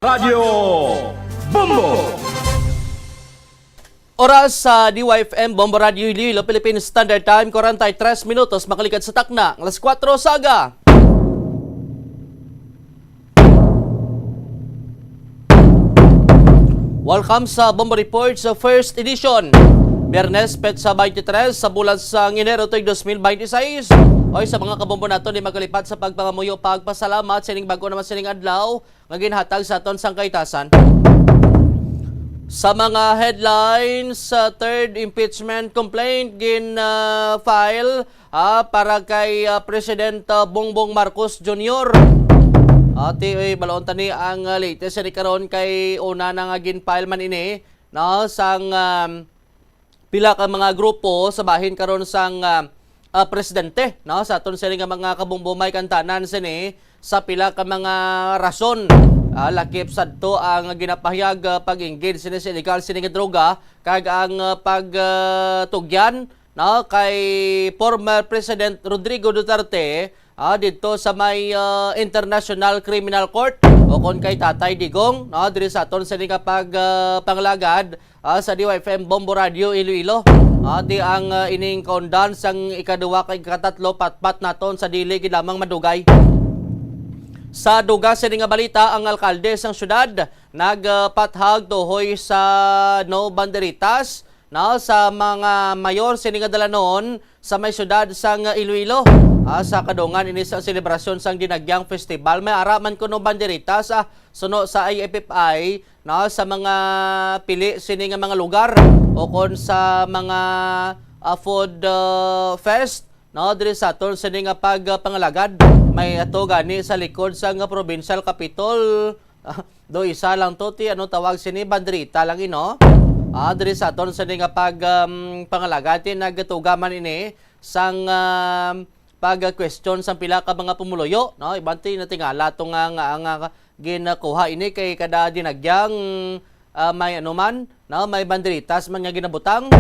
Radio Bombo! Oras sa DYFM Bombo Radio Iloilo, Philippine Standard Time, 43 minutos, makalikad sa takna, alas 4 saga. Welcome sa Bombo Report sa first edition. Biyernes, Petsa 23 sa bulan sa Enero 2026. Oy, sa mga kabombo nato ni magkalipat sa pagpangamuyo pagpasalamat sa ining bago naman sining adlaw nga ginhatag sa aton sang kaitasan. Sa mga headlines, sa third impeachment complaint file para kay President Bongbong Marcos Jr. Ati balon tani ang latest ni karon kay una na nga gin-file man ini no sang pila ka mga grupo sa bahin karon sang presidente no sa aton sini nga mga kabumbumay kantanan sini sa pila ka mga rason lakip sadto ang ginapahayag pag-engage sini sa illegal sini nga droga kag ang pagtugyan no kay former President Rodrigo Duterte dito sa may International Criminal Court o kon kay Tatay Digong no diri sa aton sini nga panglagad sa DYFM Bombo Radio Iloilo. Di ang ining kaundan sang ikaduwa kay katatlo patpat naton sa dili gid lamang madugay. Sa duga sa nga balita, ang alkalde sang syudad nagpathag tuhoy sa no banderitas na sa mga mayor sini nga dalanon sa may syudad sang Iloilo. Sa kadungan ini sa selebrasyon sang Dinagyang Festival may araman kuno banderitas suno sa IFFI na sa mga pili sini nga mga lugar o kon sa mga food fest no diri sa aton sini nga pagpangalagad may ato gani sa likod sa nga provincial capital do isa lang to ti ano tawag sini banderita lang ino diri sa aton sini nga pangalagad ti nagtugaman ini sang pag-question sa pila ka mga pumuluyo no ibanti na tingala tong nga ginakuha ini kay kada dinagyang may anuman no may banderitas man nga ginabutang.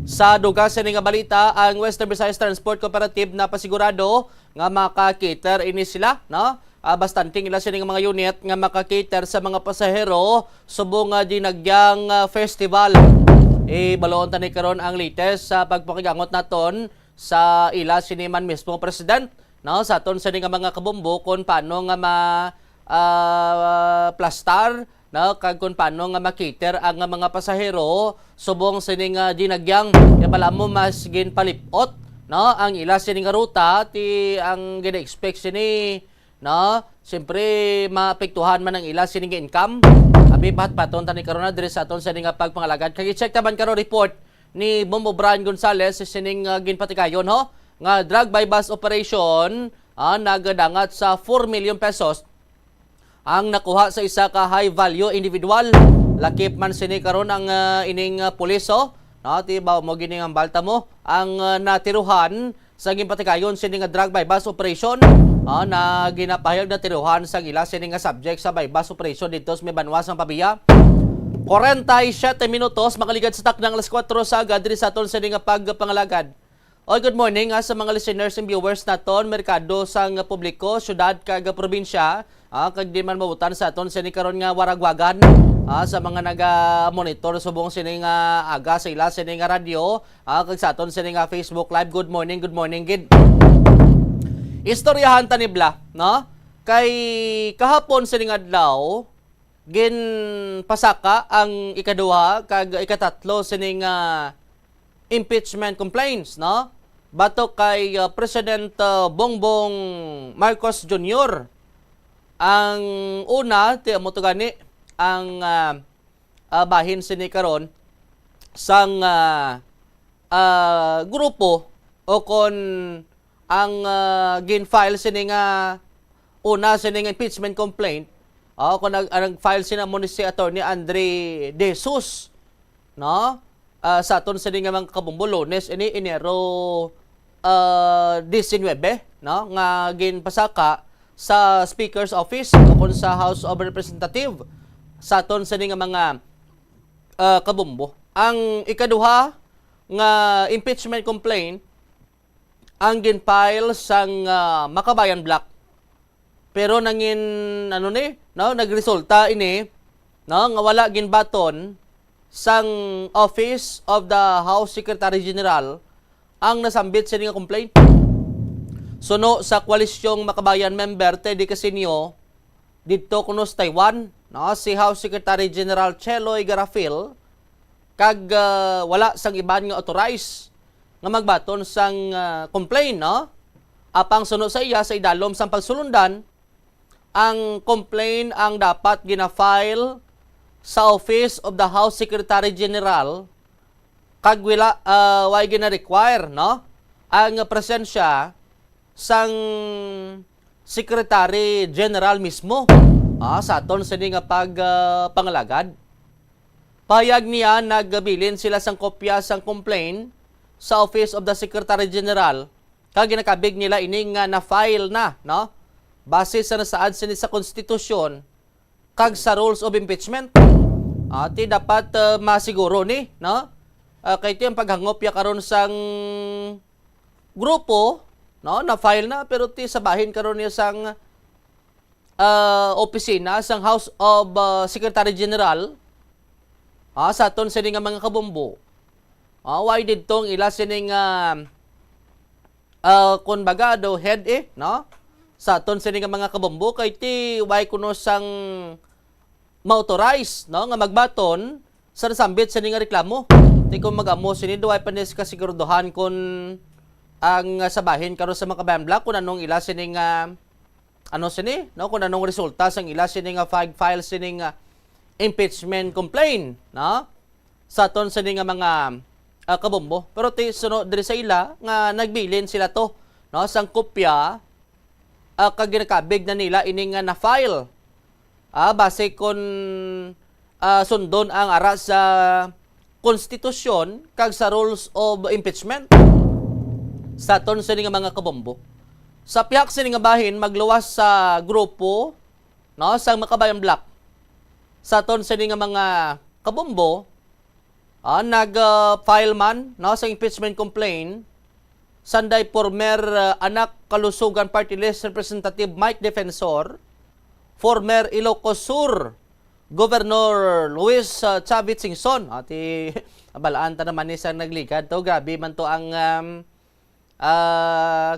Sa duga sa nga balita, ang Western Visayas Transport Cooperative na pasigurado nga maka-cater ini sila no bastanting ila sini nga mga unit nga maka-cater sa mga pasahero subong dinagyang festival. Baloon tani karon ang latest sa pagpakigangot naton sa ila siniman mismo president no sa aton sa nga mga kabombo kon paano nga plastar no kag kun paano nga makiter ang mga pasahero subong sini nga dinagyang bala mo mas ginpalipot no ang ila sini nga ruta ti ang gina-expect sini no siyempre maapektuhan man ang ila sini nga income abi paton tani karon na diri sa aton sa nga pagpangalagad kag i-check taban karon report ni Bombo Brian Gonzales sining ginpatikayon ho nga drug by bus operation nagadangat sa 4 million pesos ang nakuha sa isa ka high value individual lakip man sini karon ang ining pulis ti ba mo gining ang balta mo ang natiruhan sa ginpatikayon sini nga drug by bus operation na ginapahayag na tiruhan sa ila sini nga subject sa by bus operation dito sa may Banwas ang Pabiya. 47 minutos makaligad sa taknang alas 4 saga diri sa aton sa nga pagpangalagad. Good morning sa mga listeners and viewers naton merkado sang publiko, syudad kag probinsya. Kag di man mabutan sa aton sini karon nga waragwagan sa mga naga-monitor subong sini nga aga sa ila sini nga radyo kag sa aton sini nga Facebook live. Good morning gid. Istoryahan tanibla no kay kahapon sini nga adlaw gin pasaka ang ikaduha kag ikatatlo sining impeachment complaints no batok kay President Bongbong Marcos Jr. Ang una ti amo to gani ang bahin sini karon sang grupo o kon ang gin-file sini nga una sini impeachment complaint kung nag-file sila mo si Attorney Andre De Jesus no sa aton sa nga mga kabombo Lunes ini Enero 19 no nga ginpasaka sa Speaker's Office o sa House of Representative sa aton sa nga mga kabombo. Ang ikaduha nga impeachment complaint ang ginfile sang Makabayan Block. Pero nangin no, nagresulta ini, no, nga wala ginbaton sang Office of the House Secretary General ang nasambit sa nga complaint. Suno sa koalisyong Makabayan member Teddy Casinio dito kuno sa Taiwan, no, si House Secretary General Cheloy Garafil kag wala sang iban nga authorized nga magbaton sang complaint, no, apang suno sa iya sa idalom sang pagsulundan ang complaint ang dapat gina-file sa Office of the House Secretary General kag wala way gina-require, no, ang presensya sang Secretary General mismo sa aton sa nga pangalagad. Payag niya nagbilin sila sang kopya sang complaint sa Office of the Secretary General kag ginakabig nila ining na-file na, no, base sa nasaad sini sa konstitusyon kag sa rules of impeachment. Ti dapat masiguro ni, no, kay ti ang paghangopya karon sang grupo, no, na-file na pero ti sabahin karon niya sang opisina sang House of Secretary General sa aton sini nga mga kabombo. Why didtong ila sining kun baga do head no, sa aton sini nga mga kabombo kay ti why kuno sang ma-authorize, no, nga magbaton sa nasambit sini nga reklamo. Ti kung mag-amo sini do ay panis kasiguraduhan kun ang sabahin karon sa mga kabayan black kung anong ila sini nga ano sini, no, kung anong resulta sang ila sini nga file sini nga impeachment complaint, no, sa aton sini nga mga kabombo. Pero ti sunod diri sa ila nga nagbilin sila to, no, sang kopya kag ginakabig na nila ini nga na-file base kon sundon ang ara sa konstitusyon kag sa rules of impeachment sa aton sini nga mga kabombo. Sa piyak sini nga bahin magluwas sa grupo, no, sang Makabayan Black sa aton sini nga mga kabombo nag-file man, no, sa impeachment complaint sanday former anak Kalusugan Party List Representative Mike Defensor, former Ilocos Sur Governor Luis Chavit Singson. Ati abalaan ta naman ni sang naglikad to, grabe man to ang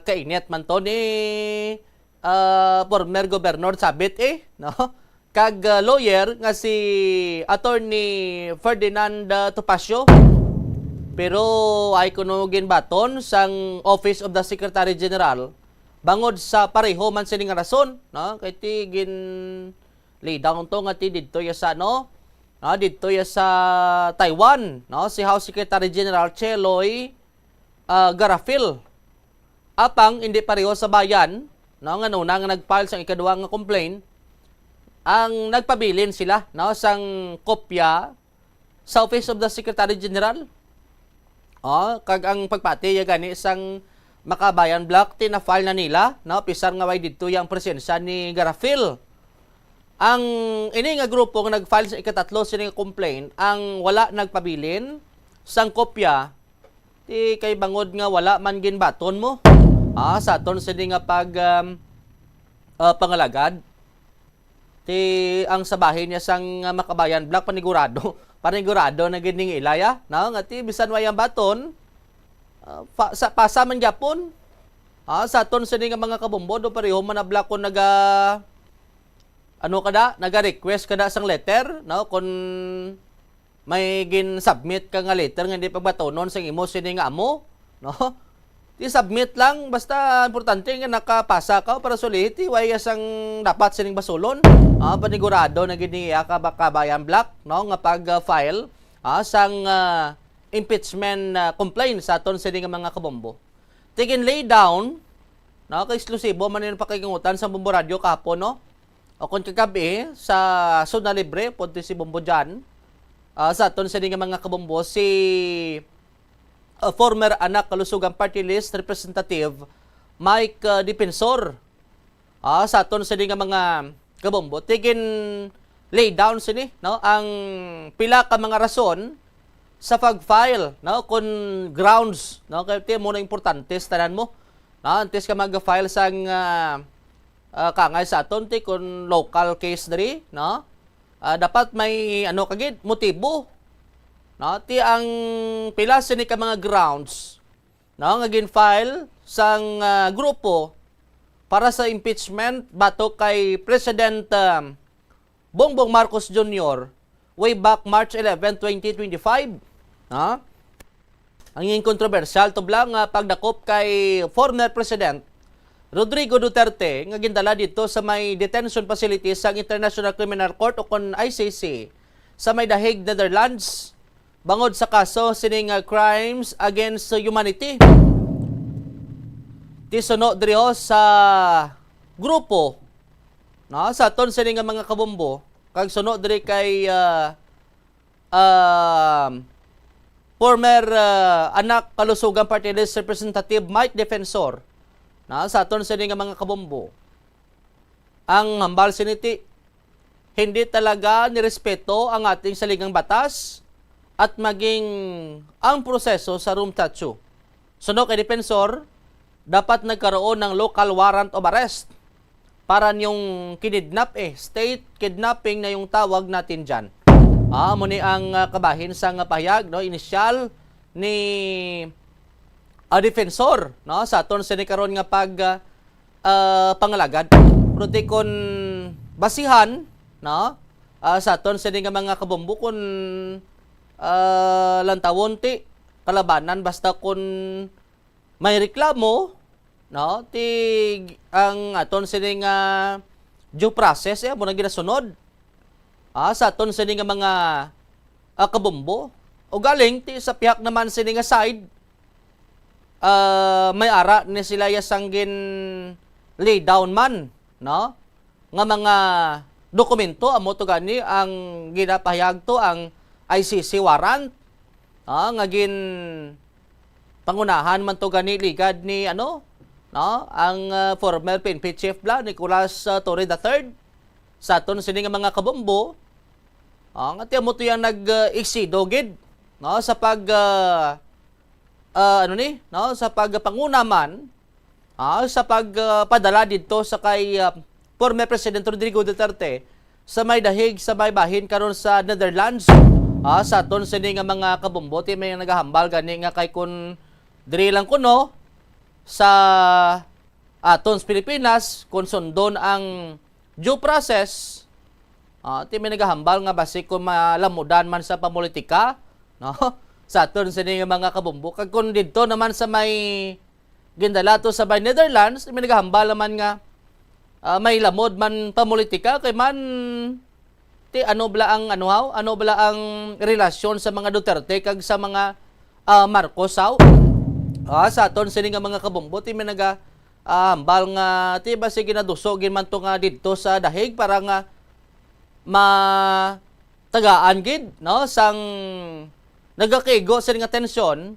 kainit man to ni former Governor Chavit no, kag lawyer nga si Attorney Ferdinand Topacio. Pero ay kuno ginbaton sang Office of the Secretary General bangod sa pareho man sini nga rason, no, kay ti gin lay down to nga ti didto ya sa no, didto ya sa Taiwan, no, si House Secretary General Cheloy Garafil apang hindi pareho sa bayan, no, nga nuna nga nagfile sang ikaduwa nga complaint ang nagpabilin sila, no, sang kopya sa Office of the Secretary General. Kag ang pagpati ya gani sang Makabayan Black tina-file na nila, no, pisar nga way didto yang presensya ni Garafil. Ang ini nga grupo nga nag-file sa ikatatlo sini nga complaint ang wala nagpabilin sang kopya ti kay bangod nga wala man ginbaton mo sa aton sini nga pangalagad. Ti ang sabahin niya sang Makabayan Black panigurado na gining ilaya, no, nga ti bisan wayang baton pasa man gyapon sa aton sini nga mga kabombo do pareho man na Black kon naga-request kada sang letter, no, kon may gin-submit ka nga letter nga hindi pagbatonon sang imo sini nga amo, no, i-submit lang basta importante nga nakapasa ka para suliti way sang dapat sining basulon. Panigurado na gini ka Makabayan Black, no, nga pag-file sang impeachment complaint sa aton sini nga mga kabombo. Tigin lay down, no, kay eksklusibo man yung pakikingutan sa Bombo Radio kahapon, no, o kung kagabi sa Zona Libre punti si Bombo dyan sa aton sini nga mga kabombo si former anak Kalusugan Party List Representative Mike Defensor sa aton sini nga mga kabombo. Tigin lay down sini, no, ang pila ka mga rason sa pag-file, no, kun grounds, no, kay ti mo na importante tanan mo, no, antes ka mag-file sang kangay sa aton ti kun local case diri, no? Dapat may ano kagid motibo, no? Ti ang pila sini ka mga grounds, no, nga gin-file sang grupo para sa impeachment batok kay President Bongbong Marcos Jr. way back March 11, 2025, no? Ang yung kontrobersyal to blang pagdakop kay former President Rodrigo Duterte nga gindala dito sa may detention facilities sa International Criminal Court o kon ICC sa may Dahig, Netherlands bangod sa kaso sining crimes against humanity. Tisono diriho sa grupo, no, sa aton sining mga kabombo kag suno diri kay former anak kalusugan party list representative Mike Defensor, na sa aton sa nga mga kabombo. Ang hambal siniti, hindi talaga nirespeto ang ating saligang batas at maging ang proseso sa room statute. Suno kay Defensor, dapat nagkaroon ng local warrant of arrest para yung kinidnap state kidnapping na yung tawag natin dyan. Muni ang kabahin sa pahayag, no, inisyal ni Defensor, no, sa aton sinikaron nga pangalagad. Prote kon basihan, no, sa aton sini nga mga kabombo kon lantawon ti kalabanan basta kon may reklamo, no, ti ang aton sini nga due process mo na ginasunod. Sa aton sini nga mga kabombo o galing ti sa piyak naman sini nga side, may ara ni sila yasanggin lay down man, no, nga mga dokumento amo to gani ang ginapahayag to ang ICC warrant, nga gin pangunahan man to gani ligad ni ano, no, ang former PNP chief bla Nicolas Torre III sa aton sini nga mga kabombo. Nga tiyan mo to yung nag-eksido gid, no, sa pag no, sa pagpanguna man, sa pagpadala dito sa kay former President Rodrigo Duterte sa may Dahig sa may bahin karon sa Netherlands. Sa aton sini nga mga kabombo ti may nagahambal gani nga kay kun diri lang kuno sa aton Pilipinas kun sundon ang due process. Ti may nagahambal nga basi kung malamudan man sa pamulitika, no, sa aton sa mga kabombo. Kag kung dito naman sa may gindala to sa may Netherlands, may nagahambal naman nga may lamod man pamulitika kay man ti ano bala ang relasyon sa mga Duterte kag sa mga Marcos sa aton sa mga kabombo ti may hambal nga ti basi ginadusogin man to nga dito sa Dahig para nga matagaan gid, no, sang nagakigo sa nga tensyon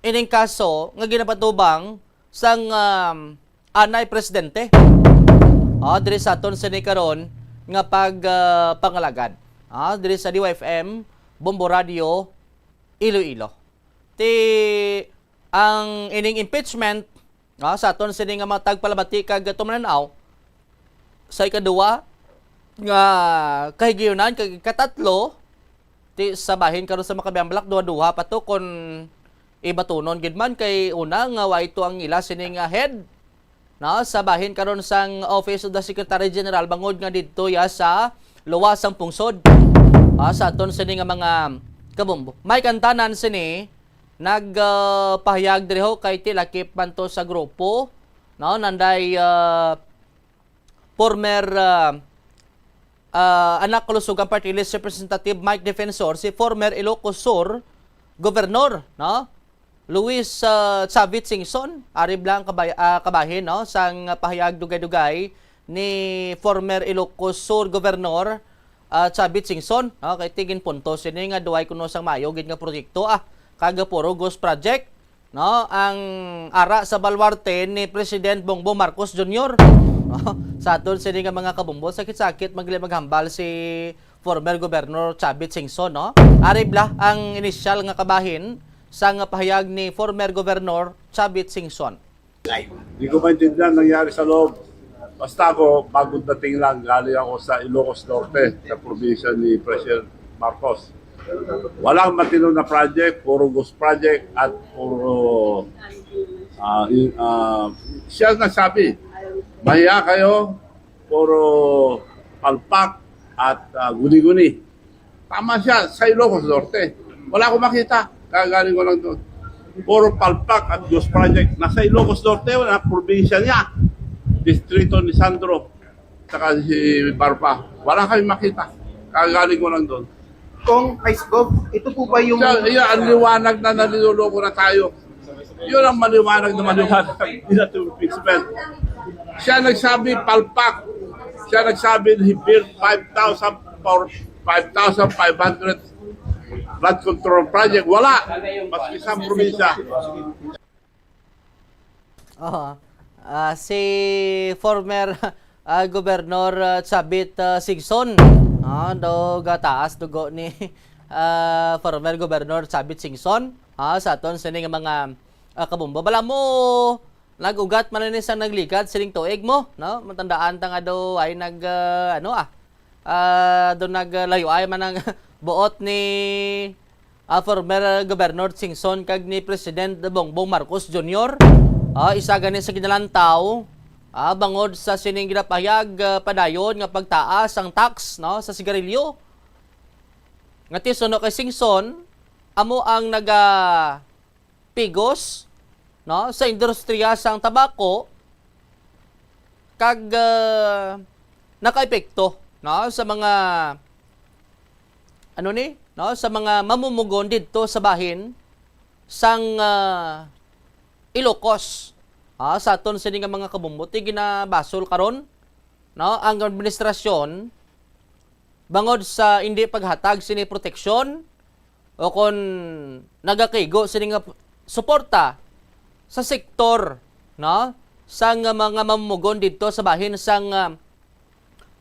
ining kaso nga ginapatubang sang anay presidente. Diri sa aton sa karon nga pangalagad. Diri sa DYFM Bombo Radio Iloilo. Ti ang ining impeachment sa aton sa nga mga tagpalabati kag tumanaw sa ikaduwa nga kahigayunan kag katatlo ti sabahin karon sa Makabiambalak duha-duha pa to kon ibatunon gid man kay una nga wa ito ang ila sining head, no, sa bahin karon sang Office of the Secretary General bangod nga didto ya sa luwasang pungsod. Sa aton sini nga mga kabombo may kantanan sini nagpahayag diri ho kay tilakip man to sa grupo, no, nanday former anak kalusugan party list representative Mike Defensor, si former Ilocos Sur Governor, no, Luis Chavit Singson, ari blang kabahin, no, sang pahayag dugay-dugay ni former Ilocos Sur Governor Chavit Singson, no, kay tigin punto sini nga duay kuno sang mayo gid nga proyekto kaga puro ghost project, no, ang ara sa balwarte ni President Bongbong Marcos Jr. Sa aton sini nga mga kabombo sakit-sakit maghambal si former Governor Chavit Singson, no, ari bla ang inisyal nga kabahin sa nga pahayag ni former Governor Chavit Singson. Hindi ko maintindihan nangyari sa loob. Basta ako, bagong dating lang, galing ako sa Ilocos Norte, sa probinsya ni President Marcos. Walang matino na project, puro ghost project at puro siya nagsabi, mahiya kayo, puro palpak at guni-guni. Tama siya, sa Ilocos Norte. Wala akong makita, kagaling ko lang doon. Puro palpak at ghost project. Nasa Ilocos Norte, wala, probinsya niya. Distrito ni Sandro, saka si Barpa. Wala kami makita, kagaling ko lang doon. Kung Ice Gov, ito po ba yung... Yan ang liwanag na naliloloko na tayo. Yun ang maliwanag na maliwanag nila to impeachment. Siya nagsabi palpak. Siya nagsabi he built 5,000 for 5,500 flood control project. Wala. Mas isang probinsya. Si former Gobernador Chavit Singson, do gataas dugo ni former Gobernador Chavit Singson sa aton sining mga kabumbo. Bala mo nagugat man ni sang naglikat sining tuig mo, no? Matandaan ta nga do ay do naglayo ay man ang buot ni former Gobernador Singson kag ni President Bongbong Marcos Jr. Isa gani sa kinalantaw bangod sa sining ginapahayag padayon nga pagtaas ang tax, no, sa sigarilyo. Ngati suno kay Singson amo ang pigos, no, sa industriya sang tabako kag nakaepekto, no, sa mga sa mga mamumugon didto sa bahin sang Ilocos. Sa aton sini nga mga kabumuti ginabasol karon, no, ang administrasyon bangod sa hindi paghatag sini proteksyon o kon nagakigo sini nga suporta sa sektor, no, sang mga mamumugon didto sa bahin sang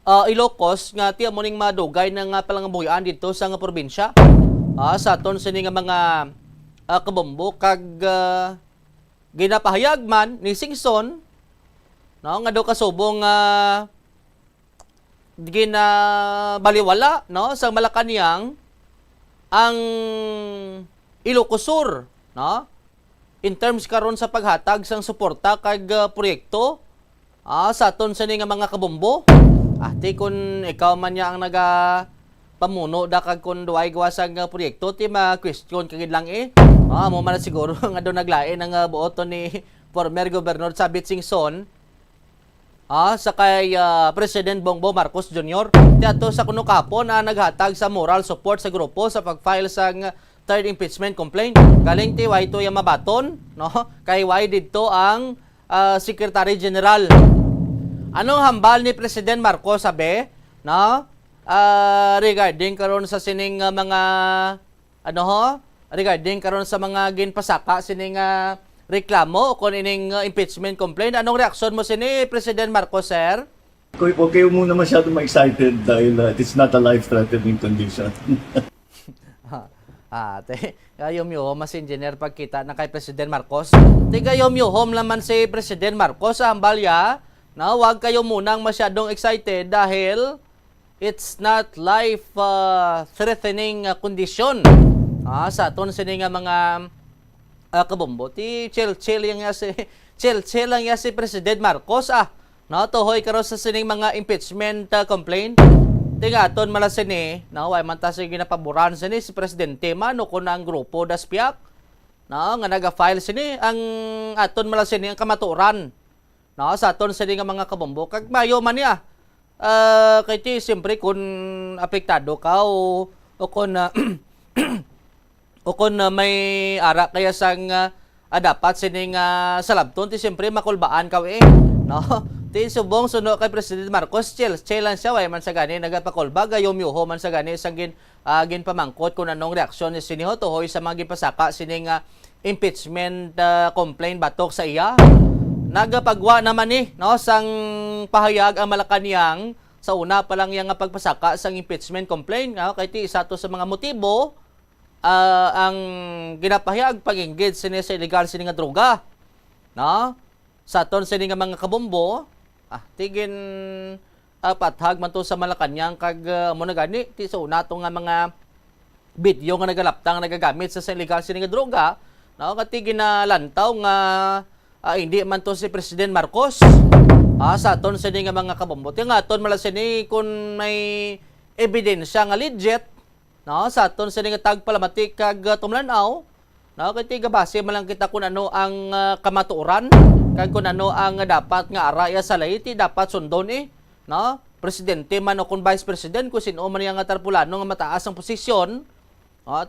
Ilocos nga tiya mo ning madugay na nga palangabuyan didto sa nga probinsya. Sa aton sini nga mga kabumbo kag ginapahayag man ni Singson, no, nga do kasubong ginabaliwala, no, sa Malacañang ang Ilocos Sur, no, in terms karon sa paghatag sang suporta kag proyekto sa aton sa nga mga kabumbo. Ati kun ikaw man niya ang pamuno da kag kun duay gawa sang proyekto ti ma-question kagid lang mo man siguro nga do naglain ang buoto ni former Governor Chavit Singson sa kay President Bongbong Marcos Jr. Ti ato sa kuno kapon naghatag sa moral support sa grupo sa pag-file sang third impeachment complaint. Galing ti way to mabaton, no, kay way didto ang Secretary General. Anong hambal ni President Marcos sabi, no? Regarding karon sa sining mga regarding karon sa mga ginpasaka sining reklamo kon ining impeachment complaint. Anong reaksyon mo sini President Marcos, sir? Huwag kayo muna masyadong ma-excited dahil it's not a life-threatening condition. Gayom-yuhom mas engineer pagkita na kay President Marcos. Gayom-yuhom naman si President Marcos sa hambalya na huwag kayo munang masyadong excited dahil it's not life-threatening condition. Sa aton sini nga mga kabumbo, ti chill lang ya si President Marcos no, tuhoy karon sa sining mga impeachment complaint. Tingaton mala sini, no, way man ta sige ginapaboran sini si Presidente man o kun ang grupo Daspiak, no, nga naga-file sini ang aton mala sini ang kamaturan, no, sa aton sini nga mga kabumbo kag mayo man niya. Kay ti siyempre kun apektado ka o kun o kun may ara kaya sang dapat sining salabton ti siyempre makulbaan ka no. Ti subong suno kay President Marcos chill lang siya way man sa gani nagapakulba gayom-yuho man sa gani sang ginpamangkot kung anong reaksyon ni siniho tuhoy sa mga ginpasaka sining impeachment complaint batok sa iya. Nagapagwa naman no, sang pahayag ang Malacañang sa una pa lang yang pagpasaka sang impeachment complaint, no, kay ti isa to sa mga motibo ang ginapahayag pag-engage sini sa illegal sini nga droga, no, sa aton sini nga mga kabombo tigin pathag man to sa Malacanang kag mo na gani ti so nato nga mga video nga nagalaptang nagagamit sa illegal sini nga droga, no, katigin na lantaw nga hindi man to si President Marcos. Sa aton sini nga mga kabombot nga aton mala sini kun may ebidensya nga legit, no, sa aton sini nga tagpalamatik kag tumlanaw, no, kay base man lang kita kun ano ang kamatuoran kag kun ano ang dapat nga araya sa layti dapat sundon no, presidente man o kun vice president kung sino man yang tarpulano nga mataas ang posisyon,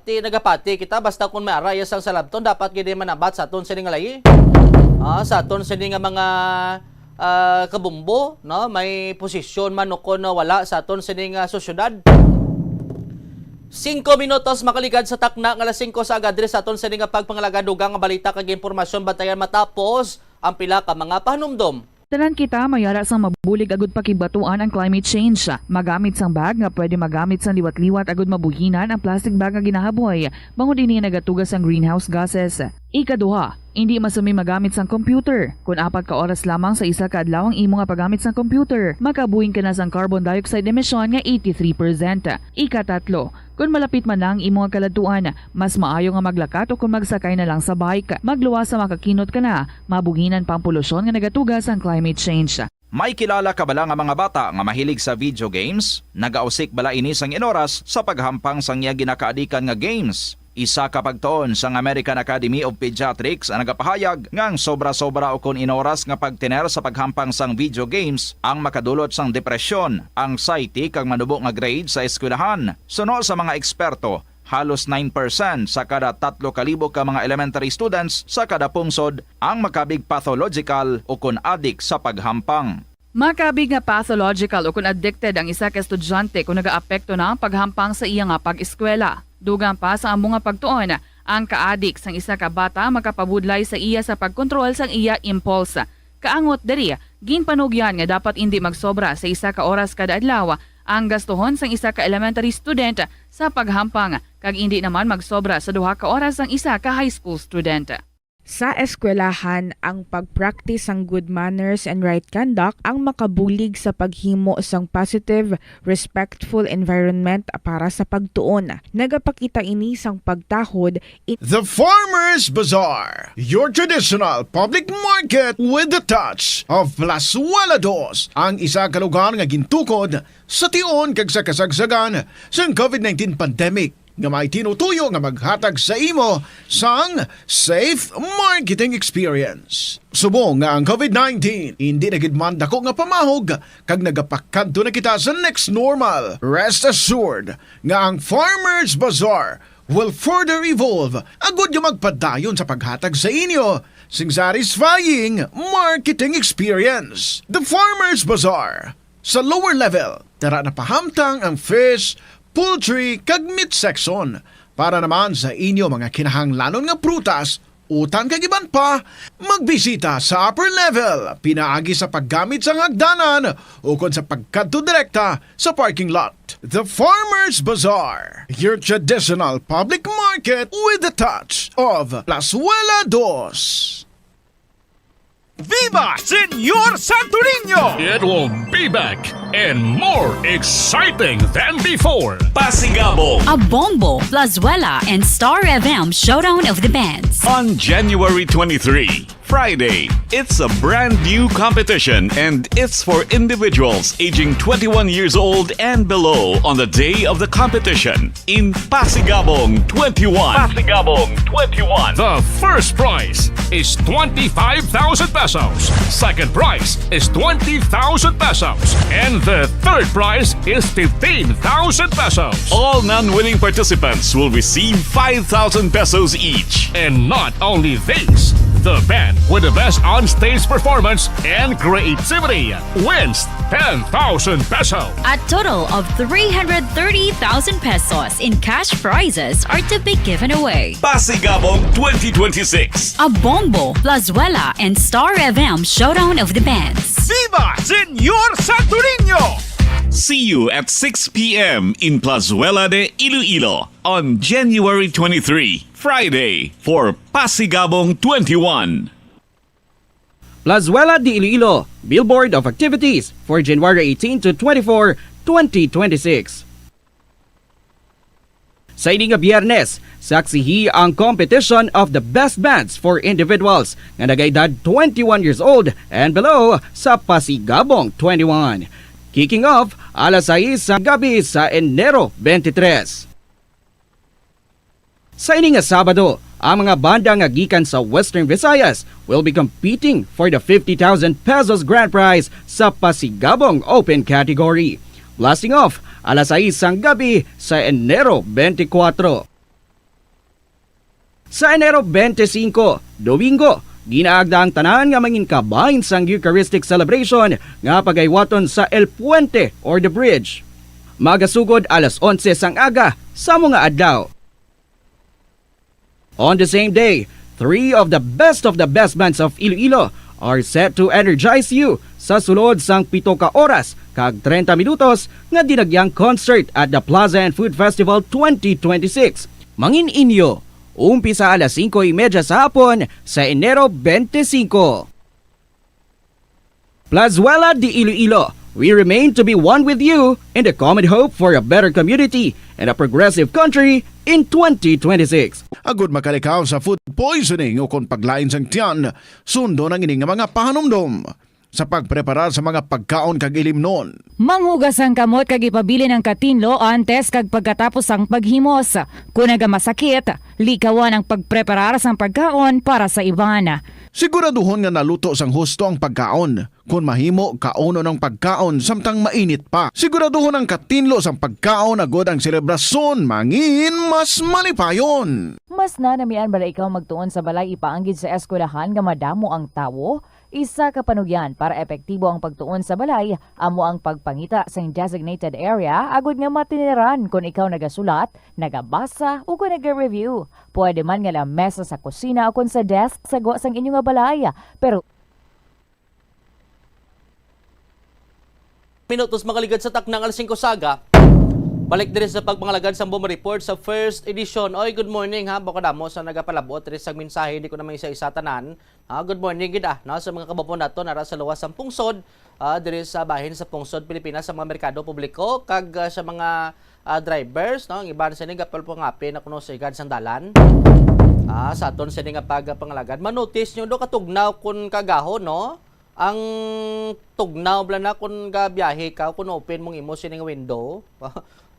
ti nagapati kita basta kun may araya sang salabton dapat gid manabat sa aton sini nga layi. Sa aton sini nga mga kabumbo, no, may posisyon man o kun wala sa aton sini nga sosyudad. 5 minutos makaligad sa takna nga alas 5 sa agadre sa aton sini nga pagpangalagadugang nga balita kag impormasyon batayan matapos ang pila ka mga panumdom. Tanan kita mayara sang mabulig agud pakibatuan ang climate change. Magamit sang bag nga pwede magamit sang liwat-liwat agud mabuhinan ang plastic bag nga ginahaboy. Bangod ini nagatugas ang greenhouse gases. Ikaduha, hindi masumi magamit sang computer. Kung 4 ka oras lamang sa isa ka adlaw ang imo nga paggamit sang computer, makabuhing ka na sang carbon dioxide emission nga 83%. Ikatatlo, kung malapit man lang imo nga kaladuan, mas maayo nga maglakat o kung magsakay na lang sa bike. Magluwas sa makakinot ka na, mabuhinan pang polusyon nga nagatugas ang climate change. May kilala ka bala nga mga bata nga mahilig sa video games? Nagausik bala ini sang inoras sa paghampang sang iya ginakaadikan nga games? Isa ka pagtuon sang American Academy of Pediatrics ang nagapahayag ngang sobra-sobra o kun inoras nga pagtiner sa paghampang sang video games ang makadulot sang depresyon, anxiety kag manubo nga grade sa eskwelahan. Suno sa mga eksperto, halos 9% sa kada 3,000 ka mga elementary students sa kada pungsod ang makabig pathological o kun addict sa paghampang. Makabig nga pathological o kung addicted ang isa ka estudyante kung nagaapekto na ang paghampang sa iya nga pag-eskwela. Dugang pa sa among nga pagtuon, ang ka-addict sang isa ka bata makapabudlay sa iya sa pagkontrol sang iya impulse. Kaangot diri, ginpanugyan nga dapat hindi magsobra sa isa ka oras kada adlaw ang gastuhon sang isa ka elementary student sa paghampang kag hindi naman magsobra sa 2 ka oras ang isa ka high school student. Sa eskwelahan, ang pag-practice ang good manners and right conduct ang makabulig sa paghimo sang positive, respectful environment para sa pagtuon. Nagapakita ini sang pagtahod The Farmers Bazaar, your traditional public market with the touch of Plazuela Dos, ang isa ka lugar nga gintukod sa tion kag sa kasagsagan sa COVID-19 pandemic nga may tinutuyo nga maghatag sa imo sang safe marketing experience. Subong nga ang COVID-19 hindi nagidman dako nga pamahog kag nagapakadto na kita sa next normal. Rest assured nga ang Farmers Bazaar will further evolve agud nga magpadayon sa paghatag sa inyo sing satisfying marketing experience. The Farmers Bazaar sa lower level, tara na pahamtang ang fish, poultry kag meat section para naman sa inyo mga kinahanglanon nga prutas, utan kag iban pa, magbisita sa upper level pinaagi sa paggamit sa hagdanan o kon sa pagkadto direkta sa parking lot. The Farmers Bazaar, your traditional public market with the touch of Plazuela Dos. Viva Señor Santo Niño! It will be back and more exciting than before. Pasigabong A Bombo, Plazuela, and Star FM Showdown of the Bands. On January 23, Friday, it's a brand new competition and it's for individuals aging 21 years old and below on the day of the competition in Pasigabong 21. Pasigabong 21. The first prize is 25,000 pesos. Second prize is 20,000 pesos. And the third prize is 15,000 pesos. All non-winning participants will receive 5,000 pesos each. And not only these, the band with the best on-stage performance and creativity wins 10,000 pesos. A total of 330,000 pesos in cash prizes are to be given away. Pasigabong 2026. A Bombo, Plazuela, and Star FM Showdown of the Bands. Viva Señor Santo Niño! See you at 6 p.m. in Plazuela de Iloilo on January 23, Friday, for Pasigabong 21. Plazuela de Iloilo, Billboard of Activities for January 18 to 24, 2026. Sa ini nga Biyernes, saksihi ang competition of the best bands for individuals nga nagaedad 21 years old and below sa Pasigabong 21. Kicking off alas 6 sa gabi sa Enero 23. Sa ini nga Sabado, ang mga banda nga gikan sa Western Visayas will be competing for the 50,000 pesos grand prize sa Pasigabong Open category. Blasting off alas 6 ang gabi sa Enero 24. Sa Enero 25, Domingo, ginaagda ang tanan nga mangin kabahin sang Eucharistic celebration nga pagaywaton sa El Puente or the Bridge. Magasugod alas 11 sang aga sa mga adlaw. On the same day, 3 of the best bands of Iloilo are set to energize you sa sulod sang 7 ka oras kag 30 minutos nga dinagyang concert at the Plaza and Food Festival 2026. Mangin inyo, umpisa alas 5:30 sa hapon sa Enero 25. Plazuela de Iloilo, we remain to be one with you in the common hope for a better community and a progressive country in 2026. Agud makalikaw sa food poisoning o kung paglain sang tiyan, sundo ng ining nga mga pahanumdom sa pagpreparar sa mga pagkaon kag ilimnon. Manghugas ang kamot kag ipabili ng katinlo antes kag pagkatapos ang paghimos. Kung masakit, likawan ang pagpreparar sang pagkaon para sa iban. Siguraduhon nga naluto sang husto ang pagkaon. Kung mahimo, kauno ng pagkaon samtang mainit pa. Siguraduhon ang katinlo sang pagkaon agod ang selebrasyon mangin mas malipayon. Mas na namian bala ikaw magtuon sa balay ipaanggid sa eskwelahan nga madamo ang tawo? Isa ka panugyan para epektibo ang pagtuon sa balay, amo ang pagpangita sa designated area agud nga matiniran kung ikaw nagasulat, nagabasa o kung nag-review. Pwede man nga lamesa sa kusina o kung sa desk sa sang inyong nga balay. Pero minutos makaligad sa taknang alas 5 saga. Balik din sa pagpangalagad sa Bomba Report sa first edition. Oy, good morning ha. Baka damo sa nagapalabot rin sa mensahe, di ko naman isa-isa tanan. Good morning gid no, sa mga kababon nato nara sa luwas sang pungsod, diri sa bahin sa pungsod Pilipinas sa mga merkado publiko kag sa mga drivers no, ang iban sa nga palpungapi na kuno sa igad sang dalan. Sa aton sa nga pagpangalagad. Manotice nyo do katugnaw kun kagahon no. Ang tugnaw bla na kun gabiyahe ka kun open mong imo sining window.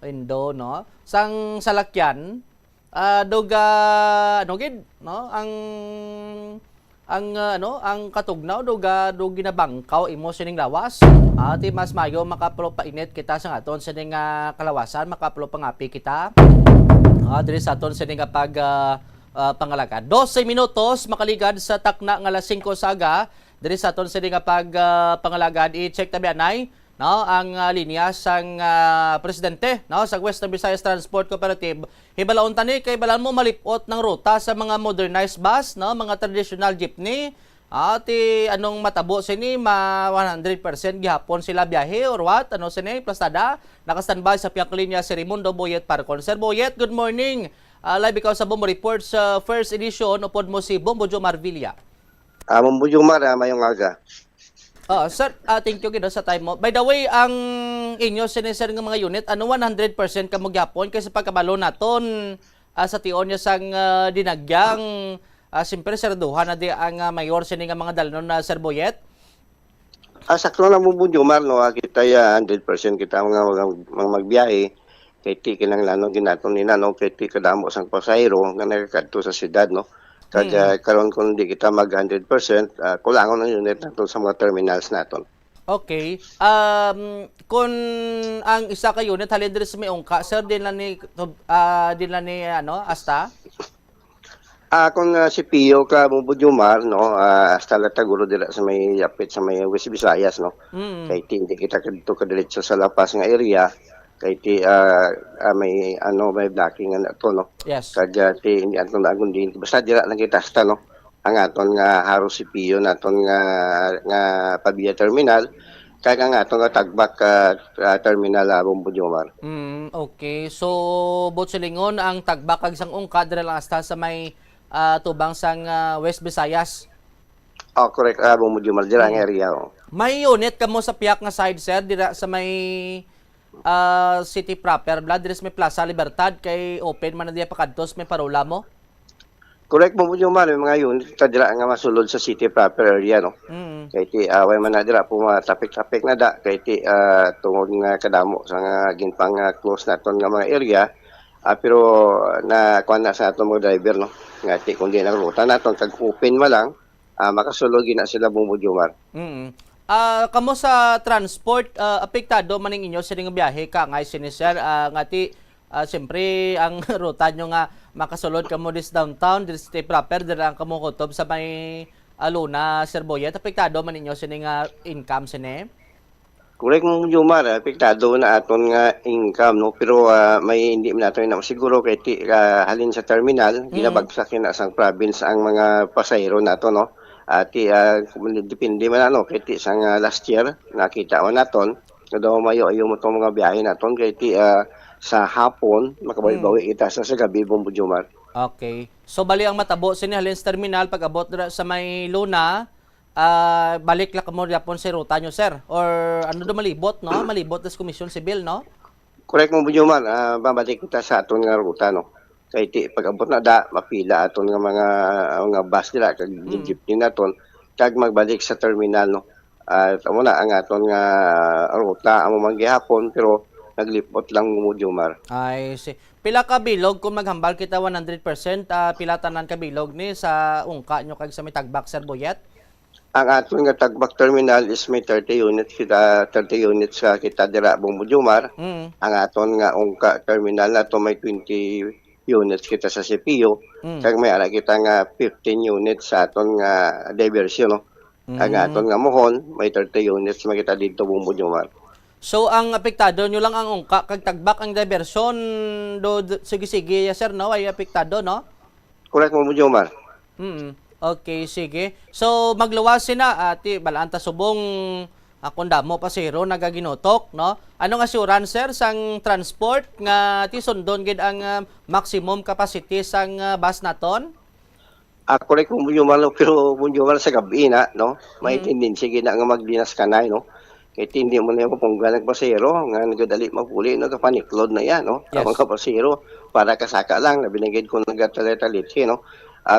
Window no sang salakyan doga ano gid no ang katugnaw doga do ginabangkaw imo sining lawas ti mas mayo makaplo painit kita sa aton sining kalawasan makaplo pangapi kita diri sa aton sining pag pangalagad 12 minutos makaligad sa takna nga alas 5 saga diri sa aton sining pag pangalagad i-check tabi anay no ang linya sang presidente no sa Western Visayas Transport Cooperative hibalaon tani kay balan mo malipot ng ruta sa mga modernized bus no mga traditional jeepney ti anong matabo sini 100% gihapon sila biyahe or what ano sini plastada naka-standby sa piyang linya si Raimundo Boyet Parcon. Sir Boyet, good morning. Live ikaw sa Bombo Report sa first edition upod mo si Bombo Jomar Villa. Bombo Jomar mayong aga. Sir, thank you gid sa time mo. By the way, ang inyo sinesir nga mga unit, ano 100% ka magyapon kasi pagkabalo naton sa tion niya sang dinagyang siyempre serduhan na di ang mayor sini nga mga dalanon na Sir Boyet. Sakto na mo Jomar no, kita ya 100% kita mga magbiyahe kay ti kinang lano ginaton ni no kay ti kadamo sang pasahero nga nagakadto sa syudad no. Kaya karon kung di kita mag 100%, kulangon ang unit natin sa mga terminals natin. Okay. Kung ang isa ka unit halin diri sa may ungka, sir, din lang ni Asta? Kung si Pio ka Mubudjumar, no, hasta lataguro dira sa may yapit sa may West Visayas, no. Kay hindi kita kadto kadiretso sa lapas nga area. Kay ti may blocking na to no. Yes. Kaya ti hindi aton agon din basta dira lang kita hasta no. Ang aton nga haro si Pio naton nga Pabia terminal kaya nga aton nga tagbak terminal Bombo Jomar. Okay. So Botselingon ang tagbak kag sang ungka dira lang hasta sa may tubang sang West Visayas. Correct, Bumbu Jomar, dira ang area. May unit kamo sa piyak nga side sir dira sa may city proper bla diri sa may Plaza Libertad kay open man na diya pakadtos may parola mo. Correct, Bumbu Jomar, may mga unit ta dira nga masulod sa city proper area, no? Kay ti way man na dira po mga traffic na da kay ti tungod nga kadamo sa nga ginpang close naton nga mga area. Pero na kuan na sa aton mga driver, no? Nga ti kundi na ruta naton kag open ma lang makasulod gina sila, Bumbu Jomar. Kamo sa transport apektado man ning inyo sa nga biyahe ka nga sini sir ngati siyempre ang ruta nyo nga makasulod kamo dis downtown dis stay proper dira ang kamo kutob sa may Luna Sir Boyet apektado man ninyo sini nga income sini. Correct mo, Jomar, apektado na aton nga income, no? Pero may hindi man nato na siguro kay ti halin sa terminal ginabagsak na sang province ang mga pasahero nato, no? Depende man ano kay ti sang last year nakita man naton nga daw mayo ayo mo tong mga biyahe naton kay ti sa hapon makabawi-bawi kita sa gabi, Bumbu Jomar. Okay. So bali ang matabo sini halin sa terminal pag abot sa may Luna balik la kamo yapon sa ruta nyo sir or ano do malibot no malibot des komisyon sibil no. Correct mo, Jomar, babalik kita sa aton nga ruta, no? Kay ti pag-abot na da mapila aton nga mga bus nila kag jeepney naton kag magbalik sa terminal, no. Amo na ang aton nga ruta amo manggihapon pero naglipot lang mo, Jomar. Ay si pila ka bilog kung maghambal kita 100% pila tanan ka bilog ni sa ungka nyo kag sa may Tagbak Sir Boyet? Ang aton nga Tagbak terminal is may 30 units kita dira, Bumbu Jomar. Ang aton nga ungka terminal nato may 20 units kita sa CPU. Kag may ara kita nga 15 units sa aton nga diversion, no. Ang aton nga mohon may 30 units makita dito, Bumbu Jomar. So ang apektado nyo lang ang ungka kag Tagbak ang diversion do sige sir no ay apektado no? Correct mo, Jomar. Okay, sige. So magluwas sina ati balaan ta subong kondamo pasero nagaginotok no. Ano nga assurance sir sang transport nga ti sundon gid ang maximum capacity sang bus naton? Correct mo, Jomar, pero mo, Jomar, sa gabi na, no? May tendency gid nga magdinas kanay, no? Kaya hindi mo na yung punggan ng pasero nga nagadali magpuli, nagapaniklod na yan, no? Yes. Ang mga pasero, para kasaka lang, nabinagid ko nagatalit, no?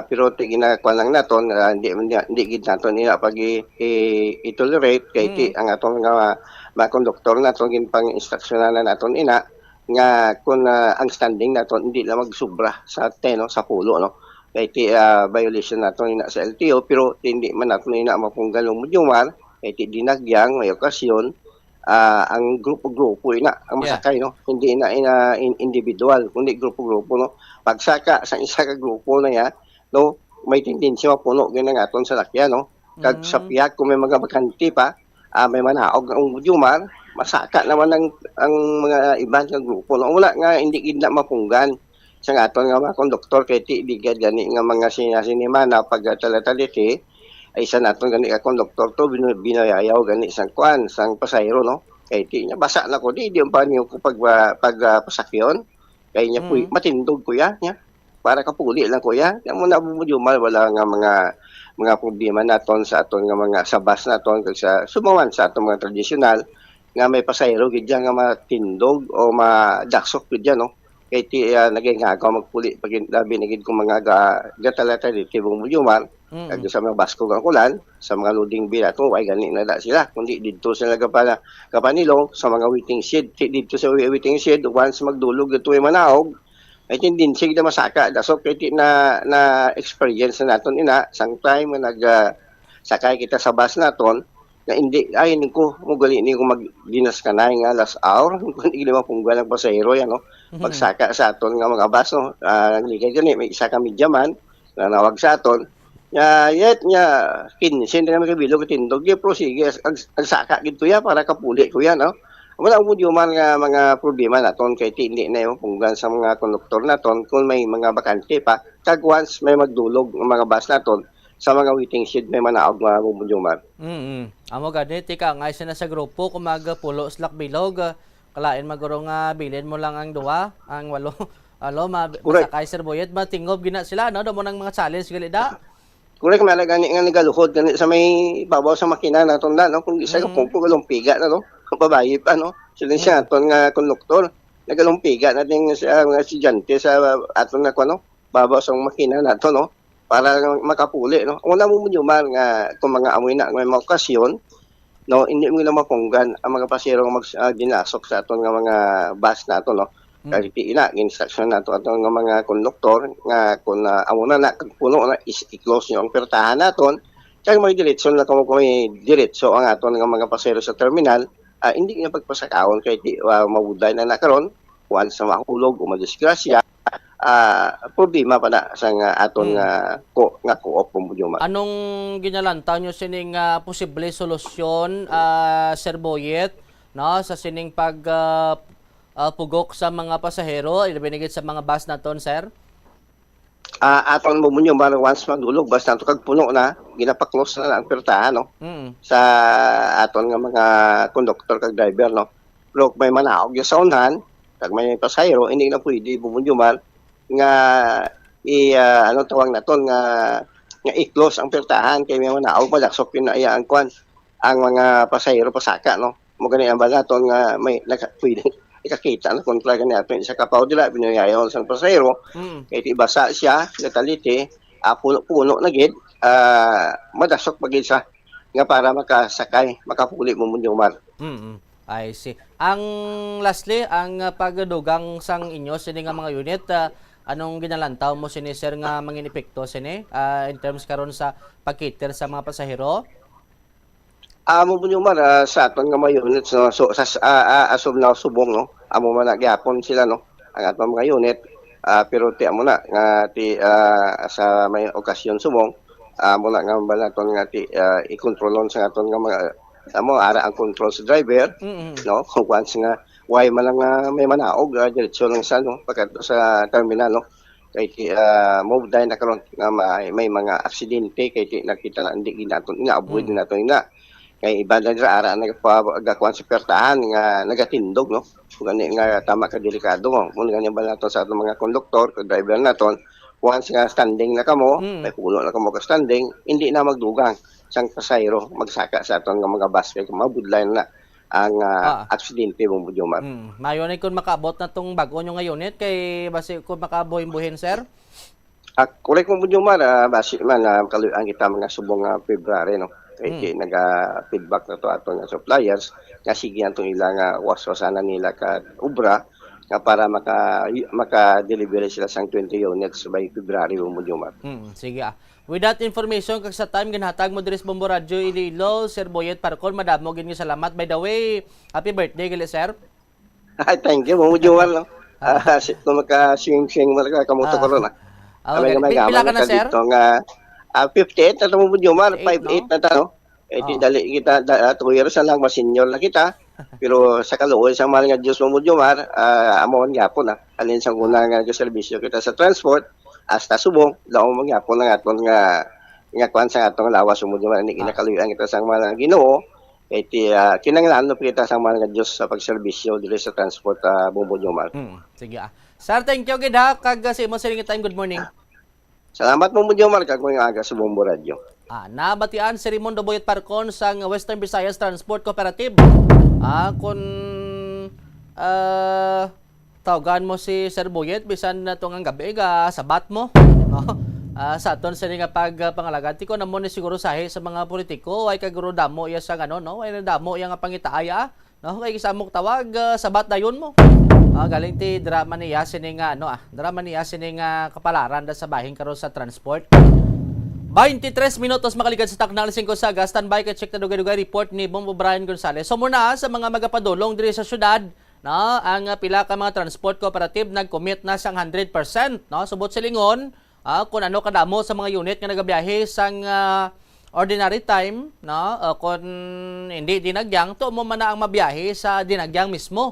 Pero ginagawa lang naton, hindi gid naton ina pag i-tolerate, kaya ang atong mga konduktor naton, ginpang instruksyonan na naton ina, nga kung ang standing naton, hindi na magsubra sa 10, no? Sa pulo, no? Kaya violation naton ina sa LTO, pero hindi man naton ina mapunggan ng Jomar, kaya dinagyang may okasyon ang grupo-grupo ina ang masakay, no, hindi ina individual kundi grupo-grupo, no. Pagsaka sa isa ka grupo na ya, no, may tendency mapuno ganang aton sa lakya, no. Kag sa piyak kung may mga bakante pa may manaog ang Jomar, masaka naman ang mga ibang nga grupo, no. Wala nga hindi gid na mapunggan sa aton nga mga konduktor kay ti digad gani nga mga sinima na pagtataliti ay isa naton gani ka konduktor to binayayaw gani sang kuan sang pasahero, no. Kay ti nya basa na ko di pa niyo ko pag pasakyon kay nya puy matindog kuya nya para kapuli lang kuya nya mo na Jomar wala nga mga problema naton sa aton nga mga sa bus naton kag sa sumawan sa aton mga tradisyonal nga may pasahero gid nga matindog o madaksok gid, no. Kay ti nagingagaw magpuli pag labi na gid ko mga gatalata dito, Bumbu Jomar. Kag sa mga basko ang kulan sa mga loading bay nato ay gani na da sila kundi dito sila kapanilong sa mga waiting shed dito sa waiting shed once magdulog dito ay manaog ay tendency na masaka so kay na experience na naton ina sang time nag sakay kita sa bus naton na hindi ay niko mo gali ni ko magdinas kanay nga last hour kundi gid mapunggan ang pasahero yan, no. Pagsaka sa aton nga mga bus, no, ligay gani may isa ka medyaman na nawag sa aton yet kinsin na mga bilog tindog pero sige ang saka gito ya para kapuli ko yan, no. Wala mo Jomar nga mga problema naton kay hindi na yung punggan sa mga konduktor naton kung may mga bakante pa kag once may magdulog ng mga bus naton sa mga waiting shed may manaog mga Bumbu Jomar. Amo gani tika nga isa na sa grupo kung magpulo slak bilog kalain maguro nga bilin mo lang ang duwa ang walo masakay Sir Boyet matingob gina sila, no, do mo nang mga challenge gali da. Correct man gani nga nagaluhod gani sa may babaw sa makina naton na no kung di sa kapungko galumpiga na no babayi pa no sila siya aton nga konduktor nagalumpiga na din sa mga estudyante sa aton nga kuno babaw sa makina nato no para makapuli no una mo man nga kung mga amoy na may mga okasyon no hindi mo na mapunggan ang mga pasahero nga dinasok sa aton nga mga bus nato no kasi ina instruction nato aton nga mga konduktor nga kung amo na puno na i-close nyo ang pertahan naton kaya may diretso na kung may diretso ang aton nga mga pasahero sa terminal hindi nga pagpasakaon kay di mawuday na nakaron once na mahulog o madisgrasya problema pa na sa nga aton nga co-op mo. Anong ginalantaw nyo sining posible solusyon, Sir Boyet, no, sa sining pugok sa mga pasahero, ibinigit sa mga bus naton, sir? Aton mo once magdulog, basta nato kag puno na, ginapaklose na ang pertahan, no? Sa aton nga mga conductor kag driver, no? Pero may manaog yung sa unahan, kag may pasahero, hindi na pwede bumunyumar nga ano tawag naton nga i-close ang pertahan kay may manaog malaksok yun na iya ang kwan ang mga pasahero pasaka, no? Mo gani ang balaton nga may pwede ikakita na kontra gani ato sa kapaw dila binayayon sa pasahero kay ti basa siya natalite puno na gid madasok pagid sa nga para makasakay makapuli mo munyumar. I see. Ang lastly ang pagdugang sang inyo sini nga mga unit anong ginalantaw mo sini sir nga mangin epekto sini in terms karon sa pagcater sa mga pasahero? Amo po yung sa aton nga mga units no so sa asob na subong no amo man nagyapon sila no ang aton mga unit pero ti amo na nga ti sa may okasyon subong amo na nga balaton nga ti i-kontrolon sa aton nga mga amo ara ang control sa driver no kung once nga why man lang may manaog diretso lang sa no pagkat sa terminal no kay move dahil na karon nga may mga aksidente kay ti nakita na hindi ginaton nga avoid naton na kay iba na ara nagpakuan sa pertahan nga nagatindog no gani nga tama ka delikado mo gani ba naton sa atong mga konduktor kag driver naton once nga standing na kamo may puno na kamo ka standing hindi na magdugang sang pasahero magsaka sa atong mga bus kay mabudlay na ang aksidente mo Jomar. Mayo na kun makaabot na tong bag-o nyo nga unit kay basi kun makabuhin sir. Correct mo Jomar basi man kaluyan kita mga subong February no. Kaya nag-feedback na to ato nga suppliers nga sige ang ilang waswasanan nila ka ubra nga para maka-deliver sila sang 20 units by February mo Jomar. Sige With that information kag sa time ginhatag mo diri sa Bombo Radio Iloilo, Sir Boyet Parcon, madamo gid nga salamat. By the way, happy birthday gali sir. Thank you mo Jomar no. Kung maka-swing maka-kamuto ko ron Pila ka na sir? 58 na mo Jomar, 58 na ta no. Di dali kita 2 years na lang mas senior na kita. Pero sa kaluoy sa mga nga Dios mo Jomar, amo gyapon alin sa una nga serbisyo kita sa transport hasta subong laom magyapon nga aton nga kwan sa atong lawas mo Jomar ni kinakaluyan kita sa mga Ginoo. Kay kinahanglan kita sa mga nga Dios sa pagserbisyo dili sa transport Bombo Jomar. Sige Sir, thank you gid kag sa imo sining time. Good morning. Salamat mo Jomar kag mga aga sa Bombo Radio. Nabatian si Raimundo Boyet Parcon sa Western Visayas Transport Cooperative. Kung tawagan mo si Sir Boyet bisan na itong gabi sabat mo. Sa aton sa nga pagpangalagad ti ko na mo ni siguro sahi sa mga politiko ay kaguro damo iya sa no ay damo iya nga pangitaaya no kay gisamok tawag sabat dayon mo. Galing ti drama niya sini nga drama niya sini nga kapalaran da sa bahin karon sa transport. 23 minutos makalikan sa Taknal 5 Saga. Standby ka check na dugay-dugay report ni Bombo Brian Gonzales. So muna sa mga magapadulong diri sa syudad, no, ang pila ka mga transport cooperative nag-commit na sang 100%, no. Subot silingon, kung ano kadamo sa mga unit nga nagabiyahe sang ordinary time, no, kung hindi dinagyang to mo man na ang mabiyahe sa dinagyang mismo.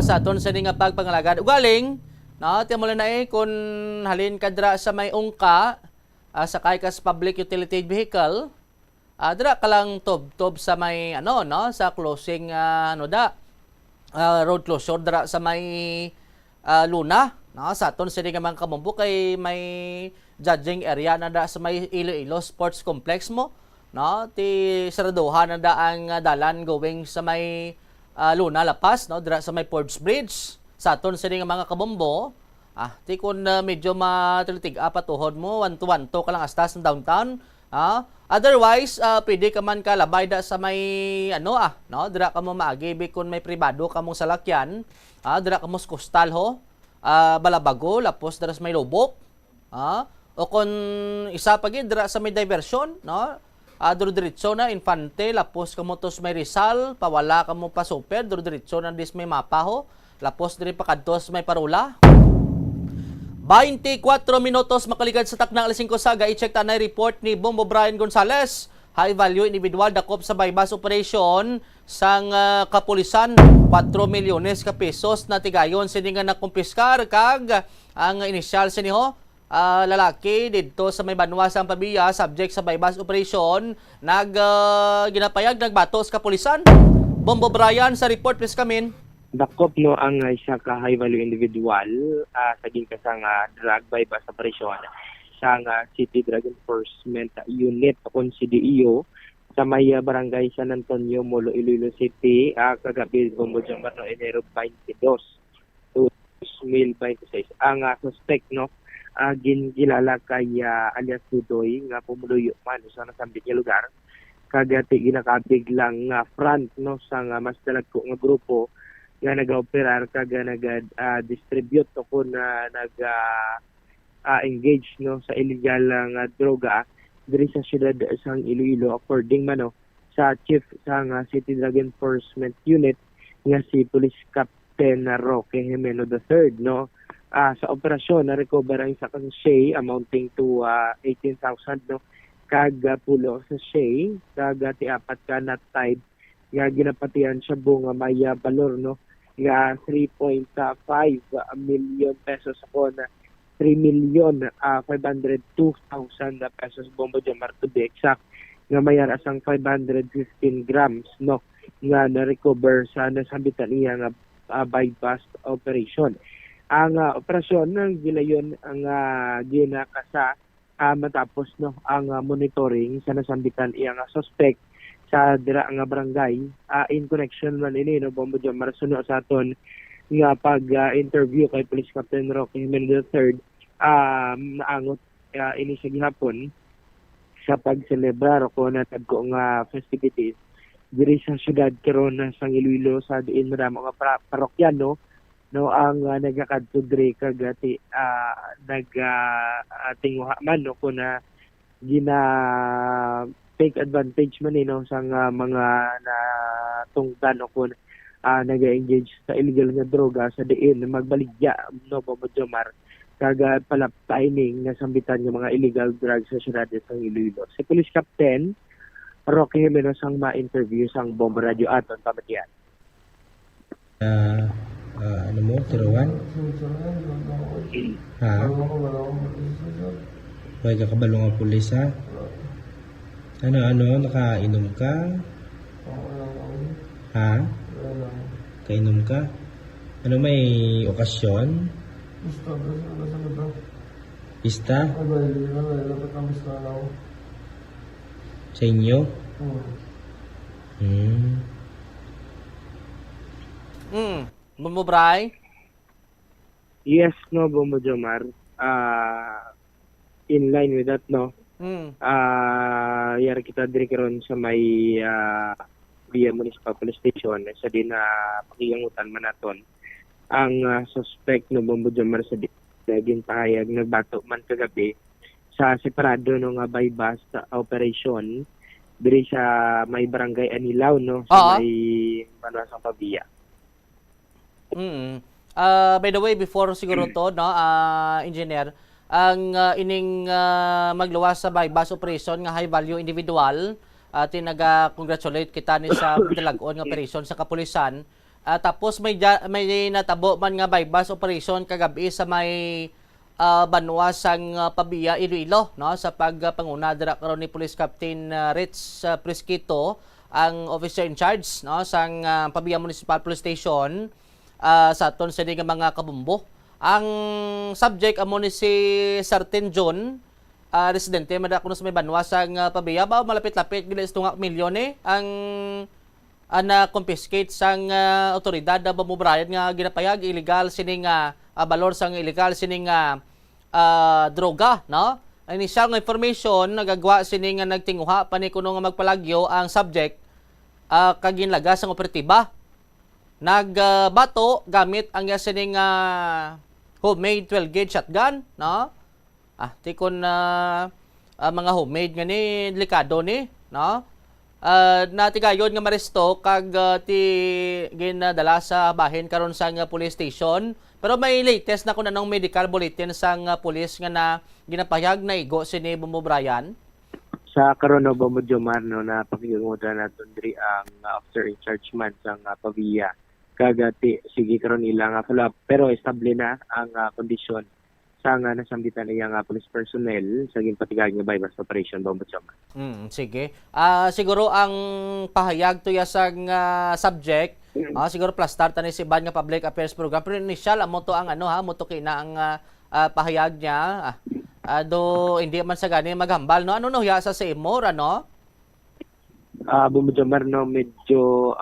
Sa aton sa nga pagpangalagad. Ugaling, no, timo na kung halin kadra sa may ungka sakay ka sa public utility vehicle, dira ka lang tob sa may sa closing road closure dira sa may Luna, no, sa aton sa mga kamumbo kay may judging area na da sa may Iloilo Sports Complex mo, no? Ti saraduhan na da ang dalan going sa may Luna Lapas, no? Dira sa may Forbes Bridge. Sa aton sa nga mga kabombo, ti kun medyo matilitig patuhod mo, 1-1 ka lang astas ng downtown. Otherwise, pwede ka man kalabay da sa may no? Dira ka mo maagi kun may pribado ka mong salakyan, dira ka mo sa coastal ho, Balabago, lapos dira sa may Lubok, o kung isa pa gid dira sa may diversion, no? Duro-diretso na Infante, lapos ka mo to sa may Rizal, pawala ka mo pa Super, duro-diretso na dis may mapa ho, lapos diri pa kadto sa may Parula. 24 minutos makaligan sa taknang alas 5 saga, i-check tanay report ni Bombo Brian Gonzales. High value individual dakop sa bypass operation sang kapulisan, 4 milyones ka pesos na tigayon sini nga nakumpiskar kag ang inisyal siniho lalaki dito sa may Banwa sang Pabiya subject sa bypass operation ginapayag nagbato sa kapulisan. Bombo Brian sa report please come in. Dakop no ang isa ka high value individual sa ginkasang drug bypass operation sa City Drug Enforcement Unit o CDEO sa may barangay San Antonio, Molo, Iloilo City kagabi Bombo Jomar no Enero 22 2026. Ang suspect no ginilala kay alias Dudoy nga pumuluyo man sa nasambit nga lugar kagati ginakabig lang front no sa mas dalagko nga grupo nga nag-operar kaga nag-distribute o kung engage no sa illegal nga droga diri sa siyudad sang Iloilo according man no sa chief sang City Drug Enforcement Unit nga si Police Captain Roque Jimeno III no sa operasyon na recover ang isa ka shay amounting to 18,000 no kag pulo sa shay kag ti apat ka na type nga ginapatian siya nga may balor no nga 3.5 million pesos ako na 3,502,000 pesos Bombo Jomar to be exact nga mayar asang 515 grams no nga na-recover sa nasabitan niya nga bypass operation. Ang operasyon ng gilayon ang ginakasa matapos no ang monitoring sa nasambitan iyang suspect sa dira nga barangay in connection man ini no Bombo Jomar suno sa aton nga pag-interview kay Police Captain Roque Jimeno III naangot ini sa gihapon sa pagselebrar ko na tagko nga festivities diri sa syudad karon sa Iloilo sa diin madamo nga parokyano no ang nagakadto diri kagati tinguha man no kun gina take advantage man no sa mga natungdan o kung nag-engage sa illegal nga droga sa diin magbaligya no Bombo Jomar kaga palap timing na sambitan ng mga illegal drugs sa syudad sa Iloilo. Si Police Captain Roque Jimeno sang ma-interview sang Bombo Radio aton pamatian. Ano mo, tirawan? Ha? May kakabalo nga pulis ha? Ano, nakainom ka? Ha? Kainom ka? Ano, may okasyon? Pista? Sa inyo? Bombo Bray? Yes, no, Bombo Jomar. In line with that, no? Yara kita diri karon sa may Via Municipal Police Station sa din pakiyangutan man naton ang suspect no Bombo Jomar sa naging pahayag nagbato man kagabi sa separado no nga bypass operation diri sa may barangay Anilaw no sa may Banwa sang Pabiya. By the way, before siguro to no engineer ang ining magluwas sa bypass operation nga high value individual tinaga-congratulate kita ni sa dalagon nga operation sa kapulisan. Tapos may natabo man nga bypass operation kagabi sa may Banwa sang Pabiya, Iloilo no sa pagpanguna dira karon ni Police Captain Rich Presquito ang officer in charge no sang Pabiya Municipal Police Station sa aton sa mga kabumbo. Ang subject amo ni si Sergeant John residente mada kuno sa may banwa sang pabiya ba malapit-lapit gid is 2 milyon ang na-confiscate sang otoridad na bamubrayad nga ginapayag illegal sining balor sang illegal sining droga, no? Initial nga information nagagwa sining nagtinguha pa ni kuno nga magpalagyo ang subject kaginlaga sang operatiba. Nagbato gamit ang sining homemade 12-gauge shotgun, no? Tikon mga homemade nga ni delikado ni, no? Natigayon nga maresto kag ti ginadala sa bahin karon sa police station, pero may latest na kunanong medical bulletin sang police nga na ginapahayag na igo sini Bombo Brian. Sa karon no Bombo Jomar no na pakigungutan naton diri ang officer in charge man sang Pavia kagati sige karon ilang follow-up pero estable na ang kondisyon sa nga nasambitan iyang police personnel sa ginpatigayon nga bypass operation Bombo Jomar. Sige. Siguro ang pahayag to ya sang subject, siguro plus start ni si Ban nga public affairs program pero initial amo to ang mo to kina ang pahayag niya. Do hindi man sa gani maghambal no ya sa Seymour Bombo Jomar no medyo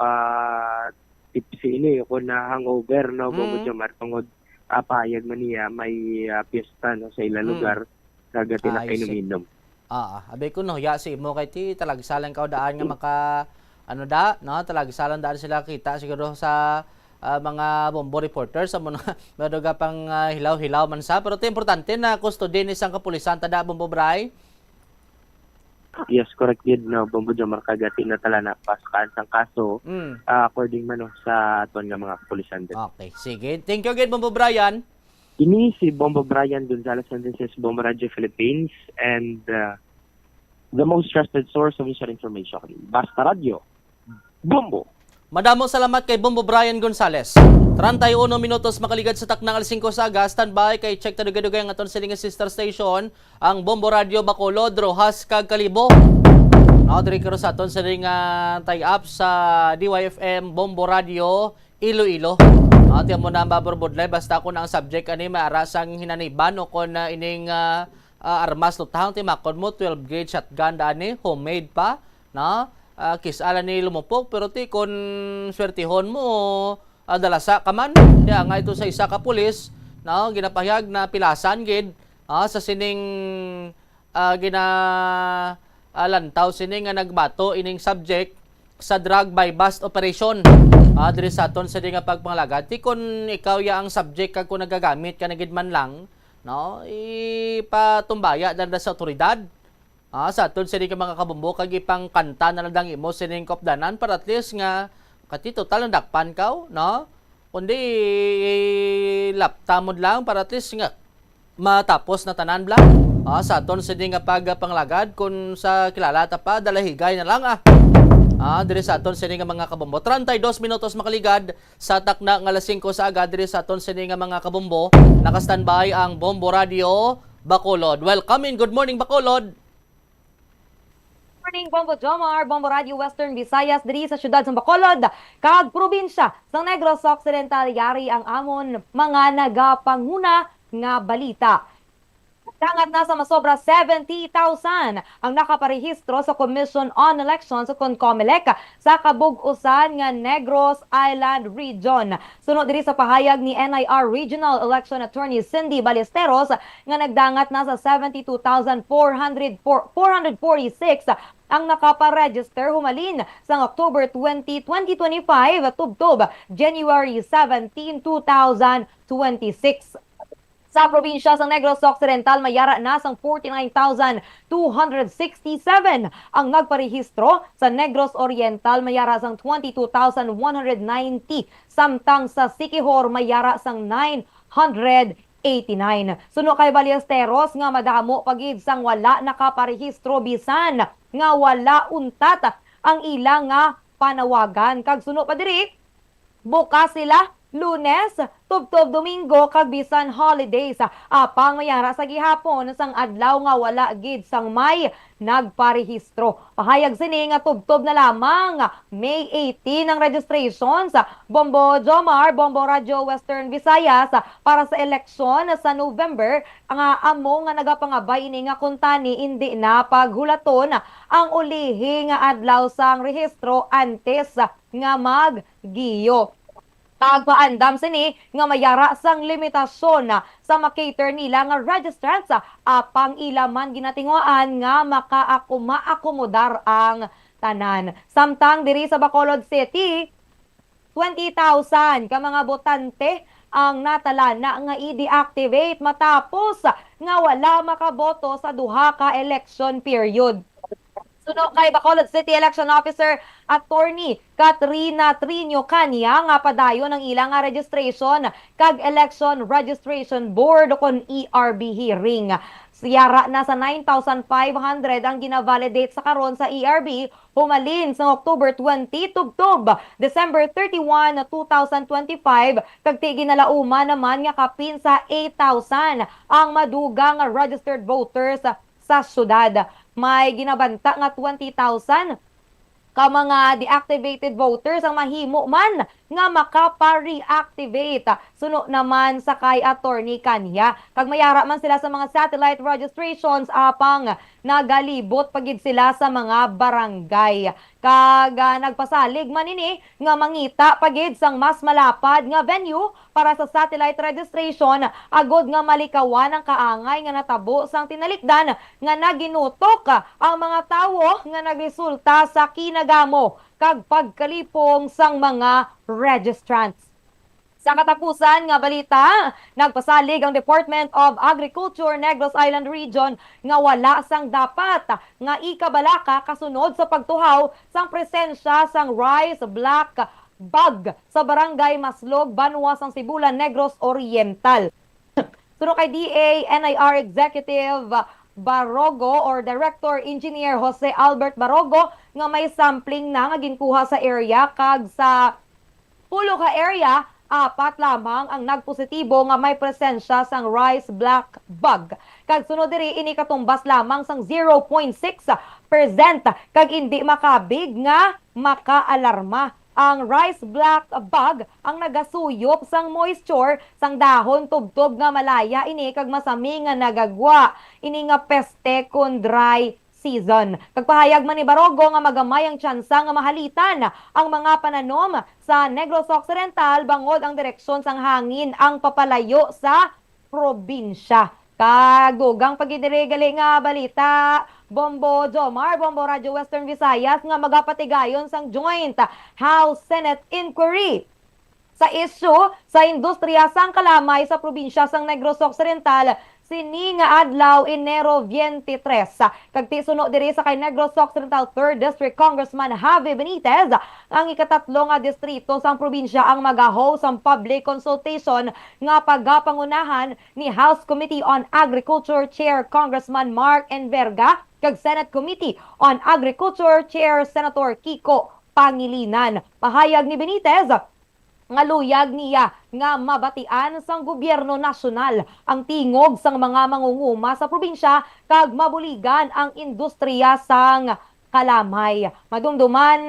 tipsy ini ko na hangover no Bombo Jomar tungod pahayag man niya may piyesta no sa ilang lugar kagati na kainuminom. Abe ko no ya si mo kay ti talagsalan ka daan nga maka talagsalan daan sila kita siguro sa mga bombo reporters sa mga maduga pang hilaw-hilaw man sa pero ito importante na custody ni isang kapulisan tada Bombo Bray. Yes, correct yun no Bombo Jomar kagati na tala na paskaan sang kaso according man sa aton nga mga kapulisan din. Okay, sige. Thank you again Bombo Brian. Ini si Bombo Brian Gonzales Sentences Bombo Radio Philippines and the most trusted source of news and information. Basta Radio. Bombo. Madamong salamat kay Bombo Brian Gonzales. 31 minutos makaligad sa taknang 5 saga. Standby kay check tadugay-dugay ang aton siling sister station ang Bombo Radio Bacolod, Rojas kag Kalibo. Diri karo sa aton siling tie-up sa DYFM Bombo Radio Iloilo. Ati mo na baborbodlay basta ko na ang subject ani maarasang hinaniban o kon ining armas lutahang timakon mo 12 gauge shotgun dani homemade pa na kisala ni lumupok pero ti kon swertihon mo dalasa ka man kaya nga ito sa isa ka pulis na ginapahayag na pilasan gid sa sining lantaw sining nga nagbato ining subject sa drug by bust operation diri sa aton sa nga pagpangalagad ti kon ikaw ya ang subject kag kung nagagamit ka na gid man lang no ipatumbaya danda sa otoridad. Sa aton sa mga kabumbo kag ipang kanta na lang imo sining kopdanan para at least nga kati total ang dakpan kaw no kundi laptamod lang para at least nga matapos na tanan bla. Sa aton sa nga pagpanglagad kun sa kilala ta pa dalahigay na lang diri sa aton sa nga mga kabumbo 32 minutos makaligad sa takna nga 5 sa aga diri sa aton sa nga mga kabumbo naka-standby ang Bombo Radio Bacolod. Welcome in. Good morning Bacolod. Morning, Bombo Jomar, Bombo Radio Western Visayas, diri sa syudad sa Bacolod, kag probinsya sa Negros Occidental, yari ang amon mga nagapanguna nga balita. Dangat na sa masobra 70,000 ang nakaparehistro sa Commission on Elections sa CONCOMELEC sa kabug-usan nga Negros Island Region. Sunod diri sa pahayag ni NIR Regional Election Attorney Cindy Ballesteros nga nagdangat na sa 72,446 ang nakaparegister humalin sa October 20, 2025 at tubtob January 17, 2026. Sa probinsya sa Negros Occidental, mayara na sang 49,267 ang nagparehistro. Sa Negros Oriental, mayara sang 22,190. Samtang sa Siquijor, mayara sang 989. Suno kay Ballesteros nga madamo pagid sang wala nakaparehistro bisan nga wala untat ang ilang nga panawagan. Kag suno pa diri, bukas sila Lunes, tubtob Domingo kag bisan holidays. Apang mayara sa gihapon sang adlaw nga wala gid sang may nagparehistro. Pahayag sini nga tubtob na lamang May 18 ang registration sa Bombo Jomar, Bombo Radio Western Visayas para sa eleksyon sa November. Ang amo nga nagapangabay ini nga kuntani hindi na paghulaton ang ulihi nga adlaw sang rehistro antes nga maggiyo. Tagpaandam sini nga mayara sang limitasyon sa makater nila nga registrants apang ilaman ginatinguan nga makaakomodar ang tanan. Samtang diri sa Bacolod City, 20,000 ka mga botante ang natalana nga i-deactivate matapos nga wala makaboto sa duha ka election period. Suno kay Bacolod City Election Officer Attorney Katrina Trinio Kanya nga padayon ang ilang registration kag Election Registration Board kon ERB hearing. Siyara na sa 9,500 ang ginavalidate sa karon sa ERB humalin sa October 20 tubtob December 31, 2025 kag ginalauman naman nga kapin sa 8,000 ang madugang registered voters sa syudad. May ginabanta nga 20,000 ka mga deactivated voters ang mahimo man nga makapa-reactivate. Suno naman sa kay Attorney Kanya. Kag mayara man sila sa mga satellite registrations apang nagalibot pagid sila sa mga barangay. Kag nagpasalig man ini nga mangita pagid sang mas malapad nga venue para sa satellite registration agod nga malikawan ang kaangay nga natabo sang tinalikdan nga naginutok ang mga tawo nga nagresulta sa kinagamo kag pagkalipong sang mga registrants. Sa katapusan nga balita, nagpasalig ang Department of Agriculture Negros Island Region nga wala sang dapat nga ikabalaka kasunod sa pagtuhaw sang presensya sang rice black bug sa barangay Maslog, Banwa sang Sibulan, Negros Oriental. Suno kay DA NIR Executive Barogo or Director Engineer Jose Albert Barogo nga may sampling na nga ginkuha sa area kag sa pulo ka area 4 lamang ang nagpositibo nga may presensya sang rice black bug. Kag sunod diri ini katumbas lamang sang 0.6% kag hindi makabig nga makaalarma. Ang rice black bug ang nagasuyop sang moisture sang dahon tubtob nga malaya ini kag masami nga nagagwa ini nga peste kon dry season. Kagpahayag man ni Barogo nga magamay ang tsansa nga mahalitan ang mga pananom sa Negros Occidental bangod ang direksyon sang hangin ang papalayo sa probinsya. Kagugang pagidirigali nga balita, Bombo Jomar, Bombo Radio Western Visayas nga magapatigayon sang Joint House Senate Inquiry sa issue sa industriya sang kalamay sa probinsya sang Negros Occidental sini nga adlaw Enero 23. Kag tisuno diri sa kay Negros Occidental 3rd District Congressman Javi Benitez ang ikatatlo nga distrito sang probinsya ang mag-host ang public consultation nga pagapangunahan ni House Committee on Agriculture Chair Congressman Mark Enverga kag Senate Committee on Agriculture Chair Senator Kiko Pangilinan. Pahayag ni Benitez nga luyag niya nga mabatian sang gobyerno nasyonal ang tingog sang mga mangunguma sa probinsya kag mabuligan ang industriya sang kalamay. Madumduman,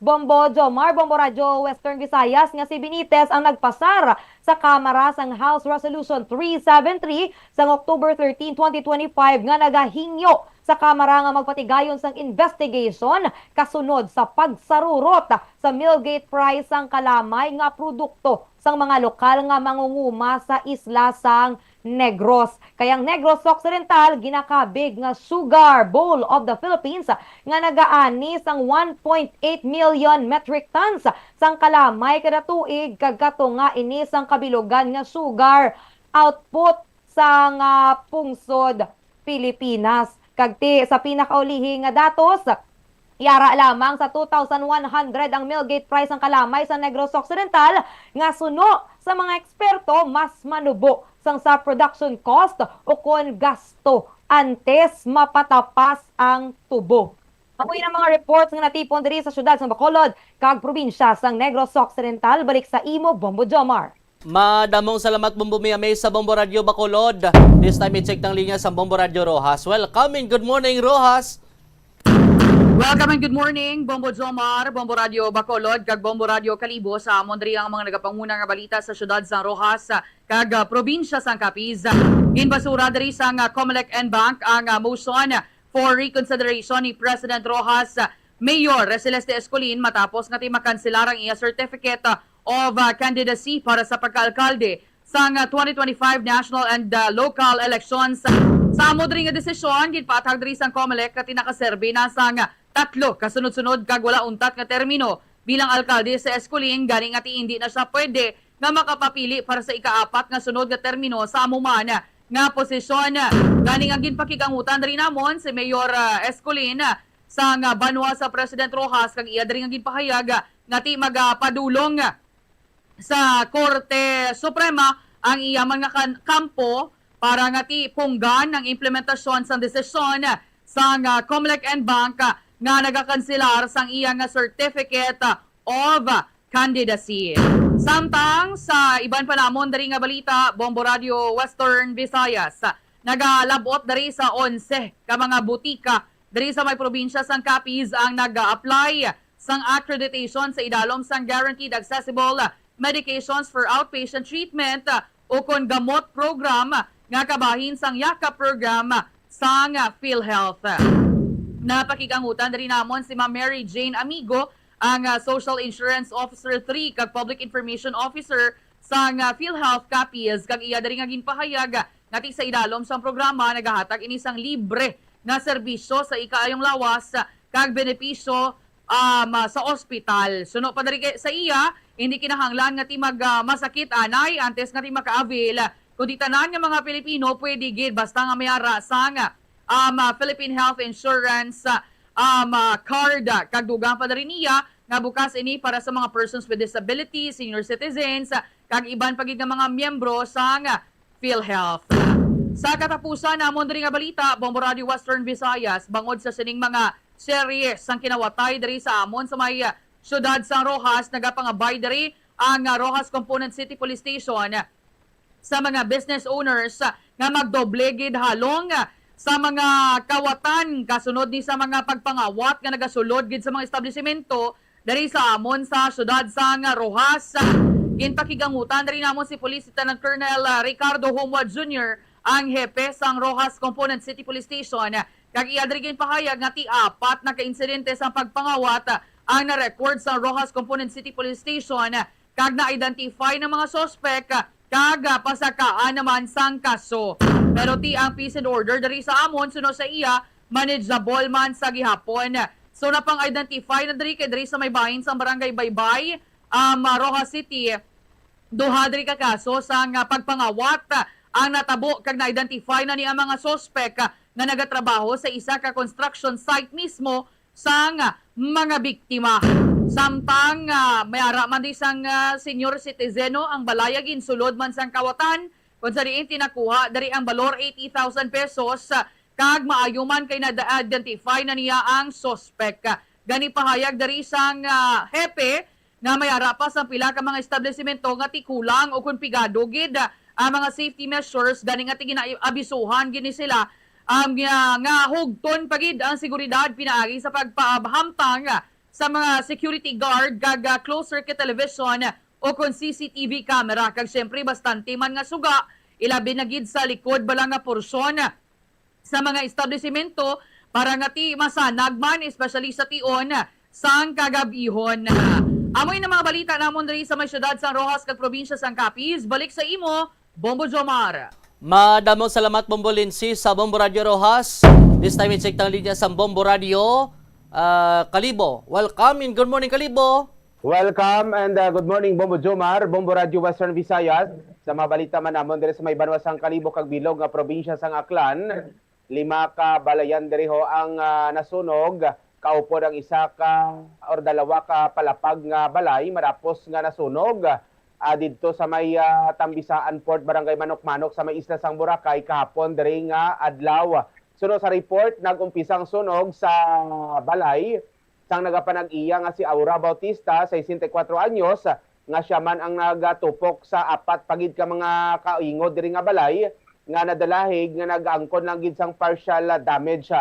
Bombo Jomar, Bombo Radio Western Visayas nga si Benitez ang nagpasar sa Kamara sang House Resolution 373 sang October 13, 2025 nga nagahingyo sa Kamara nga magpatigayon sang investigation kasunod sa pagsarurot sa millgate price sang kalamay nga produkto sang mga lokal nga mangunguma sa isla sang Negros. Kayang Negros Occidental ginakabig nga Sugar Bowl of the Philippines nga nagaani sang 1.8 million metric tons sang kalamay kada tuig kag kato nga ini sang kabilugan nga sugar output sang pungsod Pilipinas. Kagti sa pinakaulihi nga datos, yara lamang sa 2,100 ang millgate price ng kalamay sa Negros Occidental nga suno sa mga eksperto mas manubo sang sa production cost o kon gasto antes mapatapas ang tubo. Amoy ng mga reports nga natipon diri sa syudad sa Bacolod, kag probinsya sang Negros Occidental, balik sa imo Bombo Jomar. Madamong salamat Bombo Miamay sa Bombo Radio Bacolod. This time i-check ng linya sa Bombo Radio Rojas. Welcome and good morning Rojas. Welcome and good morning, Bombo Jomar, Bombo Radio Bacolod, kag Bombo Radio Kalibo sa Mondri ang mga nagapanguna nga balita sa syudad sa Rojas, kag probinsya sang Capiz. Ginbasura diri sang Comelec and Bank ang motion for reconsideration ni President Rojas Mayor Celeste Escolin matapos nga makanselar ang iya certificate of candidacy para sa pagkaalkalde sang 2025 national and local elections. Sa amo diri nga desisyon ginpatag diri sang Comelec kat nakaserbe na sang 3 kasunod-sunod kag wala untat nga termino bilang alkalde sa Escolin, gani nga hindi na siya pwede nga makapapili para sa ika-4 nga sunod nga termino sa amo man nga posisyon. Gani nga ginpakikangutan diri namon si Mayor Escolin sa nga banwa sa President Rojas kag iya diri nga ginpahayag nga ti magapadulong sa Korte Suprema ang iya mga kampo para nga ti punggan ang implementasyon sa desisyon sa Comelec and Bank nga nagakanselar sang iya nga certificate of candidacy. Samtang sa iban pa namon dari nga balita, Bombo Radio Western Visayas nagalabot dari sa 11 ka mga butika dari sa may probinsya sang Capiz ang nag-apply sang accreditation sa idalom sang Guaranteed Accessible Medications for Outpatient Treatment o kon gamot program nga kabahin sang YAKA program sang PhilHealth. Napakikangutan dari namon si Ma'am Mary Jane Amigo, ang Social Insurance Officer 3 kag Public Information Officer sa PhilHealth Capiz, kag iya dari nga ginpahayag ngati sa idalom sang programa nagahatag ini sang libre nga serbisyo sa ikaayong lawas kag benepisyo sa ospital. Suno pa dari sa iya, hindi kinahanglan nga ti masakit anay antes nga ti maka-avail. Kundi tanan nga mga Pilipino pwede gid basta nga mayara sang Philippine Health Insurance card. Kag dugang pa rin niya nga bukas ini para sa mga persons with disabilities, senior citizens, kag iban pagid nga mga miyembro sa PhilHealth. Sa katapusan namon diri nga balita, Bombo Radio Western Visayas bangod sa sining mga serye sang kinawatay diri sa amon sa may syudad sa Rojas, nagapangabay diri ang Rojas Component City Police Station sa mga business owners nga magdoble gid halong sa mga kawatan kasunod ni sa mga pagpangawat nga nagasulod gid sa mga establishmento dari sa amon sa syudad sa Rojas. Ginpakigangutan dari namon si Police Lieutenant Colonel Ricardo Humwa Jr., ang hepe sang Rojas Component City Police Station. Kag iya diri ginpahayag nga ti 4 na ka-insidente sa pagpangawat ang na-record sa Rojas Component City Police Station kag na-identify ng mga sospek kag pasakaan naman sang kaso. Pero ti ang peace and order dari sa amon suno sa iya manageable man sa gihapon. So napang identify na diri kay diri sa may bahin sa Barangay Baybay, Rojas City, duha diri ka kaso sa pagpangawat ang natabo kag na-identify na ni ang mga sospek na nagatrabaho sa isa ka construction site mismo sang mga biktima. Samtang mayara man di sang senior citizeno ang balayag insulod man sang kawatan kung sa diin tinakuha dari ang balor 80,000 pesos kag maayo man kay na-identify na niya ang sospek. Gani pahayag dari sang hepe na mayara pa sa pila ka mga establishmento nga tikulang o kung pigado gid ang mga safety measures gani nga ginabisuhan gini sila nga hugton pagid ang seguridad pinaagi sa pagpahamtang sa mga security guard kag closed circuit television o kon CCTV camera kag syempre bastante man nga suga ilabi na gid sa likod bala nga porsyon sa mga establishmento para nga ti masanag man especially sa tion sang kagabihon. Amoy na mga balita namon diri sa may syudad sa Rojas kag probinsya sang Capiz. Balik sa imo, Bombo Jomar. Madamong salamat Bombo Lindsay sa Bombo Radio Rojas. This time i-check tang linya sa Bombo Radio Kalibo. Welcome and good morning Kalibo. Welcome and good morning Bombo Jomar, Bombo Radio Western Visayas. Sa mga balita man namon diri sa may banwa sang Kalibo kag bilog nga probinsya sang Aklan, 5 ka balayan diri ho ang nasunog. Kaupod ang isa ka or 2 ka palapag nga balay marapos nga nasunog didto sa may Tambisaan Port Barangay Manok-Manok sa may isla sang Boracay kahapon diri nga adlaw. Suno sa report, nag-umpisang sunog sa balay sang nagapanag-iya nga si Aura Bautista, 64 anyos, nga siya man ang nagatupok sa apat pagid ka mga kaingod diri nga balay nga nadalahig nga nag-angkon lang gid sang partial damage.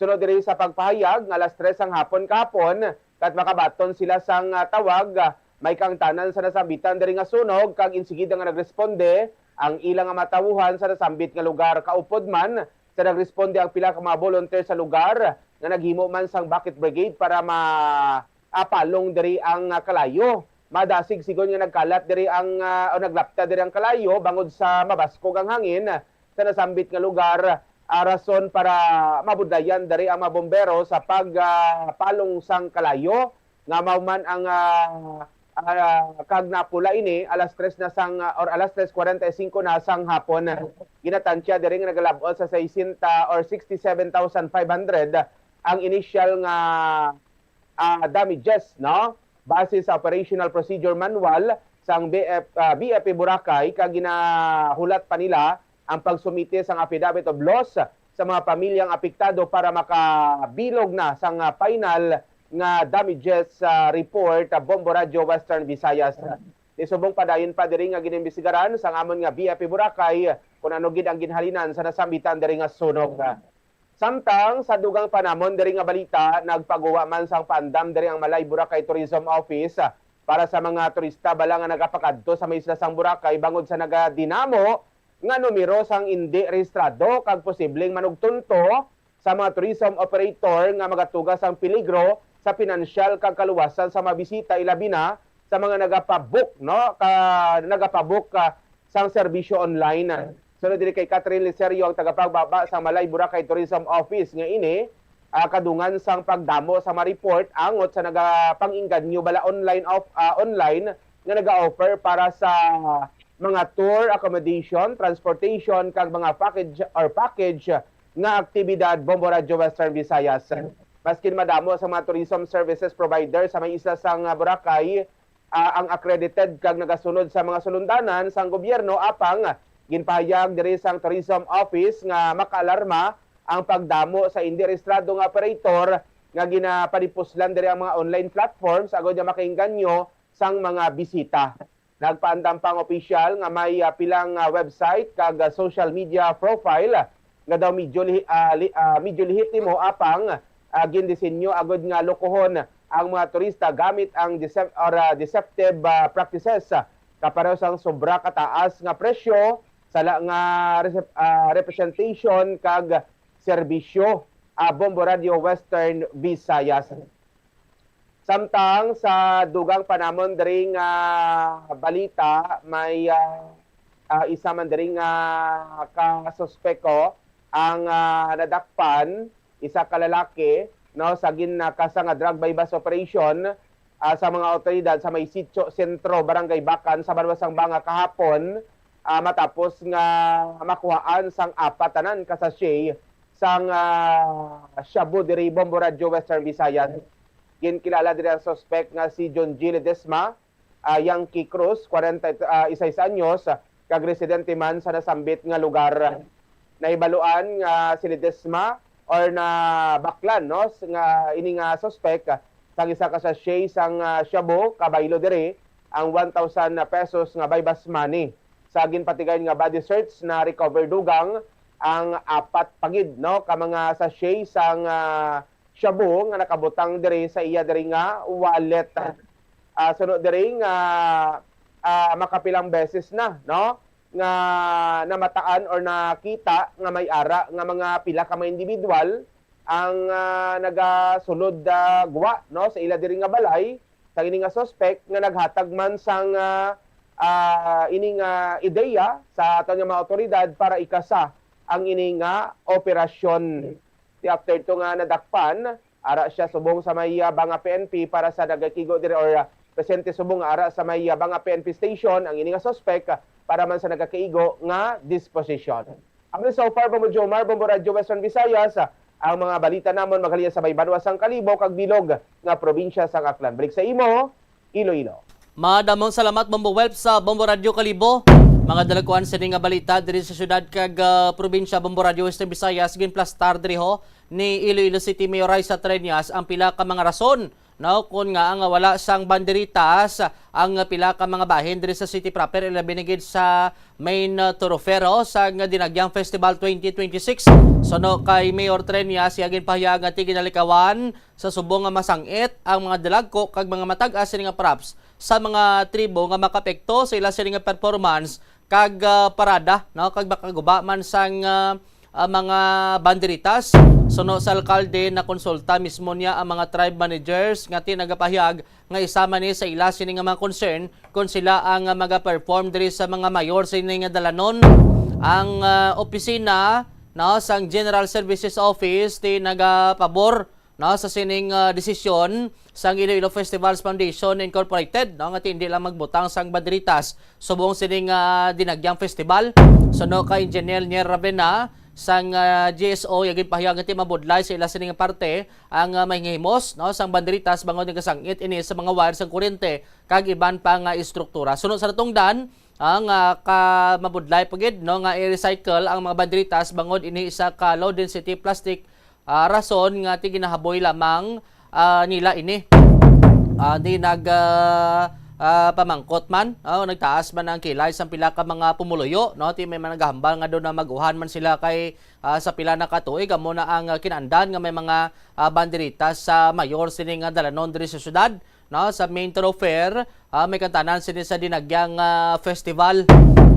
Sunod diri sa pagpahayag nga alas 3 ang hapon kahapon kat makabaton sila sang tawag may kang tanan sa nasambitan diri nga sunog kag insigid nga nagresponde ang ilang nga matawuhan sa nasambit nga lugar. Kaupod man sa nagresponde ang pila ka mga volunteer sa lugar nga naghimo man sang bucket brigade para maapalong diri ang kalayo. Madasig sigon nga nagkalat diri ang o naglapta diri ang kalayo bangod sa mabaskog ang hangin sa nasambit nga lugar. Rason para mabudlayan diri ang mga bombero sa pagpalong sang kalayo nga mao man ang kag napula ini alas 3 na sang or alas 3:45 na sang hapon. Ginatansya diri nga nagalabot sa 60 or 67,500 ang initial nga damages, no? Base sa operational procedure manual sang BFP Boracay kag ginahulat pa nila ang pagsumite sang affidavit of loss sa mga pamilyang apektado para makabilog na sang final nga damages report Bombo Radio Western Visayas. Isubong padayon pa diri nga ginimbestigaran sang amon nga BFP Boracay kung ano gid ang ginhalinan sa nasambitan diri nga sunog. Samtang sa dugang panamon diri nga balita nagpagawa man sang pandam diri ang Malay Boracay Tourism Office para sa mga turista bala nga nagapakadto sa may isla sang Boracay bangod sa nagadinamo nga numero sang hindi rehistrado kag posibleng manugtunto sa mga tourism operator nga magatugas ang peligro sa pinansyal kag kaluwasan sa mabisita ilabi na sa mga nagapabook, no? Nagapabook sang serbisyo online. Sunod diri kay Catherine Licerio ang tagapagbaba sa Malay Boracay Tourism Office nga ini kadungan sang pagdamo sa ma-report angot sa nagapang-inganyo bala online nga naga-offer para sa mga tour, accommodation, transportation kag mga package nga aktibidad Bombo Radio Western Visayas. Maskin madamo sa mga tourism services provider sa may isla sang Boracay ang accredited kag nagasunod sa mga sulundanan sang gobyerno apang ginpahayag diri sang tourism office nga makaalarma ang pagdamo sa hindi rehistrado nga operator nga ginapadipuslan diri ang mga online platforms agod nga makainganyo sang mga bisita. Nagpaandam pang opisyal nga may pilang website kag social media profile nga daw medyo lehitimo apang gindisenyo agod nga lokohon ang mga turista gamit ang deceptive practices kapareho sang sobra kataas nga presyo sala nga representation kag serbisyo Bombo Radio Western Visayas. Samtang sa dugang panamon diri nga balita may isa man diri nga kasuspeko ang nadakpan isa ka lalaki no sa ginakasa nga drug bypass operation sa mga otoridad sa may Sitio Sentro Barangay Bacan sa Banwasang Banga kahapon matapos nga makuhaan sang apatanan ka sachet sang shabu diri Bombo Radio Western Visayas. Kilala diri ang suspect nga si John G. Ledesma, Yankee Cruz, 41 anyos, kag residente man sa nasambit nga lugar. Naibaluan nga si Ledesma or na baklan no nga ini nga suspect sang isa ka sachet sang shabu kabaylo diri ang 1,000 pesos nga bypass money. Sa ginpatigayon nga body search na recover dugang ang apat pagid no ka mga sachet sang shabu nga nakabutang diri sa iya diri nga wallet. Sunod diri nga makapilang beses na no nga namataan or nakita nga may ara nga mga pila ka mga individual ang nagasulod guwa no sa ila diri nga balay sa ini nga suspect nga naghatag man sang ini nga ideya sa aton nga mga otoridad para ikasa ang ini nga operasyon. After ito nga nadakpan, ara siya subong sa may Banga PNP para sa nagakigo diri or presente subong ara sa may Banga PNP station ang ini nga suspect para man sa nagakaigo nga disposition. Ang so far Bombo Jomar, Bombo Radio Western Visayas, ang mga balita namon magaliya sa may Banwasang Kalibo kag bilog nga probinsya sang Aklan. Balik sa imo, Iloilo. Madamong salamat Bombo Welp sa Bombo Radio Kalibo. Mga dalaguan sa nga balita diri sa syudad kag probinsya Bombo Radio Western Visayas ginplastar diri ho ni Iloilo City Mayor Raisa Treñas ang pila ka mga rason no kun nga ang wala sang banderitas ang pila ka mga bahin diri sa city proper ilabi gid sa main thoroughfare sa Dinagyang Festival 2026. So no kay Mayor Treñas yagin pahayag nga ginalikawan sa subong nga masangit ang mga dalagko kag mga matag-as nga props sa mga tribo nga makapekto sa ila sila nga performance kag parada no kag makaguba man sang mga banderitas. Suno sa alkalde na konsulta mismo niya ang mga tribe managers nga tinagapahayag nga isama ni sa ila sini nga mga concern kung sila ang maga-perform diri sa mga mayor sini nga dalanon. Ang opisina no sang General Services Office tinagapabor no sa sining desisyon sang Iloilo Festivals Foundation Incorporated no nga hindi lang magbutang sang banderitas subong sining Dinagyang Festival. Suno ka Engineer Nier Ravena sang GSO yagin pahayag nga mabudlay sa ila sining parte ang mahingimos no sang banderitas bangod nga sangit ini sa mga wires sang kuryente kag iban pa nga istruktura. Sunod sa natungdan ang ka mabudlay pagid no nga i-recycle ang mga banderitas bangod ini isa ka low density plastic rason nga ti ginahaboy lamang nila ini di nag pamangkot man nagtaas man ang kilay sa pila ka mga pumuluyo no ti may naghambal nga do na maguhan man sila kay sa pila na katuig amo na ang kinandan nga may mga banderitas sa mayor sini nga dalanon diri sa syudad no sa main thoroughfare may kantanan sini sa Dinagyang Festival.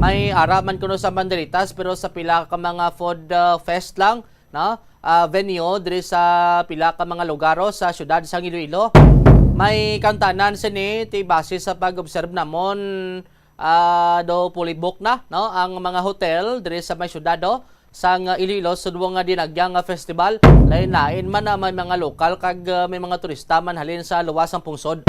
May ara man kuno sa banderitas pero sa pila ka mga food fest lang no venue diri sa pila ka mga lugaro sa syudad sa Iloilo. May kantanan sini ti base sa pag-observe namon do fully book na no ang mga hotel diri sa may syudad do sang Iloilo sudwo nga Dinagyang Festival. Lain-lain man na may mga lokal kag may mga turista man halin sa luwas ang pungsod.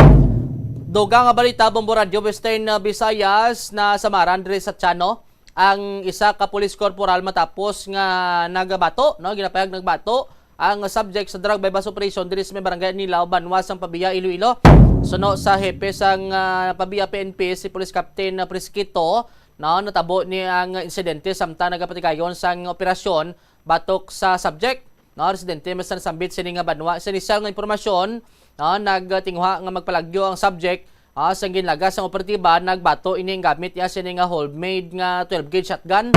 Dugang nga balita Bombo Radio Western Visayas na samaran diri sa Tiano ang isa ka police corporal matapos nga nagabato no ginapayag nagbato ang subject sa drug bypass operation diri sa barangay Nilaw, Banwas, ang Pabia, Iloilo. Suno sa hepe sang Pabia PNP si Police Captain Prisquito no natabo ni ang insidente samtang nagapatigayon sang operasyon batok sa subject no residente mas nasambit sini nga Banwas sa initial nga impormasyon no nagtingwa nga magpalagyo ang subject sa ginlagas ang operatiba nagbato ini gamit niya sini nga homemade nga 12 gauge shotgun.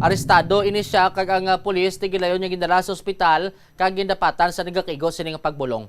Arestado ini siya kag ang pulis tigilayon niya gindala sa ospital kag gindapatan sa nagakigo sini nga pagbulong.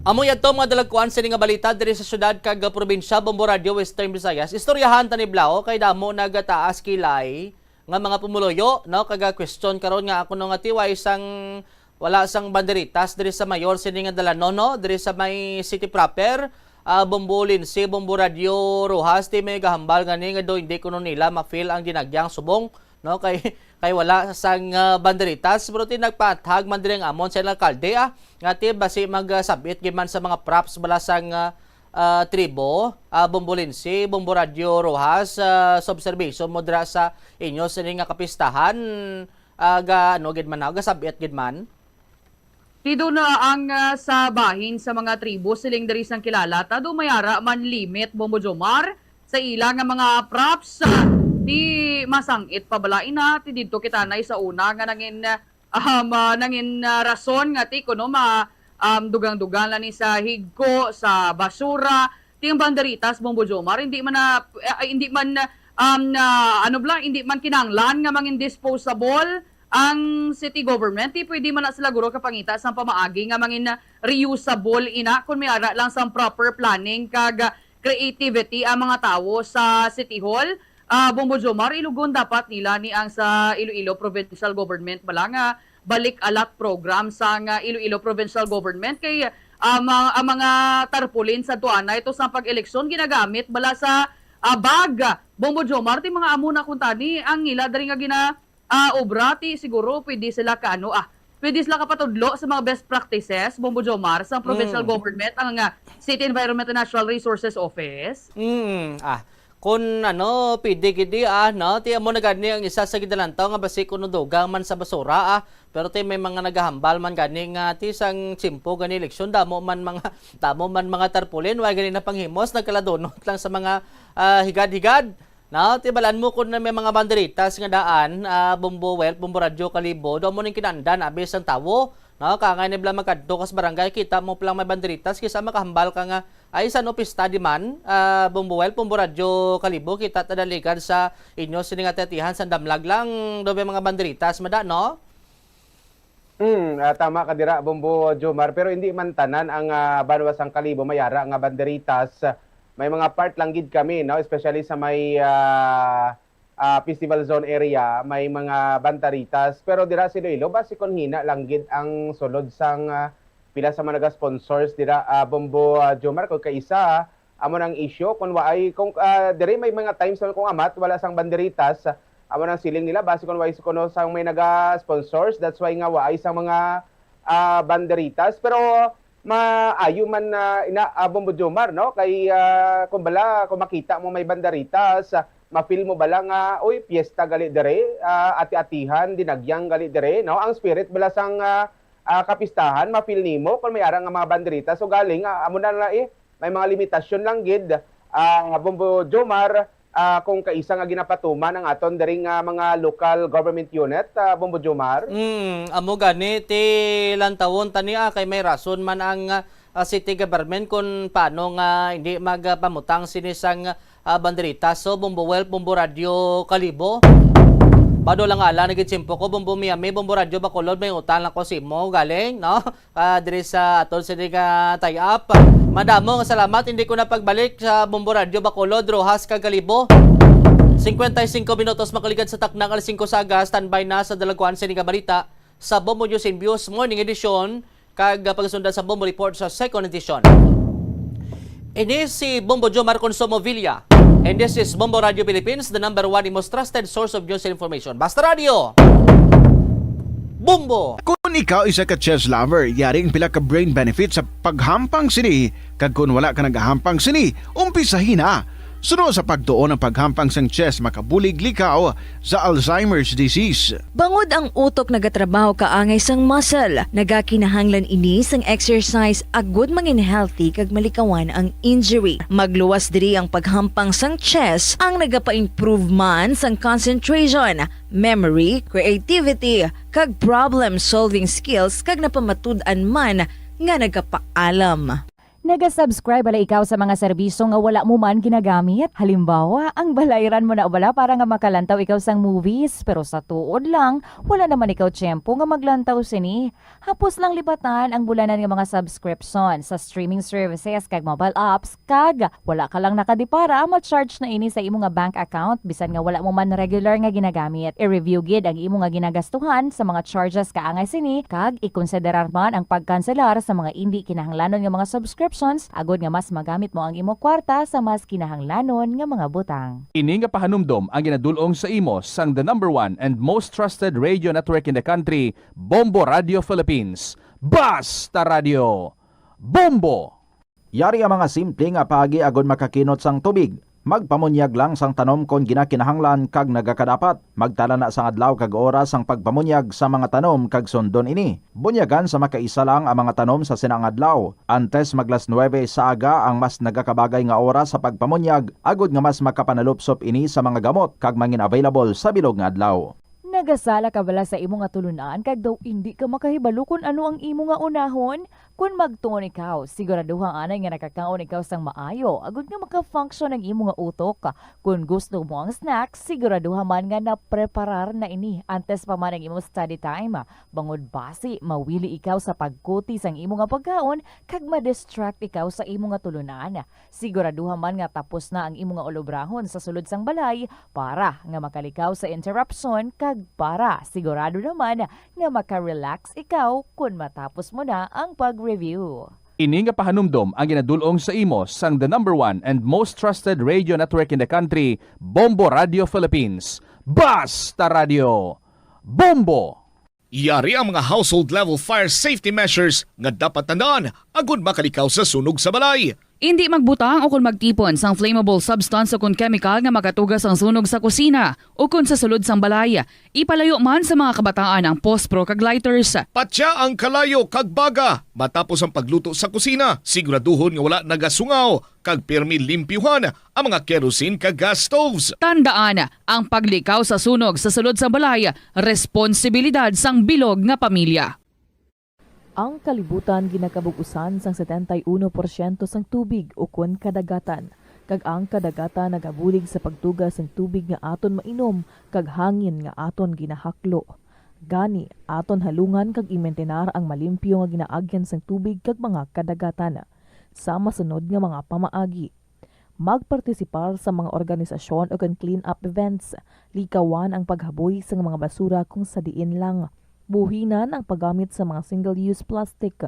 Amo yadto mga dalagkuan sini nga balita diri sa syudad kag probinsya Bombo Radio Western Visayas. Istoryahan tani Blao kay damo nagataas kilay nga mga pumuloyo no kag question karon nga ako no nga tiway sang wala sang banderitas diri sa mayor sini nga dalanon no diri sa may city proper. Bombolin si Bombo Radio Rojas ti may gahambal gani nga do hindi kuno nila ma-feel ang Dinagyang subong no kay wala sang banderitas pero ti nagpatag man diri ang amon sa alkalde nga ti basi magsabit giman sa mga props bala sang tribo. Bombolin si Bombo Radio Rojas sa observation mo dira sa inyo sini nga kapistahan ga ano gid man ga sabit gid man. Tido na ang sa bahin sa mga tribo siling dari sang kilala tado mayara man limit Bombo Jomar sa ila nga mga props di masangit pabalain na ti didto kita nay sa una nga nangin rason nga ti kuno dugang-dugang lang ni sa higko sa basura ti banderitas Bombo Jomar hindi man kinanglan nga mangin disposable ang city government ti pwede man na sila guro kapangita sa pamaagi nga mangin reusable ina kun may ara lang sa proper planning kag creativity ang mga tawo sa City Hall. Bombo Jomar ilugon dapat nila ni ang sa Iloilo Provincial Government bala nga balik alat program sa nga Iloilo Provincial Government kay ang mga tarpulin sa tuana ito sa pag-eleksyon ginagamit bala sa bag. Bombo Jomar ti mga amo na kuntani ang ila dari nga obra ti siguro pwede sila pwede sila kapatudlo sa mga best practices Bombo Jomar sa provincial government ang City Environment and Natural Resources Office. Kung pwede gidi no ti amo na gani ang isa sa gidalantaw nga basi kuno dugang man sa basura pero ti may mga nagahambal man gani nga ti sang tsimpo gani eleksyon damo man mga tarpulin wa gani na panghimos nagkaladonot lang sa mga higad-higad Na, tibalan mo kung na may mga banderitas nga daan, Bombo Wealth, Bombo Radio Kalibo, doon mo ning kinandan, abis ang tawo. No, kangay nibla magkadto kas barangay, kita mo palang may banderitas, kisa makahambal ka nga, ay sa no pista di man, Bombo Wealth, Bombo Radio Kalibo, kita tadalikan sa inyo siningatatihan sa damlag lang, doon may mga banderitas, mada, no? Tama ka dira, Bombo Jomar, pero hindi man tanan ang Banwasang Kalibo mayara nga banderitas. May mga part lang gid kami, no, especially sa may festival zone area, may mga banderitas, pero dira sa Iloilo basi kon hina lang gid ang sulod sang pila sa mga sponsors dira, Bombo Jomar, kung kaisa amo nang issue kung waay kung diri may mga times kung amat wala sang banderitas, amo nang siling nila base kung waay kuno sang may naga-sponsors, that's why nga waay sang mga banderitas, pero maayo man na Bombo Jomar, no, kay kung makita mo may banderitas, ma-feel mo bala nga uy piyesta gali dire, ati-atihan dinagyang gali dire, no, ang spirit bala sang kapistahan ma-feel nimo kung may ara nga mga banderitas. So galing amo na may mga limitasyon lang gid, Bombo Jomar, kung kaisa nga ginapatuman ang aton diri nga mga local government unit, Bombo Jomar. Amo gani ti lantawon tania kay may rason man ang city government kung paano nga hindi magpamutang sinisang banderitas. So Bombo Wealth, Bombo Radio Kalibo, bado lang ala nagitsimpo ko, Bombo Miami, Bombo Radio Bacolod, may utang lang ko si mo galing, no? Diri sa aton sini nga tie-up. Madamo nga salamat, hindi ko na pagbalik sa Bombo Radio Bacolod, Rojas, Kalibo. 55 minutos makaligad sa taknang alas 5 saga, standby na sa dalaguan sini nga balita sa Bombo News and Views Morning Edition, kag pagsundan sa Bombo Report sa Second Edition. Ini si Bombo Jomar Consumo Villa. And this is Bombo Radio Philippines, the number one and most trusted source of news and information. Basta Radio! Bombo! Kung ikaw isa ka chess lover, yaring pila ka brain benefit sa paghampang sini, kag kung wala ka nagahampang sini, umpisahin na. Sunod sa pagtuon ng paghampang sang chess, makabulig likaw sa Alzheimer's disease. Bangod ang utok nagatrabaho kaangay sang muscle, nagakinahanglan ini sang exercise agud mangin healthy kag malikawan ang injury. Magluwas diri ang paghampang sang chess ang nagapa-improve man sang concentration, memory, creativity, kag problem-solving skills kag napamatud-an man nga nagapaalam. Naga-subscribe bala ikaw sa mga serbisyo nga wala mo man ginagamit? Halimbawa, ang balayran mo na bala para nga makalantaw ikaw sang movies, pero sa tuod lang, wala naman ikaw tiyempo nga maglantaw sini. Hapos lang libatan ang bulanan nga mga subscription sa streaming services kag mobile apps, kag wala ka lang nakadipara, ma-charge na ini sa imo nga bank account bisan nga wala mo man regular nga ginagamit. I-review gid ang imo nga ginagastuhan sa mga charges kaangay sini, kag ikonsiderar man ang pagkanselar sa mga hindi kinahanglanon nga mga subscription agod nga mas magamit mo ang imo kwarta sa mas kinahanglanon nga mga butang. Ini nga pahanumdom ang ginadulong sa imo sang the number one and most trusted radio network in the country, Bombo Radio Philippines. Basta Radio! Bombo! Yari ang mga simple nga paagi agod makakinot sang tubig. Magpamunyag lang sang tanom kon ginakinahanglan kag nagakadapat. Magtala na sang adlaw kag oras ang pagpamunyag sa mga tanom kag sundon ini. Bunyagan sa makaisa lang ang mga tanom sa sinang adlaw. Antes maglas 9 sa aga ang mas nagakabagay nga oras sa pagpamunyag agod nga mas makapanalupsop ini sa mga gamot kag mangin available sa bilog nga adlaw. Nagasala ka bala sa imo nga tulunan kag daw hindi ka makahibalo kung ano ang imo nga unahon? Kung magtuon ikaw, siguraduhang anay nga nakakaon ikaw sang maayo, agud nga maka-function ang imo nga utok. Kung gusto mo ang snacks, siguraduhan man nga na-preparar na ini antes pa man ang imo study time. Bangod basi, mawili ikaw sa pagkuti sang imo nga pagkaon kag ma-distract ikaw sa imo nga tulunan. Siguraduhan man nga tapos na ang imo nga olobrahon sa sulod sang balay para nga makalikaw sa interruption kag para sigurado naman nga maka-relax ikaw kung matapos mo na ang pag-review. Ini nga pahanumdom ang ginadulong sa imo sang the number one and most trusted radio network in the country, Bombo Radio Philippines. Basta Radio! Bombo! Yari ang mga household level fire safety measures nga dapat tandaan agud makalikaw sa sunog sa balay. Hindi magbutang o kung magtipon sang flammable substance o kung chemical nga makatugas ang sunog sa kusina o kung sa sulod sang balay. Ipalayo man sa mga kabataan ang pospro kag lighters. Patya ang kalayo kag baga matapos ang pagluto sa kusina. Siguraduhon nga wala nagasungaw kag pirmi limpyuhan ang mga kerosene kag gas stoves. Tandaan, ang paglikaw sa sunog sa sulod sang balay, responsibilidad sang bilog nga pamilya. Ang kalibutan ginakabugusan sang 71% sang tubig o kun kadagatan. Kag ang kadagatan nagabulig sa pagtugas sang tubig nga aton mainom kag hangin nga aton ginahaklo. Gani, aton halungan kag imentenar ang malimpyo nga ginaagyan sang tubig kag mga kadagatan. Sa masunod nga mga pamaagi. Magpartisipar sa mga organisasyon o kan clean-up events. Likawan ang paghaboy sa mga basura kung sa diin lang. Buhinan ang paggamit sa mga single-use plastic.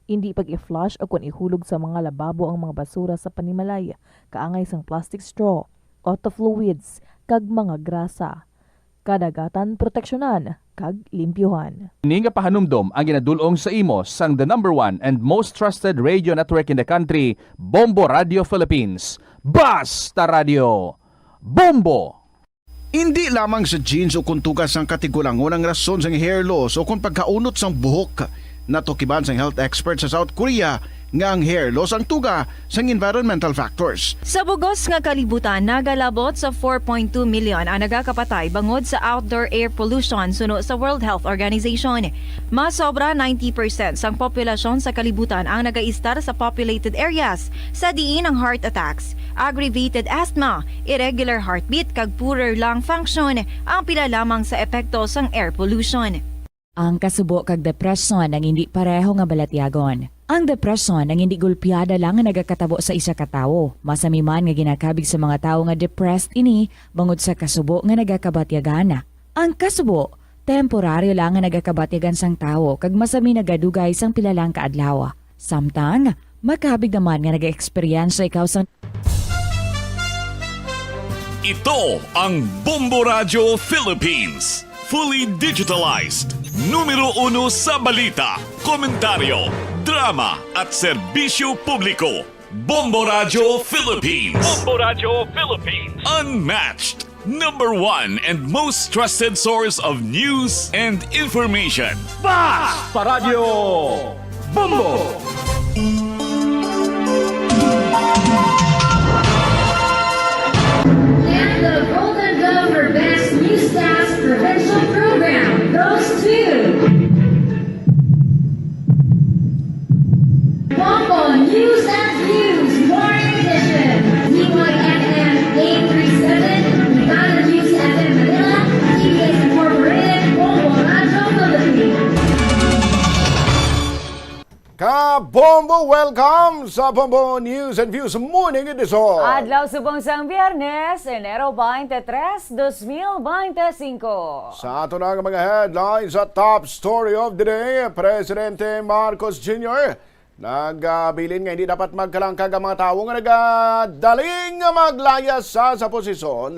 Hindi pag-i-flush o kung ihulog sa mga lababo ang mga basura sa panimalay. Kaangay sang plastic straw, auto fluids, kag mga grasa. Kadagatan proteksyonan, kag limpyuhan. Ini nga pahanumdom ang ginadulong sa imo sang the #1 and most trusted radio network in the country, Bombo Radio Philippines. Basta Radio Bombo! Hindi lamang sa jeans o kung tugas ang katigulangon ang rason sang hair loss o kung pagkaunot sang buhok. Natukiban sang health expert sa South Korea nga ang hair loss ang tuga sang environmental factors. Sa bugos nga kalibutan, nagalabot sa 4.2 million ang nagakapatay bangod sa outdoor air pollution suno sa World Health Organization. Mas sobra 90% sang populasyon sa kalibutan ang nagaistar sa populated areas sa diin ang heart attacks, aggravated asthma, irregular heartbeat kag poorer lung function ang pila lamang sa epekto sang air pollution. Ang kasubo kag depresyon ang hindi pareho nga balatyagon. Ang depresyon ang hindi gulpiyada lang nga nagakatabo sa isa ka tawo. Masami man nga ginakabig sa mga tawo nga depressed ini bangod sa kasubo nga nagakabatyagan. Ang kasubo, temporaryo lang nga nagakabatyagan sang tawo kag masami nagadugay sang pilalang kaadlaw. Samtang, makabig naman nga nag-experience ikaw sang Ito ang Bombo Radio Philippines. Fully digitalized. Numero 1 sa balita, komentaryo, drama at serbisyo publiko. Bombo Radio Philippines. Bombo Radio Philippines. Unmatched. #1 and most trusted source of news and information. Basta Radio Bombo! And the Golden Dome for Best Newscast Provincial Program goes to Bombo News and Views Morning Edition. DYFM 837, Nevada News FM Manila, TBS Incorporated, Bombo Radio Philippines. Ka-Bombo, welcome sa Bombo News and Views Morning Edition. Adlaw subong sang Biyernes, Enero 23, 2025. Sa ato na ang mga headlines sa top story of the day, Presidente Marcos Jr. nagabilin nga hindi dapat magkalangkag ang mga tao nga nagadaling maglaya sa posisyon.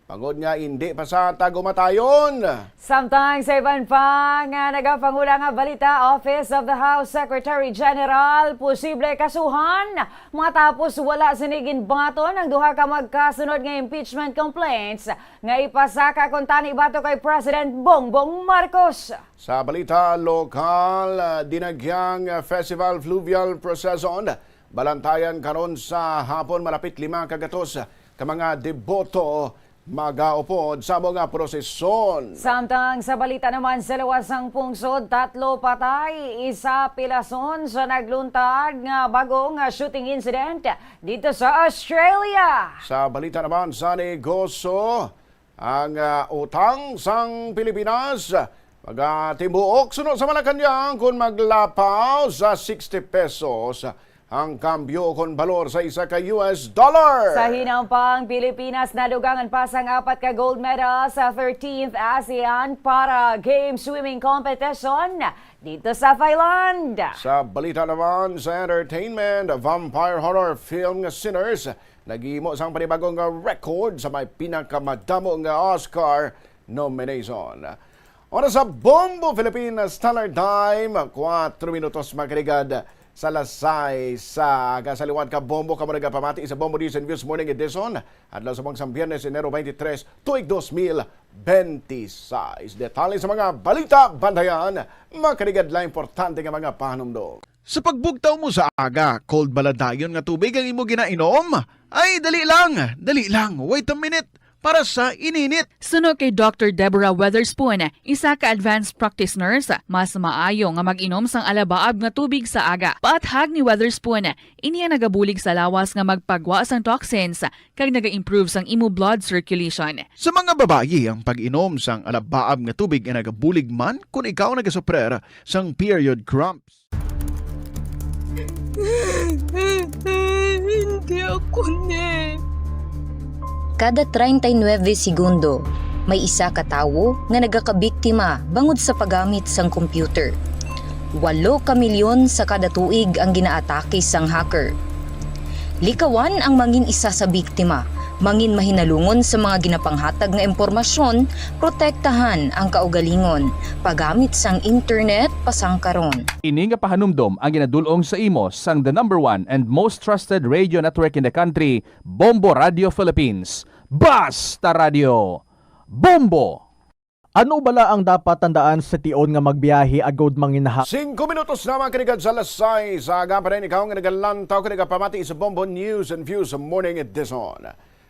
Pagod nga hindi pa sa tagumatayon. Samtang sa iban pa nga nagapangula nga balita, Office of the House Secretary General posible kasuhan matapos wala sinigin baton ang duha ka magkasunod nga impeachment complaints nga ipasaka kung tani bato kay President Bongbong Marcos. Sa balita lokal, dinagyang festival fluvial procession balantayan karon sa hapon malapit 5 kagatos ka mga deboto magaupod sa mga prosesyon. Samtang sa balita naman sa lawasang pungsod, 3 patay, 1 pilason sa nagluntad nga bagong shooting incident dito sa Australia. Sa balita naman sa negosyo, ang utang sang Pilipinas magatibuok sunod sa Malacanang kung maglapaw sa 60 pesos ang kambyo kon balor sa isa ka US dollar. Sa hinampang Pilipinas, nadugangan pa sang 4 ka gold medal sa 13th ASEAN para game swimming competition dito sa Thailand. Sa balita naman sa entertainment, vampire horror film nga Sinners nagihimo sang panibagong record sa may pinakamadamo nga Oscar nomination. Oras sa Bombo Philippines Standard Time, 4 minutos makarigad Salasay sa Gasaliwan ka Bombo ka pamati sa Bombo News and Views Morning Edition adlaw sa mga Biyernes Enero 23 tuig 2026. Detalye sa mga balita bandayan makanigadla importante nga mga panumdog. Sa pagbugtaw mo sa aga, cold baladayon nga tubig ang imo ginainom? Ay, dali lang, wait a minute. Para sa ininit. Suno kay Dr. Deborah Weatherspoon, isa ka advanced practice nurse, mas maayo nga mag-inom sang alabaab nga tubig sa aga. Paathag ni Weatherspoon, iniya nagabulig sa lawas nga magpagwa sang toxins kag naga-improve sang imo blood circulation. Sa mga babayi, ang pag-inom sang alabaab nga tubig ay nagabulig man kung ikaw nagasuprer sang period cramps. Hindi ako Kada 39 segundo, may isa ka tawo nga nagakabiktima bangod sa paggamit sang computer. 8 ka milyon sa kada tuig ang ginaatake sang hacker. Likawan ang mangin isa sa biktima, mangin mahinalungon sa mga ginapanghatag nga impormasyon, protektahan ang kaugalingon, paggamit sang internet pasang karon. Ini nga pahanumdom ang ginadulong sa imo sang the #1 and most trusted radio network in the country, Bombo Radio Philippines. Basta Radio Bombo! Ano bala ang dapat tandaan sa tion nga magbiyahe agod manginaha? 5 minutos naman kanigad sa lasay. Sa aga pa rin ikaw nga nagalantaw kanigapamati sa Bombo News and Views sa Morning Edition.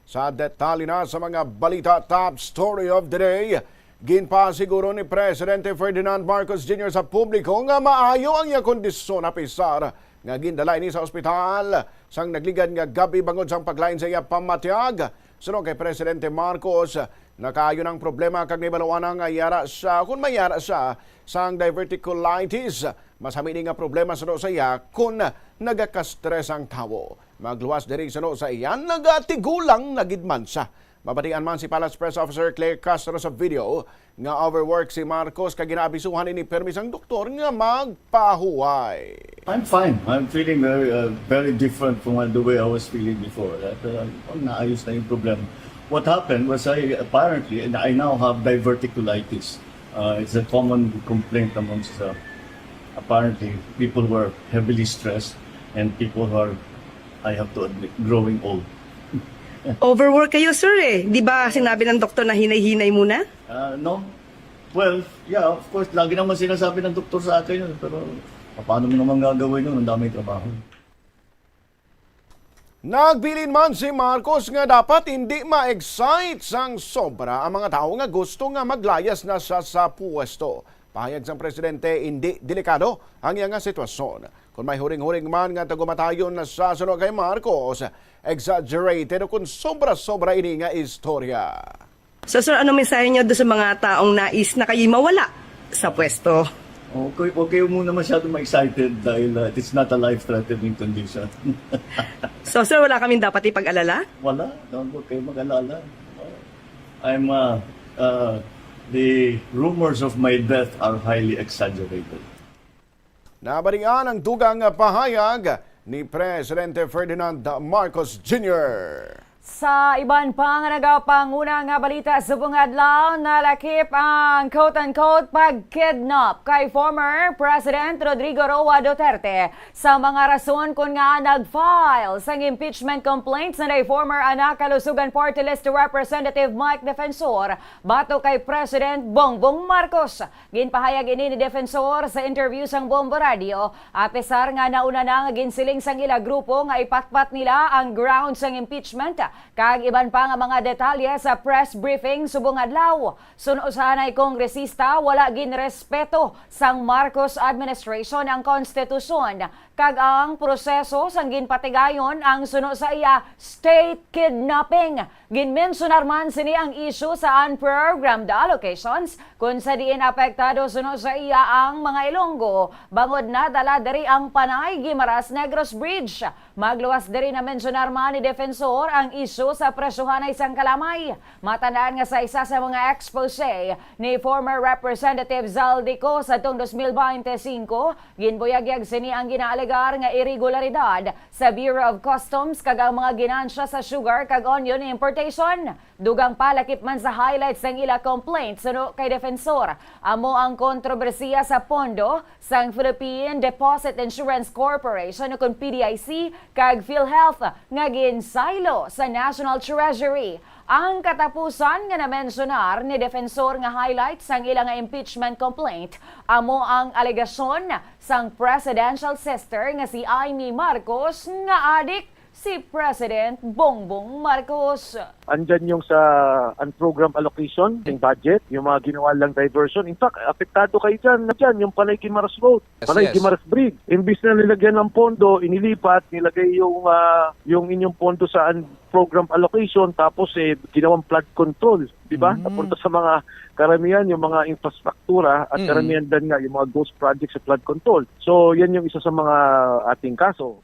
Sa detalye na sa mga balita, top story of the day, ginpa siguro ni Presidente Ferdinand Marcos Jr. sa publiko nga maayo ang iya kondisyon apisar nga gindala ini sa ospital sang nagligad nga gabi bangod sang paglain sa iya pamatyag. Sunod kay Presidente Marcos, nakaayo ng problema kag nibaluan nga yara sa kung mayara sa sang diverticulitis. Mas hamini nga problema sa sa iya kung nagaka-stress ang tawo. Magluwas diri sa sa iyan nagatigulang nagidman siya. Mabatian man si Palace Press Officer Claire Castro sa video nga overwork si Marcos kag ginaabisuhan ini permis ang doktor nga magpahuway. I'm fine. I'm feeling very different from the way I was feeling before. Naayos na yung problem. What happened was I now have diverticulitis. It's a common complaint amongst apparently people who are heavily stressed and people who are, I have to admit, growing old. Overwork kayo, sir eh. Di ba sinabi ng doktor na hinay-hinay muna? No. Well, yeah, of course, lagi naman sinasabi ng doktor sa akin yun. Pero paano mo naman gagawin yun? Ang daming trabaho. Nagbilin man si Marcos nga dapat hindi ma-excite sang sobra ang mga tao nga gusto nga maglayas na siya sa puwesto. Pahayag sang presidente, hindi delikado ang iyang sitwasyon. Kung may huring-huring man nga tagumatayon na sa sunod kay Marcos, exaggerated o kung sobra-sobra ini nga istorya. So sir, ano mensahe niyo doon sa mga taong nais na kayo mawala sa pwesto? Okay muna masyado ma-excited dahil it's not a life-threatening condition. So sir, wala kaming dapat ipag-alala? Wala, huwag kayo mag-alala. The rumors of my death are highly exaggerated. Nabarian ang dugang pahayag ni Presidente Ferdinand Marcos Jr. Sa iban pang nagapanguna nga balita sa bungadlaw, nalakip ang quote-unquote pagkidnap kay former President Rodrigo Roa Duterte sa mga rason kung nga nag-file sang impeachment complaints na former anak kalusugan party list Representative Mike Defensor bato kay President Bongbong Marcos. Ginpahayag ini ni Defensor sa interview sang Bombo Radio, apesar nga nauna na nga ginsiling sang ila grupo nga ipatpat nila ang grounds sang impeachment kag iban pa nga mga detalye sa press briefing subong adlaw. Sunusanay kongresista wala ginrespeto sang Marcos administration ang konstitusyon kag ang proseso sang ginpatigayon ang suno sa iya state kidnapping. Ginmensionar man sini ang issue sa unprogrammed allocations kung sa diin apektado suno sa iya ang mga Ilonggo bangod na dala diri ang Panay Guimaras Negros Bridge. Magluwas diri na mensionar man ni Defensor ang issue sa presyuhan isang kalamay. Matandaan nga sa isa sa mga expose ni former Representative Zaldico sa 2025, ginbuyagyag sini ang ginaalig alegar nga irregularidad sa Bureau of Customs kag ang mga ginansya sa sugar kag onion importation. Dugang palakip man sa highlights ng ila complaint suno kay defensor. Amo ang kontrobersiya sa pondo sang Philippine Deposit Insurance Corporation o kun PDIC kag PhilHealth nga ginsaylo sa National Treasury. Ang katapusan nga na-mensionar ni defensor nga highlights sang ilang impeachment complaint amo ang alegasyon sang presidential sister nga si Amy Marcos nga adik si President Bongbong Marcos. Andyan yung sa unprogram allocation, yung budget, yung mga ginawa lang diversion. In fact, apektado kayo dyan yung Panay Guimaras Road, Panay Guimaras Bridge. Imbis na nilagyan ng pondo, inilipat, nilagay yung inyong pondo sa program allocation, tapos ginawang flood control, di ba? Napunta sa mga karamihan, yung mga infrastruktura at karamihan din nga yung mga ghost projects sa flood control. So, yan yung isa sa mga ating kaso.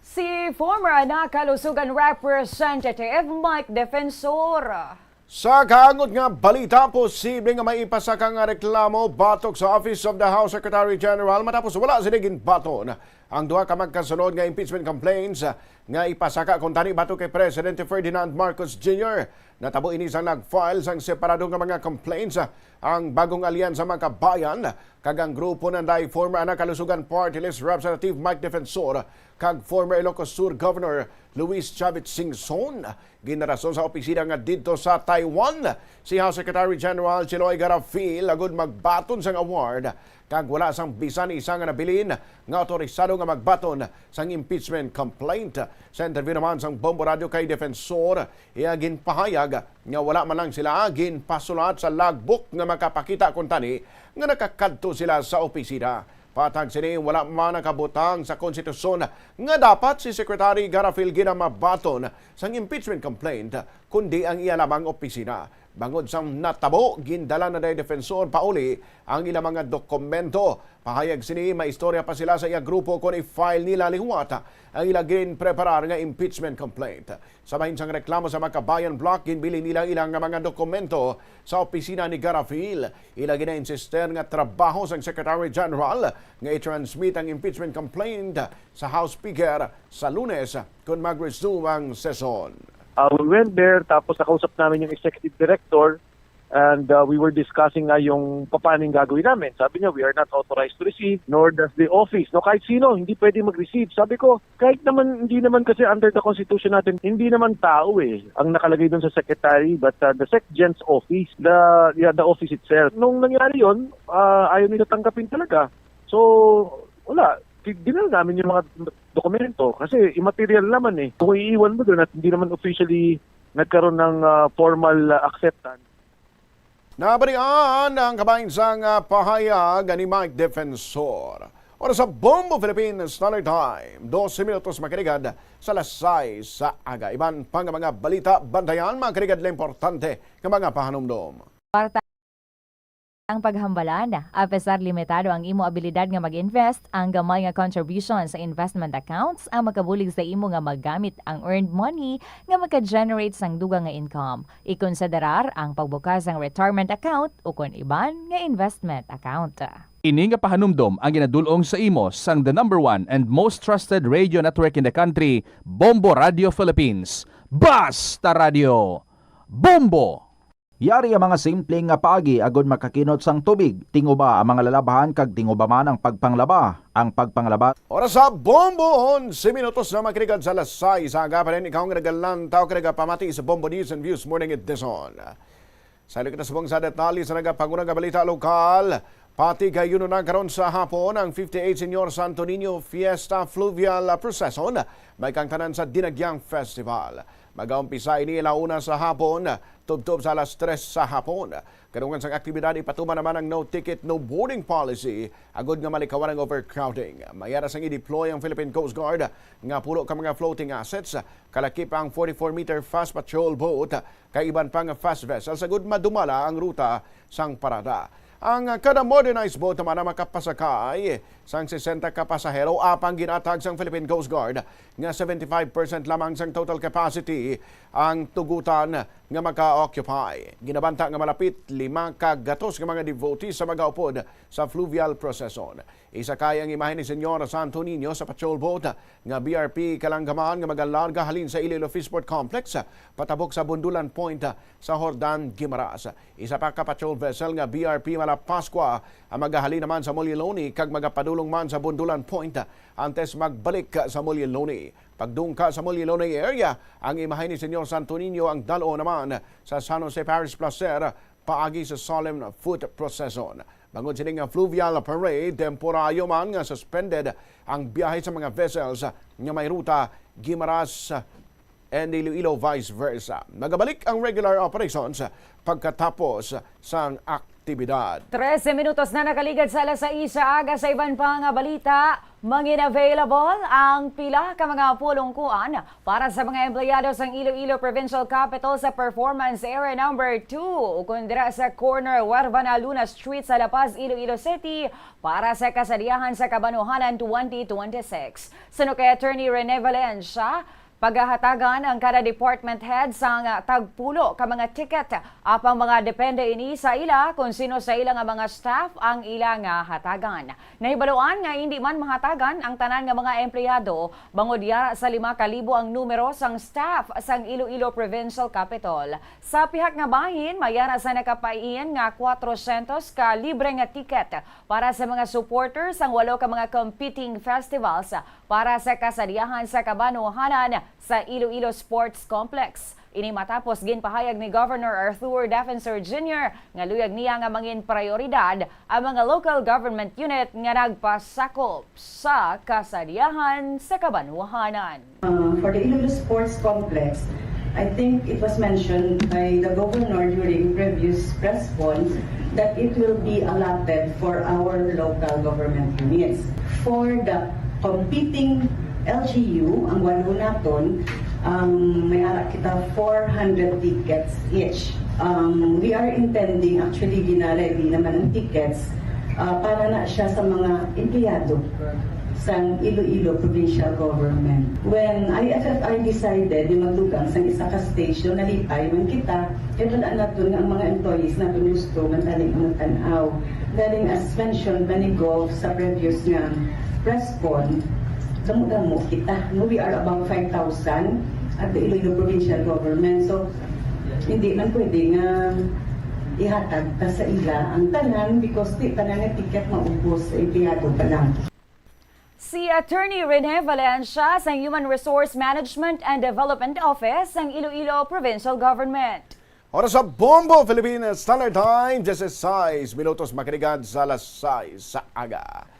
Si former Kalusugan Representative Mike Defensor. Sa kaangot nga balita, posible nga may ipasaka nga reklamo batok sa Office of the House Secretary General matapos wala sinigin baton ang duha ka magkasunod nga impeachment complaints nga ipasaka kung tani batok kay Presidente Ferdinand Marcos Jr. Natabo ini sang nag-file sang separado nga mga complaints ang bagong alyansa mga kabayan kag ang grupo nanday former Kalusugan Party List Representative Mike Defensor kag former Ilocos Sur Governor Luis Chavez Singson. Ginarason sa opisina nga dito sa Taiwan si House Secretary General Chiloy Garafil agud magbaton sang award kag wala sang bisan isa nga nabilin nga otorisado nga magbaton sang impeachment complaint. Sa interview naman sang Bombo Radio kay Defensor, iya ginpahayag nga wala man lang sila ginpasulat sa logbook nga makapakita kung tani nga nakakadto sila sa opisina. Patag sini wala man nakabutang sa konstitusyon nga dapat si Secretary Garafil ginamabaton sang impeachment complaint kundi ang iya lamang opisina. Bangod sa natabo, gindala na day defensor pauli ang ilang mga dokumento. Pahayag sini, may istorya pa sila sa iya grupo kung i-file nila lihuat ang ilang preparar nga impeachment complaint. Sabahin sang reklamo sa Makabayan Block, ginbili nila ilang mga dokumento sa opisina ni Garafil. Ilang na-insister nga trabaho sa Secretary General nga i-transmit ang impeachment complaint sa House Speaker sa Lunes kung mag-resume ang session. We went there, tapos nakausap namin yung executive director and we were discussing nga yung paano yung gagawin namin. Sabi niya, we are not authorized to receive, nor does the office. No, kahit sino, hindi pwede mag-receive. Sabi ko, kahit naman, hindi naman kasi under the constitution natin, hindi naman tao ang nakalagay doon sa secretary, but the SecGen's office, the office itself. Nung nangyari yun, ayaw nila tanggapin talaga. So, wala. Dinala namin yung mga dokumento kasi immaterial naman Kung iiwan mo doon at hindi naman officially nagkaroon ng formal acceptance. Nabalian ang kabayan sang pahayag ni Mike Defensor. Oras sa Bombo Philippines Standard Time, 12 minutos makiligad sa lasay sa aga. Iban pang mga balita, bandayan mga kiligad na importante ng mga pahanumdom. Ang paghambalan, apesar limitado ang imo abilidad nga mag-invest, ang gamay nga contribution sa investment accounts ang makabulig sa imo nga maggamit ang earned money nga maka-generate sang dugang nga income. Ikonsiderar ang pagbukas ng retirement account o kun iban nga investment account. Ini nga pahanumdom ang ginadulong sa imo sang the number 1 and most trusted radio network in the country, Bombo Radio Philippines. Basta Radio! Bombo! Yari ang mga simpleng nga paagi agod makakinot sang tubig. Tinguba ang mga lalabahan kag tinguba man ang pagpanglaba. Ang pagpanglaba. Oras sa Bombo, 11 minutos na makiligad sa lasay. Sa aga pa rin, ikaw nga nagalantaw ka nagapamati sa Bombo News and Views Morning Edition. Sa ilik na subong sa detalye sa nagapangunang balita lokal, pati kayo na nagkaroon sa hapon ang 58 Senior Santo Niño Fiesta Fluvial Procession. May kangtanan sa Dinagyang Festival. Mag-aumpisa ini ilauna sa hapon, tubtob sa alas 3 sa hapon. Kanungan sa aktibidad, ipatuman naman ang no ticket, no boarding policy, agod nga malikawan ang overcrowding. Mayara sang i-deploy ang Philippine Coast Guard, nga pulo ka mga floating assets, kalakip ang 44-meter fast patrol boat, kaiban pang fast vessel, sagod madumala ang ruta sang parada. Ang kada modernized boat naman na makapasakay sang 60 ka pasahero apang ginatag sang Philippine Coast Guard nga 75% lamang sang total capacity ang tugutan nga maka-occupy. Ginabanta nga malapit 5 ka gatos nga mga devotees sa magaupod sa fluvial procession. Isa kay ang imahe ni Senyor Santo Niño sa patrol boat nga BRP Kalanggamaan nga magalarga halin sa Iloilo Fishport Complex patabok sa Bundulan Point sa Hordan, Guimaras. Isa pa ka patrol vessel nga BRP Malapascua ang magahalin naman sa Moliniloni kag magapadulong man sa Bundulan Point antes magbalik sa Moliniloni. Pagdungka sa Moliniloni area, ang imahe ni Senyor Santo Niño ang dalo naman sa San Jose Parish Placer paagi sa solemn foot procession. Bangod sining fluvial parade, temporaryo man nga suspended ang biyahe sa mga vessels nga may ruta Guimaras and Iloilo vice versa. Nagabalik ang regular operations pagkatapos sang aktibidad. 13 minutos na nakaligad sa alas 6 sa aga sa iban pang balita. Mangin available ang pila ka mga pulongkuan para sa mga empleyado sa Iloilo Provincial Capital sa Performance Area Number 2 ukon dira sa corner Huervana Luna Street sa La Paz, Iloilo City para sa kasadiyahan sa Kabanuhanan 2026. Suno kay Attorney Rene Valencia, paghahatagan ang kada department head sa tagpulo ka mga ticket apang mga depende ini sa ila kung sino sa ilang mga staff ang ilang hatagan. Nahibaluan nga hindi man mahatagan ang tanan nga mga empleyado bangod yara sa 5,000 ang numero sang staff sang Iloilo Provincial Capital. Sa pihak nga bahin mayara sa nakapaiin nga 400 ka libre nga ticket para sa mga supporters sang 8 ka mga competing festivals para sa kasadiyahan sa Kabanuhanan sa Iloilo Sports Complex. Ini matapos ginpahayag ni Governor Arthur Defensor Jr. nga luyag niya nga mangin prioridad ang mga local government unit nga nagpasakop sa kasadiyahan sa Kabanuhanan. For the Iloilo Sports Complex, I think it was mentioned by the Governor during previous press conference that it will be allotted for our local government units. For the competing LGU, ang walo naton, may arak kita 400 tickets each. We are intending, actually ginalay naman ang tickets para na siya sa mga empleyado sa Iloilo Provincial Government. When IFFI decided yung magdugang sa isa ka station, nalipay man kita, kaya natin ang mga employees na gusto mantaling ang tanaw. Galing as mentioned ba ni Gov sa previous nga press con, damo-damo kita. We are about 5,000 at the Iloilo Provincial Government. So, hindi man pwede nga ihatag ta sa ila ang tanan because di tanan nga ticket maubos sa empleyado pa lang. Si Attorney Rene Valencia sa Human Resource Management and Development Office ng Iloilo Provincial Government. Oras sa Bombo Philippines Standard Time, 16 minutos makinig sa alas 6 sa aga.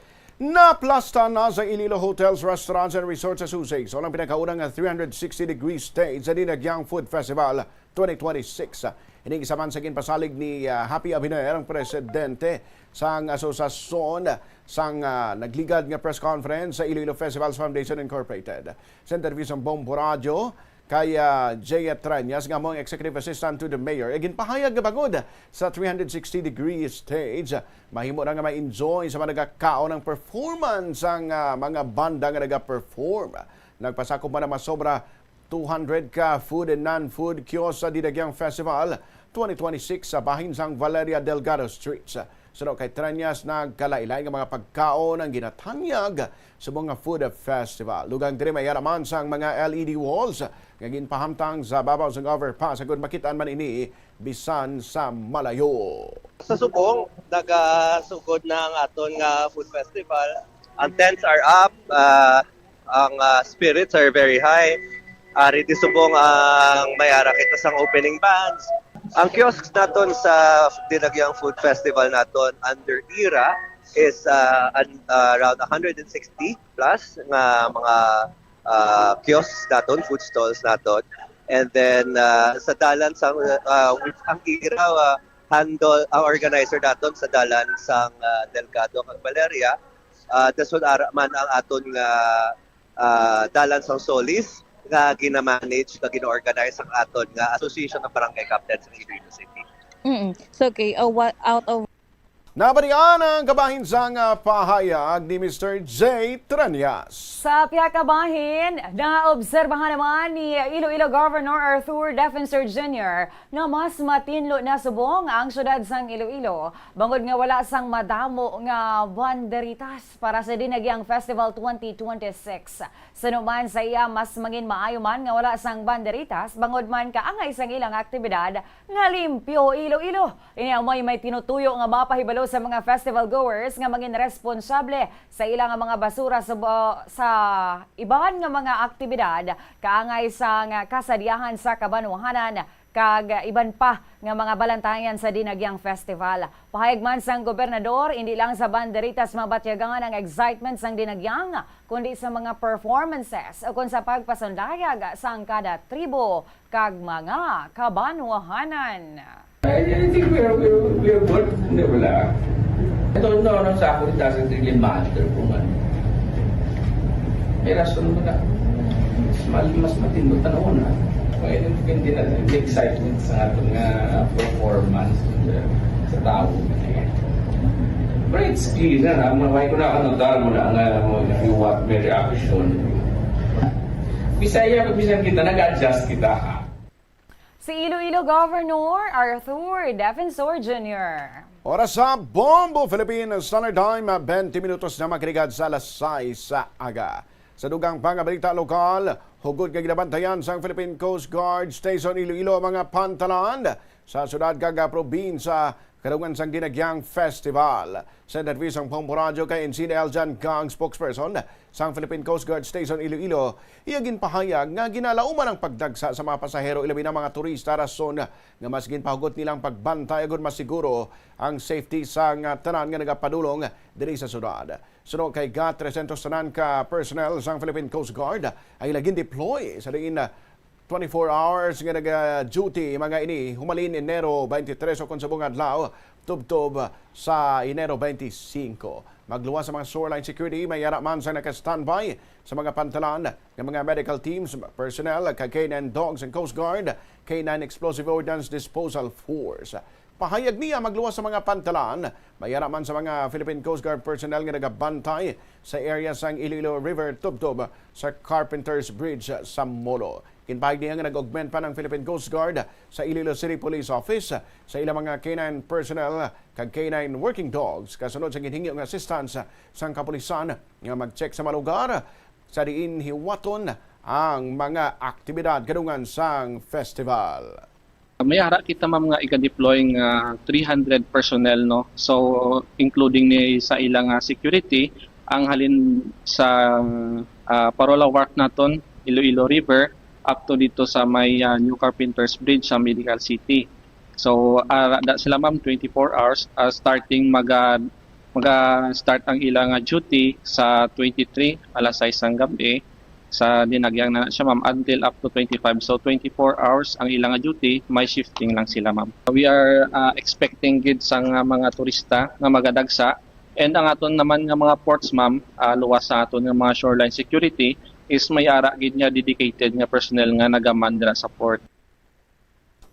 Naplasta na sa Iloilo Hotels, Restaurants and Resorts sa Susay. So, ang pinakaunang 360-degree stage sa Dinagyang Food Festival 2026. Ining isa man sa ginpasalig ni Happy Abiner, ang presidente sang asosasyon sang nagligad nga press conference sa Iloilo Festivals Foundation Incorporated. Sa interview sa Bombo Radio, kay Jay Tranyas nga mong executive assistant to the mayor, ginpahayag nga bagod sa 360-degree stage. Mahimo na nga ma-enjoy sa mga nagkakaon ng performance ang mga banda nga nag-perform. Nagpasakop man na masobra 200 ka food and non-food kiosk sa Dinagyang Festival 2026 sa bahin sang Valeria Delgado Streets. Sunod kay Tranyas, nagkalailay nga mga pagkaon ang ginatanyag sa mga food festival. Lugang diri may yaraman sang mga LED walls nga ginpahamtang sa babaw sang overpass agud makitaan man ini bisan sa malayo. Sa Subong, nagasugod na ang aton nga food festival. Ang tents are up, ang spirits are very high. Ready Subong ang mayara kita sang opening bands. Ang kiosks naton sa Dinagyang Food Festival naton under IRA is around 160 plus nga mga kiosks naton, food stalls naton. And then sa dalan sang ang IRA handle ang organizer naton sa dalan sang Delgado kag Valeria. Dasod ara man ang aton nga dalan sang Solis nga gina-manage, nga gina-organize ang aton nga Association of Barangay Captains ng Iloilo City. So okay, what out of Nabalian ang kabahinsang pahayag ni Mr. J. Tranias. Sa piyakabahin, naobserbahan naman ni Iloilo Governor Arthur Defensor Jr. na mas matinlo na subong ang syudad sang Iloilo. Bangod nga wala sang madamo nga banderitas para sa Dinagyang Festival 2026. Sanuman sa iya mas mangin maayo man nga wala sang banderitas, bangod man kaangay sang ilang aktibidad nga limpyo Iloilo. Inamoy may tinutuyo nga mapahibalo sa mga festival goers nga maging responsable sa ilang mga basura sa iban nga mga aktibidad kaangay sa kasadiahan sa kabanuhanan kag iban pa nga mga balantayan sa Dinagyang Festival. Pahayag man sang gobernador, hindi lang sa banderitas mabatyagan ang excitement sang Dinagyang, kundi sa mga performances o kung sa pagpasundayag sang kada tribo kag mga kabanuhanan. I think we're good. Hindi, wala. I don't know, sa ako, it doesn't really matter kung ano. May rason mo na. Mas matindot na una. Kaya hindi na the excitement sa atong performance sa tao. But it's clear na. May ko na dahil mo na if you want my reaction. Bisaya, bisan kita, nag-adjust kita. Si Iloilo Governor Arthur Defensor Jr. Oras sa Bombo Philippines Standard Time, 20 minutos na makiligad sa alas 6 sa aga. Sa dugang pangabalita lokal, hugod nga ginabantayan sa Philippine Coast Guard Station Iloilo mga pantalan sa syudad kag probinsya kadungan sang Dinagyang Festival. Sa Dadvisang Pampuradyo kay Ensign Eljan Gang spokesperson sang Philippine Coast Guard Station Iloilo, iyagin pahayag nga ginalauman ang pagdagsa sa mga pasahero ilabi na mga turista rason nga mas ginpahugot nilang pagbantay agud mas siguro ang safety sang tanan nga nagapadulong diri sa syudad. Sunod kay GAT 300 tanan ka personnel sang Philippine Coast Guard ay laging deploy sa diin 24 hours nga nag-duty mga ini humalin Enero 23 o kung sa buong adlaw tubtob sa Enero 25. Magluwas sa mga shoreline security, may yara man sa naka-standby sa mga pantalan ng mga medical teams, personnel, K9 Dogs and Coast Guard, K9 Explosive Ordnance Disposal Force. Pahayag niya magluwas sa mga pantalan, may yara man sa mga Philippine Coast Guard personnel nga nagabantay sa area sang Iloilo River tubtob sa Carpenters Bridge sa Molo. Kinpahig niya nga nag-augment pa ng Philippine Coast Guard sa Iloilo City Police Office sa ilang mga K9 personnel kag K9 working dogs kasunod sa ginhingyo nga assistance sang kapulisan nga mag-check sa malugar sa diin hiwaton ang mga aktibidad kadungan sang festival. Mayara kita mga ika-deploy nga 300 personnel no. So including ni sa ilang security ang halin sa parola work naton Iloilo River up to dito sa may New Carpenters Bridge sa Medical City. So sila ma'am 24 hours starting mag-start ang ilang duty sa 23 alas 6 ng gabi sa Dinagyang na siya ma'am until up to 25. So 24 hours ang ilang duty, may shifting lang sila ma'am. We are expecting gid sa mga turista nga magadagsa and ang aton naman nga mga ports ma'am luwas sa aton nga mga shoreline security is may ara gid nga dedicated nga personnel nga nagamandra sa port.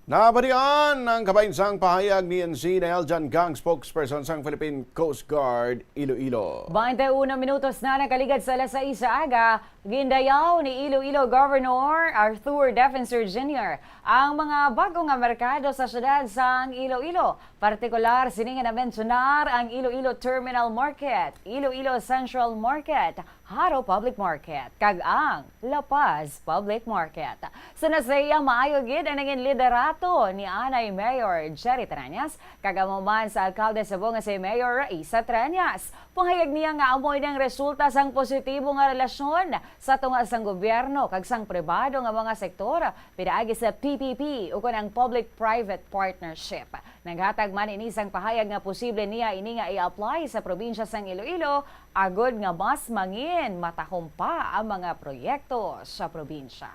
Nabarian ang kabainsang pahayag ni Ensign Eljan Gang spokesperson sang Philippine Coast Guard Iloilo. 21 minutos na nakaligad sa alas 6 sa aga, gindayaw ni Iloilo Governor Arthur Defensor Jr. ang mga bagong merkado sa syudad sang Iloilo. Partikular sini nga na-mencionar ang Iloilo Terminal Market, Iloilo Central Market, Haro Public Market, kag ang La Paz Public Market. Sa nasaya maayo gid ang naging liderato ni Anay Mayor Jerry Tranias, kagamuman sa alkalde sa bunga si Mayor Raisa Tranias. Pahayag niya nga amoy ng resulta sang positibo nga relasyon sa tunga sang gobyerno kag sang pribado nga mga sektor pinaagi sa PPP o ang Public-Private Partnership. Naghatag man ini sang pahayag nga posible niya ini nga i-apply sa probinsya sang Iloilo agod nga mas mangin matahumpa ang mga proyekto sa probinsya.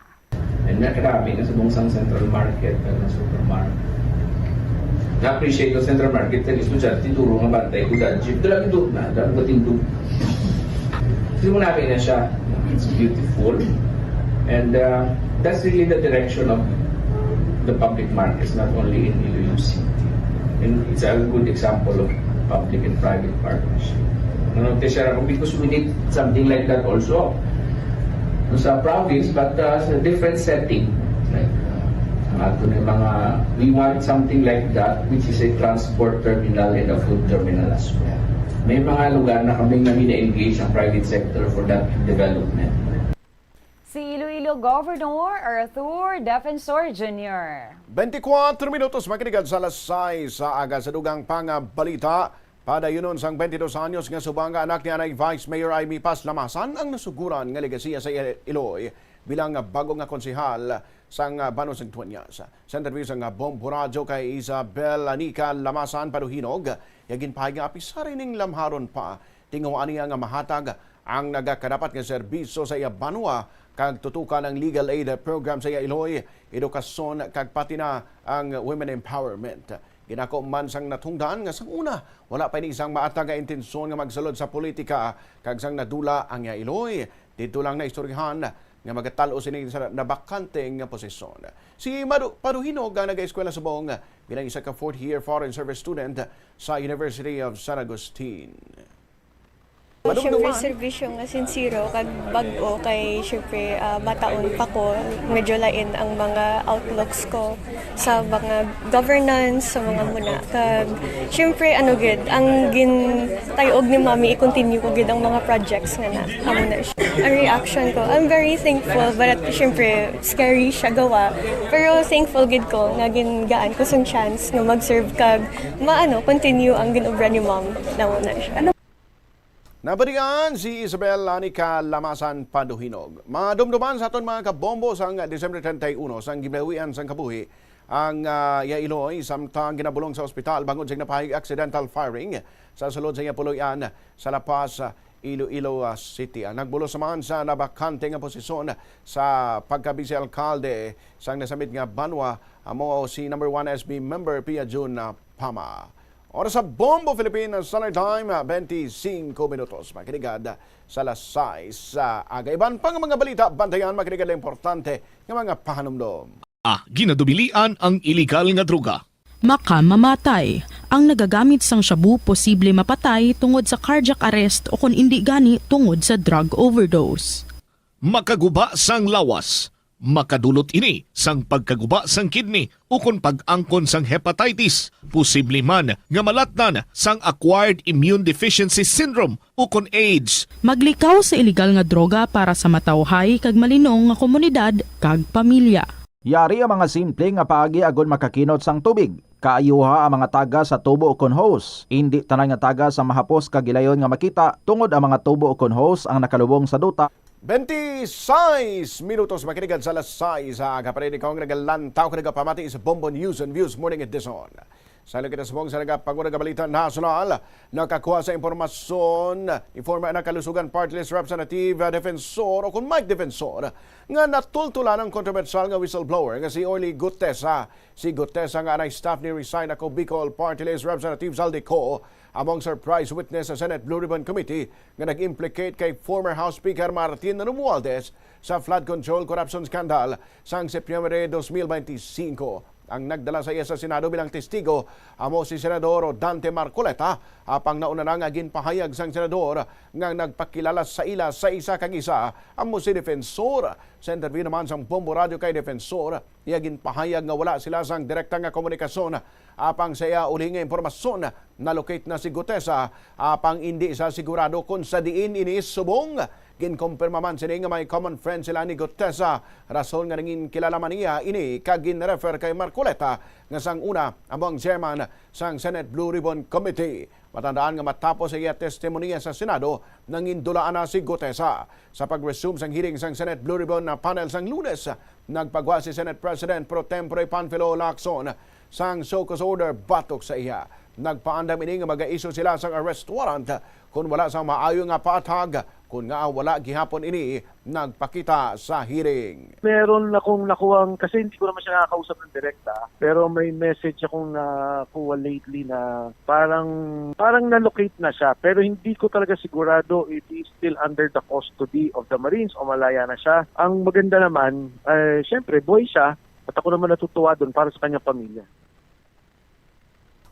And nakarami na sa buong Central Market at na supermarket. Na-appreciate ko Central Market at estudyante, turo nga bantay ko dahil jeep. Dala ito na, dala ko tindog. Kasi mo namin na siya. It's beautiful. And that's really the direction of the public markets, not only in Iloilo City. And it's a good example of public and private partnership. Nanotisya ako because we need something like that also sa province, but sa different setting. Like, we want something like that, which is a transport terminal and a food terminal as well. May mga lugar na kaming namin na-engage ang private sector for that development. Si Iloilo Governor Arthur Defensor Jr. 24 minutos makinig sa alas 6 sa aga sa dugang pangabalita. Padayunon sang 22 anyos nga subang anak ni anay Vice Mayor Amy Paz Lamasan ang nasuguran nga legasiya sa Iloy bilang bago nga konsehal sang Banos ng Tuanyas. Sa interview sang Bombo Radio kay Isabel Anica Lamasan Paduhinog, yagin pahay nga apisari ning lamharon pa tinguan niya nga mahatag ang nagakadapat nga serbisyo sa iya banwa kag tutukan ang legal aid program sa iya Iloy, edukasyon kag pati na ang women empowerment. Ginako man sang natungdan nga sang una wala pa ni isang maatag nga intensyon nga magsulod sa politika kag sang nadula ang iya Iloy dito lang na istoryahan nga magatalo sini sa nabakante nga posisyon. Si Paduhinog nga nag-eskwela sa Bong bilang isa ka 4th year foreign service student sa University of San Agustin. Siyempre, servisyo nga sincero, kag bag-o kay siyempre mataon pa ko, medyo lain ang mga outlooks ko sa mga governance, sa mga muna. Kag siyempre, gid, ang tayog ni Mami, i-continue ko gid ang mga projects nga amo na siya. Ang reaction ko, I'm very thankful, but siyempre, scary siya gawa. Pero thankful gid ko, nga gingaan ko sa chance nga mag-serve kag continue ang ginobra ni Mom na muna siya. Nabalikan si Isabel Anica Lamasan Paduhinog. Madumduman sa aton mga kabombo sang December 31 sang giblawian sang kabuhi ang Iloy samtang ginabulong sa ospital bangod sa napahig accidental firing sa sulod sa puloy-an sa La Paz, Iloilo City. Ang nagbulo samahan sa nabakante nga posisyon sa pagkabisi alkalde sang nasamit nga banwa amo si number 1 SB member Pia Jun Pama. Oras sa Bombo Philippines Standard Time, 25 minutos. Makinigad sa alas 6 sa aga. Iban pang mga balita, bantayan makinigad na importante ng mga pahanumdom. Ginadubilian ang illegal nga droga. Makamamatay. Ang nagagamit sang shabu posible mapatay tungod sa cardiac arrest o kung hindi gani tungod sa drug overdose. Makaguba sang lawas. Makadulot ini sang pagkaguba sang kidney o kung pag-angkon sang hepatitis, posible man nga malatnan sang acquired immune deficiency syndrome o kung AIDS. Maglikaw sa illegal nga droga para sa matawhay kag malinong nga komunidad kag pamilya. Yari ang mga simple nga paagi agon makakinot sang tubig. Kaayuha ang mga taga sa tubo o kon hose. Hindi tanan nga taga sa mahapos kagilayon nga makita tungod ang mga tubo o kon hose ang nakalubong sa duta. 26 minutos makinigad sa alas 6 sa aga. Parin ikaw ang nagalantaw ka nagapamati sa Bombo News and Views Morning Edition. Sa lagay na subong sa nagapagod ng balita nasional, nakakuha sa informasyon, informa na kalusugan Party List Representative Defensor o kung Mike Defensor, nga natultulan ang kontrobersyal nga whistleblower nga si Orly Gutesa. Si Gutesa nga anay staff ni Resign ako Bicol Party List Representative Zaldico among surprise witness sa Senate Blue Ribbon Committee nga nag-implicate kay former House Speaker Martin Romualdez sa flood control corruption scandal sang Setyembre 2025. Ang nagdala sa iya sa Senado bilang testigo amo si Senador Dante Marcoleta, apang nauna na nga ginpahayag sang senador nga nagpakilala sa ila sa isa kag isa amo si Defensor. Sa interview naman sang Bombo Radio kay Defensor, iya ginpahayag nga wala sila sang direkta nga komunikasyon apang sa iya uli nga impormasyon na locate na si Gutesa apang hindi sa sigurado kung sa diin ini subong. Ginkumpirma man sila nga may common friend sila ni Gutesa. Rason nga nangin kilala man niya ini kag gin-refer kay Marcoleta nga sang una among chairman sang Senate Blue Ribbon Committee. Matandaan nga matapos sa iya testimonya sa Senado nangindulaan na si Gutesa. Sa pag-resume sang hearing sang Senate Blue Ribbon na panel sang Lunes, nagpagwa si Senate President Pro Tempore Panfilo Lacson sang show cause order batok sa iya. Nagpaandam ini nga mag-issue sila sang arrest warrant kung wala sang maayo nga patag, kung nga wala gihapon ini nagpakita sa hearing. Meron akong nakuhang, kasi hindi ko naman siya nakakausap ng direkta, pero may message akong nakuha lately na parang na-locate na siya, pero hindi ko talaga sigurado if he's still under the custody of the Marines o malaya na siya. Ang maganda naman, syempre boy siya, at ako naman natutuwa doon para sa kanyang pamilya.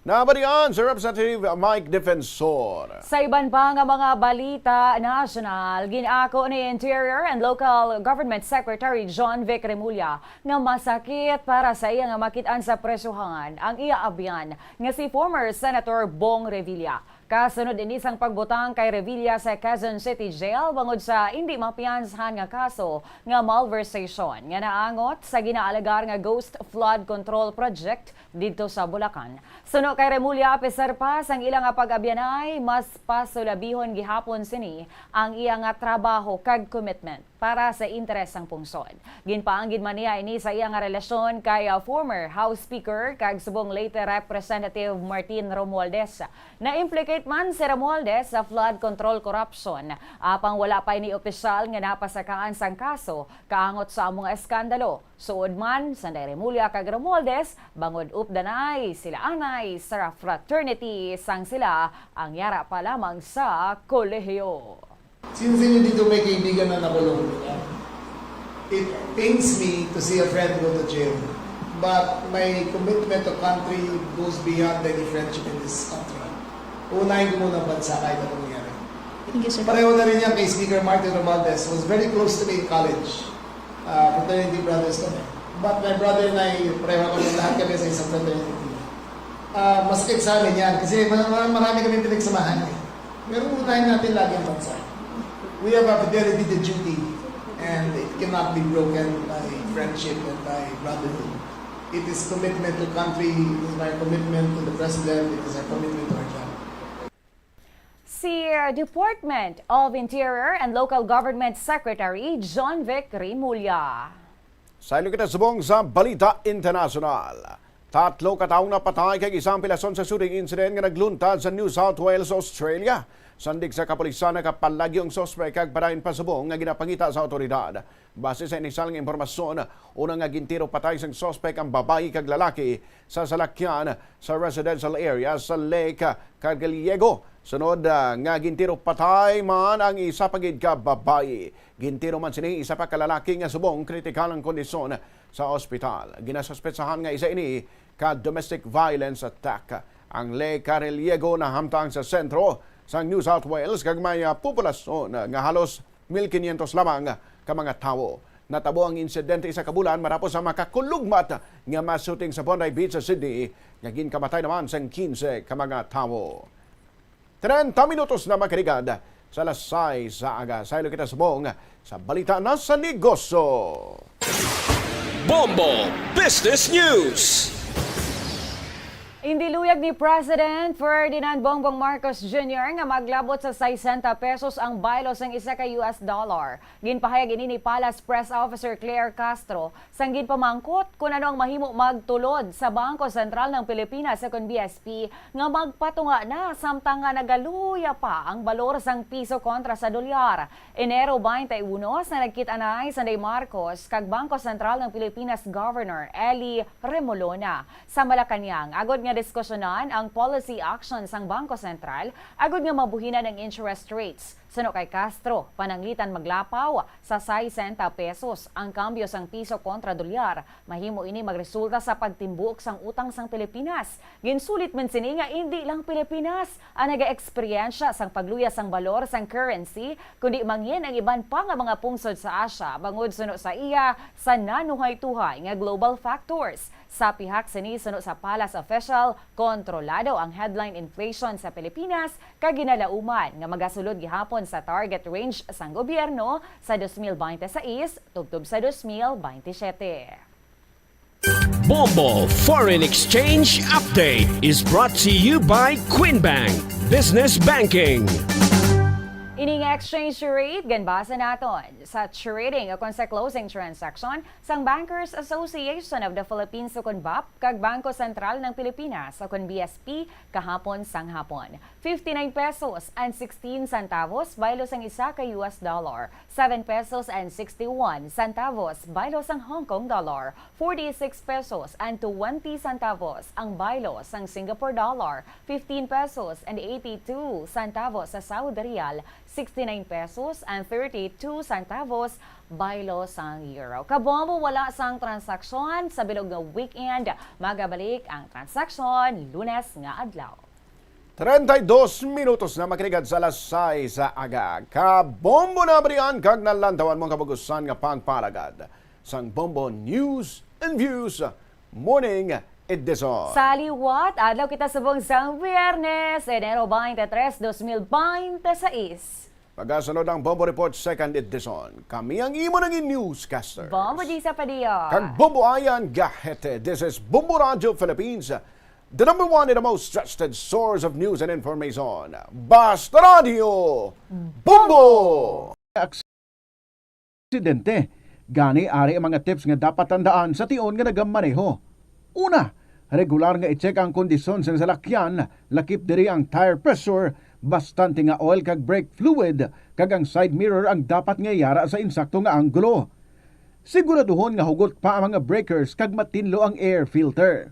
Nabalian si Representative Mike Defensor. Sa iban pa nga mga balita national, ginako ni Interior and Local Government Secretary John Vic Remulla nga masakit para sa iya nga makitaan sa presyuhan ang iya abyan nga si former Senator Bong Revilla. Kasunod din isang pagbutang kay Revilla sa Quezon City Jail bangod sa hindi mapiyansahan nga kaso nga malversation nga naangot sa ginaalagar nga Ghost Flood Control Project dito sa Bulacan. Suno kay Remulla, apeser pa sang ilang nga pag-abyanay, mas pasulabihon gihapon sini ang iya nga trabaho kag commitment para sa interes sang pungsod. Ginpaanggid man niya ini sa iya nga relasyon kay former House Speaker kag subong late Representative Martin Romualdez. Na-implicate man si Romualdez sa flood control corruption. Apang wala pa ini opisyal nga napasakaan sang kaso kaangot sa among eskandalo. Suod man sa Remulla kag Romualdez, bangod updanay sila anay sa fraternity sang sila ang yara pa lamang sa kolehiyo. Sino sa inyo dito may kaibigan na nakulong? It pains me to see a friend go to jail. But my commitment to country goes beyond any friendship in this country. Unahin ko muna ang bansa kahit anong nangyari. Pareho na rin yan kay Speaker Martin Romualdez. Was very close to me in college. Fraternity brothers kami. But my brother and I, pareho kami, lahat kami sa isang fraternity. Masakit sa amin yan kasi marami kami pinagsamahan. Pero unahin natin lagi ang bansa. We have a fidelity to duty, and it cannot be broken by friendship and by brotherhood. It is commitment to country, it is our commitment to the President, it is our commitment to our job. Si Department of Interior and Local Government Secretary John Vic Remulla. Sa ilo kita subong sa Balita International. 3 kataong napatay kay isang pilason sa shooting incident nga nagluntad sa New South Wales, Australia. Sandig sa kapulisan nakapalagi ang sospek kag parahin pasubong nga ginapangita sa otoridad. Base sa inisyal nga impormasyon, unang nga gintiro patay sang sospek ang babae kag lalaki sa salakyan sa residential area sa Lake Cargallego. Sunod nga gintiro patay man ang isa pagid ka babae. Gintiro man sini isa pa ka lalaki nga subong kritikal ang kondisyon sa ospital. Ginasuspetsahan nga isa ini ka domestic violence attack. Ang Lake Cargallego na hamtang sa sentro sa New South Wales kag may populasyon nga halos 1,500 lamang ka mga tawo. Natabo ang insidente isa ka bulan matapos ang makakulugmat nga mass shooting sa Bondi Beach sa Sydney nga ginkamatay naman sa 15 ka mga tawo. 30 minutos na makarigad sa alas 6 sa aga. Sa ilo kita subong sa balita na sa negosyo. Bombo Business News. Indiluyag ni President Ferdinand Bongbong Marcos Jr. nga maglabot sa 60 pesos ang baylos ng isa ka US dollar. Ginpahayag ini ni Palace Press Officer Claire Castro sang ginpamangkot kung ano ang mahimo magtulod sa Bangko Sentral ng Pilipinas sa BSP nga magpatunga na samtang nga nagaluya pa ang balor sang piso kontra sa dolyar. Enero 21 na nagkita-anay sa Marcos kag Bangko Sentral ng Pilipinas Governor Eli Remolona sa Malacañang agod nga diskusyonan ang policy actions ng Bangko Sentral agud nga mabuhinan ang interest rates. Suno kay Castro, pananglitan maglapaw sa 60 pesos ang kambyo sang piso kontra dolyar. Mahimo ini magresulta sa pagtimbuk sang utang sang Pilipinas. Ginsulit man sini nga hindi lang Pilipinas ang naga-eksperyensya sang pagluya sang balor sang currency, kundi mangin ang iban pa nga mga pungsod sa Asia bangod suno sa iya sa nanuhay-tuhay nga global factors. Sa pihak sini suno sa Palace official, kontrolado ang headline inflation sa Pilipinas kag ginalauman nga magasulod gihapon sa target range sang gobyerno sa 2026 tubtob sa 2027. Bombo Foreign Exchange Update is brought to you by Quinbank Business Banking. Ining exchange rate, ganbasa naton sa trading o sa closing transaction sang Bankers Association of the Philippines o BAP kag Bangko Sentral ng Pilipinas o BSP kahapon sang hapon. 59 pesos and 16 centavos baylo sang isa ka US dollar. 7 pesos and 61 centavos baylo sang Hong Kong dollar. 46 pesos and 20 centavos ang baylo sang Singapore dollar. 15 pesos and 82 centavos sa Saudi Riyal. 69 pesos and 32 centavos baylo sang euro. Kabombo wala sang transaksyon sa bilog nga weekend. Magabalik ang transaksyon Lunes nga adlaw. 32 minutos na makiligad sa alas 6 sa aga. Kabombo na barian kag nalantawan mong kabagusan nga pangpalagad. Sang Bombo News and Views Morning Edition. Sa liwat, adlaw kita subong sang Biyernes, Enero 23, 2026. Pagkasunod ang Bombo Report Second Edition. Kami ang imo ng newscaster. Bombo Gisa Padilla. Kag Bombo Ayan Gahete. This is Bombo Radio Philippines. The number one and the most trusted source of news and information. Basta Radio Bombo! Aksidente. Gani ari ang mga tips nga dapat tandaan sa tion nga nagamaneho. Una, regular nga i-check ang kondisyon sa salakyan, lakip diri ang tire pressure, bastante nga oil kag brake fluid, kag ang side mirror ang dapat nga yara sa insakto nga anggulo. Siguraduhon nga hugot pa ang mga breakers kag matinlo ang air filter.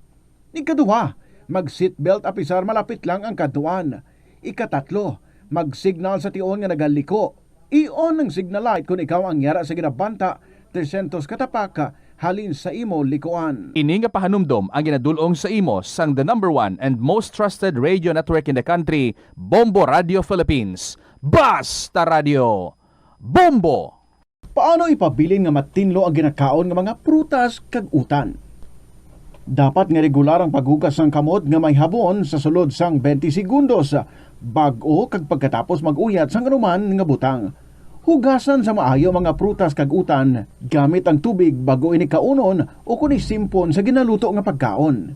Ikaduha, mag-seatbelt apisar malapit lang ang kaduan. Ikatatlo, mag-signal sa tion nga nagaliko. I-on ang signal light kung ikaw ang yara sa ginabanta 300 katapaka halin sa imo likuan. Ini nga pahanumdom ang ginadulong sa imo sang the number one and most trusted radio network in the country, Bombo Radio Philippines. Basta Radio Bombo! Paano ipabilin nga matinlo ang ginakaon nga mga prutas kag utan? Dapat nga regular ang paghugas ng kamot nga may habon sa sulod sang 20 segundos bag-o kag pagkatapos mag-uyat sang anuman nga butang. Hugasan sa maayo mga prutas kag utan gamit ang tubig bago ini kaunon o kun isimpon sa ginaluto nga pagkaon.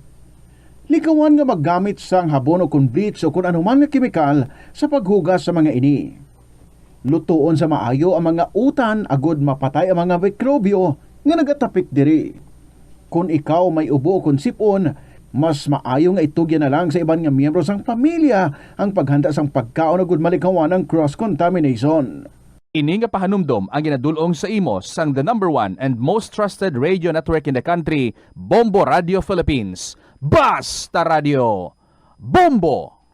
Likawan nga maggamit sang habon o kun bleach o kun anuman nga kemikal sa paghugas sa mga ini. Lutoon sa maayo ang mga utan agud mapatay ang mga mikrobyo nga nagatapik diri. Kung ikaw may ubo o kun sipon, mas maayo nga itugyan na lang sa iban nga miyembro sang pamilya ang paghanda sang pagkaon agud malikawan ang cross-contamination. Ini nga pahanumdom ang ginadulong sa imo sang the number one and most trusted radio network in the country, Bombo Radio Philippines. Basta Radio Bombo!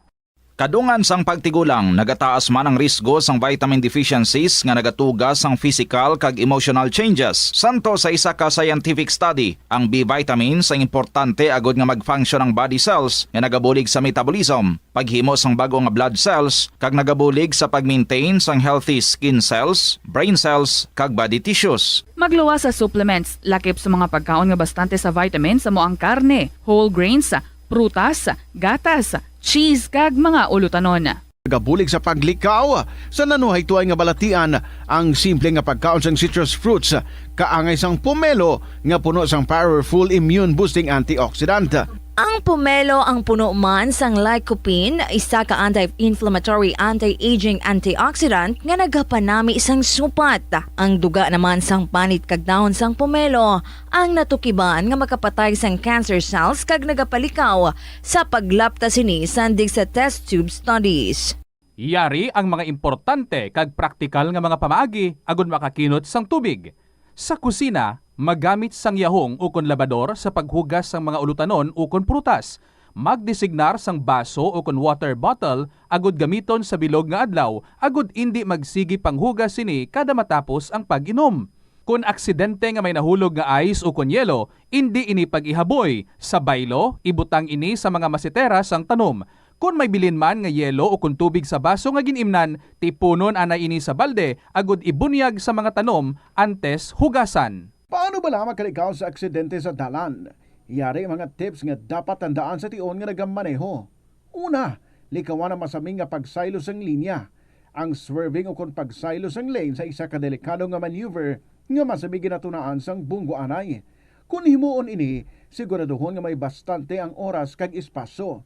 Kadungan sang pagtigulang, nagataas man ang risgo sang vitamin deficiencies nga nagatugas sang physical kag emotional changes. Santo sa isa ka scientific study, ang B vitamins ang importante agod nga mag-function ang body cells nga nagabulig sa metabolism, paghimo sang bago nga blood cells kag nagabulig sa pag-maintain sang healthy skin cells, brain cells kag body tissues. Magluwas sa supplements, lakip sa mga pagkaon nga bastante sa vitamins sa moang karne, whole grains, prutas, gatas, cheese kag mga ulutanon. Gabulig sa paglikaw sa nanuhay tuay nga balatian ang simple nga pagkaon sang citrus fruits kaangay sang pomelo nga puno sang powerful immune boosting antioxidant. Ang pomelo ang puno man sang lycopene, isa ka anti-inflammatory, anti-aging antioxidant nga nagapanami sang supat. Ang duga naman sang panit kag dahon sang pomelo ang natukiban nga makapatay sang cancer cells kag nagapalikaw sa paglapta sini sandig sa test tube studies. Yari ang mga importante kag praktikal nga mga pamaagi agud makakinot sang tubig. Sa kusina, magamit sang yahong ukon labador sa paghugas sang mga ulutanon ukon prutas. Magdesignar sang baso ukon water bottle agud gamiton sa bilog nga adlaw agud indi magsigi panghugas sini kada matapos ang pag-inom. Kung aksidente nga may nahulog nga ice ukon yelo, indi ini pag-ihaboy. Sa baylo, ibutang ini sa mga masitera sang tanom. Kung may bilin man nga yelo o kung tubig sa baso nga ginimnan, tipunon ana ini sa balde agud ibunyag sa mga tanom antes hugasan. Paano ba lamang kalikaw sa aksidente sa dalan? Yari mga tips nga dapat tandaan sa tion nga nagamaneho. Una, likawan ang masaming nga pagsaylo sang linya. Ang swerving o kung pagsaylo sang lane sa isa ka delikado nga maneuver nga masabi ginatunaan sang bunggo anay. Kung himuon ini, siguraduhon nga may bastante ang oras kag espasyo.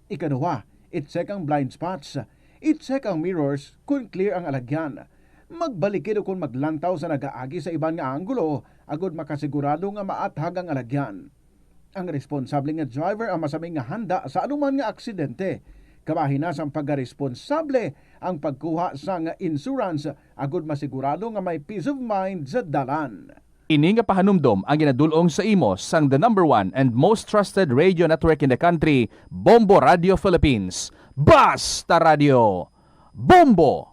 Ikaduha, i-check ang blind spots. I-check ang mirrors kung clear ang alagyan. Magbalikid o kung maglantaw sa nagaagi sa iban nga anggulo, agud makasigurado nga maathag ang alagyan. Ang responsable nga driver ang masaming nga handa sa anuman nga aksidente. Kabahin na sang pagkaresponsable ang pagkuha sa nga insurance agud masigurado nga may peace of mind sa dalan. Ini nga pahanumdom ang ginadulong sa imo sang the number one and most trusted radio network in the country, Bombo Radio Philippines. Basta Radio Bombo!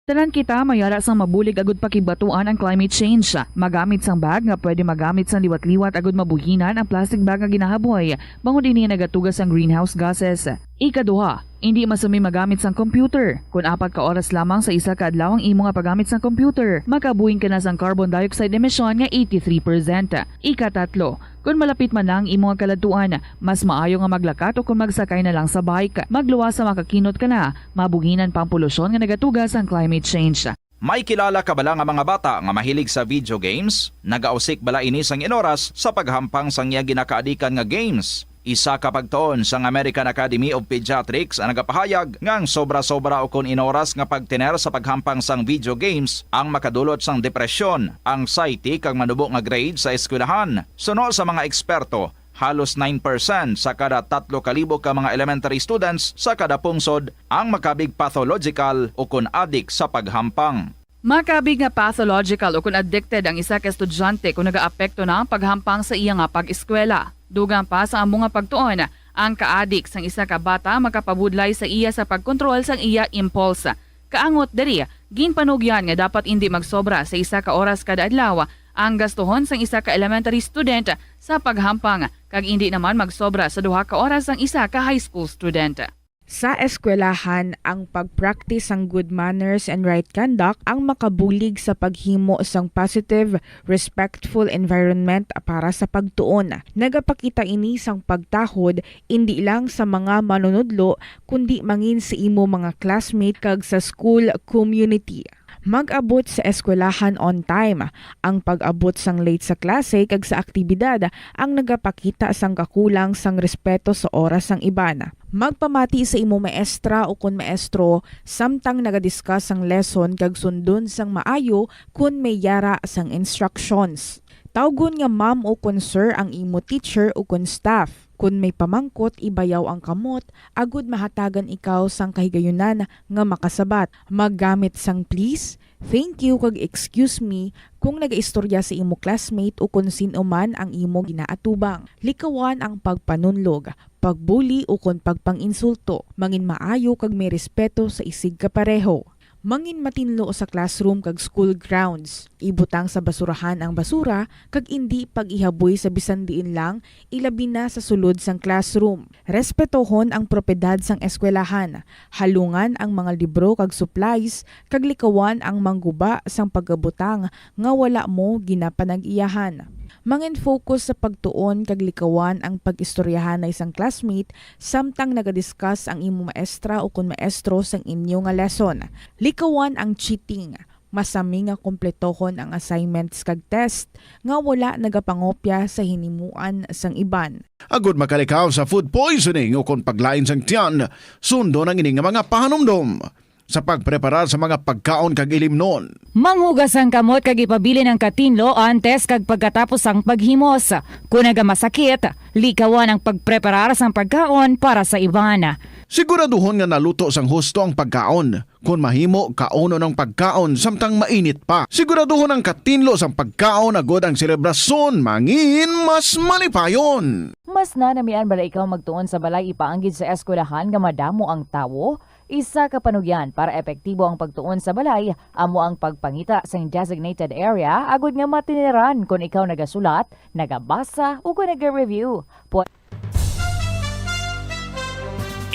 Tanan kita mayara sang mabulig agud pakibatuan ang climate change. Magamit sang bag nga pwede magamit sang liwat-liwat agud mabuhinan ang plastic bag nga ginahaboy bangod ini nagatugas ang greenhouse gases. Ikaduha, hindi masumi magamit sang computer. Kung 4 ka oras lamang sa isa ka adlaw ang imo nga paggamit sang computer, makabuhing ka na sang carbon dioxide emission nga 83%. Ikatatlo, kung malapit man lang imo nga kaladtuan, mas maayo nga maglakat o kung magsakay na lang sa bike. Magluwas sa makakinot ka na, mabuhinan pang polusyon nga nagatugas ang climate change. May kilala ka bala nga mga bata nga mahilig sa video games? Nagausik bala ini sang inoras sa paghampang sang iya ginakaadikan nga games. Isa ka pagtuon sang American Academy of Pediatrics ang nagapahayag ngang sobra-sobra o kun inoras nga pagtiner sa paghampang sang video games ang makadulot sang depresyon, anxiety kag manubo nga grade sa eskwelahan. Suno sa mga eksperto, halos 9% sa kada 3,000 ka mga elementary students sa kada pungsod ang makabig pathological o kun addict sa paghampang. Makabig nga pathological o kung addicted ang isa ka estudyante kung nagaapekto na ang paghampang sa iya nga pag-eskwela. Dugang pa sa among nga pagtuon, ang ka-addict sang isa ka bata makapabudlay sa iya sa pagkontrol sang iya impulse. Kaangot diri, ginpanugyan nga dapat hindi magsobra sa isa ka oras kada adlaw ang gastuhon sang isa ka elementary student sa paghampang kag hindi naman magsobra sa 2 ka oras ang isa ka high school student. Sa eskwelahan, ang pag-practice ng good manners and right conduct ang makabulig sa paghimo sang positive, respectful environment para sa pagtuon. Nagapakita ini sang pagtahod hindi lang sa mga manunudlo kundi mangin sa imo mga classmate kag sa school community. Mag-abot sa eskwelahan on time. Ang pag-abot sang late sa klase kag sa aktibidad ang nagapakita sang kakulang sang respeto sa oras sang iban. Magpamati sa imo maestra o kun maestro samtang nagadiscuss sang lesson kag sundon sang maayo kun may yara sang instructions. Tawgon nga ma'am o kun sir ang imo teacher o kun staff. Kung may pamangkot, ibayaw ang kamot, agud mahatagan ikaw sang kahigayunan nga makasabat. Maggamit sang please, thank you kag excuse me kung nagaistorya sa imo classmate o kung sino man ang imo ginaatubang. Likawan ang pagpanunlog, pagbuli o kung pagpanginsulto. Mangin maayo kag may respeto sa isig kapareho. Mangin matinlo sa classroom kag school grounds. Ibutang sa basurahan ang basura kag indi pag-ihaboy sa bisan diin lang, ilabi na sa sulod sang classroom. Respetohon ang propiedad sang eskwelahan. Halungan ang mga libro kag supplies kag likawan ang mangguba sang pagabutang nga wala mo ginapanag-iyahan. Mangin focus sa pagtuon kag likawan ang pag-istoryahan na isang classmate samtang nagadiscuss ang imo maestra o kun maestro sang inyo nga lesson. Likawan ang cheating. Masami nga kompletohon ang assignments kag test nga wala nagapangopya sa hinimuan sang iban. Agud makalikaw sa food poisoning o kung paglain sang tiyan, sundo ng ining nga mga pahanumdom sa pagpreparar sa mga pagkaon kag ilimnon. Manghugas ang kamot kag ipabili ng katinlo antes kag pagkatapos ang paghimos. Kung nagamasakit, likawan ang pagpreparar sang pagkaon para sa iban. Siguraduhon nga naluto sang husto ang pagkaon. Kung mahimo, kauno ng pagkaon samtang mainit pa. Siguraduhon ang katinlo sang pagkaon agod ang serebrasyon mangin mas malipayon. Mas nanamian bala ikaw magtuon sa balay ipaanggid sa eskwelahan nga madamo ang tawo? Isa ka panugyan para epektibo ang pagtuon sa balay, amo ang pagpangita sa designated area agud nga matiniran kung ikaw nagasulat, nagabasa o kung nag-review.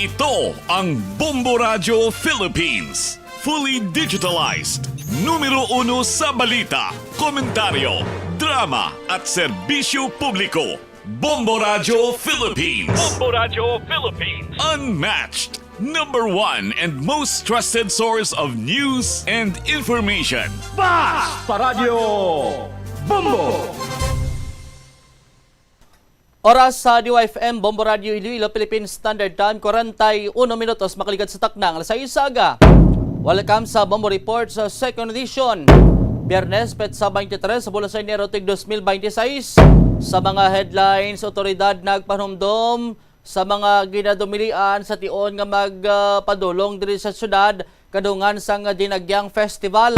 Ito ang Bombo Radio Philippines. Fully digitalized. Numero 1 sa balita, komentaryo, drama at serbisyo publiko. Bombo Radio Philippines. Bombo Radio Philippines. Unmatched. Number 1 and most trusted source of news and information. Basta Radio Bombo! Oras sa DYFM, Bombo Radio Iloilo, Philippine Standard Time, 41 minutos, makalikat sa taknang, alas 6 aga. Welcome sa Bombo Report sa second edition. Biyernes, Petsa 23, sa bulan sa Enero, tig 2026. Sa mga headlines, otoridad nagpanumdom sa mga ginadumilian sa tion nga magpadulong diri sa syudad kadungan sang Dinagyang Festival.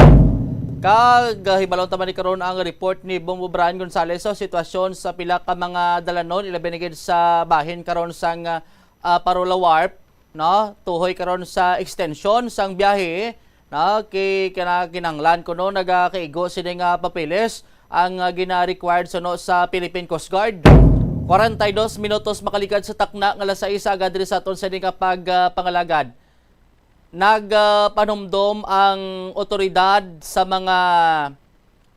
Hibalon taman ni karon ang report ni Bombo Brian Gonzales sa sitwasyon sa pila ka mga dalanon ilabi sa bahin karon sang Parola Warp, no? Tuhoy karon sa extension sang biyahe, na kinanglan ko no nagakaigo sini nga papeles ang gina-required sa Philippine Coast Guard. 42 minutos makalikan sa takna nga alas 6 agad diri sa aton sa pangalagad. Nagpanumdom ang otoridad sa mga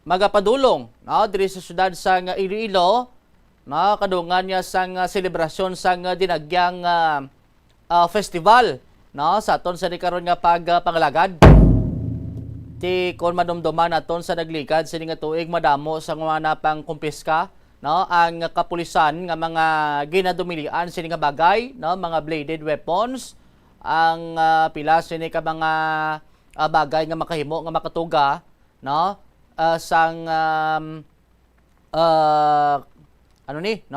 magapadulong diri sa syudad sa Iloilo na kadungan niya sang selebrasyon sang dinagyang festival sa aton sa karon nga pangalagad. Ti kon madumduman naton sa naglikad sini nga tuig madamo sa mga napang kumpiska ang kapulisan nga mga ginadumilian sini nga bagay mga bladed weapons ang pila sini ka mga bagay nga makahimo nga makatuga sang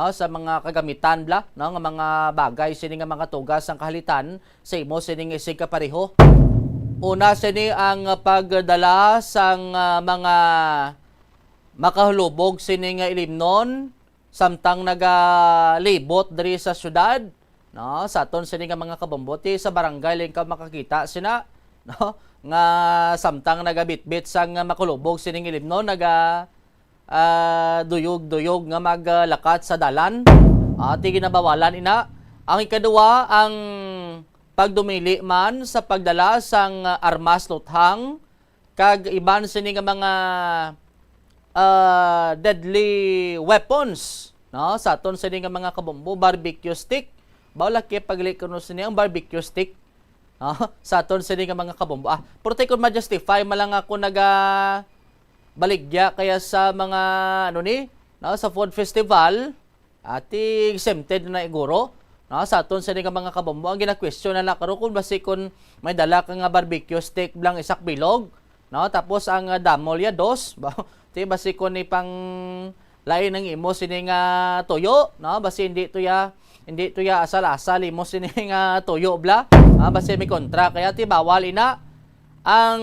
sa mga kagamitan nga mga bagay sini nga mga tugas ang kahalitan sa imo sini nga isig kapareho. Una sini ang pagdala sang mga makahulubog sini nga ilimnon samtang nagalibot diri sa syudad sa aton sini nga mga kabombote sa barangay lingkaw makakita sina nga samtang nagabitbit sang makulubog sini nga ilimnon duyog-duyog nga maglakat sa dalan at ginabawalan ina. Ang ikaduwa ang pagdumili man sa pagdala sang armas luthang kag iban sini nga mga deadly weapons sa aton sini nga mga kabombo, barbecue stick bawla kay pagli kuno sini ang barbecue stick sa aton sini nga mga kabombo. Pero tay kun ma-justify malang ako baligya kaya sa mga sa food festival ati exempted na iguro sa aton sa nga mga kabombo. Ang gina-question na karon kung basikon may dala ka nga barbecue stick blang isak bilog tapos ang damolya dos ti basikon ni pang lain ng imo sini nga toyo basi hindi tuya asal-asal imo sini nga toyo bla basi may kontra kaya ti bawal ina. Ang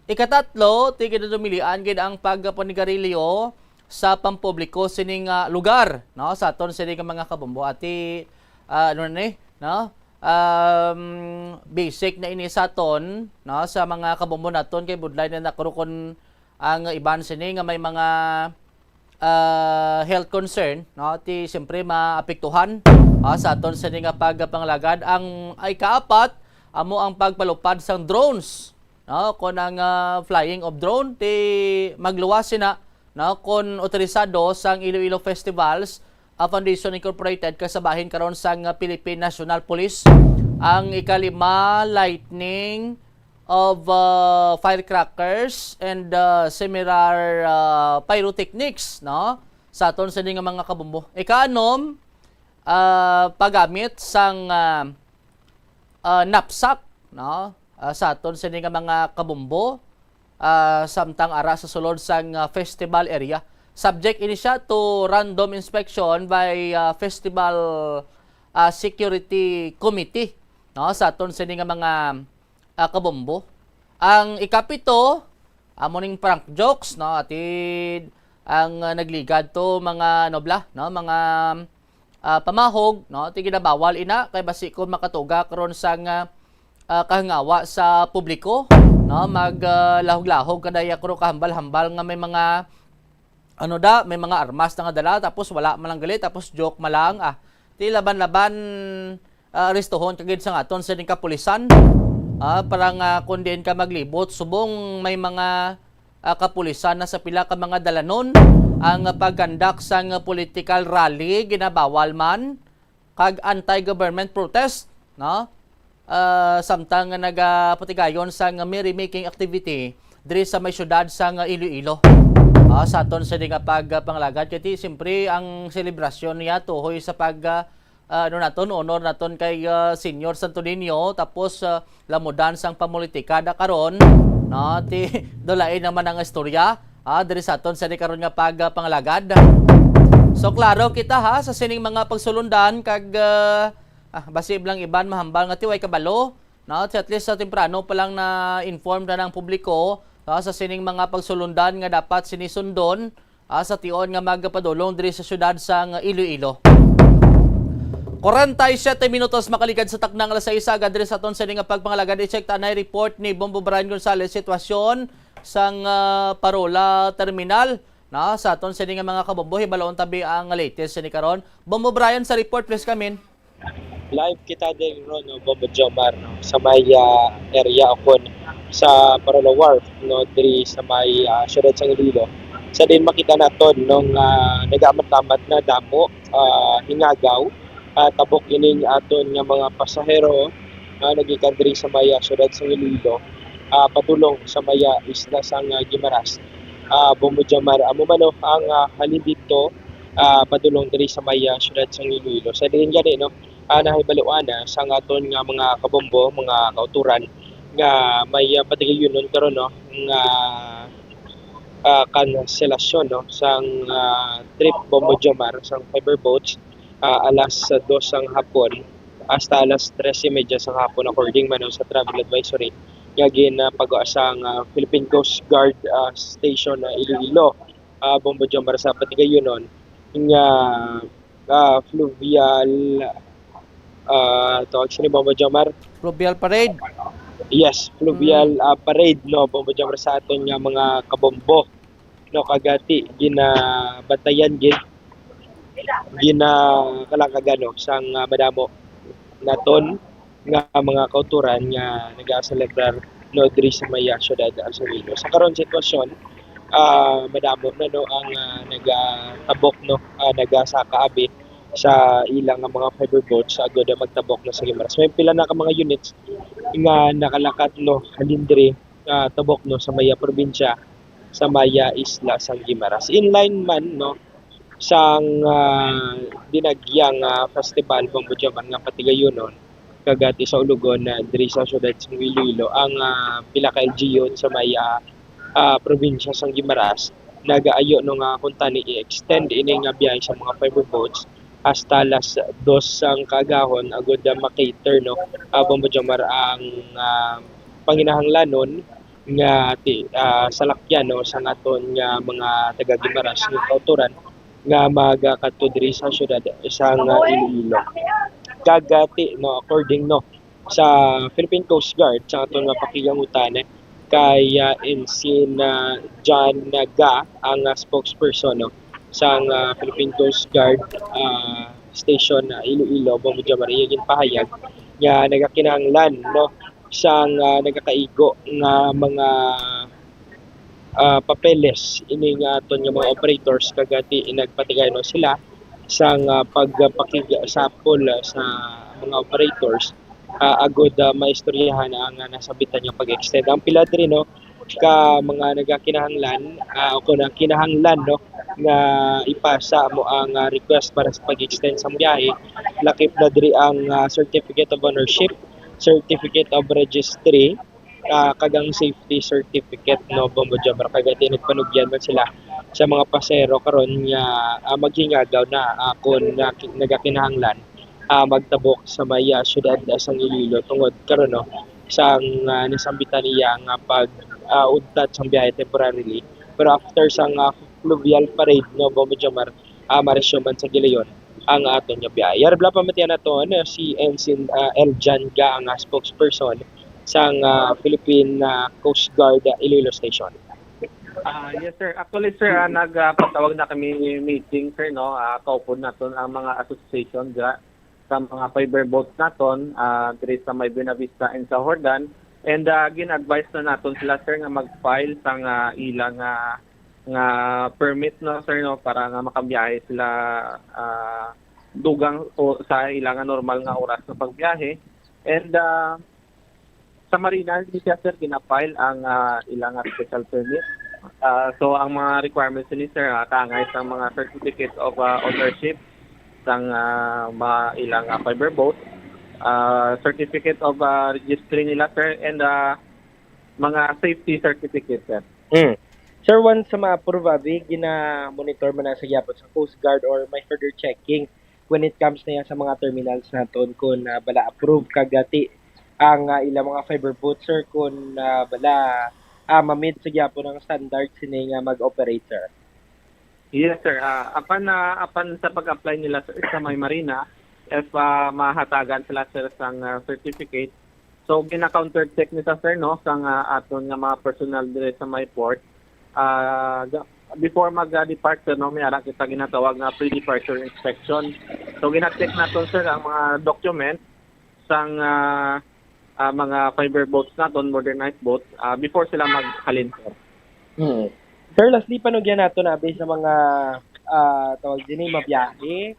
ikatatlo ti kinadumilian gid ang pagpanigarilyo sa pampubliko sining lugar sa aton sini nga mga kabombo ati basic na ini sa aton sa mga kabombo naton kay budlay na nakurukon ang iban sini nga may mga health concern ti siyempre maapektuhan sa aton sini nga pagpanglagad. Ang ikaapat amo ang pagpalupad sang drones kon ang flying of drone ti magluwas sina kon otorisado sang Iloilo Festivals Foundation Incorporated kasabahin karon sang Philippine National Police. Ang ikalima, lightning of firecrackers and similar pyrotechnics sa aton sa nga mga kabombo. Ikaanom, paggamit sang knapsack sa aton sa nga mga kabombo samtang ara sa sulod sang festival area. Subject ini siya to random inspection by Festival Security Committee sa aton sa nga mga kabombo. Ang ikapito, amoning prank jokes atid ang nagligad to mga nobla mga pamahog ti ginabawal ina kay basi kon makatuga karon sang kahangawa sa publiko maglahog-lahog kadaya kuro kahambal-hambal nga may mga may mga armas na nga dala tapos wala man lang galit tapos joke malang ti laban-laban arestohon kagid sa aton sa kapulisan parang kun diin ka maglibot subong may mga kapulisan na sa pila ka mga dalanon ang paggandak sang political rally ginabawal man kag anti-government protest samtang nagapatigayon sang merrymaking activity diri sa may syudad sang Iloilo. Sa aton sa nga pagpanglagad kay siyempre ang selebrasyon niya tuhoy sa honor naton kay Senior Santo Niño tapos lamudan sang pamulitika da karon ti dolain naman ang istorya diri sa aton sa karon nga pagpanglagad. So klaro kita sa sining mga pagsulundan kag basi lang iban mahambal nga tiway kabalo at least sa temprano pa lang na informed na ng publiko sa sining mga pagsulundan nga dapat sinisundon sa tion nga magpadulong diri sa syudad sa Iloilo. 47 minutos makaligad sa taknang alas 6 agad rin sa aton sa nga pagpangalagan. I-check ta na report ni Bombo Brian Gonzales sitwasyon sang Parola Terminal na sa aton sa nga mga kabombo hibalon tabi ang latest ni karon. Bombo Brian sa report please kamin. Live kita din ron no Bombo Jomar no sa may area akon sa Parola Wharf no diri sa may syudad sang Iloilo. Sa din makita naton nung nagamat-amat na damo hingagaw tabok ining aton nga mga pasahero nagikan diri sa may syudad sang Iloilo padulong sa may isla sang Guimaras. Bombo Jomar amo man no ang halin dito padulong diri sa may syudad sang Iloilo. Sa din gani no nahibaluan sa aton nga mga kabombo, mga kauturan nga may patigayonon karon no nga kanselasyon no sang trip Bombo Jomar sang fiber boats alas 2 sang hapon hasta alas 13:30 sang hapon according man sa travel advisory nga ginapag-asang Philippine Coast Guard Station na Iloilo. Bombo Jomar sa patigayonon nga fluvial tawag siya ni Bombo Jomar Fluvial Parade. Yes, fluvial parade no Bombo Jomar sa aton nga mga kabombo no kagati ginabatayan kalakagano sang madamo naton nga mga kauturan nga nagaselebrar no diri sa maya syudad sa Iloilo. Sa karon sitwasyon madamo na no ang nagatabok no nagasaka abi sa ilang mga fiber boats sa agod magtabok na sa Guimaras. May pila na ka mga units nga nakalakat no halin diri tabok no sa maya probinsya sa maya isla sang Guimaras. Inline man no sang dinagyang festival Bombo Jomar nga patigayonon kagati sa Ulugon diri sa syudad sang Iloilo ang pila ka LGU sa maya probinsya sang Guimaras nagaayo no nga kunta ni i-extend ini nga biyahe sa mga fiber boats hasta alas 2 sang kagahon agud makater no Bombo Jomar ang panginahanglanon nga salakyan no sa aton nga mga taga Guimaras nga kauturan nga magakadto diri sa syudad sang Iloilo. Kagati no according no sa Philippine Coast Guard sa aton nga pakigangutan kay Ensign John Naga ang spokesperson no sang Philippine Coast Guard Station Iloilo Bombo Jomar iyang pahayag nga nagakinahanglan no sang nagakaigo nga mga papeles ini nga aton nga mga operators kagati nagpatigay no sila sang pagpakigapol sa mga operators agud maistoryahan ang nasabitan nga pag-extend ang pila diri no ka mga nagakinahanglan o kung kinahanglan no nga ipasa mo ang request para sa pag-extend sa biyahe lakip na diri ang certificate of ownership, certificate of registry, kagang safety certificate no Bombo Jomar kagati nagpanugyan man sila sa mga pasero karon nga maghingagaw na kung nagakinahanglan magtabok sa maya syudad sang Iloilo tungod karon no sang nasambitan niya nga pag udtat sang biyahe temporarily pero after sang fluvial parade no Bombo Jomar maresyoman sa gilayon ang aton nga biyahe. Yarbla pamatian naton si Ensign Eljan Ga ang spokesperson sang Philippine Coast Guard Iloilo Station. Yes sir, actually sir nagpatawag na kami meeting sir no kaupod naton ang mga association sa mga fiber boats naton diri sa may Buenavista and sa Hordan and gin-advise na naton sila sir nga mag-file sang ilang nga permit no sir no para nga makabiyahe sila dugang o sa ilang normal nga oras ng pagbiyahe and sa Marina hindi siya sir gina-file ang ilang special permit so ang mga requirements ni sir kaangay sa mga certificate of ownership sang mga ilang fiber boat certificate of registry nila sir and mga safety certificate sir. Sir, once sa ma-approve gina-monitor man na sa gyapon sa Coast Guard or may further checking when it comes na yan sa mga terminals naton kung bala approve kagati ang ilang mga fiber boats sir kung bala ma-meet sa gyapon ng standard sini nga mag-operate sir. Yes sir, apan sa pag-apply nila sir, sa may marina if mahatagan sila sir sang certificate. So gina-counter check nita sir no sang aton nga mga personnel dire sa may port. Before mag-depart sir no, may ara kita ginatawag nga pre-departure inspection. So gina-check naton sir ang mga document sang mga fiber boats naton, modernized boats before sila maghalin sir. Sir, lastly, panugyan nato na based sa mga tawag din mabiyahe.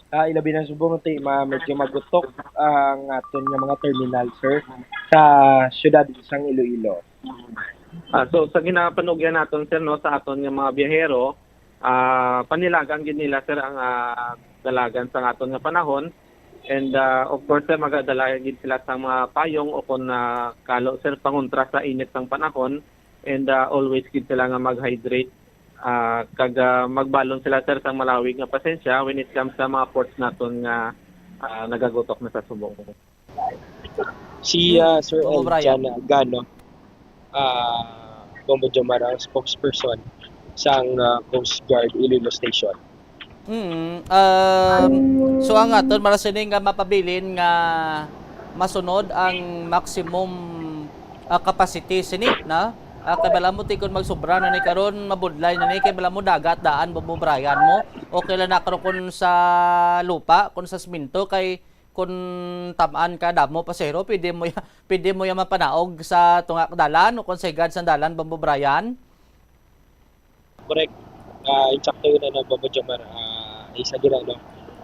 Ilabi na subong medyo magutok ang aton nga mga terminal, sir, sa syudad sang Iloilo. So sa ginapanugyan naton sir no sa aton nga mga biyahero, panilagan gid nila sir ang dalagan sa aton nga panahon. And of course sir magadala gid sila sa mga payong o kon kalo sir pangontra sa init ng panahon. And always gid sila nga mag-hydrate kag magbalon sila sir sa malawig nga pasensya when it comes sa mga ports naton nga nagagutok na sa subong. Si Sir Eljan Gano, Bombo Jomar, ang spokesperson sang Coast Guard Iloilo Station. So ang aton marasining nga mapabilin nga masunod ang maximum capacity sini na kay bala mo tikon magsobra na ni karon mabudlay na ni kay bala mo dagat daan bububrayan mo okay lang na karon kun sa lupa kun sa siminto kay kun tamaan ka damo pasero pwede mo ya mapanaog sa tungak dalan o kun sa higad sa dalan bububrayan. Correct. Insakto yun na Bombo Jomar, isa gina no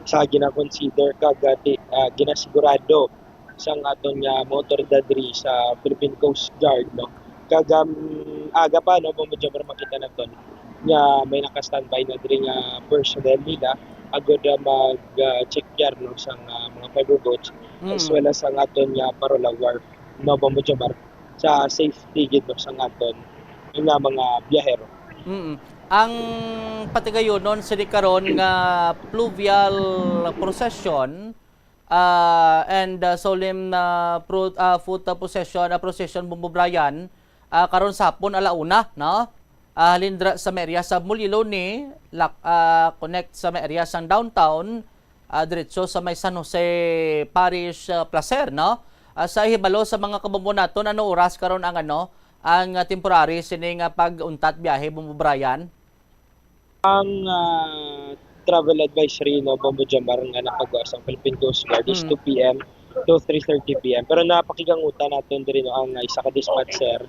sa gina-consider kagati ginasigurado sang aton nga motor dadri sa Philippine Coast Guard no kagam aga pa no Bombo Jomar makita naton nga may naka-standby na diri nga personnel nila agad mag-check yard no sang mga fiber boats as well as ang aton nga parola wharf no Bombo Jomar sa safety gid no sang aton nga mga biyahero. Ang patigayonon sini karon nga pluvial procession and solemn foot procession Bumbubrayan karon sapon alauna no halindra sa area sa Mulilo ni connect sa area sang downtown diretso sa may San Jose Parish Placer no sa hibalo sa mga kabombo naton ano oras karon ang ang temporary sining pag-untat biyahe Bumbubrayan. Ang travel advisory no Bombo Jomar nga napagawa sa Philippine Coast Guard is 2 p.m. to 3:30 p.m. Pero napakigangutan natin diri no ang isa ka dispatcher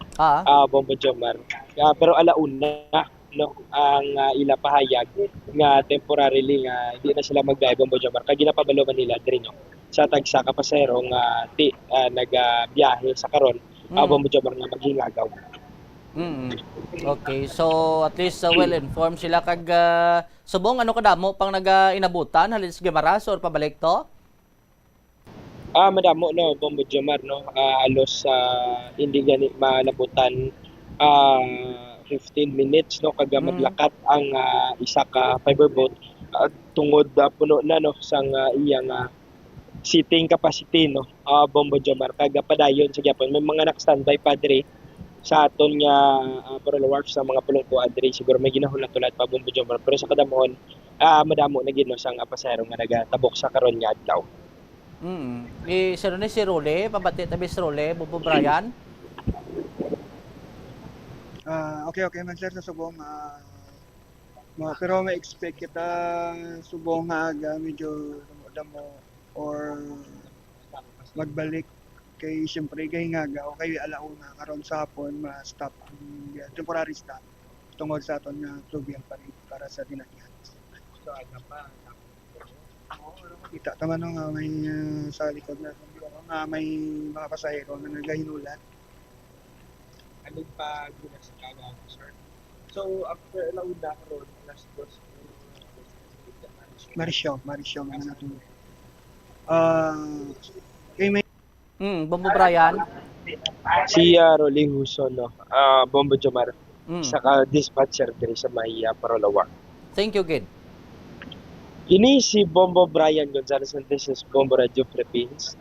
Bombo Jomar. Pero alauna no ang ila pahayag nga temporarily nga hindi na sila magbiyahe Bombo Jomar kay ginapabalo man nila diri no sa tagsa ka pasahero nga nagabiyahe sa karon Bombo Jomar nga maghingagaw. Okay, so at least well-informed sila kag subong ano kadamo pang inabutan halin sa Gemaras or pabalik to? Madamo no Bombo Jomar no alos hindi gani malabutan 15 minutes no kag maglakat ang isa ka fiber boat tungod puno na no sang iyang seating capacity no Bombo Jomar kag padayon sa gyapon may mga naka-standby padre sa aton nga parola wharf sa mga pulong adre siguro may ginahon na tulad pa Bombo Jomar pero sa kadamon madamo na gid no sang pasahero nga nagatabok sa karon nga adlaw. Si Role, pabati tabi si Role, Bombo Brian. Okay man sir sa subong pero may expect kita subong aga medyo damo or magbalik kay siyempre kay ngaga o kay alauna karon sa hapon ma-stop ang temporary stop tungod sa aton nga fluvial parade para sa dinagyan. So aga pa kita tama nga may sa likod na nga may mga pasahero na nagahinulat. Alin pa gina sa kaga sir. So after alauna karon last dos Marisyo man nato. Kay may Bombo Brian. Si Rolling Huson no. Bombo Jomar. Saka dispatcher diri sa may parola wharf. Thank you Gid. Ini si Bombo Brian Gonzalez and this is Bombo Radio Philippines.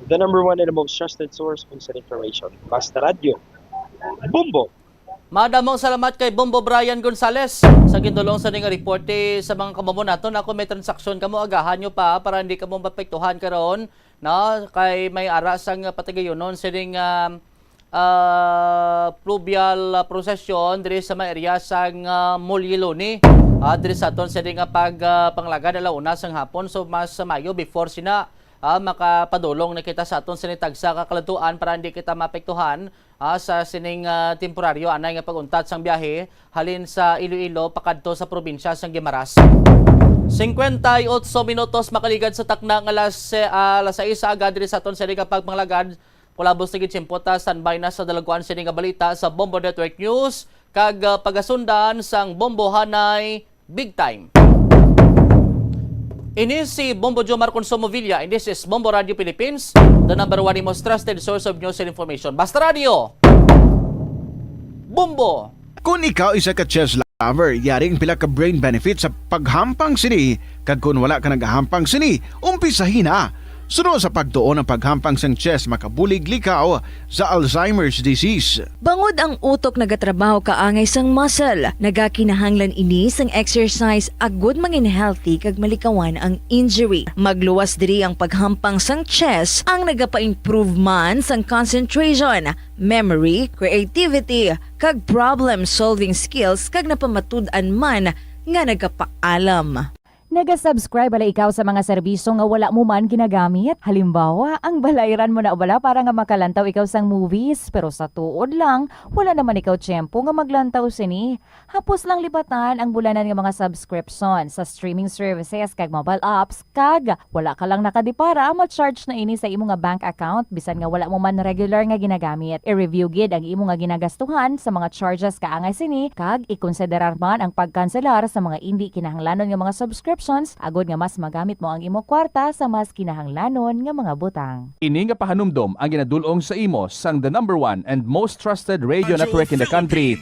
The #1 and the most trusted source for information. Basta Radio. Bombo Madamong salamat kay Bombo Brian Gonzales sa gindulong sa ning reporte sa mga kamamo naton. Ako may transaksyon kamo agahan nyo pa para hindi kamo mapektuhan karon na kay may ara sang patigayonon sining pluvial procession diri sa mga area sang Molyiloni. Diri sa aton sining panglagad alauna sang hapon, so mas Mayo before sina makapadulong na kita sa aton sinitag sa kakalantuan para hindi kita mapektuhan sa sining temporaryo anay nga paguntat sang biyahe halin sa Iloilo pakadto sa probinsya sang Guimaras. 58 minutos makaligad sa takna nga alas 6 agad diri sa aton sining pagpanglagad. Kulabos tigid simpota standby na sa dalaguan sining nga balita sa Bombo Network News kag pagasundan sang Bombo Hanay Big Time. Ini si Bombo Jomar Consumo Villa and this is Bombo Radio Philippines, the number one most trusted source of news and information. Basta Radio! Bombo! Kung ikaw isa ka chess lover, yaring pila ka brain benefit sa paghampang sini. Kag kung wala ka nagahampang sini, umpisahin na. Sunod sa pagtuon ng paghampang sang chess makabulig likaw sa Alzheimer's disease. Bangod ang utok nagatrabaho kaangay sang muscle, nagakinahanglan ini sang exercise agud mangin healthy kag malikawan ang injury. Magluwas diri ang paghampang sang chess ang nagapa-improve man sang concentration, memory, creativity kag problem-solving skills kag napamatud-an man nga nagapaalam. Naga-subscribe bala ikaw sa mga serbisyo nga wala mo man ginagamit. Halimbawa, ang balayran mo na bala para nga makalantaw ikaw sang movies. Pero sa tuod lang, wala naman ikaw tiyempo nga maglantaw sini. Hapos lang libatan ang bulanan nga mga subscription sa streaming services kag mobile apps. Kag, wala ka lang nakadipara, ma-charge na ini sa imo nga bank account bisan nga wala mo man regular nga ginagamit. I-review gid ang imo nga ginagastuhan sa mga charges kaangay sini. Kag, ikonsiderar man ang pagkanselar sa mga hindi kinahanglanon nga mga subscription agod nga mas magamit mo ang imo kwarta sa mas kinahanglanon nga mga butang. Ini nga pahanumdom ang ginadulong sa imo sang the number one and most trusted radio network in the country.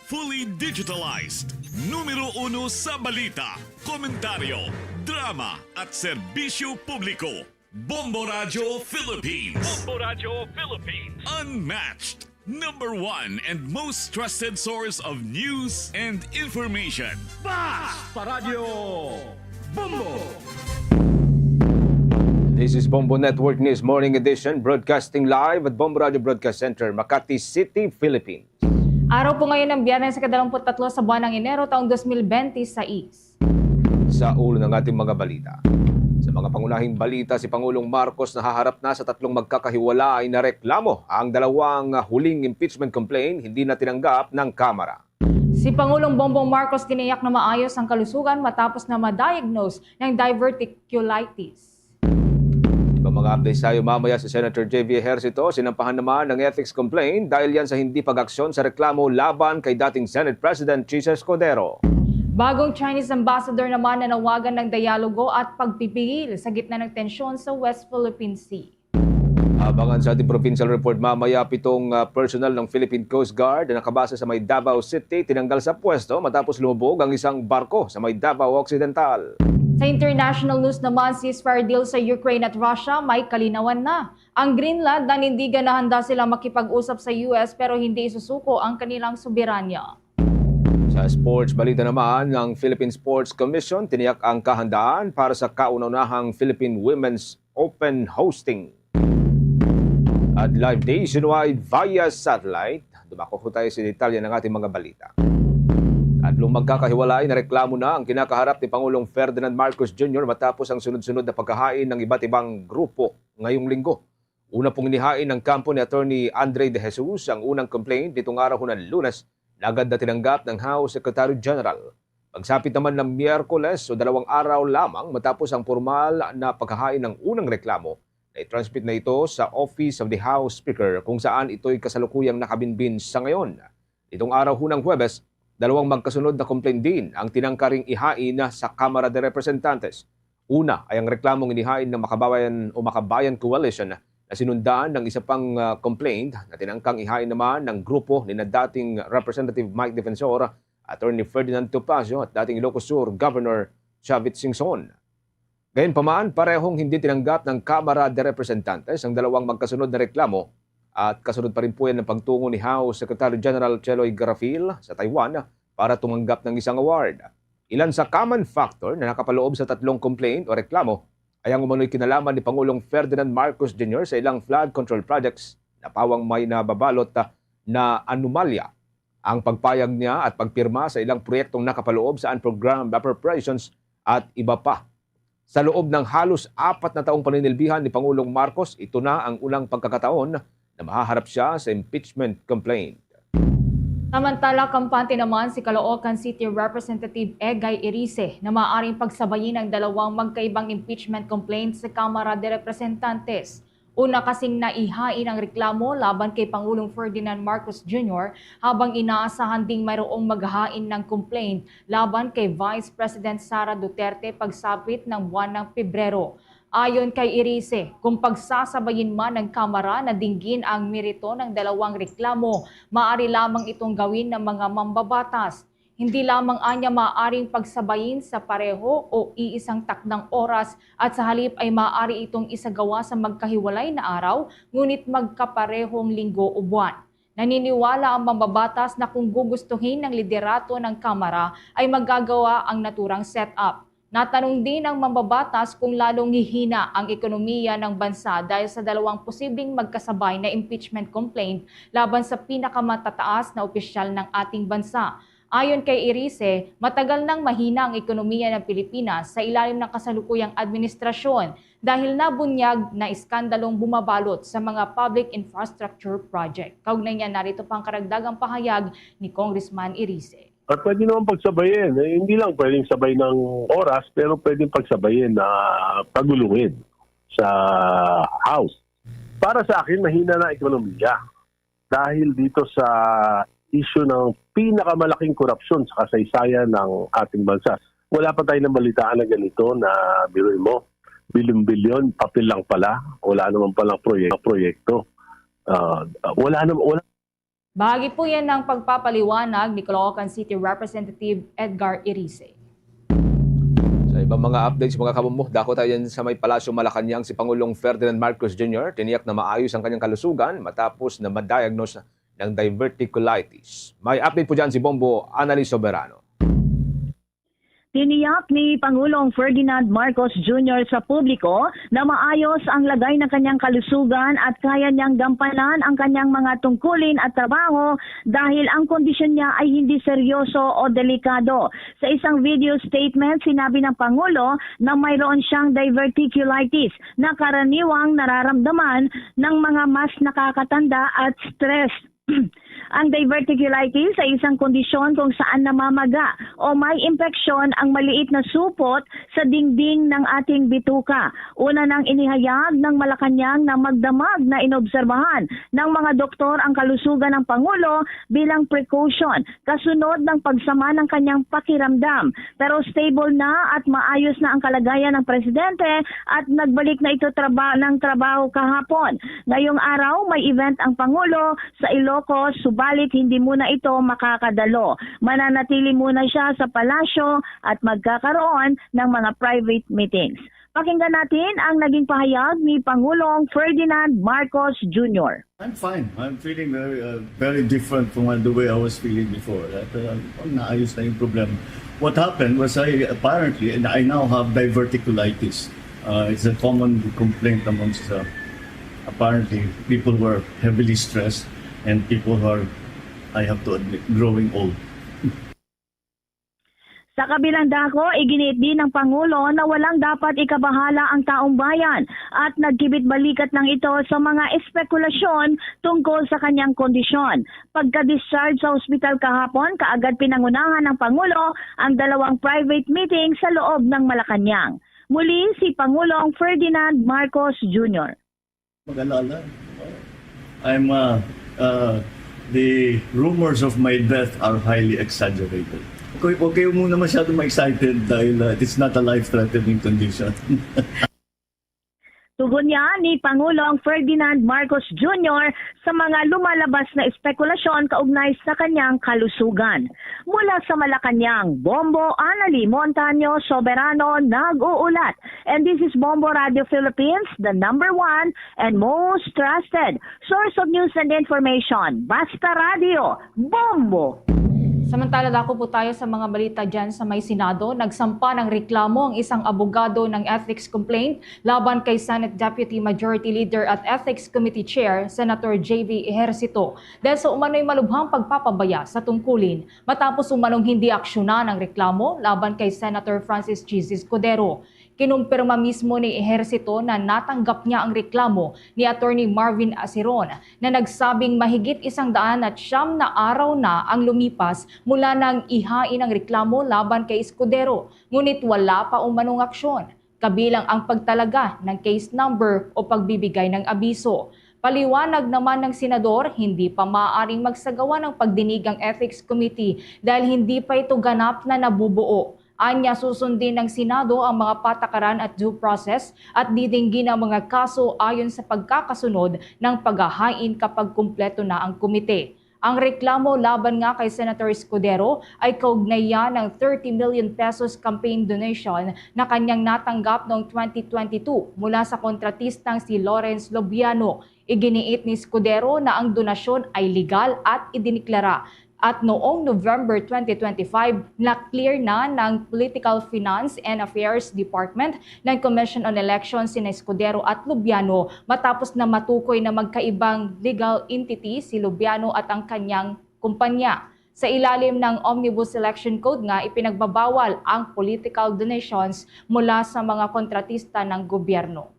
Fully digitalized. Numero 1 sa balita, komentaryo, drama at serbisyo publiko. Bombo Radio Philippines. Bombo Radio Philippines. Unmatched. Number 1 and most trusted source of news and information. Basta Radio Bombo! This is Bombo Network News Morning Edition, broadcasting live at Bombo Radio Broadcast Center, Makati City, Philippines. Araw po ngayon ng Biyernes sa 23 sa buwan ng Enero taong 2026. Sa ulo ng ating mga balita. Sa mga pangunahing balita, si Pangulong Marcos nahaharap na sa tatlong magkakahiwalay na reklamo. Ang dalawang huling impeachment complaint hindi na tinanggap ng Kamara. Si Pangulong Bongbong Marcos tiniyak na maayos ang kalusugan matapos na ma-diagnose ng diverticulitis. Ibang mga updates tayo mamaya si Senator J.V. Ejercito. Sinampahan naman ng ethics complaint dahil yan sa hindi pag-aksyon sa reklamo laban kay dating Senate President Jesus Cordero. Bagong Chinese ambassador naman na nawagan ng dialogo at pagpipigil sa gitna ng tensyon sa West Philippine Sea. Abangan sa ating provincial report mamaya, 7 personnel ng Philippine Coast Guard na nakabase sa may Davao City tinanggal sa pwesto matapos lumubog ang isang barko sa may Davao Occidental. Sa international news naman, ceasefire deal sa Ukraine at Russia may kalinawan na. Ang Greenland nanindigan na handa sila makipag-usap sa US pero hindi isusuko ang kanilang soberanya. Sa sports balita naman, ng Philippine Sports Commission tiniyak ang kahandaan para sa kauna-unahang Philippine Women's Open hosting. At live nationwide via satellite, dumako po tayo sa detalye ng ating mga balita. At magkakahiwalay na reklamo na ang kinakaharap ni Pangulong Ferdinand Marcos Jr. matapos ang sunod-sunod na pagkahain ng iba't ibang grupo ngayong linggo. Una pong inihain ng kampo ni Attorney Andre De Jesus ang unang complaint nitong araw ng Lunes na agad na tinanggap ng House Secretary General. Pagsapit naman ng Miyerkules o 2 araw lamang matapos ang formal na paghahain ng unang reklamo, na i-transmit na ito sa Office of the House Speaker kung saan ito'y kasalukuyang nakabinbin sa ngayon. Itong araw ng Huwebes, 2 magkasunod na complaint din ang tinangkaring ihain sa Kamara de Representantes. Una ay ang reklamong inihain ng Makabayan Coalition na sinundan ng isa pang complaint na tinangkang ihain naman ng grupo ni na dating Representative Mike Defensor, Attorney Ferdinand Topacio at dating Ilocos Sur Governor Chavit Singson. Gayunpaman, parehong hindi tinanggap ng Kamara de Representantes ang 2 magkasunod na reklamo At kasunod pa rin po yan ng pagtungo ni House Secretary General Cheloy Garafil sa Taiwan para tumanggap ng isang award. Ilan sa common factor na nakapaloob sa 3 complaint o reklamo ay ang umano'y kinalaman ni Pangulong Ferdinand Marcos Jr. sa ilang flood control projects na pawang may nababalot na anomalya. Ang pagpayag niya at pagpirma sa ilang proyektong nakapaloob sa unprogrammed appropriations at iba pa. Sa loob ng halos 4 na taong paninilbihan ni Pangulong Marcos, ito na ang unang pagkakataon na mahaharap siya sa impeachment complaint. Samantala, kampante naman si Caloocan City Representative Egay Erice na maaaring pagsabayin ang 2 magkaibang impeachment complaints sa Kamara de Representantes. Una kasing naihain ang reklamo laban kay Pangulong Ferdinand Marcos Jr. habang inaasahan ding mayroong maghahain ng complaint laban kay Vice President Sara Duterte pagsapit ng buwan ng Pebrero. Ayon kay Erice, kung pagsasabayin man ng Kamara na dinggin ang merito ng 2 reklamo, maaari lamang itong gawin ng mga mambabatas. Hindi lamang anya maaaring pagsabayin sa pareho o iisang takdang oras at sa halip ay maaari itong isagawa sa magkahiwalay na araw, ngunit magkaparehong linggo o buwan. Naniniwala ang mambabatas na kung gugustuhin ng liderato ng Kamara ay magagawa ang naturang setup. Natanong din ng mambabatas kung lalong hihina ang ekonomiya ng bansa dahil sa 2 posibleng magkasabay na impeachment complaint laban sa pinakamatataas na opisyal ng ating bansa. Ayon kay Erice, matagal nang mahina ang ekonomiya ng Pilipinas sa ilalim ng kasalukuyang administrasyon dahil nabunyag na iskandalong bumabalot sa mga public infrastructure project. Kaugnay niya, narito pang karagdagang pahayag ni Congressman Erice. At pwede naman pagsabayin. Hindi lang pwedeng sabay ng oras, pero pwedeng pagsabayin na pagulungin sa House. Para sa akin, mahina na ekonomiya. Dahil dito sa issue ng pinakamalaking korupsyon sa kasaysayan ng ating bansa. Wala pa tayo ng balitaan na ganito na biruin mo, bilyon-bilyon, papel lang pala. Wala naman palang proyekto. Wala. Bahagi po yan ng pagpapaliwanag ni Caloocan City Representative Edgar Erice. Sa ibang mga updates, mga kabumbo, dako tayo yan sa may Palasyo Malacanang si Pangulong Ferdinand Marcos Jr. Tiniyak na maayos ang kanyang kalusugan matapos na ma-diagnose ng diverticulitis. May update po dyan si Bombo Annalise Soberano. Tiniyak ni Pangulong Ferdinand Marcos Jr. sa publiko na maayos ang lagay ng kanyang kalusugan at kaya niyang gampanan ang kanyang mga tungkulin at trabaho dahil ang kondisyon niya ay hindi seryoso o delikado. Sa isang video statement, sinabi ng Pangulo na mayroon siyang diverticulitis na karaniwang nararamdaman ng mga mas nakakatanda at stress. Ang diverticulitis ay isang kondisyon kung saan namamaga o may impeksyon ang maliit na supot sa dingding ng ating bituka. Una nang inihayag ng Malacanang na magdamag na inobserbahan ng mga doktor ang kalusugan ng Pangulo bilang precaution kasunod ng pagsama ng kanyang pakiramdam. Pero stable na at maayos na ang kalagayan ng Presidente at nagbalik na ito ng trabaho kahapon. Ngayong araw may event ang Pangulo sa Ilocos, subalit hindi muna ito makakadalo. Mananatili muna siya sa palasyo at magkakaroon ng mga private meetings. Pakinggan natin ang naging pahayag ni Pangulong Ferdinand Marcos Jr. I'm fine. I'm feeling very different from the way I was feeling before. Naayos na yung problem. What happened was I now have diverticulitis. It's a common complaint amongst apparently people who are heavily stressed and people who are, I have to admit, growing old. Sa kabilang dako, iginiit din ng Pangulo na walang dapat ikabahala ang taong bayan at nagkibit-balikat ng ito sa mga espekulasyon tungkol sa kanyang kondisyon. Pagka-discharge sa ospital kahapon, kaagad pinangunahan ng Pangulo ang 2 private meeting sa loob ng Malacanang. Muli si Pangulong Ferdinand Marcos Jr. Mag-alala. The rumors of my death are highly exaggerated. Huwag kayo muna masyadong excited dahil it's not a life-threatening condition. To Tinugon niya ni Pangulong Ferdinand Marcos Jr. sa mga lumalabas na espekulasyon kaugnay sa kanyang kalusugan. Mula sa Malacanang, Bombo Anali Montaño Soberano nag-uulat. And this is Bombo Radio Philippines, the #1 and most trusted source of news and information. Basta Radio, Bombo! Samantala, dako po tayo sa mga balita dyan sa may Senado. Nagsampa ng reklamo ang isang abogado ng ethics complaint laban kay Senate Deputy Majority Leader at Ethics Committee Chair, Senator J.V. Ejercito, dahil sa umano'y malubhang pagpapabaya sa tungkulin matapos umanong hindi aksyonan ang reklamo laban kay Senator Francis G. Escudero. Kinumpirma mismo ni Ejercito na natanggap niya ang reklamo ni Attorney Marvin Aceron na nagsabing mahigit 109 na araw na ang lumipas mula nang ihain ang reklamo laban kay Escudero, ngunit wala pa umanong aksyon, kabilang ang pagtalaga ng case number o pagbibigay ng abiso. Paliwanag naman ng senador, hindi pa maaaring magsagawa ng pagdinig ang Ethics Committee dahil hindi pa ito ganap na nabubuo. Anya, susundin ng Senado ang mga patakaran at due process at didinggin ang mga kaso ayon sa pagkakasunod ng paghahain kapag kumpleto na ang komite. Ang reklamo laban nga kay Senator Escudero ay kaugnayan ng 30 million pesos campaign donation na kanyang natanggap noong 2022 mula sa kontratistang si Lawrence Lobiano. Iginiit ni Escudero na ang donasyon ay legal at idiniklara. At noong November 2025, na-clear na ng Political Finance and Affairs Department ng Commission on Elections sina Escudero at Lubiano matapos na matukoy na magkaibang legal entity si Lubiano at ang kanyang kumpanya. Sa ilalim ng Omnibus Election Code nga, ipinagbabawal ang political donations mula sa mga kontratista ng gobyerno.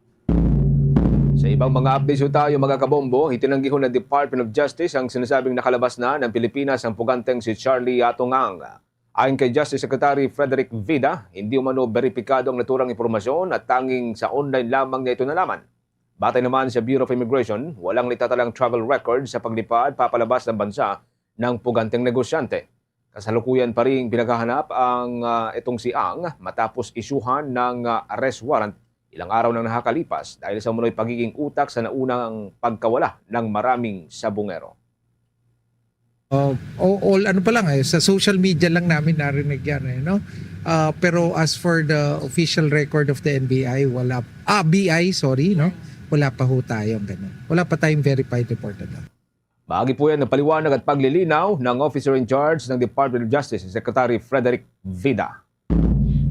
Sa ibang mga updates tayo mga kabombo, itinanggi ho ng Department of Justice ang sinasabing nakalabas na ng Pilipinas ang puganteng si Charlie Atongang. Ayon kay Justice Secretary Frederick Vida, hindi umano beripikado ang naturang impormasyon at tanging sa online lamang niya ito nalaman. Batay naman sa Bureau of Immigration, walang natatalang travel record sa paglipad papalabas ng bansa ng puganteng negosyante. Kasalukuyan pa rin pinaghahanap ang itong si Ang matapos isyuhan ng arrest warrant ilang araw nang nakakalipas dahil sa umunoy pagiging utak sa naunang pagkawala ng maraming sabungero. Ano pa lang sa social media lang namin narinig yan no? Pero as for the official record of the NBI, wala pa ho tayong ganun. Wala pa tayong verified report na. Bahagi po yan ng paliwanag at paglilinaw ng officer in charge ng Department of Justice, Secretary Frederick Vida.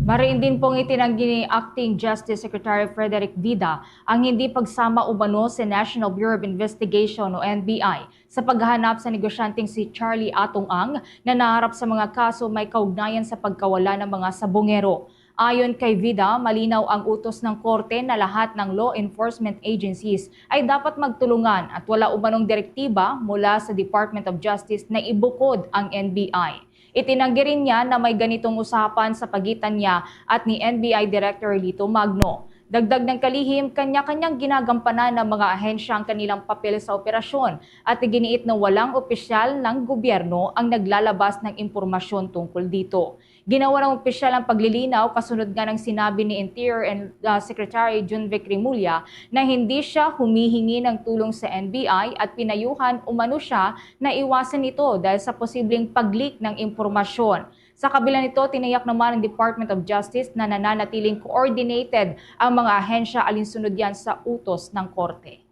Mariin din pong itinanggi ni Acting Justice Secretary Frederick Vida ang hindi pagsama umano sa National Bureau of Investigation o NBI sa paghahanap sa negosyanteng si Charlie Atongang na naharap sa mga kaso may kaugnayan sa pagkawala ng mga sabongero. Ayon kay Vida, malinaw ang utos ng korte na lahat ng law enforcement agencies ay dapat magtulungan at wala umanong direktiba mula sa Department of Justice na ibukod ang NBI. Itinanggi rin niya na may ganitong usapan sa pagitan niya at ni NBI Director Lito Magno. Dagdag ng kalihim, kanya-kanyang ginagampanan ng mga ahensya ang kanilang papel sa operasyon at iginiit na walang opisyal ng gobyerno ang naglalabas ng impormasyon tungkol dito. Ginawa ng opisyal ang paglilinaw kasunod nga ng sinabi ni Interior and Secretary Junvic Rimulya na hindi siya humihingi ng tulong sa NBI at pinayuhan umano siya na iwasan ito dahil sa posibleng pag-leak ng impormasyon. Sa kabila nito, tinayak naman ng Department of Justice na nananatiling coordinated ang mga ahensya alinsunod yan sa utos ng korte.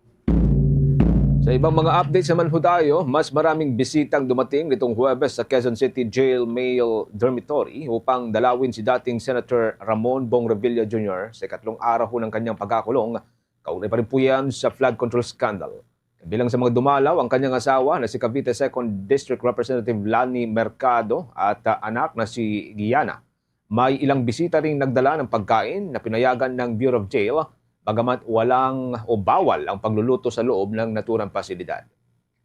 Sa ibang mga updates naman ho tayo, mas maraming bisitang dumating nitong Huwebes sa Quezon City Jail Male Dormitory upang dalawin si dating Senator Ramon Bong Revilla Jr. sa ikatlong araw ho ng kanyang pagkakulong. Kaunay pa rin po yan sa flood control scandal. Bilang sa mga dumalaw, ang kanyang asawa na si Cavite 2nd District Representative Lani Mercado at anak na si Giana. May ilang bisita ring nagdala ng pagkain na pinayagan ng Bureau of Jail, bagamat walang o bawal ang pagluluto sa loob ng naturang pasilidad.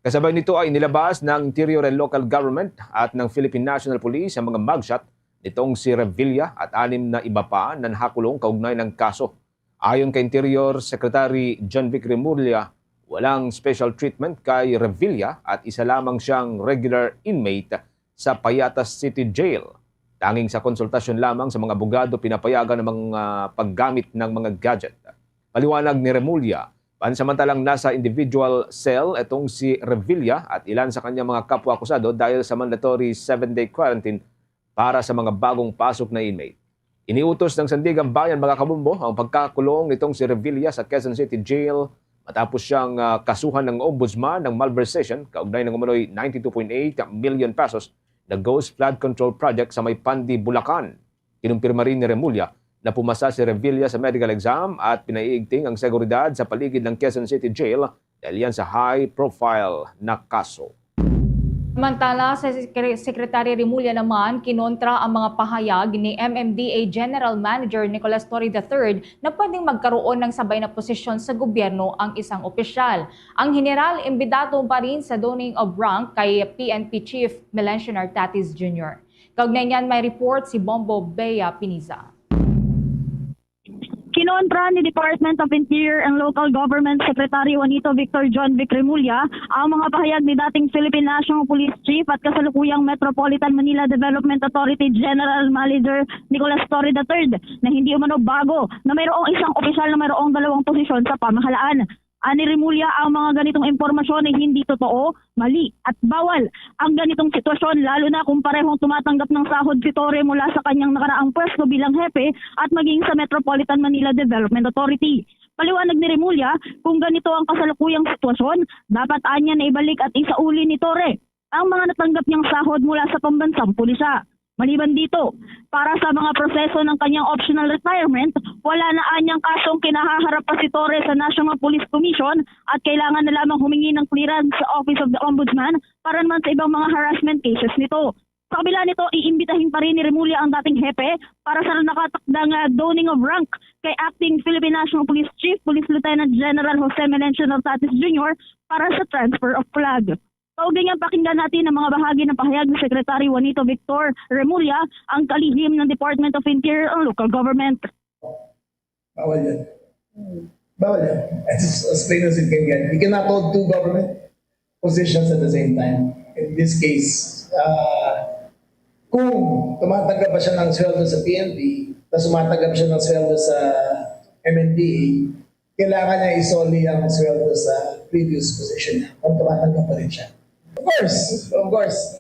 Kasabay nito ay nilabas ng Interior and Local Government at ng Philippine National Police ang mga mugshot nitong si Revilla at 6 na iba pa na nahakulong kaugnay ng kaso. Ayon kay Interior Secretary Junvic Rimulya, walang special treatment kay Revilla at isa lamang siyang regular inmate sa Payatas City Jail. Tanging sa konsultasyon lamang sa mga abogado pinapayagan ng mga paggamit ng mga gadget. Paliwanag ni Remulla, pansamantalang nasa individual cell itong si Revilla at ilan sa kanyang mga kapwa-akusado dahil sa mandatory 7-day quarantine para sa mga bagong pasok na inmate. Iniutos ng Sandigan Bayan mga kabumbo ang pagkakulong nitong si Revilla sa Quezon City Jail matapos siyang kasuhan ng ombudsman ng malversation kaugnay ng umano'y 92.8 million pesos na Ghost Flood Control Project sa may Pandi, Bulacan. Kinumpirma rin ni Remulla na pumasa si Revilla sa medical exam at pinaiigting ang seguridad sa paligid ng Quezon City Jail dahil yan sa high-profile na kaso. Samantala, sa Secretary Remulla naman, kinontra ang mga pahayag ni MMDA General Manager Nicolas Torre III na pwedeng magkaroon ng sabay na posisyon sa gobyerno ang isang opisyal. Ang general, imbitado pa rin sa donning of rank kay PNP Chief Melencio Nartatis Jr. Kaugnay niyan, may report si Bombo Bea Piniza. Kinontra ni Department of Interior and Local Government Secretary Juanito Victor John Vic Remulla ang mga pahayag ni dating Philippine National Police Chief at kasalukuyang Metropolitan Manila Development Authority General Manager Nicolas Torre III na hindi umano bago na mayroong isang opisyal na mayroong dalawang posisyon sa pamahalaan. Ani Remulla, ang mga ganitong impormasyon ay hindi totoo, mali at bawal. Ang ganitong sitwasyon lalo na kung parehong tumatanggap ng sahod si Torre mula sa kanyang nakaraang pwesto bilang hepe at maging sa Metropolitan Manila Development Authority. Paliwanag ni Remulla, kung ganito ang kasalukuyang sitwasyon, dapat anya na ibalik at isauli ni Torre ang mga natanggap niyang sahod mula sa pambansang pulisya. Maliban dito, para sa mga proseso ng kanyang optional retirement, wala na anyang kasong kinahaharap pa si Torre sa National Police Commission at kailangan na lamang humingi ng clearance sa Office of the Ombudsman para naman sa ibang mga harassment cases nito. Sa kabila nito, iimbitahin pa rin ni Remulla ang dating hepe para sa nakatakdang donning of rank kay Acting Philippine National Police Chief Police Lieutenant General Jose Melencio Nartatis Jr. para sa transfer of flag. Kaugnay niyang pakinggan natin ang mga bahagi ng pahayag ni Secretary Juanito Victor Remulla, ang kalihim ng Department of Interior and Local Government. Bawal yan. Bawal yan. As plain as it can get. You cannot hold two government positions at the same time. In this case, kung tumatanggap pa siya ng sweldo sa PNP, tapos tumatanggap siya ng sweldo sa MNDA, kailangan niya isoli ang sweldo sa previous position niya kung tumatanggap pa rin siya. Of course.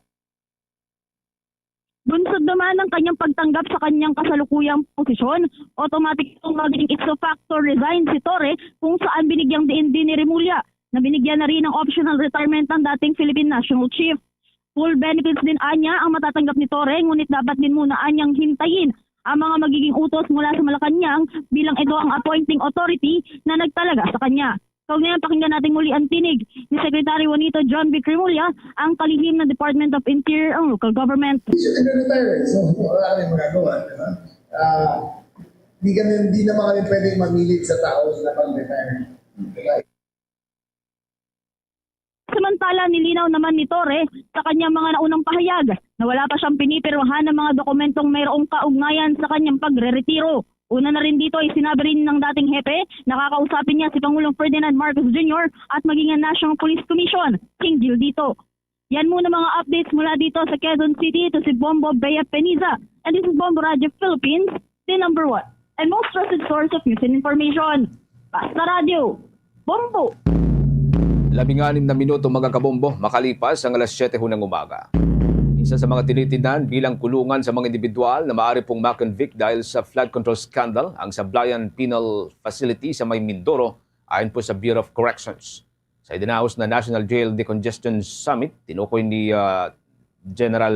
Bunsod naman ng kanyang pagtanggap sa kanyang kasalukuyang posisyon, automatic itong magiging ipso facto resign si Torre kung saan binigyang diin din ni Remulla na binigyan na rin ng optional retirement ng dating Philippine National Chief. Full benefits din anya ang matatanggap ni Torre, ngunit dapat din muna anyang hintayin ang mga magiging utos mula sa Malacanang bilang ito ang appointing authority na nagtalaga sa kanya. Kaugnay, pakinggan natin muli ang tinig ni Secretary Juanito John Vic Remulla, ang kalihim ng Department of Interior and Local Government. He's retire, so wala kami magagawa. Diba? Hindi naman kami pwedeng mamilit sa tao na pag-retire. Diba? Samantala, nilinaw naman ni Torre sa kanyang mga naunang pahayag na wala pa siyang pinipirmahan ng mga dokumentong mayroong kaugnayan sa kanyang pagre-retiro. Una na rin dito ay sinabi rin ng dating hepe na kakausapin niya si Pangulong Ferdinand Marcos Jr. at maging ang National Police Commission. Hinggil dito. Yan muna mga updates mula dito sa Quezon City. Ito si Bombo Bea Peniza. And this is Bombo Radio Philippines, the number one and most trusted source of news and information. Basta Radio. Bombo! 16 na minuto mga kabombo makalipas ang alas 7 ng umaga. Isa sa mga tinitindan bilang kulungan sa mga individual na maaari pong ma-convict dahil sa flood control scandal ang Sablayan Penal Facility sa May Mindoro ayon po sa Bureau of Corrections. Sa idinaos na National Jail Decongestion Summit, tinukoy ni General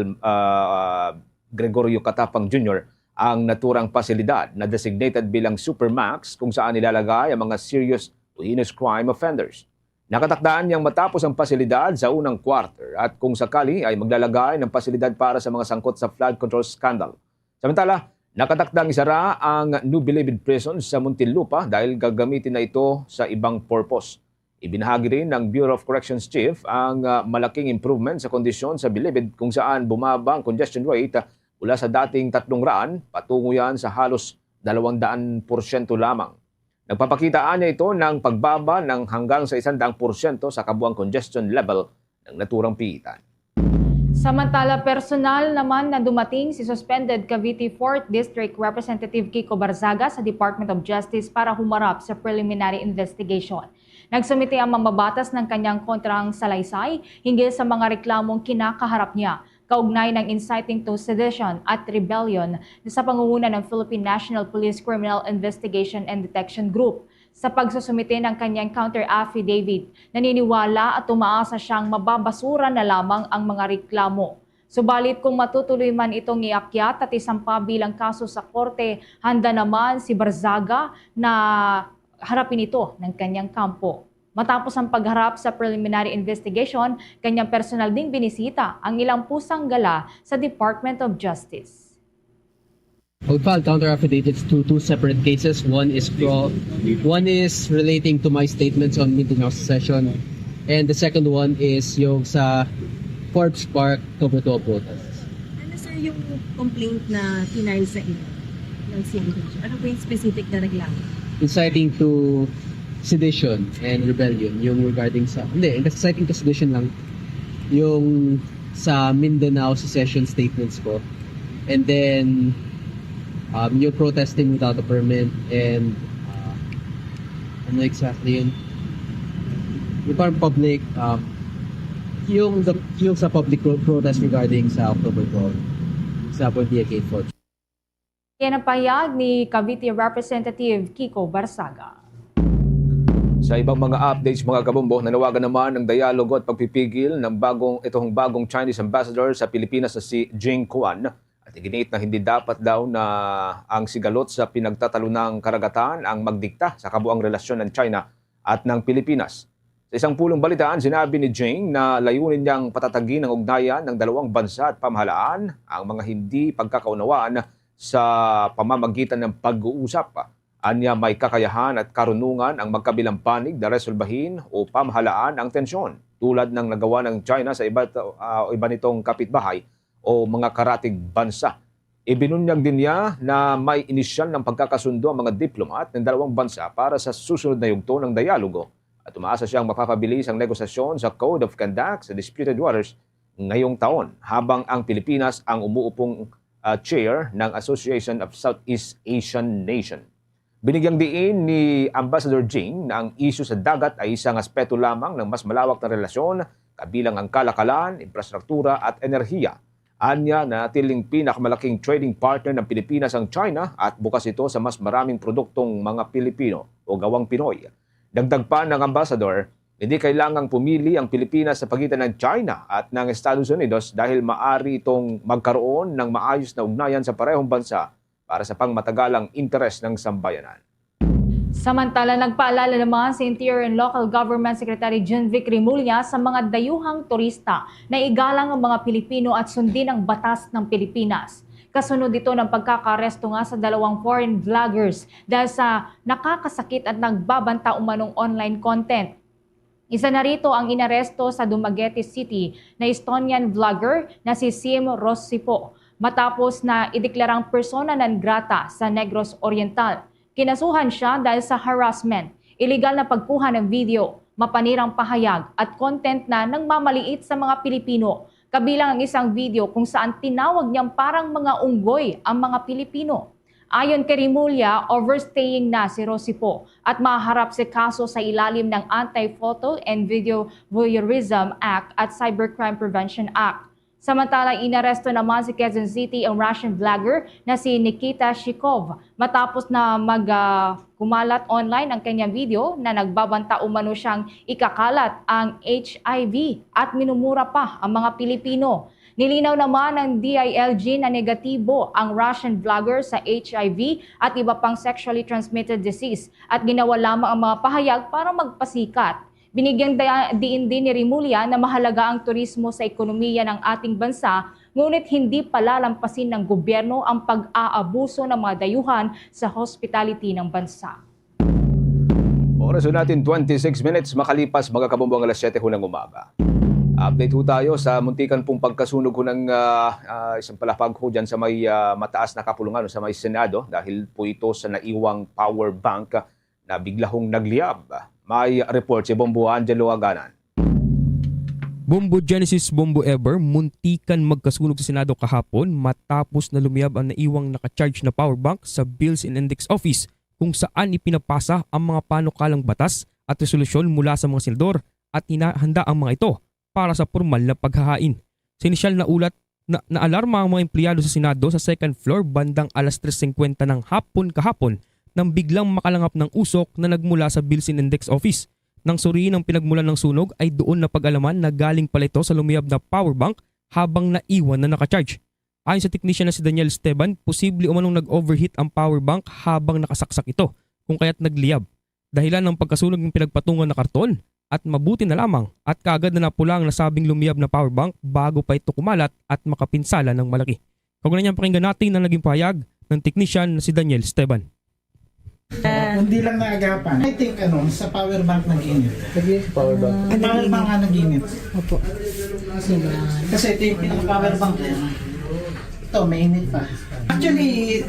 Gregorio Catapang Jr. ang naturang pasilidad na designated bilang Supermax kung saan nilalagay ang mga serious to heinous crime offenders. Nakatakdaan niyang matapos ang pasilidad sa unang quarter at kung sakali ay maglalagay ng pasilidad para sa mga sangkot sa flood control scandal. Samantala, nakatakdang isara ang New Bilibid Prison sa Muntinlupa dahil gagamitin na ito sa ibang purpose. Ibinahagi rin ng Bureau of Corrections Chief ang malaking improvement sa kondisyon sa Bilibid kung saan bumaba ang congestion rate mula sa dating 300 patungo yan sa halos 200% lamang. Nagpapakitaan niya ito ng pagbaba ng hanggang sa 100% sa kabuang congestion level ng naturang piitan. Samantala, personal naman na dumating si suspended Cavite 4th District Representative Kiko Barzaga sa Department of Justice para humarap sa preliminary investigation. Nagsumite ang mambabatas ng kanyang kontrang salaysay hinggil sa mga reklamong kinakaharap niya kaugnay ng inciting to sedition at rebellion sa pangunguna ng Philippine National Police Criminal Investigation and Detection Group. Sa pagsusumite ng kanyang counter-affidavit, naniniwala at umaasa siyang mababasura na lamang ang mga reklamo. Subalit kung matutuloy man itong iakyat at isampa bilang kaso sa korte, handa naman si Barzaga na harapin ito ng kanyang kampo. Matapos ang pagharap sa preliminary investigation, kanyang personal ding binisita ang ilang pusang gala sa Department of Justice. I would file counter affidavits to two separate cases. One is relating to my statements on meeting house session, and the second one is yung sa Forbes Park Toboto protests. Ano sir yung complaint na final sa inyo ng CNH? Ano po yung specific na reklamo? Inciting to sedition and rebellion, yung regarding sa inciting to sedition lang yung sa Mindanao secession statements ko, and then yung protesting without a permit, and ano exactly yun? Yung parang public, yung sa public protest regarding sa October 12, sa Pontiac Fort. Yan ang pahayag ni Cavite Representative Kiko Barzaga. Sa ibang mga updates mga kabombo, nanawagan naman ng dialogo at pagpipigil ng bagong Chinese ambassador sa Pilipinas na si Jing Quan. At iginit na hindi dapat daw na ang sigalot sa pinagtatalunang karagatan ang magdikta sa kabuang relasyon ng China at ng Pilipinas. Sa isang pulong balitaan, sinabi ni Jing na layunin niyang patatagin ang ugnayan ng dalawang bansa at pamahalaan ang mga hindi pagkakaunawaan sa pamamagitan ng pag-uusap. Anya may kakayahan at karunungan ang magkabilang panig na resolbahin o pamahalaan ang tensyon tulad ng nagawa ng China sa iba nitong kapitbahay o mga karatig bansa. Ibinunyag din niya na may inisyal ng pagkakasundo ang mga diplomat ng dalawang bansa para sa susunod na yugto ng dialogo at umaasa siyang mapapabilis ang negosasyon sa Code of Conduct sa Disputed Waters ngayong taon habang ang Pilipinas ang umuupong chair ng Association of Southeast Asian Nation. Binigyang diin ni Ambassador Jing na ang isyu sa dagat ay isang aspeto lamang ng mas malawak na relasyon kabilang ang kalakalan, infrastruktura at enerhiya. Anya na natiling pinakamalaking trading partner ng Pilipinas ang China at bukas ito sa mas maraming produktong mga Pilipino o gawang Pinoy. Dagdag pa ng ambassador, hindi kailangang pumili ang Pilipinas sa pagitan ng China at ng Estados Unidos dahil maaari itong magkaroon ng maayos na ugnayan sa parehong bansa para sa pangmatagalang interes ng sambayanan. Samantala, nagpaalala naman si Interior and Local Government Secretary Junvic Rimulya sa mga dayuhang turista na igalang ang mga Pilipino at sundin ang batas ng Pilipinas. Kasunod ito ng pagkakaresto nga sa dalawang foreign vloggers dahil sa nakakasakit at nagbabanta umanong online content. Isa na rito ang inaresto sa Dumaguete City na Estonian vlogger na si Sim Rossipo matapos na ideklarang persona non grata sa Negros Oriental. Kinasuhan siya dahil sa harassment, illegal na pagkuha ng video, mapanirang pahayag at content na nangmamaliit sa mga Pilipino. Kabilang ang isang video kung saan tinawag niyang parang mga unggoy ang mga Pilipino. Ayon kay Rimulya, overstaying na si Rossipo at maharap sa kaso sa ilalim ng Anti-Photo and Video Voyeurism Act at Cybercrime Prevention Act. Samantalang inaresto naman si Quezon City ang Russian vlogger na si Nikita Shikov matapos na kumalat online ang kanyang video na nagbabanta umano siyang ikakalat ang HIV at minumura pa ang mga Pilipino. Nilinaw naman ng DILG na negatibo ang Russian vlogger sa HIV at iba pang sexually transmitted disease at ginawa lamang ang mga pahayag para magpasikat. Binigyang diin din ni Rimulya na mahalaga ang turismo sa ekonomiya ng ating bansa, ngunit hindi palalampasin ng gobyerno ang pag-aabuso ng mga dayuhan sa hospitality ng bansa. Oras natin 26 minutes makalipas mga kabumbong alas 7 ng umaga. Update ho tayo sa muntikan pong pagkasunog ho ng isang palapag ho dyan sa may mataas na kapulungan sa may Senado dahil po ito sa naiwang power bank na bigla hong nagliyab. May report si Bombo Angelo Aganan. Bombo Genesis, Bombo Ever, muntikan magkasunog sa Senado kahapon matapos na lumiyab ang naiwang nakacharge na power bank sa Bills and Index Office kung saan ipinapasa ang mga panukalang batas at resolusyon mula sa mga senador at hinahanda ang mga ito para sa formal na paghahain. Sa inisyal na ulat, naalarma ang mga empleyado sa Senado sa second floor bandang alas 3:50 ng hapon kahapon nang biglang makalangap ng usok na nagmula sa Bills and Index Office. Nang suriin ang pinagmulan ng sunog ay doon na pag-alaman na galing pala ito sa lumiyab na power bank habang naiwan na nakacharge. Ayon sa technician na si Daniel Esteban, posible umanong nag-overheat ang power bank habang nakasaksak ito kung kaya't nagliyab. Dahilan ng pagkasunog ng pinagpatungan na karton at mabuti na lamang at kaagad na napula ang nasabing lumiyab na power bank bago pa ito kumalat at makapinsala ng malaki. Kaugnay niyang pakinggan natin ang naging pahayag ng technician na si Daniel Esteban. Hindi lang naagapan. I think sa power bank nag-init. Power bank? Power bank nga nag-init. Opo. Kasi ito yung pinaka-power bank na yun. Ito, mainit pa. Actually,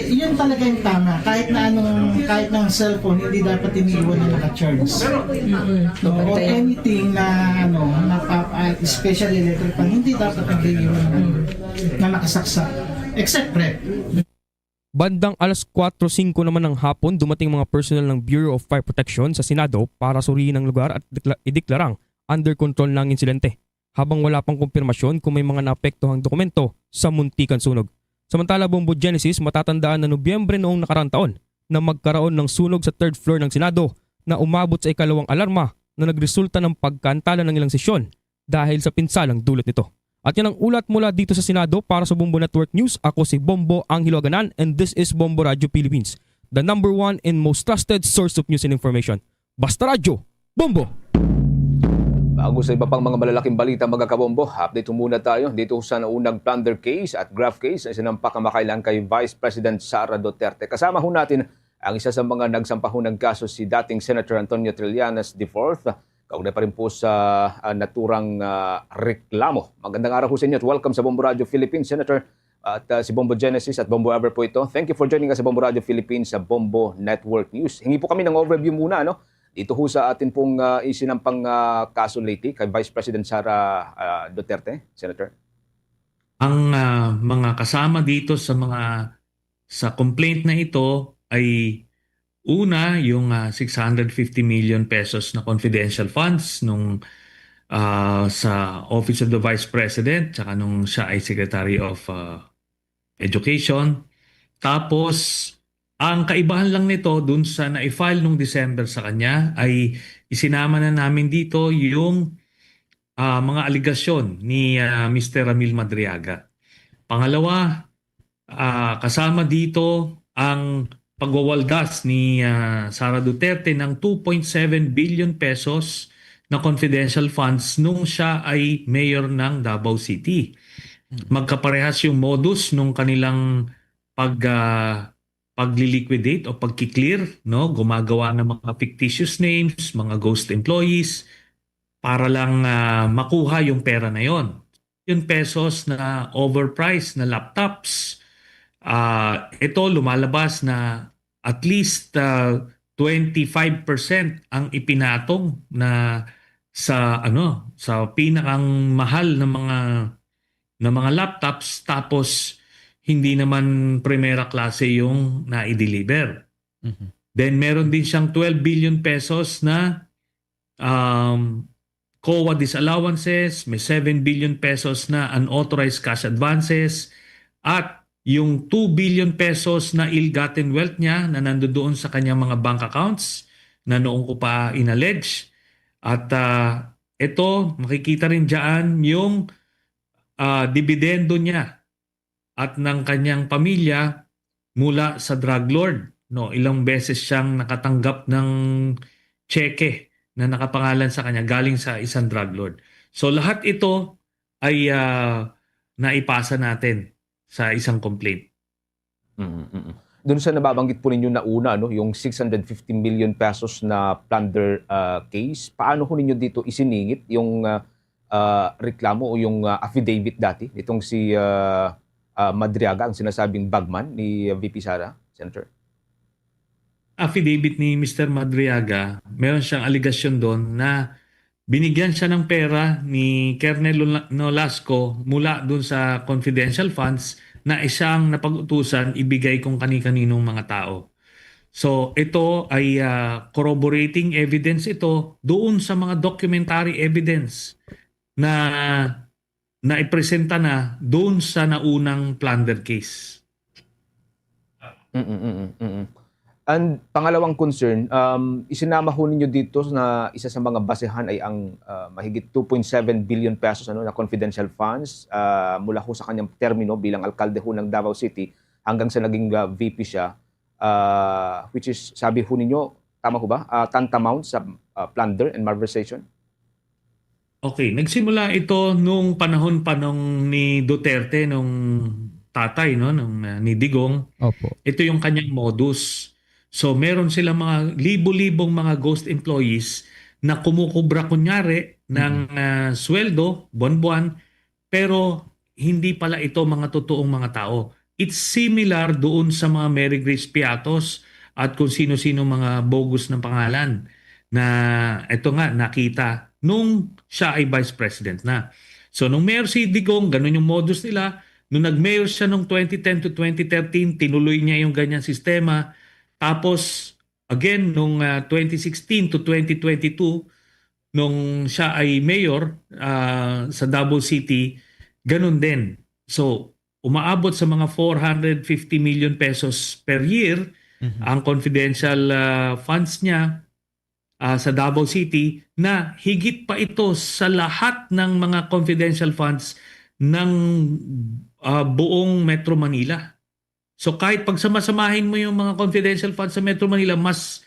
yun talaga yung tama. Kahit na ang cellphone, hindi dapat iniiwan na naka-charge. Or anything na especially electric pan, hindi dapat nag-iiwan na nakasaksak. Except rep. Bandang alas 4:05 naman ng hapon, dumating mga personnel ng Bureau of Fire Protection sa Senado para suriin ang lugar at ideklarang under control ng insidente, habang wala pang kumpirmasyon kung may mga naapektuhang dokumento sa muntikan sunog. Samantala, Bombo Genesis, matatandaan na Nobyembre noong nakaraang taon na magkaroon ng sunog sa third floor ng Senado na umabot sa ikalawang alarma na nagresulta ng pagkantala ng ilang sesyon dahil sa pinsalang dulot nito. At yan ang ulat mula dito sa Senado para sa Bombo Network News. Ako si Bombo Angelo Aganan and this is Bombo Radio Philippines, the #1 and most trusted source of news and information. Basta Radio, Bombo! Bago sa iba pang mga malalaking balita mga kabombo, update muna tayo dito sa naunang plunder case at graft case na sinampa kamakailan kay Vice President Sara Duterte. Kasama ho natin ang isa sa mga nagsampa ho ng kaso si dating Senator Antonio Trillanes IV. Kaugnay pa rin po sa naturang reklamo. Magandang araw po sa inyo at welcome sa Bombo Radio Philippines, Senator. At si Bombo Genesis at Bombo Ever po ito. Thank you for joining us sa Bombo Radio Philippines sa Bombo Network News. Hingi po kami ng overview muna, no? Dito ho sa atin pong isinampang kaso lately kay Vice President Sara Duterte, Senator. Ang mga kasama dito sa complaint na ito ay una, yung 650 million pesos na confidential funds nung sa Office of the Vice President tsaka nung siya ay Secretary of Education. Tapos, ang kaibahan lang nito dun sa na-file nung December sa kanya ay isinama na namin dito yung mga aligasyon ni Mr. Ramil Madriaga. Pangalawa, kasama dito ang pagwawaldas ni Sara Duterte ng 2.7 billion pesos na confidential funds nung siya ay mayor ng Davao City. Magkaparehas yung modus nung kanilang pagliliquidate o pagkiklear, no? Gumagawa ng mga fictitious names, mga ghost employees para lang makuha yung pera na yon. Yung pesos na overpriced na laptops, ito lumalabas na at least 25% ang ipinatong na sa pinakang mahal na mga laptops, tapos hindi naman primera klase yung na-deliver. Mm-hmm. Then meron din siyang 12 billion pesos na COA disallowances, may 7 billion pesos na unauthorized cash advances, at yung 2 billion pesos na ill-gotten wealth niya na nandoon sa kanyang mga bank accounts na noong ko pa inallege. At ito, makikita rin dyan yung dividendo niya at ng kanyang pamilya mula sa drug lord. No, ilang beses siyang nakatanggap ng cheque na nakapangalan sa kanya galing sa isang drug lord. So lahat ito ay naipasa natin sa isang complaint. Doon sa nababanggit po ninyo na una, no, yung 650 million pesos na plunder case, paano ho ninyo dito isiningit yung reklamo o yung affidavit dati itong si Madriaga, ang sinasabing bagman ni VP Sara, Senator? Affidavit ni Mr. Madriaga, meron siyang aligasyon doon na binigyan siya ng pera ni Colonel Nolasco mula dun sa confidential funds na isang napag-utusan ibigay kung kani-kaninong mga tao. So ito ay corroborating evidence ito doon sa mga documentary evidence na naipresenta na doon sa naunang plunder case. And pangalawang concern, isinama ho ninyo dito na isa sa mga basehan ay ang mahigit 2.7 billion pesos na confidential funds mula ho sa kanyang termino bilang alkalde ho ng Davao City hanggang sa naging VP siya, which is, sabi ho ninyo, tama ho ba, tantamount sa plunder and malversation? Okay, nagsimula ito nung panahon pa nung ni Duterte, nung tatay, no, nung ni Digong. Opo. Ito yung kanyang modus. So meron silang mga libo-libong mga ghost employees na kumukubra kunyari ng sweldo, buwan-buwan, pero hindi pala ito mga totoong mga tao. It's similar doon sa mga Mary Grace Piatos at kung sino-sino mga bogus ng pangalan na ito nga nakita nung siya ay vice president na. So nung mayor si Digong, ganun yung modus nila. Nung nag-mayor siya nung 2010 to 2013, tinuloy niya yung ganyang sistema. Tapos again nung 2016 to 2022, nung siya ay mayor sa Davao City, ganun din. So umaabot sa mga 450 million pesos per year ang confidential funds niya sa Davao City, na higit pa ito sa lahat ng mga confidential funds ng buong Metro Manila. So kahit pagsamasamahin mo yung mga confidential funds sa Metro Manila, mas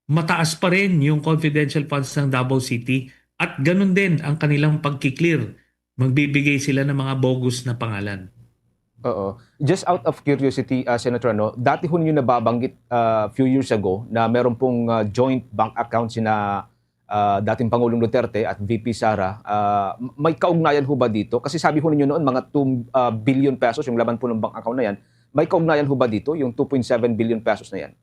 mataas pa rin yung confidential funds ng Davao City, at ganun din ang kanilang pagkiklear. Magbibigay sila ng mga bogus na pangalan. Oo. Just out of curiosity, Senator, dati ho ninyo nababanggit few years ago na meron pong joint bank account sina dating Pangulong Duterte at VP Sara. May kaugnayan ho ba dito? Kasi sabi ho ninyo noon mga 2 billion pesos yung laman po ng bank account na yan. May kaugnayan ho ba dito yung 2.7 billion pesos na yan?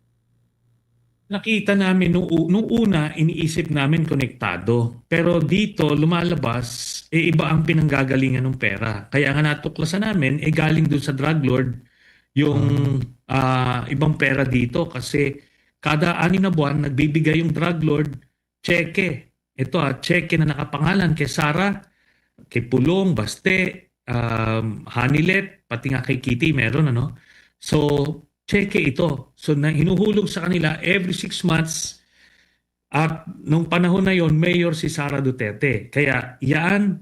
Nakita namin nung una, iniisip namin konektado. Pero dito, lumalabas, iba ang pinanggagalingan ng pera. Kaya nga natuklasan namin, galing dun sa drug lord yung ibang pera dito. Kasi kada 6 na buwan, nagbibigay yung drug lord cheque. Ito cheque na nakapangalan kay Sara, kay Pulong, Baste, Hanilet, pati nga kay Kitty meron. So, cheque ito. So hinuhulog sa kanila every 6 months, at nung panahon na yon mayor si Sara Duterte. Kaya yan,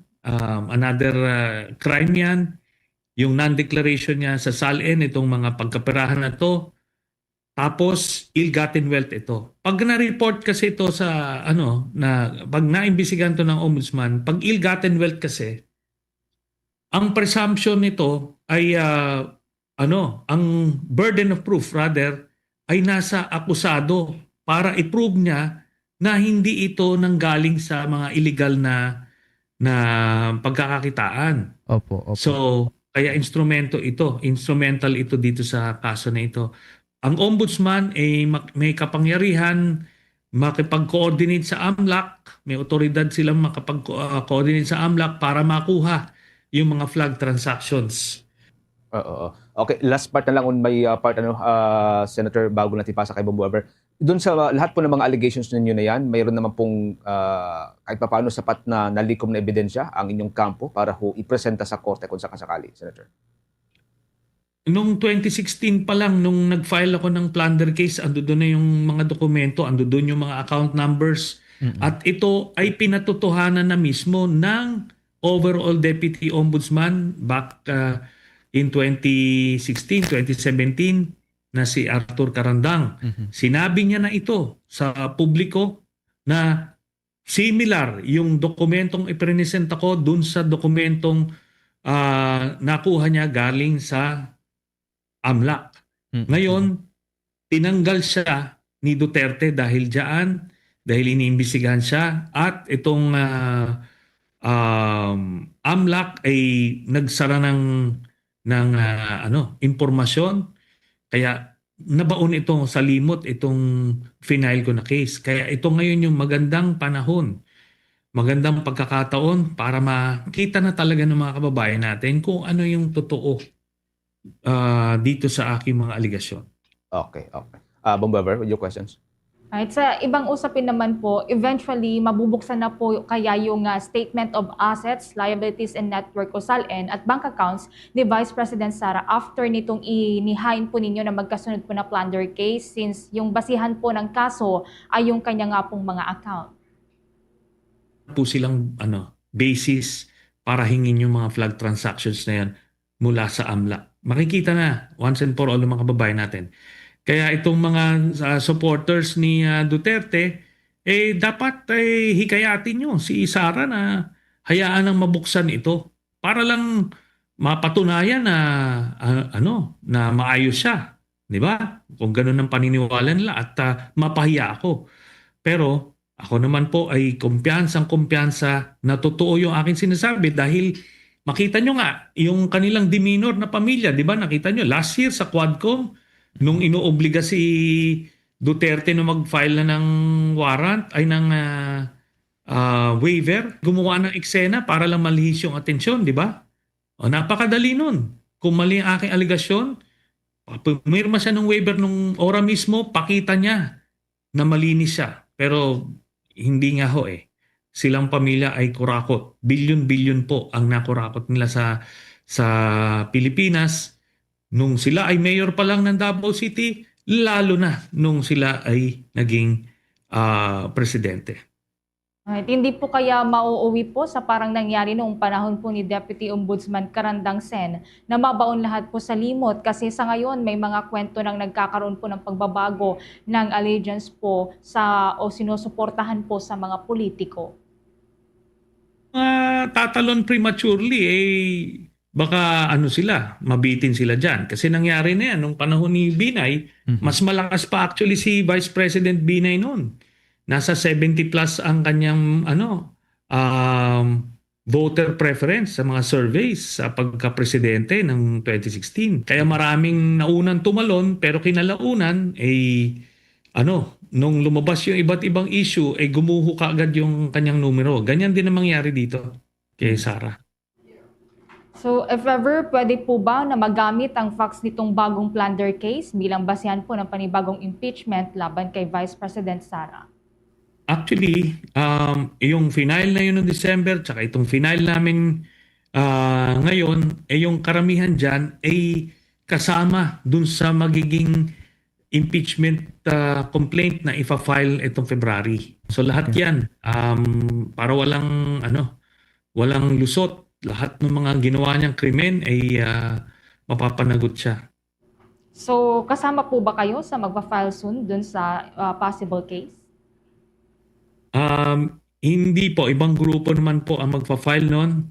another crime yan, yung non-declaration niya sa SALN, itong mga pagkaperahan na to. Tapos ill-gotten wealth ito. Pag na-report kasi ito sa pag naimbisigan to ng ombudsman, pag ill-gotten wealth kasi, ang presumption nito ay ang burden of proof rather ay nasa akusado para i-prove niya na hindi ito nanggaling sa mga illegal na pagkakakitaan. Opo. So, kaya instrumental ito dito sa kaso na ito. Ang ombudsman ay may kapangyarihan makipag-coordinate sa AMLAC, may otoridad silang makapag-coordinate sa AMLAC para makuha yung mga flag transactions. Oo. Okay, last part na lang on may part Senator, bago natin ipasa kay Bombo Ever. Doon sa lahat po ng mga allegations ninyo na yan, mayroon naman pong kahit paano sapat na nalikom na ebidensya ang inyong kampo para ho ipresenta sa korte kung sakasakali, Senator? Noong 2016 pa lang, nung nag-file ako ng plunder case, ando doon na yung mga dokumento, ando doon yung mga account numbers. At ito ay pinatotohanan na mismo ng overall Deputy Ombudsman back in 2016, 2017 na si Arthur Carandang. Sinabi niya na ito sa publiko na similar yung dokumentong ipresenta ko dun sa dokumentong nakuha niya galing sa AMLAC. Ngayon, tinanggal siya ni Duterte dahil iniimbestigahan siya, at itong AMLAC ay nagsara ng impormasyon, kaya nabaon ito sa limot itong final ko na case. Kaya ito ngayon yung magandang panahon magandang pagkakataon para makita na talaga ng mga kababayan natin kung ano yung totoo dito sa aking mga aligasyon. Okay. Bombo Ever, with your questions. Right, sa ibang usapin naman po, eventually mabubuksan na po kaya yung Statement of Assets, Liabilities and Network o SALN at bank accounts ni Vice President Sara after nitong inihain po ninyo na magkasunod po na plunder case since yung basihan po ng kaso ay yung kanya nga pong mga account. Po silang basis para hingin yung mga flag transactions na yan mula sa AMLA. Makikita na once and for all ng mga kababayan natin. Kaya itong mga supporters ni Duterte, dapat hikayatin nyo si Sara na hayaan ng mabuksan ito para lang mapatunayan na na maayos siya, 'di ba? Kung ganoon ang paniniwala nila at mapahiya ako. Pero ako naman po ay kumpiyansa na totoo yung aking sinasabi dahil makita nyo nga yung kanilang demeanor na pamilya, 'di ba? Nakita nyo last year sa Quadcom nung inoobliga si Duterte na mag-file na ng warrant ay ng waiver, gumawa ng eksena para lang malihis yung atensyon, di ba? O, napakadali nun. Kung mali ang aking aligasyon, pumirma siya ng waiver nung ora mismo, pakita niya na malinis siya. Pero hindi nga ho Silang pamilya ay kurakot. Bilyon-bilyon po ang nakurakot nila sa Pilipinas. Nung sila ay mayor pa lang ng Davao City, lalo na nung sila ay naging presidente. Right, hindi po kaya mauuwi po sa parang nangyari noong panahon po ni Deputy Ombudsman Karandang Sen na mabaon lahat po sa limot kasi sa ngayon may mga kwento nang nagkakaroon po ng pagbabago ng allegiance po o sinusuportahan po sa mga politiko. Tatalon prematurely baka mabitin sila dyan. Kasi nangyari na yan nung panahon ni Binay, mas malakas pa actually si Vice President Binay noon. Nasa 70 plus ang kanyang voter preference sa mga surveys sa pagka-presidente ng 2016. Kaya maraming naunang tumalon pero kinalaunan nung lumabas yung iba't ibang issue gumuho kaagad yung kanyang numero. Ganyan din ang mangyari dito kay Sara. So if ever, pwede po ba na magamit ang facts nitong bagong plunder case bilang basihan po ng panibagong impeachment laban kay Vice President Sara? Actually, yung final na yun noong December tsaka itong final namin ngayon, yung karamihan dyan ay kasama dun sa magiging impeachment complaint na ifa-file itong February. So lahat yan, para walang lusot. Lahat ng mga ginawa niyang krimen ay mapapanagot siya. So kasama po ba kayo sa magpa-file soon dun sa possible case? Hindi po. Ibang grupo naman po ang magpa-file nun.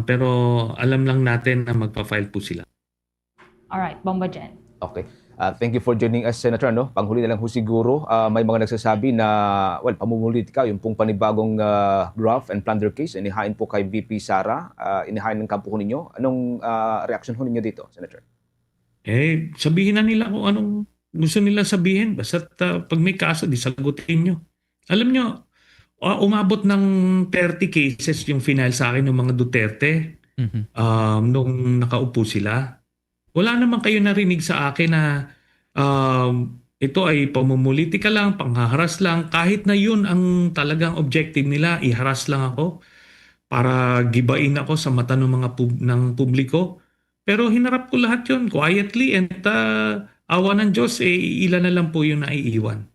Pero alam lang natin na magpa-file po sila. Alright, Bomba Jen. Okay. Thank you for joining us, Senator. Panghuli na lang ho siguro, may mga nagsasabi na, pamumulitika, yung pong panibagong graft and plunder case, inihain po kay VP Sara, inihain ng kampo ho ninyo. Anong reaction ho ninyo dito, Senator? Sabihin na nila kung anong gusto nila sabihin. Basta pag may kaso, di sagutin nyo. Alam nyo, umabot ng 30 cases yung final sa akin ng mga Duterte nung nakaupo sila. Wala naman kayo narinig sa akin na ito ay pamumulitika lang, panghaharas lang. Kahit na yun ang talagang objective nila, iharas lang ako para gibain ako sa mata ng mga ng publiko. Pero hinarap ko lahat yun quietly and awa ng Diyos, ilan na lang po yung naiiwan.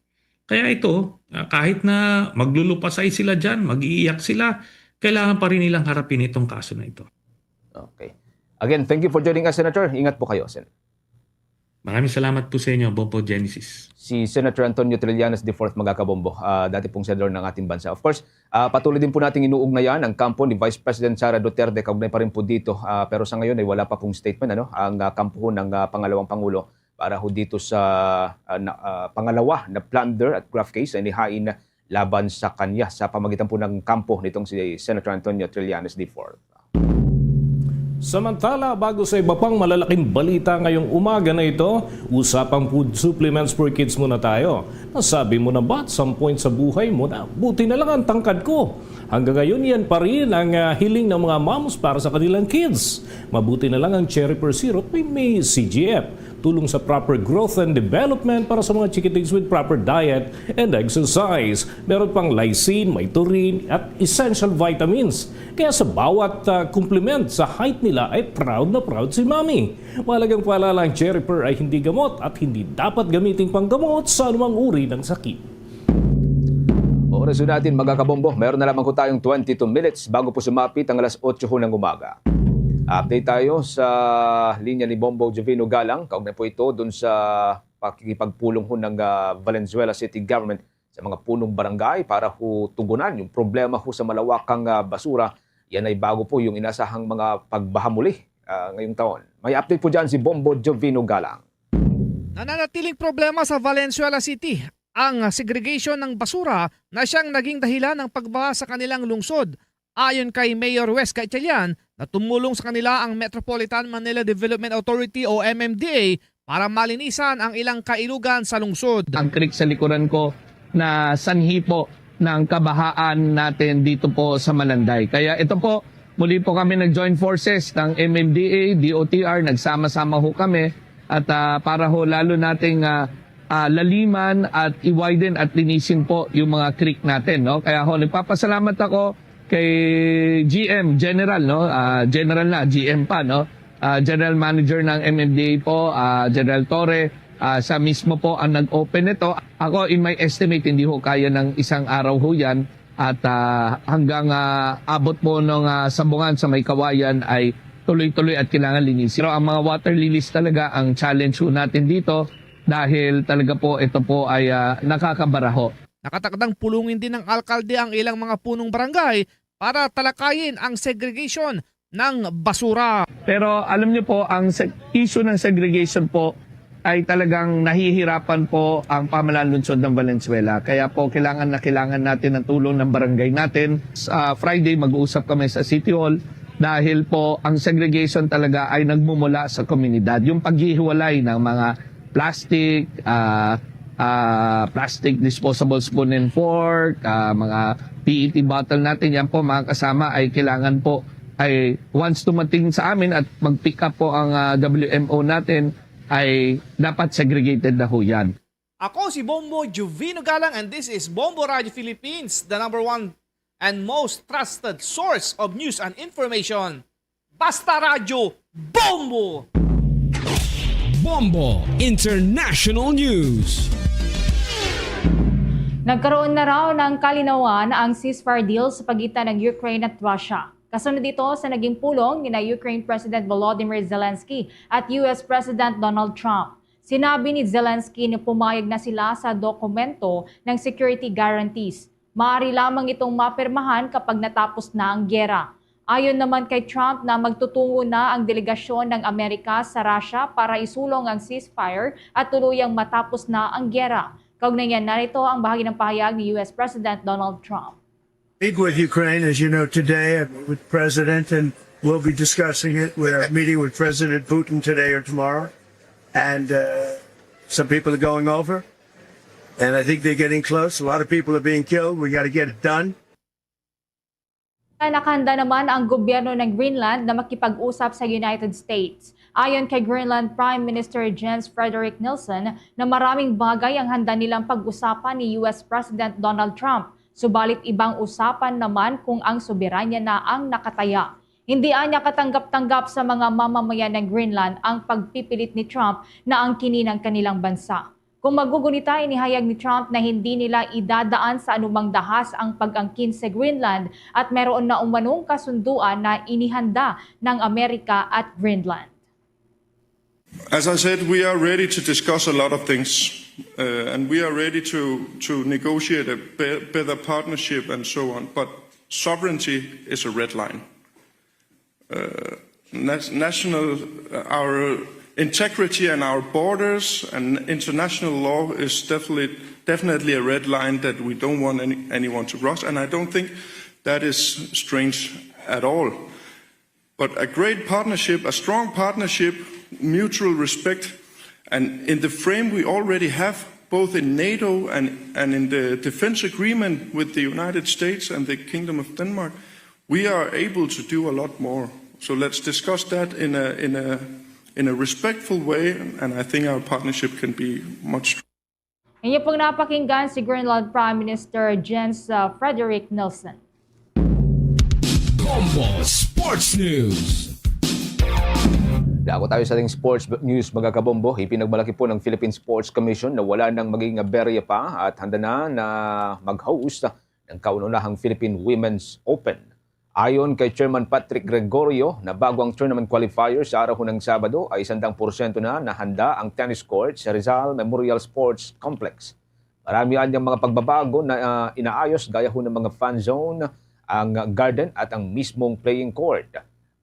Kaya ito, kahit na maglulupasay sila dyan, mag-iiyak sila, kailangan pa rin nilang harapin itong kaso na ito. Okay. Again, thank you for joining us, Senator. Ingat po kayo, Senator. Maraming salamat po sa inyo, Bombo Genesis. Si Senator Antonio Trillanes IV Magakabombo, dati pong senador ng ating bansa. Of course, patuloy din po nating inuugnayan ang kampo ni Vice President Sara Duterte. Kaugnay pa rin po dito. Pero sa ngayon ay wala pa pong statement ang kampo ng pangalawang Pangulo para ho dito sa pangalawa na plunder at graft case na inihain laban sa kanya sa pamagitan po ng kampo nitong si Senator Antonio Trillanes IV. Samantala, bago sa iba pang malalaking balita ngayong umaga na ito, usapang food supplements for kids muna tayo. Nasabi mo na ba at some point sa buhay mo na buti na lang ang tangkad ko? Hanggang ngayon yan pa rin ang hiling ng mga moms para sa kanilang kids. Mabuti na lang ang cherry per syrup may CGF. Tulong sa proper growth and development para sa mga chikitings with proper diet and exercise. Meron pang lysine, may taurine at essential vitamins. Kaya sa bawat compliment sa height nila ay proud na proud si Mami. Malagang paalala ang cherry per ay hindi gamot at hindi dapat gamitin panggamot sa anumang uri ng sakit. Oras natin mga kabombo, meron na lamang ko tayong 22 minutes bago po sumapit ang alas 8 ng umaga. Update tayo sa linya ni Bombo Jovino Galang. Kaugnay po ito dun sa pakikipagpulong ho ng Valenzuela City Government sa mga punong barangay para ho tugunan yung problema ho sa malawakang basura. Yan ay bago po yung inasahang mga pagbahamuli ngayong taon. May update po dyan si Bombo Jovino Galang. Nananatiling problema sa Valenzuela City ang segregation ng basura na siyang naging dahilan ng pagbaha sa kanilang lungsod. Ayon kay Mayor Wes Gatchalian na tumulong sa kanila ang Metropolitan Manila Development Authority o MMDA para malinisan ang ilang kailugan sa lungsod. Ang creek sa likuran ko na sanhi po ng kabahaan natin dito po sa Malanday. Kaya ito po, muli po kami nag-join forces ng MMDA, DOTR, nagsama-sama ho kami at para ho lalo nating laliman at i-widen at linisin po yung mga creek natin. No? Kaya ho, nagpapasalamat ako kay GM, General, no? General na, GM pa, no? General Manager ng MMDA po, General Torre, sa mismo po ang nag-open nito. Ako, in my estimate, hindi ho kaya ng isang araw ho yan. At hanggang abot po ng sabungan sa may kawayan ay tuloy-tuloy at kailangan linisin. Pero ang mga water lilies talaga ang challenge ho natin dito dahil talaga po ito po ay nakakabaraho. Nakatakdang pulungin din ng alkalde ang ilang mga punong barangay para talakayin ang segregation ng basura. Pero alam niyo po, ang issue ng segregation po ay talagang nahihirapan po ang pamahalaan lungsod ng Valenzuela. Kaya po kailangan natin ang tulong ng barangay natin. Sa Friday mag-uusap kami sa City Hall dahil po ang segregation talaga ay nagmumula sa komunidad. Yung paghihiwalay ng mga plastic, plastic disposable spoon and fork, mga PET bottle natin, yan po mga kasama ay kailangan po ay once tumating sa amin at mag-pick up po ang WMO natin ay dapat segregated na ho yan. Ako si Bombo Jovino Galang and this is Bombo Radio Philippines, the #1 and most trusted source of news and information. Basta Radio Bombo! Bombo International News. Nagkaroon na raw ng kalinawan ang ceasefire deal sa pagitan ng Ukraine at Russia. Kasunod dito sa naging pulong ni Ukraine President Volodymyr Zelensky at US President Donald Trump. Sinabi ni Zelensky na pumayag na sila sa dokumento ng security guarantees. Maaari lamang itong mapirmahan kapag natapos na ang gyera. Ayon naman kay Trump na magtutungo na ang delegasyon ng Amerika sa Russia para isulong ang ceasefire at tuluyang matapos na ang gyera. Kaugnay niyan, narito ang bahagi ng pahayag ni US President Donald Trump. Meet with Ukraine, as you know, today with President, and we'll be discussing it. We're meeting with President Putin today or tomorrow, and some people are going over, and I think they're getting close. A lot of people are being killed. We got to get it done. Nakahanda naman ang gobyerno ng Greenland na makipag-usap sa United States. Ayon kay Greenland Prime Minister Jens Frederick Nielsen na maraming bagay ang handa nilang pag-usapan ni US President Donald Trump. Subalit ibang usapan naman kung ang soberanya na ang nakataya. Hindi anya katanggap-tanggap sa mga mamamayan ng Greenland ang pagpipilit ni Trump na angkinin ang kanilang bansa. Kung magugunita, inihayag ni Trump na hindi nila idadaan sa anumang dahas ang pag-angkin sa Greenland at meron na umanong kasunduan na inihanda ng Amerika at Greenland. As I said, we are ready to discuss a lot of things, and we are ready to negotiate a better partnership and so on. But sovereignty is a red line. Our integrity and our borders and international law is definitely a red line that we don't want anyone to cross, and I don't think that is strange at all. but a great partnership, a strong partnership, mutual respect, and in the frame we already have, both in NATO and in the defense agreement with the United States and the Kingdom of Denmark, we are able to do a lot more. So let's discuss that in a respectful way, and I think our partnership can be much stronger. Inyo pong napakinggan si Greenland Prime Minister Jens Frederick Nilsson. Bombo Sports News. Dako tayo sa ating sports news mga kabombo. Ipinagmalaki po ng Philippine Sports Commission na wala nang maging berya pa at handa na mag-host ng kauna-unahang Philippine Women's Open. Ayon kay Chairman Patrick Gregorio na bago ang tournament qualifier sa araw ng Sabado ay 100% na handa ang tennis court sa Rizal Memorial Sports Complex. Marami ang mga pagbabago na inaayos gaya ho ng mga fan zone, ang garden at ang mismong playing court.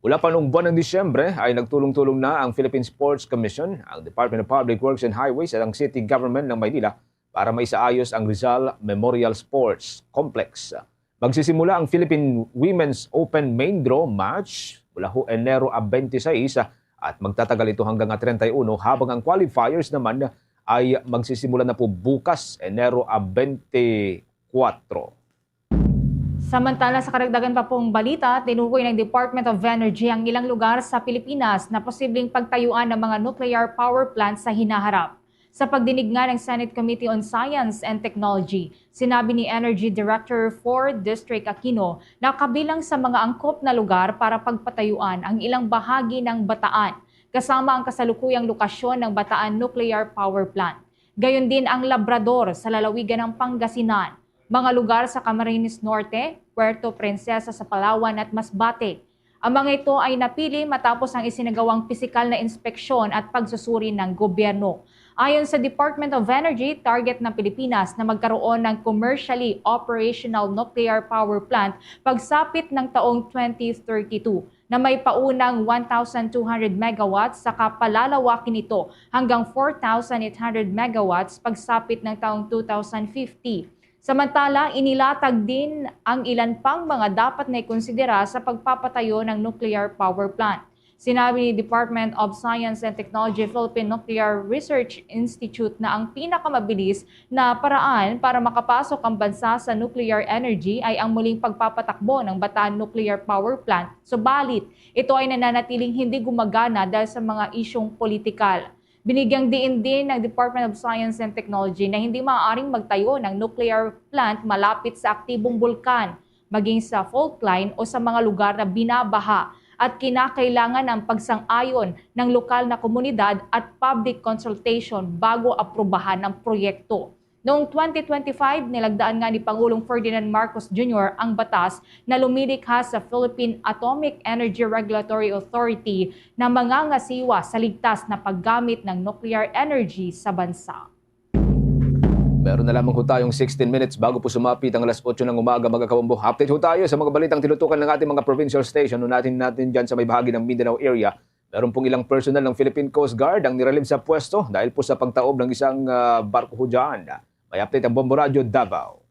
Mula pa noong buwan ng Disyembre ay nagtulong-tulong na ang Philippine Sports Commission, ang Department of Public Works and Highways at ang City Government ng Maynila para maisaayos ang Rizal Memorial Sports Complex. Magsisimula ang Philippine Women's Open Main Draw match mula ho Enero 26 at magtatagal ito hanggang 31 habang ang qualifiers naman ay magsisimula na po bukas Enero 24. Samantala sa karagdagan pa pong balita, tinukoy ng Department of Energy ang ilang lugar sa Pilipinas na posibleng pagtayuan ng mga nuclear power plants sa hinaharap. Sa pagdinig nga ng Senate Committee on Science and Technology, sinabi ni Energy Director for District Aquino na kabilang sa mga angkop na lugar para pagpatayuan ang ilang bahagi ng Bataan, kasama ang kasalukuyang lokasyon ng Bataan Nuclear Power Plant. Gayon din ang Labrador sa lalawigan ng Pangasinan, mga lugar sa Camarines Norte, Puerto Princesa sa Palawan at Masbate. Ang mga ito ay napili matapos ang isinagawang pisikal na inspeksyon at pagsusuri ng gobyerno. Ayon sa Department of Energy, target ng Pilipinas na magkaroon ng commercially operational nuclear power plant pagsapit ng taong 2032 na may paunang 1,200 megawatts saka palalawakin ito hanggang 4,800 megawatts pagsapit ng taong 2050. Samantala, inilatag din ang ilan pang mga dapat na ikonsidera sa pagpapatayo ng nuclear power plant. Sinabi ni Department of Science and Technology Philippine Nuclear Research Institute na ang pinakamabilis na paraan para makapasok ang bansa sa nuclear energy ay ang muling pagpapatakbo ng Bataan Nuclear Power Plant. Subalit, ito ay nananatiling hindi gumagana dahil sa mga isyong politikal. Binigyang diin din ng Department of Science and Technology na hindi maaaring magtayo ng nuclear plant malapit sa aktibong bulkan, maging sa fault line o sa mga lugar na binabaha at kinakailangan ng pagsang-ayon ng lokal na komunidad at public consultation bago aprubahan ng proyekto. Noong 2025, nilagdaan nga ni Pangulong Ferdinand Marcos Jr. ang batas na lumilikha sa Philippine Atomic Energy Regulatory Authority na mangangasiwa sa ligtas na paggamit ng nuclear energy sa bansa. Meron na lamang ho tayong 16 minutes bago po sumapit ang alas 8 ng umaga mga kabombo. Update ho tayo sa mga balitang tinutukan ng ating mga provincial station. Natin dyan sa may bahagi ng Mindanao area. Meron pong ilang personal ng Philippine Coast Guard ang nirelieve sa pwesto dahil po sa pagtaob ng isang barko ho dyan. May update ang Bombo Radio Davao.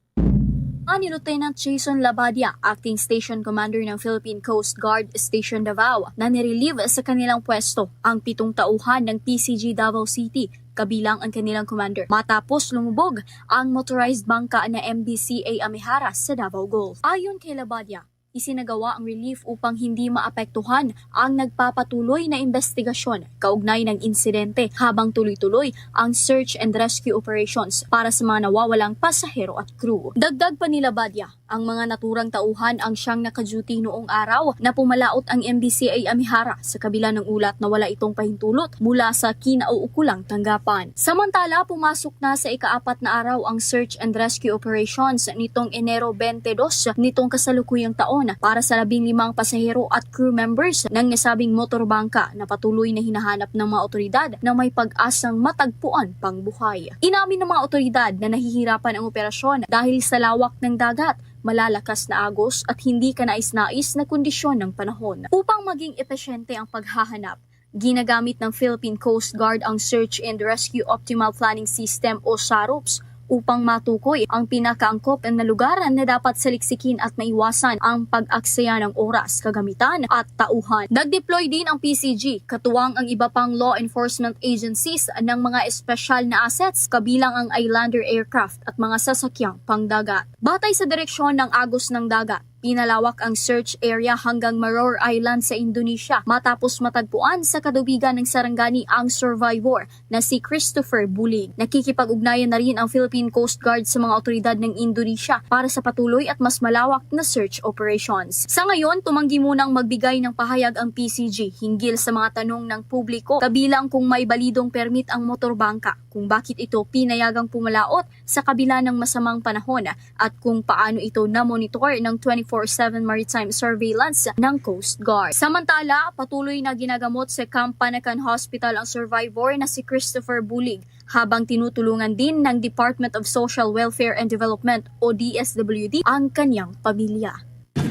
Ani Lieutenant Jason Labadia, Acting Station Commander ng Philippine Coast Guard Station Davao, na nirelieve sa kanilang pwesto ang 7 tauhan ng PCG Davao City, kabilang ang kanilang commander. Matapos lumubog ang motorized bangka na MBCA Amihara sa Davao Gulf. Ayon kay Labadia, isinagawa ang relief upang hindi maapektuhan ang nagpapatuloy na investigasyon kaugnay ng insidente habang tuloy-tuloy ang search and rescue operations para sa mga nawawalang pasahero at crew. Dagdag pa ni Labadia, ang mga naturang tauhan ang siyang naka-duty noong araw na pumalaot ang MBCA Amihara sa kabila ng ulat na wala itong pahintulot mula sa kinauukulang tanggapan. Samantala, pumasok na sa ika-4 na araw ang search and rescue operations nitong Enero 22 nitong kasalukuyang taon para sa 15 pasahero at crew members ng nasabing motorbangka na patuloy na hinahanap ng mga otoridad na may pag-asang matagpuan pang buhay. Inamin ng mga otoridad na nahihirapan ang operasyon dahil sa lawak ng dagat, malalakas na agos at hindi kanais-nais na kondisyon ng panahon. Upang maging epesyente ang paghahanap, ginamit ng Philippine Coast Guard ang Search and Rescue Optimal Planning System o SAROPS upang matukoy ang pinakaangkop na lugar na dapat saliksikin at maiwasan ang pag-aksaya ng oras, kagamitan at tauhan. Nag-deploy din ang PCG, katuwang ang iba pang law enforcement agencies ng mga espesyal na assets kabilang ang Islander aircraft at mga sasakyang pangdagat. Batay sa direksyon ng Agos ng Dagat, pinalawak ang search area hanggang Maror Island sa Indonesia matapos matagpuan sa kadubigan ng Sarangani ang survivor na si Christopher Bulig. Nakikipag-ugnayan na rin ang Philippine Coast Guard sa mga otoridad ng Indonesia para sa patuloy at mas malawak na search operations. Sa ngayon, tumanggi munang magbigay ng pahayag ang PCG hinggil sa mga tanong ng publiko kabilang kung may balidong permit ang motorbangka, kung bakit ito pinayagang pumalaot sa kabila ng masamang panahon at kung paano ito na-monitor ng 24/7 maritime surveillance ng Coast Guard. Samantala, patuloy na ginagamot sa Camp Panacan Hospital ang survivor na si Christopher Bulig habang tinutulungan din ng Department of Social Welfare and Development o DSWD ang kanyang pamilya.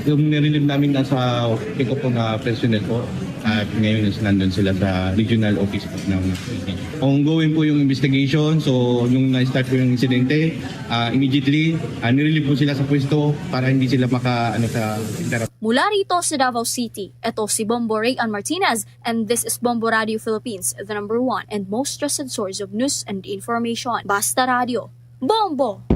Yung nirelieve namin nasa pick-up po na personnel po at ngayon nandun sila sa regional office po ng ongoing po yung investigation. So nung na-start po yung insidente, immediately nirelieve po sila sa pwesto para hindi sila sa Mula rito sa Davao City, ito si Bombo Rayan Martinez and this is Bombo Radio Philippines, the #1 and most trusted source of news and information. Basta Radio. Bombo!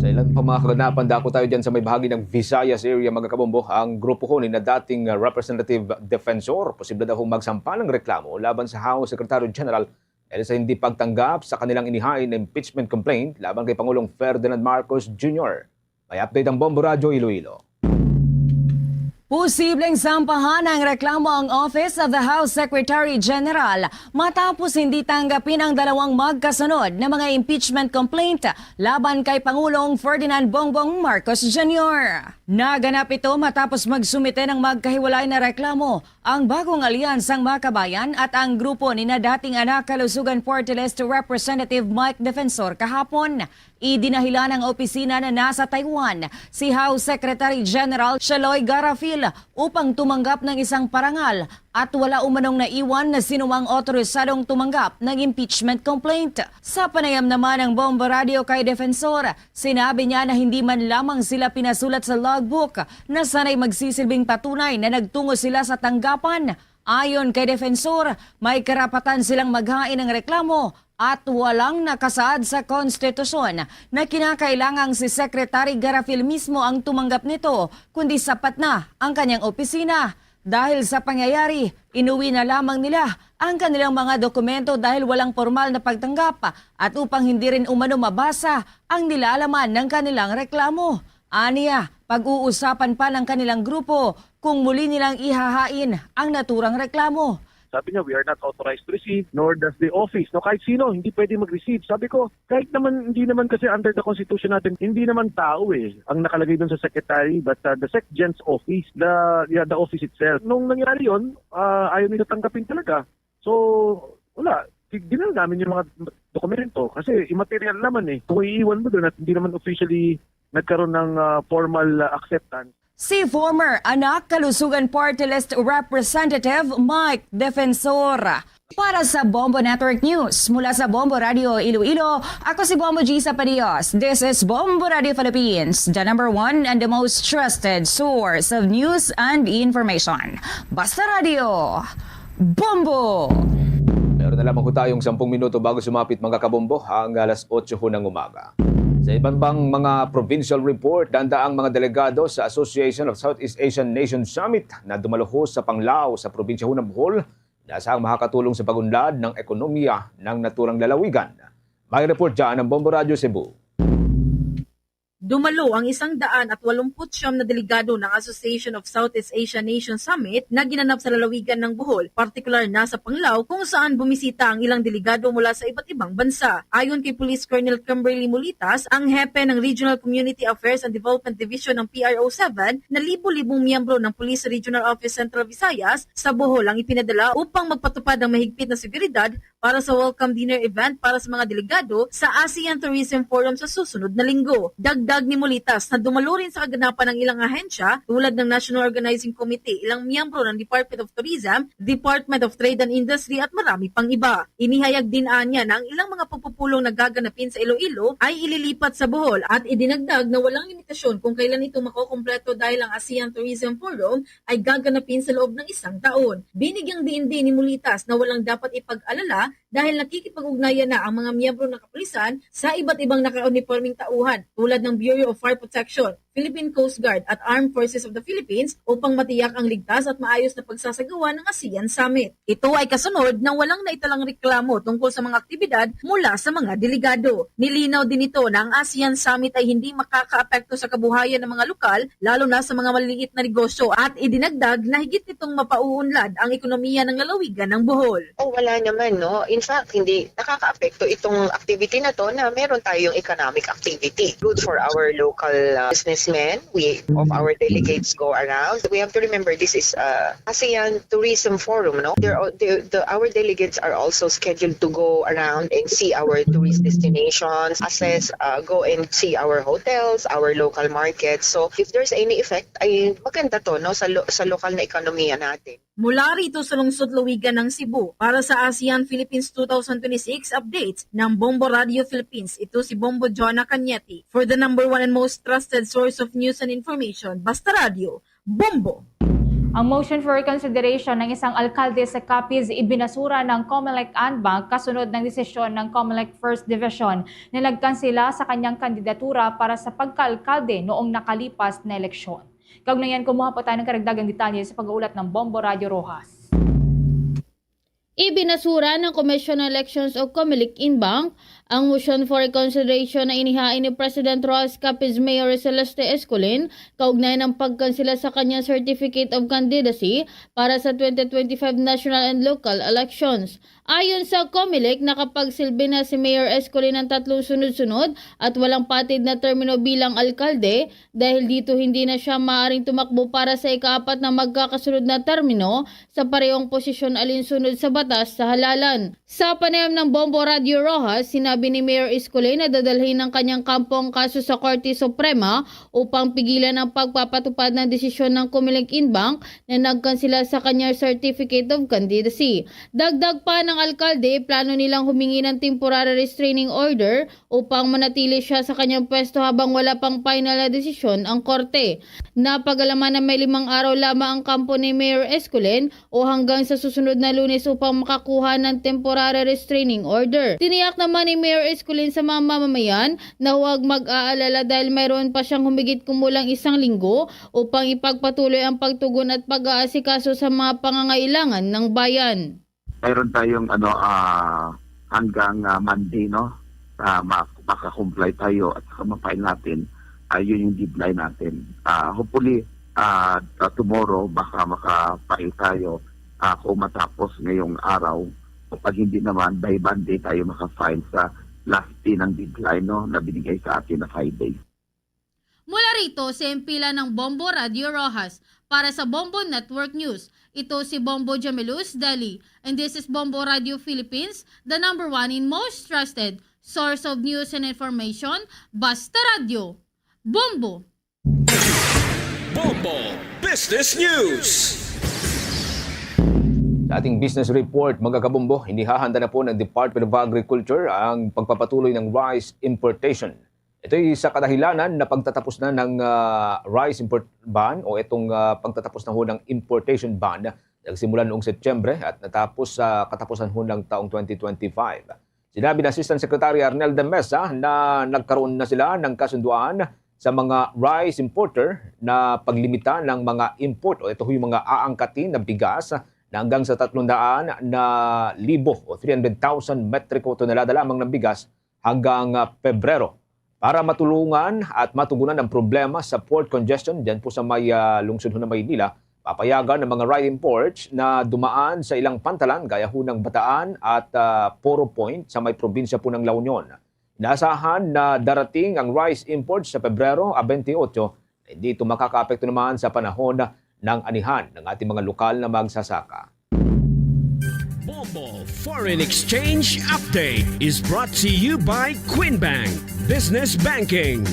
Sa ilan pa mga kaganapan, dako tayo dyan sa may bahagi ng Visayas area, mga kabombo. Ang grupo ho ni na dating Representative Defensor, posible daw magsampa ng reklamo laban sa House Secretary General dahil sa hindi pagtanggap sa kanilang inihain na impeachment complaint laban kay Pangulong Ferdinand Marcos Jr. May update ang Bombo Radio Iloilo. Posibleng sampahan ng reklamo ang Office of the House Secretary General matapos hindi tanggapin ang dalawang magkasunod na mga impeachment complaint laban kay Pangulong Ferdinand Bongbong Marcos Jr. Naganap ito matapos magsumite ng magkahiwalay na reklamo ang bagong alyansang Makabayan at ang grupo ni na dating anak Kalusugan Party List Representative Mike Defensor kahapon. Idinahila ng opisina na nasa Taiwan si House Secretary General Shaloy Garafil upang tumanggap ng isang parangal at wala umanong naiwan na sinumang otorisadong tumanggap ng impeachment complaint. Sa panayam naman ng Bombo Radio kay Defensor, sinabi niya na hindi man lamang sila pinasulat sa logbook na sanay magsisilbing patunay na nagtungo sila sa tanggapan. Ayon kay Defensor, may karapatan silang maghain ng reklamo at walang nakasaad sa konstitusyon na kinakailangang si Secretary Garafil mismo ang tumanggap nito, kundi sapat na ang kanyang opisina. Dahil sa pangyayari, inuwi na lamang nila ang kanilang mga dokumento dahil walang formal na pagtanggap at upang hindi rin umano mabasa ang nilalaman ng kanilang reklamo. Aniya, pag-uusapan pa ng kanilang grupo kung muli nilang ihahain ang naturang reklamo. Sabi niya, we are not authorized to receive, nor does the office. No, kahit sino, hindi pwede mag-receive. Sabi ko, kahit naman, hindi naman kasi under the Constitution natin, hindi naman tao ang nakalagay doon sa secretary, but the SecGen's office, the office itself. Nung nangyari yun, ayaw nila tanggapin talaga. So, wala. Dinala namin yung mga dokumento kasi immaterial naman Kung iiwan mo doon at hindi naman officially nagkaroon ng formal acceptance. Si former anak Kalusugan Party List Representative Mike Defensor. Para sa Bombo Network News, mula sa Bombo Radio Iloilo, ako si Bombo G. Sapadios. This is Bombo Radio Philippines, the #1 and the most trusted source of news and information. Basta Radio, Bombo! Meron na lamang tayong 10 minuto bago sumapit mga kabombo ang alas 8 ng umaga. Sa ibang bang mga provincial report, dandaang mga delegado sa Association of Southeast Asian Nations Summit na dumaluhos sa Panglao sa probinsya ng Bohol na asang makakatulong sa pagunlad ng ekonomiya ng naturang lalawigan. May report dyan ng Bombo Radio Cebu. Dumalo ang 189 na delegado ng Association of Southeast Asian Nations Summit na ginanap sa lalawigan ng Bohol, partikular na sa Panglao kung saan bumisita ang ilang delegado mula sa iba't ibang bansa. Ayon kay Police Colonel Kimberly Mulitas, ang hepe ng Regional Community Affairs and Development Division ng PRO7 na libo-libong miyembro ng Police Regional Office Central Visayas sa Bohol ang ipinadala upang magpatupad ng mahigpit na seguridad para sa welcome dinner event para sa mga delegado sa ASEAN Tourism Forum sa susunod na linggo. Dagdag Idinagdag ni Mulitas na dumalo rin sa kaganapan ng ilang ahensya tulad ng National Organizing Committee, ilang miyembro ng Department of Tourism, Department of Trade and Industry at marami pang iba. Inihayag din niya na ang ilang mga pagpupulong na gaganapin sa Iloilo ay ililipat sa Bohol at idinagdag na walang limitasyon kung kailan ito makukumpleto dahil ang ASEAN Tourism Forum ay gaganapin sa loob ng 1 taon. Binigyang diin din ni Mulitas na walang dapat ipag-alala dahil nakikipag-ugnayan na ang mga miyembro ng kapulisan sa iba't ibang naka-uniforming tauhan tulad ng Bureau of Fire Protection, Philippine Coast Guard at Armed Forces of the Philippines upang matiyak ang ligtas at maayos na pagsasagawa ng ASEAN Summit. Ito ay kasunod ng walang naitalang reklamo tungkol sa mga aktibidad mula sa mga delegado. Nilinaw din ito na ang ASEAN Summit ay hindi makakaapekto sa kabuhayan ng mga lokal, lalo na sa mga maliliit na negosyo, at idinagdag na higit nitong mapauunlad ang ekonomiya ng lalawigan ng Bohol. Wala naman, no? In fact, hindi nakakaapekto itong activity na to na meron tayong economic activity. Good for our local businessmen. Of our delegates go around. We have to remember this is ASEAN Tourism Forum, no? Our delegates are also scheduled to go around and see our tourist destinations, assess, go and see our hotels, our local markets. So if there's any effect, ay maganda to, no? Sa lokal na ekonomiya natin. Mula rito sa lungsod Luwigan ng Cebu, para sa ASEAN Philippines 2026 updates ng Bombo Radio Philippines, ito si Bombo Jonah Cañete. For the #1 and most trusted source of news and information, Basta Radio, Bombo! Ang motion for reconsideration ng isang alkalde sa Capiz ibinasura ng COMELEC Anbank kasunod ng desisyon ng COMELEC First Division na nagkansela sa kanyang kandidatura para sa pagkaalkalde noong nakalipas na eleksyon. Kaugnayan, kumuha pa tayo ng karagdagang detalye sa pag-uulat ng Bombo Radio Rojas. Ibinasura ng Commission on Elections o COMELEC Anbank ang motion for reconsideration na inihain ni President Rojas Capiz Mayor Celeste Escolin kaugnay ng pagkansela sa kanyang Certificate of Candidacy para sa 2025 national and local elections. Ayon sa COMELEC, nakapagsilbi na si Mayor Escolin ng 3 sunod-sunod at walang patid na termino bilang alkalde dahil dito hindi na siya maaaring tumakbo para sa ika-4 na magkakasunod na termino sa parehong posisyon alinsunod sa batas sa halalan. Sa panayam ng Bombo Radio Rojas, sinabi ni Mayor Escolin na dadalhin ng kanyang kampo ang kaso sa Korte Suprema upang pigilan ang pagpapatupad ng desisyon ng COMELEC Anbank na nagkansela sa kanyang Certificate of Candidacy. Dagdag pa ng alkalde, plano nilang humingi ng temporary restraining order upang manatili siya sa kanyang pwesto habang wala pang final na desisyon ang korte. Napagalaman na may 5 araw lamang ang kampo ni Mayor Escolin o hanggang sa susunod na Lunes upang makakuha ng temporary restraining order. Tiniyak naman ni Mayor Escolin sa mga mamamayan na huwag mag-aalala dahil mayroon pa siyang humigit kumulang 1 linggo upang ipagpatuloy ang pagtugon at pag-aasikaso sa mga pangangailangan ng bayan. Mayroon tayong hanggang Monday, no? Makakomply tayo at ma-file natin. Yun yung deadline natin. Hopefully, tomorrow baka maka-file tayo kung matapos ngayong araw. O pag hindi naman, by Monday tayo maka-file sa last day ng deadline, no? Na binigay sa atin na 5 days. Mula rito, si Empila ng Bombo Radio Rojas para sa Bombo Network News. Ito si Bombo Jamelus Dali, and this is Bombo Radio Philippines, the #1 in most trusted source of news and information, Basta Radio. Bombo! Bombo Business News! Sa ating business report, mga kabombo, inihahanda na po ng Department of Agriculture ang pagpapatuloy ng rice importation. Ito ay sa kadahilanan na pagtatapos na ng rice import ban o itong pagtatapos na ho ng importation ban nagsimula noong Setyembre at natapos sa katapusan ho ng taong 2025. Sinabi ng Assistant Secretary Arnel de Mesa na nagkaroon na sila ng kasunduan sa mga rice importer na paglimita ng mga import o ito yung mga aangkatin na bigas na hanggang sa 300,000 o 300,000 metriko tonelada lamang ng bigas hanggang Pebrero para matulungan at matugunan ang problema sa port congestion dyan po sa may lungsod na Maynila. Papayagan ng mga rice imports na dumaan sa ilang pantalan gaya ho ng Bataan at Poro Point sa may probinsya po ng La Union. Inaasahan na darating ang rice imports sa Pebrero 28. Hindi ito makakaapekto naman sa panahon ng anihan ng ating mga lokal na magsasaka. Bombo Foreign Exchange Update is brought to you by Quinbank Business Banking.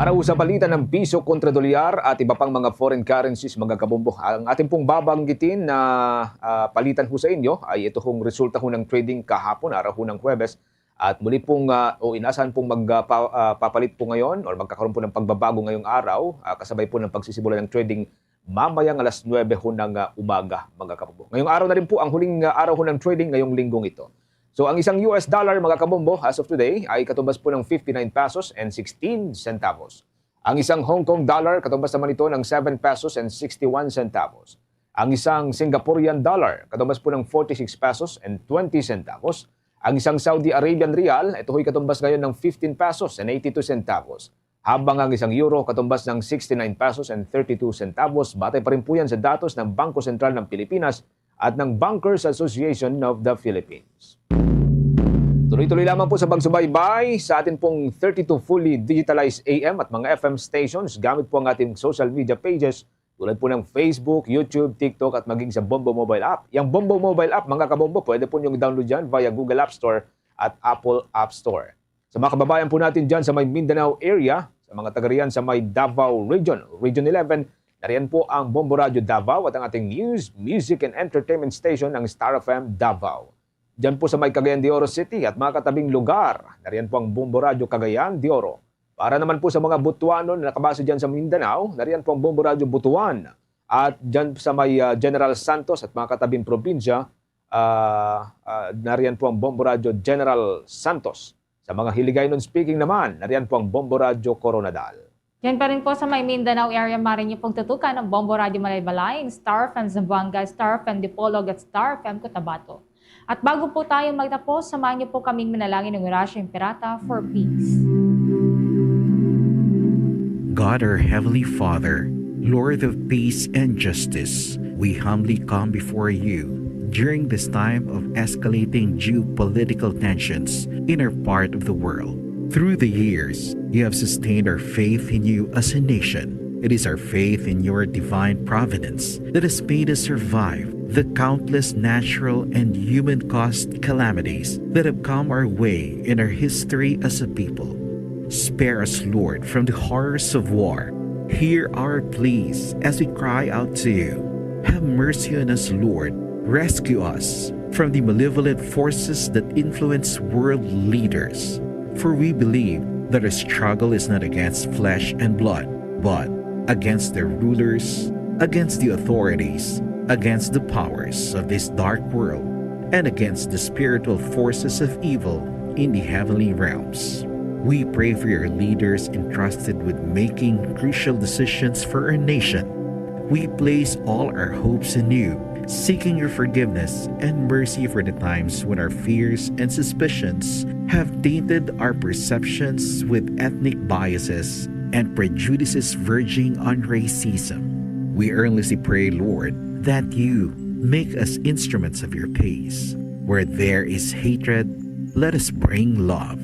Para sa balita ng piso kontra dolyar at iba pang mga foreign currencies, mga kabombo, ang ating pong babanggitin na palitan ho sa inyo ay ito hong resulta ho ng trading kahapon, araw ho ng Huwebes. At muli pong inasahan pong magpapalit po ngayon o magkakaroon po ng pagbabago ngayong araw, kasabay po ng pagsisimula ng trading mamayang alas 9 ho ng umaga, mga kabombo. Ngayong araw na rin po ang huling araw ho ng trading ngayong linggong ito. So ang isang US dollar, mga kabombo, as of today ay katumbas po ng 59 pesos and 16 centavos. Ang isang Hong Kong dollar, katumbas naman ito ng 7 pesos and 61 centavos. Ang isang Singaporean dollar, katumbas po ng 46 pesos and 20 centavos. Ang isang Saudi Arabian rial, ito ho'y katumbas ngayon ng 15 pesos and 82 centavos. Habang ang isang euro, katumbas ng 69 pesos and 32 centavos. Batay pa rin po yan sa datos ng Bangko Sentral ng Pilipinas at ng Bankers Association of the Philippines. Tuloy-tuloy lamang po sa pagsubaybay sa atin pong 32 fully digitalized AM at mga FM stations gamit po ang ating social media pages tulad po ng Facebook, YouTube, TikTok at maging sa Bombo Mobile App. Yang Bombo Mobile App, mga kabombo, pwede po niyong download dyan via Google App Store at Apple App Store. Sa mga kababayan po natin dyan sa may Mindanao area, sa mga taga riyan sa may Davao Region, Region 11, nariyan po ang Bombo Radio Davao at ang ating news, music and entertainment station ng Star FM Davao. Diyan po sa may Cagayan de Oro City at mga katabing lugar, nariyan po ang Bombo Radio Cagayan de Oro. Para naman po sa mga Butuano na nakabase dyan sa Mindanao, nariyan po ang Bombo Radio Butuan. At dyan sa may General Santos at mga katabing probinsya, nariyan po ang Bombo Radio General Santos. Sa mga Hiligaynon speaking naman, nariyan po ang Bombo Radio Coronadal. Yan pa rin po sa may Mindanao area, maaaring niyo pong tutukan ng Bombo Radio Malaybalay, Star FM Zamboanga, Star FM Dipolog at Star FM Cotabato. At bago po tayo magtapos, samahan niyo po kaming manalangin ng Horacio Imperata for peace. God, our Heavenly Father, Lord of peace and justice, we humbly come before you during this time of escalating geopolitical tensions in our part of the world. Through the years, you have sustained our faith in you as a nation. It is our faith in your divine providence that has made us survive the countless natural and human-caused calamities that have come our way in our history as a people. Spare us, Lord, from the horrors of war. Hear our pleas as we cry out to you. Have mercy on us, Lord. Rescue us from the malevolent forces that influence world leaders. For we believe that our struggle is not against flesh and blood, but against the rulers, against the authorities, against the powers of this dark world, and against the spiritual forces of evil in the heavenly realms. We pray for your leaders entrusted with making crucial decisions for our nation. We place all our hopes in you, seeking your forgiveness and mercy for the times when our fears and suspicions have tainted our perceptions with ethnic biases and prejudices verging on racism. We earnestly pray, Lord, that you make us instruments of your peace. Where there is hatred, let us bring love.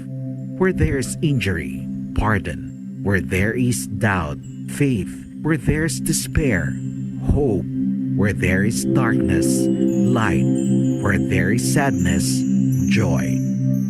Where there is injury, pardon. Where there is doubt, faith. Where there is despair, hope. Where there is darkness, light. Where there is sadness, joy.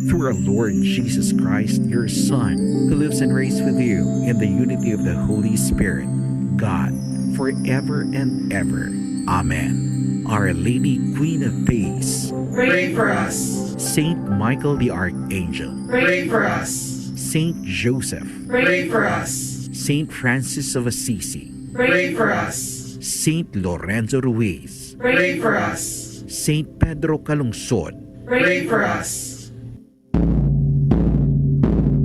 Through our Lord Jesus Christ, your Son, who lives and reigns with you in the unity of the Holy Spirit, God, forever and ever. Amen. Our Lady, Queen of Peace, Pray for us. Saint Michael the Archangel, Pray for us. Saint Joseph, Pray for us. Saint Francis of Assisi, Pray for us. Saint Lorenzo Ruiz, Pray for us. Saint Pedro Calungsod, Pray for us.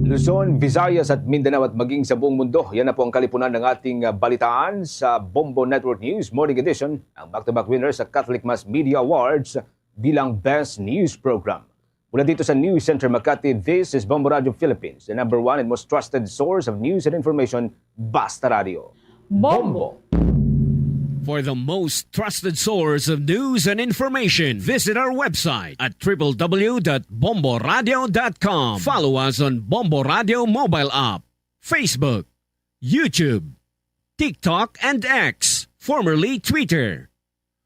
Luzon, Visayas at Mindanao at maging sa buong mundo. Yan na po ang kalipunan ng ating balitaan sa Bombo Network News Morning Edition, ang back-to-back winner sa Catholic Mass Media Awards bilang Best News Program. Mula dito sa News Center Makati, this is Bombo Radio Philippines, the number one and most trusted source of news and information, Basta Radio. Bombo! For the most trusted source of news and information, visit our website at www.bomboradio.com. Follow us on Bombo Radio mobile app, Facebook, YouTube, TikTok, and X, formerly Twitter.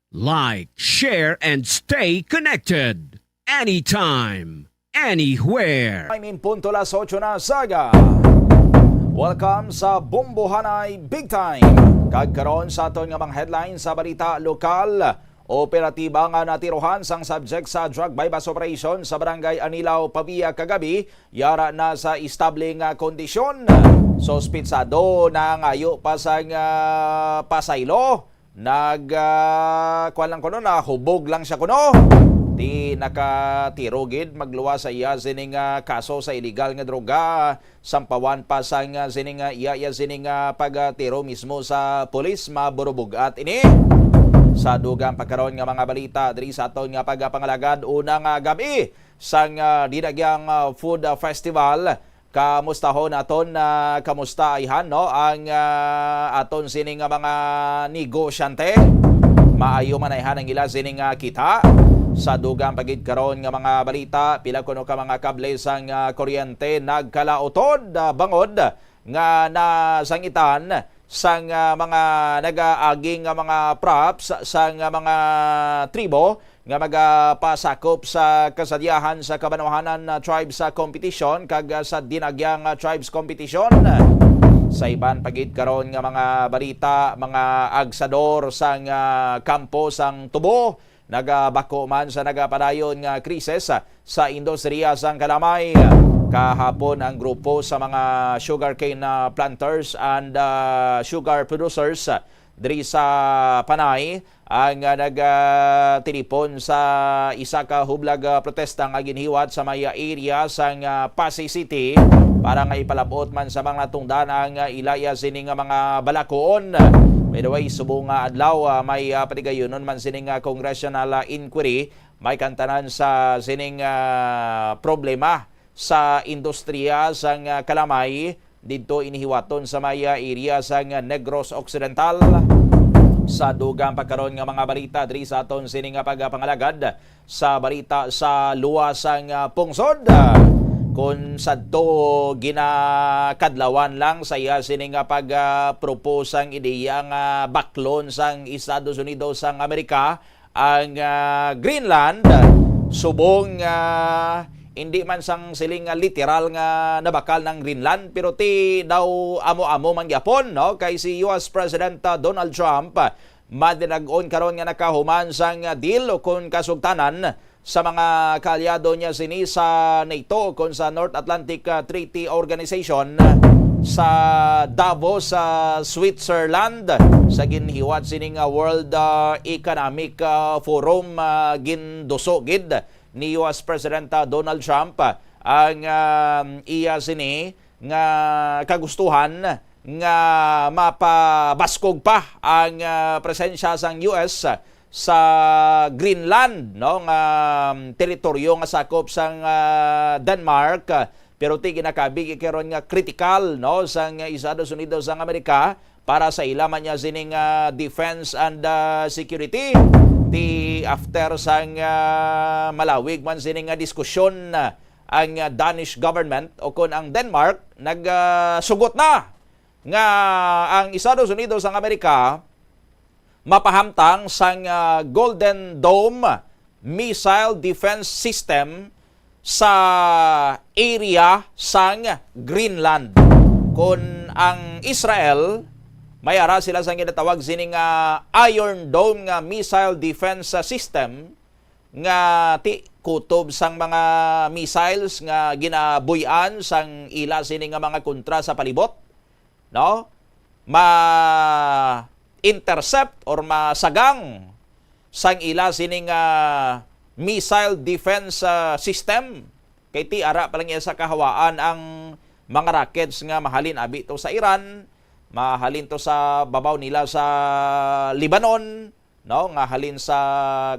Like, share, and stay connected. Anytime, anywhere. Time in punto las 8 na saga. Welcome sa Bombohanay Big Time. Kagkaroon sa aton nga mga headline sa balita lokal. Operatiba nga natiruhan sang subject sa drug bypass operation sa barangay Anilaw, Pabia kagabi. Yara na sa istabling kondisyon. Sospitsado na ngayo pa sang pasaylo. Kuan lang kuno na hubog lang siya kuno. Di nakatirogid magluwa sa iya sining kaso sa illegal nga droga. Sampawan pa sang sining iya sining pagtiro mismo sa pulis maburubugat ini. Sa dugang pagkaroon nga mga balita diri sa aton nga pagpangalagad unang gabi sang dinagyang food festival. Kamustahon aton kamusta ayhan no ang aton sining mga negosyante. Maayo manayhan ang ila sining kita. Sa dugang pagid karon nga mga balita pila kuno ka mga kable sang kuryente nagkalautod bangod nga nasangitan sang mga nagaaging nga mga props sang mga tribo nga magapasakop sa kasadyahan sa Kabanwahanan Tribes Competition kag sa Dinagyang Tribes Competition. Sa iban pagid karon nga mga balita mga agsador sang kampo sang Tubo nagabako man sa nagapadayon nga krisis sa industriya sang kalamay. Kahapon ang grupo sa mga sugarcane planters and sugar producers diri sa Panay ang nagtilipon sa isa ka hublag protesta nga ginhiwat sa maya area sang Pasay City para nga ipalabot man sa mga tungdan ang ilaya sining mga balakoon. By the way, subong adlaw may patigayonon man sining congressional inquiry may kantanan sa sining problema sa industriya sang kalamay didto inihiwaton sa maya area sang Negros Occidental. Sa dugang pagkaroon nga mga balita diri sa aton sining pagpangalagad sa balita sa luwas sang pungsod. Kung sadto ginakadlawan lang sa iya sining pag-propose ang ideya nga baklon sang Estados Unidos sang Amerika ang Greenland subong hindi man sang siling literal nga nabakal ng Greenland pero ti daw amo-amo man gyapon no kay si US President Donald Trump madinag-on karon nga nakahuman sang deal o kun kasugtanan sa mga kaalyado niya sini sa NATO kung sa North Atlantic Treaty Organization sa Davos sa Switzerland sa ginhiwat sining World Economic Forum gindusogid ni US President Donald Trump ang iya sini nga kagustuhan nga mapabaskog pa ang presensya sang US sa Greenland no nga teritoryo nga sakop sang Denmark pero ti ginakabig karon nga critical no sang Estados Unidos sang Amerika para sa ilaman niya sining defense and security ti after sang malawig man sining diskusyon ang Danish government o kon ang Denmark nagsugot na nga ang Estados Unidos sang Amerika mapahamtang sang Golden Dome missile defense system sa area sang Greenland. Kung ang Israel mayara sila sang ginatawag sining Iron Dome nga missile defense system nga ti kutob sang mga missiles nga ginabuy-an sang ila sining mga kontra sa palibot no intercept or masagang sang ila sining missile defense system kay ti ara pa lang sa kahawaan ang mga rockets nga mahalin abi to sa Iran, mahalin to sa babaw nila sa Lebanon no nga halin sa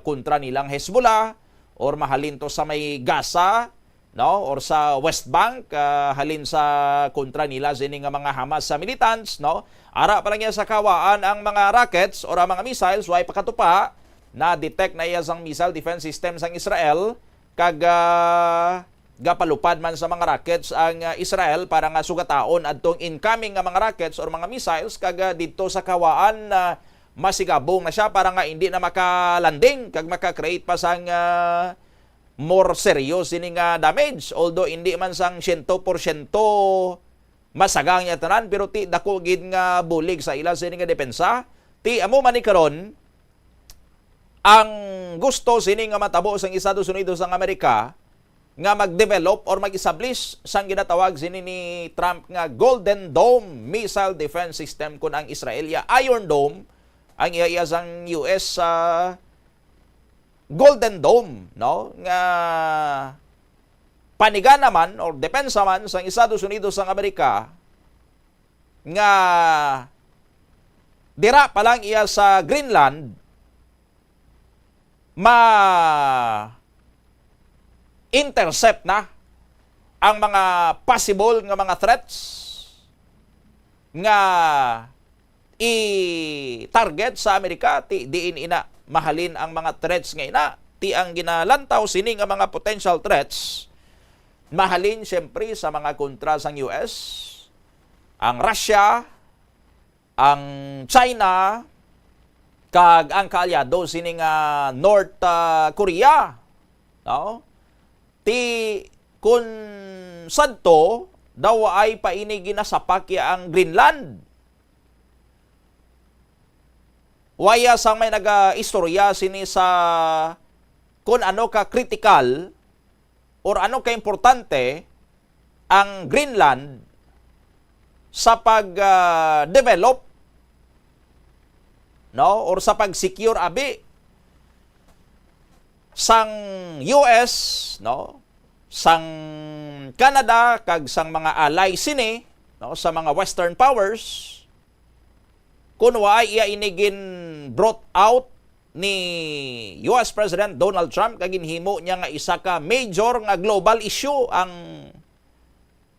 kontra nilang Hezbollah or mahalin to sa may Gaza no or sa West Bank halin sa kontra nila sining mga Hamas sa militants no ara pa lang sa kawaan ang mga rockets or ang mga missiles way pakatupa na detect na iya sang missile defense system sang Israel kag gapalupad man sa mga rockets ang Israel para nga sugataon adtong incoming nga mga rockets or mga missiles kag didto sa kawaan masigabong na siya para nga hindi na makalanding kag maka-create pa sang more serious ini nga damage although hindi man sang 100% masagang niya tanan, pero ti dako gid nga bulig sa ila sini nga depensa. Ti amo man ni karon ang gusto sini nga matabo sang Estados Unidos ng Amerika nga mag-develop or mag-establish sang ginatawag sini ni Trump nga Golden Dome missile defense system kun ang Israel ya Iron Dome ang iya sang US Golden Dome, no, nga paniga naman or depensa man sa Estados Unidos ng Amerika nga dira pa lang iya sa Greenland intercept na ang mga possible nga mga threats nga i-target sa Amerika. Diin ina mahalin ang mga threats nga ina. Ti ang ginalantaw sini nga mga potential threats mahalin siyempre sa mga kontra sang US, ang Russia, ang China, kag ang kaalyado sini nga North Korea. No? Ti kun sadto daw ay paini ginasapak ya ang Greenland. Waya sang may naga-istorya sini sa kun ano ka critical or ano ka-importante ang Greenland sa pag-develop no or sa pag-secure abi sang US no sang Canada kag sang mga ally sini no sa mga western powers kun waay iya inigin brought out ni US President Donald Trump kag ginhimo niya nga isa ka major nga global issue ang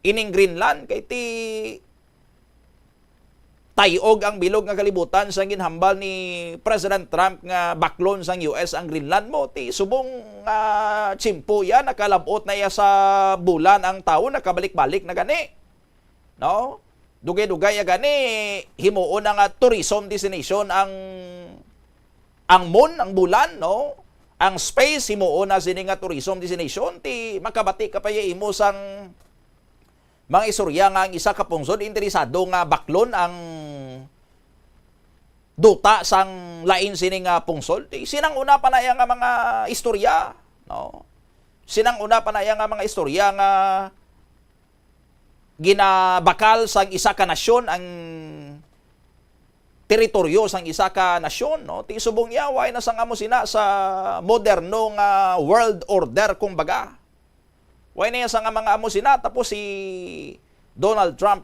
ining Greenland kay ti tayog ang bilog nga kalibutan sa ginhambal ni President Trump nga baklon sang US ang Greenland mo ti subong tsimpo yan nakalabot na iya sa bulan ang tawo nakabalik-balik na gani no dugay-dugay ya gani himuon nga tourism destination ang moon, ang bulan, no? Ang space, himuon na sini nga tourism destination, ti makabati ka pa imo sang mga istorya nga ang isa ka pungsod, interesado nga baklon ang duta sang lain sini nga pungsod. Ti sinang una pa na nga mga istorya, no? Sinang una pa na nga mga istorya nga ginabakal sang isa ka nasyon ang teritoryo sang isa ka nasyon no ti subong yaway na sang amo sina sa moderno nga world order kumbaga way na sang mga amo sina tapos si Donald Trump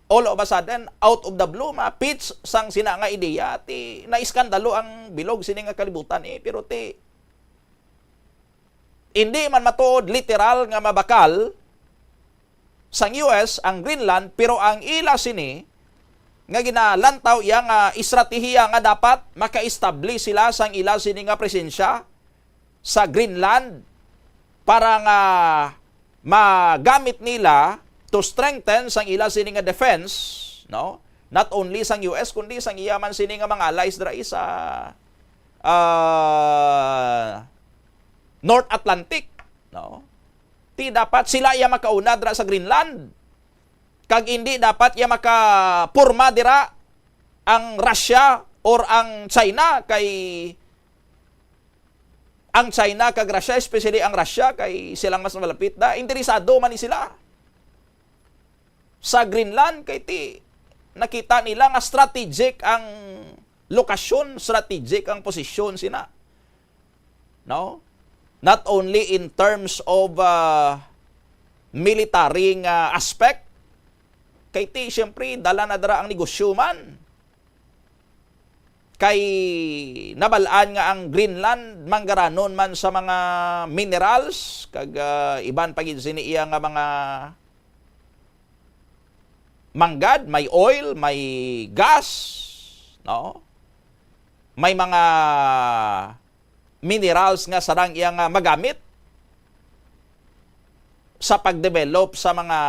all of a sudden out of the blue pitch sang sina nga ideya ti naiskandalo ang bilog sini nga kalibutan pero ti hindi man matuod literal nga mabakal sang US ang Greenland pero ang ila sini nga ginalantaw iya nga estratehiya nga dapat maka-establish sila sang ila sini nga presensya sa Greenland para nga magamit nila to strengthen sang ila sini nga defense no not only sang US kundi sang iya man sini nga mga allies dra sa North Atlantic no ti dapat sila iya makauna dra sa Greenland kag hindi dapat ya makapurma dira ang Russia or ang China kay ang China kag Russia especially ang Russia kay silang mas malapit da interesado man ni sila sa Greenland kay ti nakita nila nga strategic ang lokasyon, strategic ang posisyon sina no not only in terms of military aspect kay ti siyempre dala na dara ang negosyo man kay nabalaan nga ang Greenland manggaranon man sa mga minerals kag iban pagid sini iya nga mga manggad, may oil, may gas, no? May mga minerals nga sarang iya nga magamit sa pagdevelop sa mga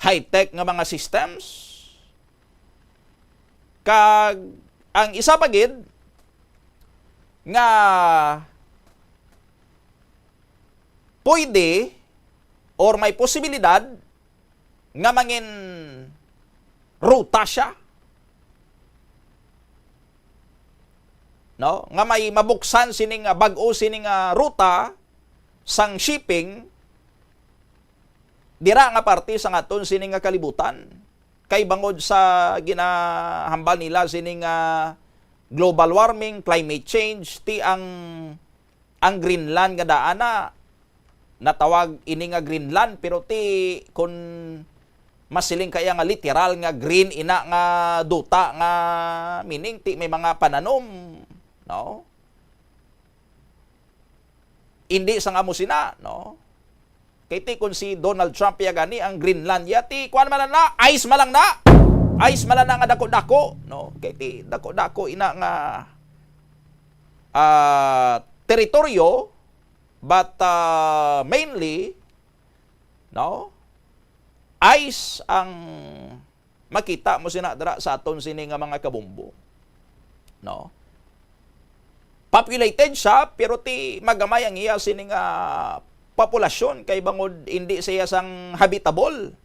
high-tech nga mga systems. Kag ang isa pagid nga pwede or may posibilidad nga mangin ruta siya. No, nga may mabuksan sining bag-o sining ruta sang shipping dira nga parte sa ngaton sining kalibutan. Kay bangod sa ginahambal nila sining global warming, climate change, ti ang Greenland nga daana natawag ini nga Greenland, pero ti kun masiling kaya nga literal nga green ina nga duta nga meaning ti may mga pananom, no? Hindi sang amo sina, no? Kay ti kun si Donald Trump ya gani ang Greenlandia ti kuan man na ice malang na. Ice malang na nga dako-dako, no? Kay ti dako-dako ina nga teritoryo, but mainly, no, ice ang makita mo sinadra sa aton sini nga mga kabumbo, no? Populated siya, pero ti magamay ang iya sini nga populasyon, kay bangod hindi siya sang habitable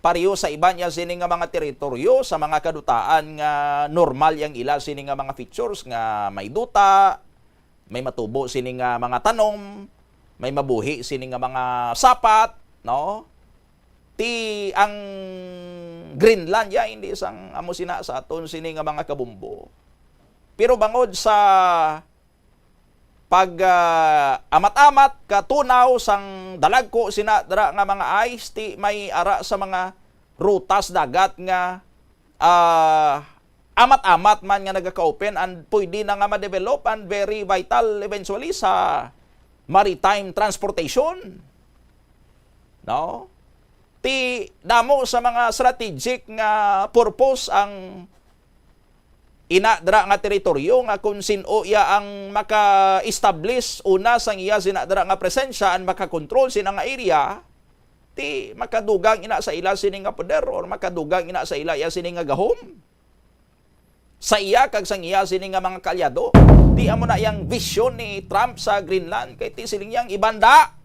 pareho sa iba niya sini nga mga teritoryo sa mga kadutaan nga normal yang ila sini nga mga features nga may duta, may matubo sini nga mga tanom, may mabuhi sini nga mga sapat, no? Ti ang Greenland ya hindi sang amo sina sa aton sini nga mga kabumbo. Pero bangod sa pag amat-amat katunaw sang dalagko sina dara nga mga ice, ti may ara sa mga rutas dagat nga amat-amat man nga nagaka-open and pwede na nga ma-develop and very vital eventually sa maritime transportation, no? Ti damo sa mga strategic nga purpose ang inadra nga teritoryo nga kung sino iya ang maka-establish una sang iya sinadra nga presensya and maka-control sina nga area, ti makadugang ina sa ila sini nga poder or makadugang ina sa ila iya sini nga gahom sa iya kag sang iya sini nga mga kalyado. Ti amo na yang vision ni Trump sa Greenland, kay ti siling yang ibanda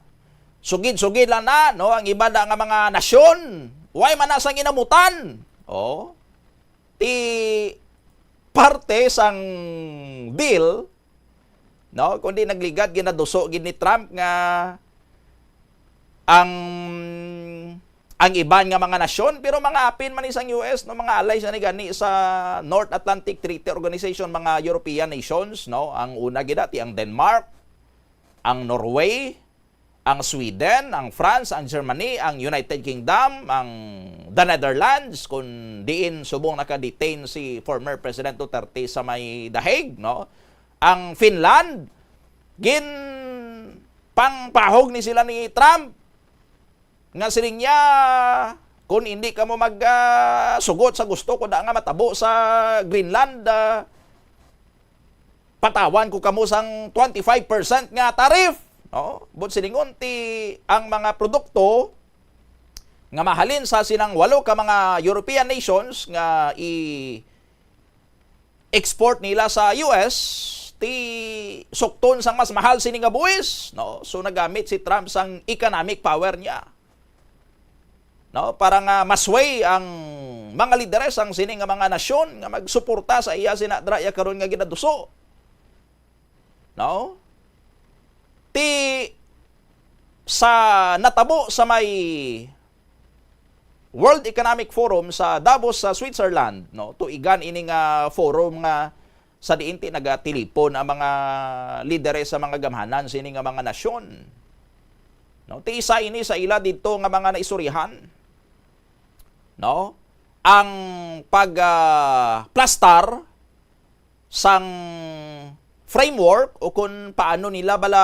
sugid-sugid lang na, no, ang ibanda nga mga nasyon way man na sang inamutan, oh, ti parte sang deal, no, kundi nagligad ginaduso gid ni Trump nga ang iban nga mga nasyon, pero mga apin man isang US, no, mga allies na gani sa North Atlantic Treaty Organization, mga European nations, no, ang una gid ti ang Denmark, ang Norway, ang Sweden, ang France, ang Germany, ang United Kingdom, ang the Netherlands, kung diin subong naka-detain si former President Duterte sa may The Hague, no? Ang Finland, pangpahog ni sila ni Trump, nga siling niya, kung hindi ka mo sugot sa gusto ko da nga matabo sa Greenland, patawan ko kamo sang 25% nga tariff. No? But silingon ti ang mga produkto nga mahalin sa sinang 8 ka mga European nations nga i-export nila sa US, ti sukton sang mas mahal sini nga buwis, no? So nagamit si Trump sang economic power niya, no, para nga masway ang mga lideres ang sini nga mga nasyon nga magsuporta sa iya sinadra ya karon nga ginaduso, no? Ti sa natabo sa may World Economic Forum sa Davos sa Switzerland, no, tuigan ini nga forum nga sa diin ti nagatilipon ang mga lideres sa mga gamhanan sini nga mga nasyon, no, ti isa ini sa ila didto nga mga naisurihan, no, ang plastar sang framework o kung paano nila bala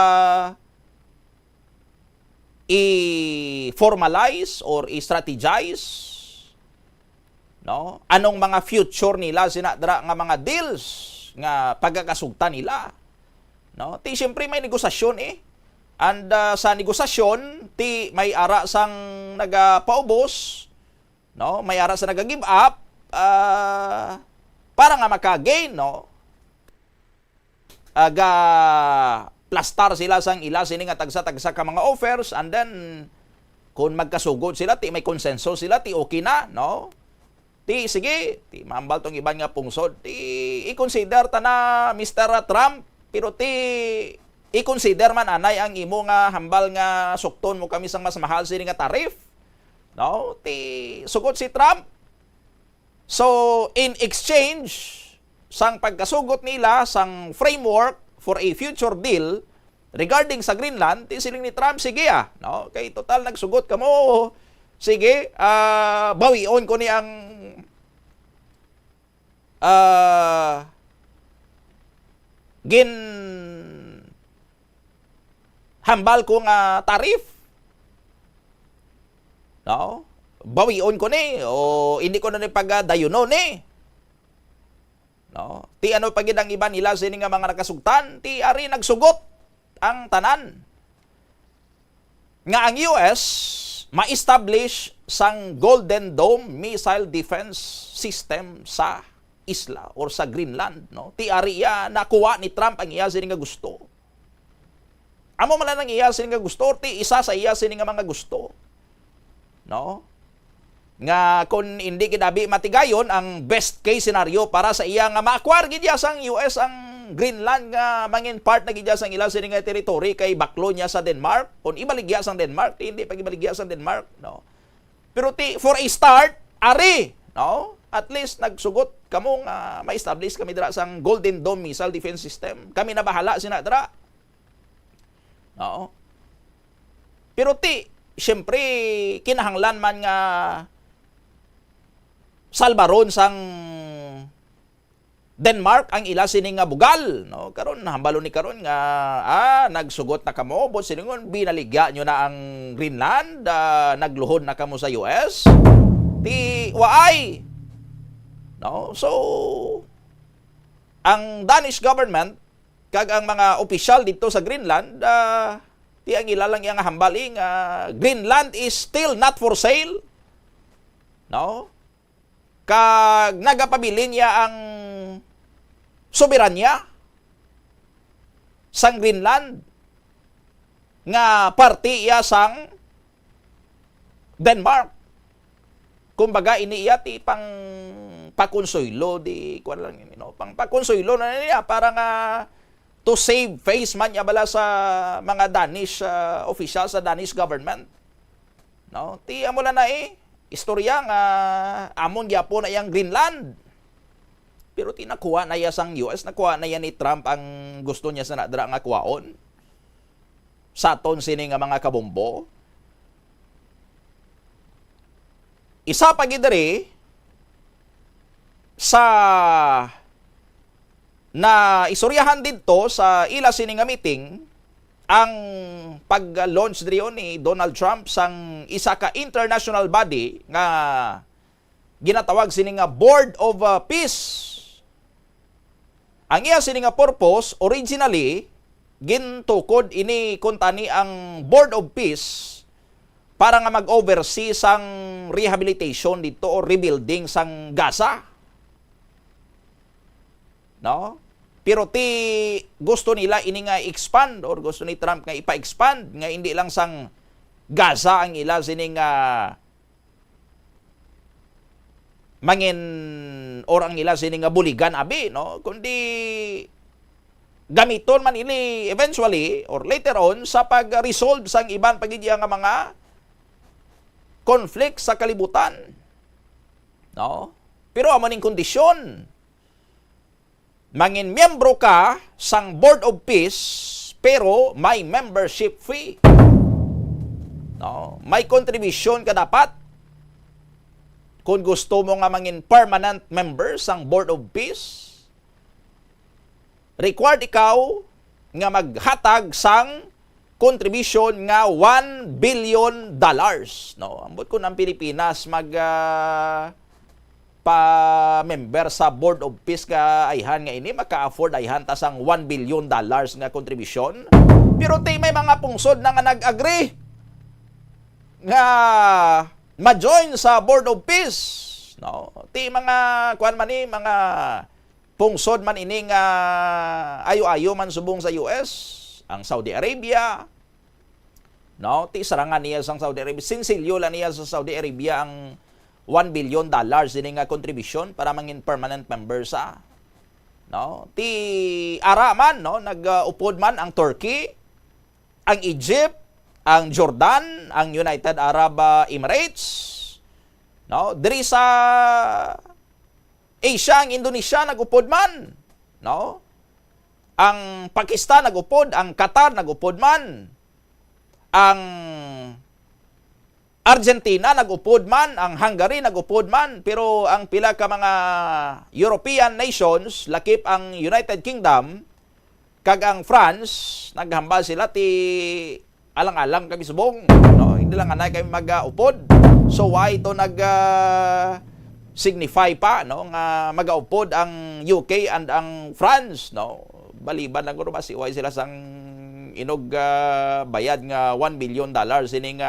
i-formalize or i-strategize, no, anong mga future nila sinadra nga mga deals nga pagkakasugta nila, no? Ti siyempre may negosasyon and sa negosasyon ti may ara sang nagapaubos, no, may ara sa naga-give up para nga maka-gain, no, plastar sila sang ila sini nga tagsa-tagsa ka mga offers, and then Kung magkasugod sila, ti may konsenso sila, ti okay na, no? Ti sige, ti mambal tong iban nga pungsod, ti i-consider ta na Mr. Trump, pero ti i-consider man anay ang imo nga hambal nga sukton mo kami sang mas mahal sini nga tarif. No? Ti sugod si Trump. So, in exchange sang pagkasugot nila sang framework for a future deal regarding sa Greenland, ti siling ni Trump, sige no? Kay total nagsugot ka mo, sige, bawion ko ni ang hambal ko nga tarif. No? Bawion ko ni o hindi ko na ni pagdayuno ni. No? Ti ano pagid ang iba nila sini nga mga nakasugtan, ti ari nagsugot ang tanan. Nga ang US ma-establish sang Golden Dome missile defense system sa isla or sa Greenland, no? Ti ari ya nakuha ni Trump ang iya sini nga gusto. Amo man lang iya sini nga gusto, ti isa sa iya sini nga mga gusto. No? Nga kung hindi kidabi matigayon ang best case scenario para sa iya nga ma-acquire gid sang US ang Greenland nga mangin part na gid sang ila sini nga territory kay baklo niya sa Denmark. Kung ibaligya sang Denmark, hindi pag ibaligya sang Denmark, no? Pero for a start, ari, no? At least nagsugot kamo nga ma-establish kami dira sang Golden Dome missile defense system. Kami na bahala sina dira. No? Pero syempre kinahanglan man nga salbaron sang Denmark ang ila sini nga bugal, no? Karon hambalo ni karon nga nagsugot na kamo bot siningon binaligya nyo na ang Greenland, nagluhod na kamo sa US. Ti waay. No? So ang Danish government kag ang mga opisyal dito sa Greenland, ti ang ilalang yang hambaling Greenland is still not for sale. No? Kag nagapabilin niya ang soberanya sang Greenland nga parti iya sang Denmark. Kumbaga ini iya ti pang pakonsuelo di kuan lang no, pang pakonsuelo na niya para nga to save face man niya bala sa mga Danish officials sa Danish government. No, ti amo na istorya nga amon gyapon na yang Greenland. Pero tinakuha na iya sang US, nakuha na yan ni Trump ang gusto niya sa nadra nga kuwaon. Saton sini nga mga kabombo. Isa pa gidari sa na isoryahan dito sa ila sini nga meeting ang pag-launch driyon ni Donald Trump sang isa ka international body nga ginatawag sini nga Board of Peace. Ang iya sini nga purpose originally gintukod ini kuntani ang Board of Peace para nga mag-oversee sang rehabilitation dito o rebuilding sang Gaza. No? Pero gusto nila ini nga expand or gusto ni Trump nga ipa-expand nga hindi lang sang Gaza ang ila sini nga mangin or ang ila sini nga buligan abi, no? Kundi gamiton man ini eventually or later on sa pag-resolve sang iban pagidya nga mga conflict sa kalibutan. No? Pero amo ning kondisyon. Mangin miyembro ka sang Board of Peace pero may membership fee. No? May contribution ka dapat. Kung gusto mo nga mangin permanent member sang Board of Peace, required ikaw nga maghatag sang contribution nga $1 billion. No, ambot ko ng Pilipinas pa-member sa Board of Peace ka ayhan nga ini maka-afford ayhan ta sang $1 billion nga contribution. Pero may mga pungsod na nga nag-agree nga ma-join sa Board of Peace. No, mga kuan man ni mga pungsod man ini nga ayo-ayo man subong sa US, ang Saudi Arabia, no? Ti sarangan niya sa Saudi Arabia. Sinsilyo lang niya sa Saudi Arabia ang $1 billion din nga contribution para mangin permanent member sa, no? Ti ara man, no, nag-upod man ang Turkey, ang Egypt, ang Jordan, ang United Arab Emirates, no? Diri sa Asia, ang Indonesia nag-upod man, no? Ang Pakistan nag-upod, ang Qatar nag-upod man, ang Argentina nag-upod man, ang Hungary nag-upod man, pero ang pila ka mga European nations, lakip ang United Kingdom, kag ang France, naghambal sila ti alang-alang kami subong, no? Hindi lang anay kami mag-upod. So why ito signify pa, no, nga mag-upod ang UK and ang France, no? Baliban lang guro masiway sila sang inog bayad nga $1 billion sining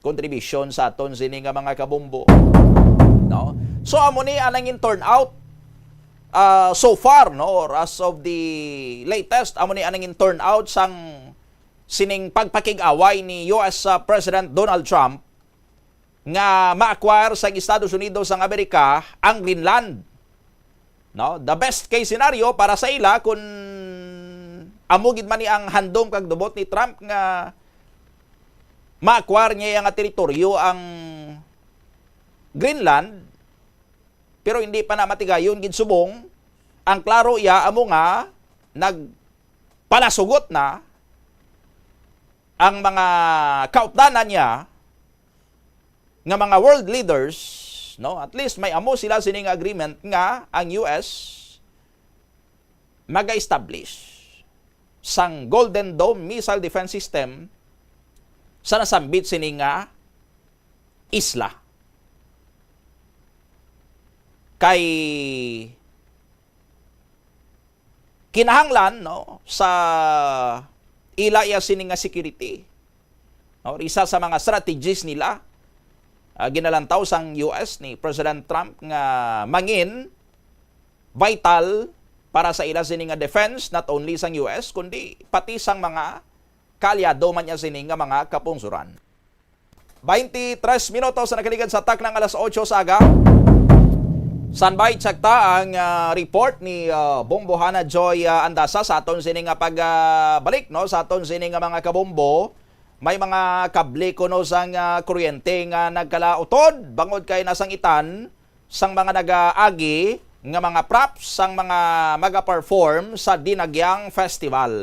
contribution sa aton sini nga mga kabombo, no? So amo ni anang turn out so far, no, or as of the latest, amo ni anang turn out sang sining pagpakig-away ni US President Donald Trump nga ma-acquire sa Estados Unidos ng Amerika ang Greenland, no? The best case scenario para sa ila kung amugid man ni ang handom kag dubot ni Trump nga ma-acquire niya ang teritoryo ang Greenland, pero hindi pa na matigayon ginsubong. Ang klaro iya amo nga nagpalasugot na ang mga kaupdanan niya nga mga world leaders, no? At least may amo sila sining agreement nga ang US mag-establish sang Golden Dome missile defense system sa nasambit sining nga isla. Kay kinahanglan, no, sa ilaya sining nga security, no, isa sa mga strategies nila ginalantaw sang US ni President Trump nga mangin vital para sa ila sining nga defense, not only sang US kundi pati sang mga kalyado man niya sining nga mga kapungsuran. 23 minutos na nakaligan sa tak ng alas 8 sa aga. Sanbay tsakta ang report ni Bombo Hana Joy Andasa sa aton sining nga pagbalik, no, sa aton sining nga mga kabombo. May mga kable kuno sang kuryente nga nagkalautod bangod kay nasang itan sang mga nagaagi nga mga props sang mga maga-perform sa Dinagyang Festival.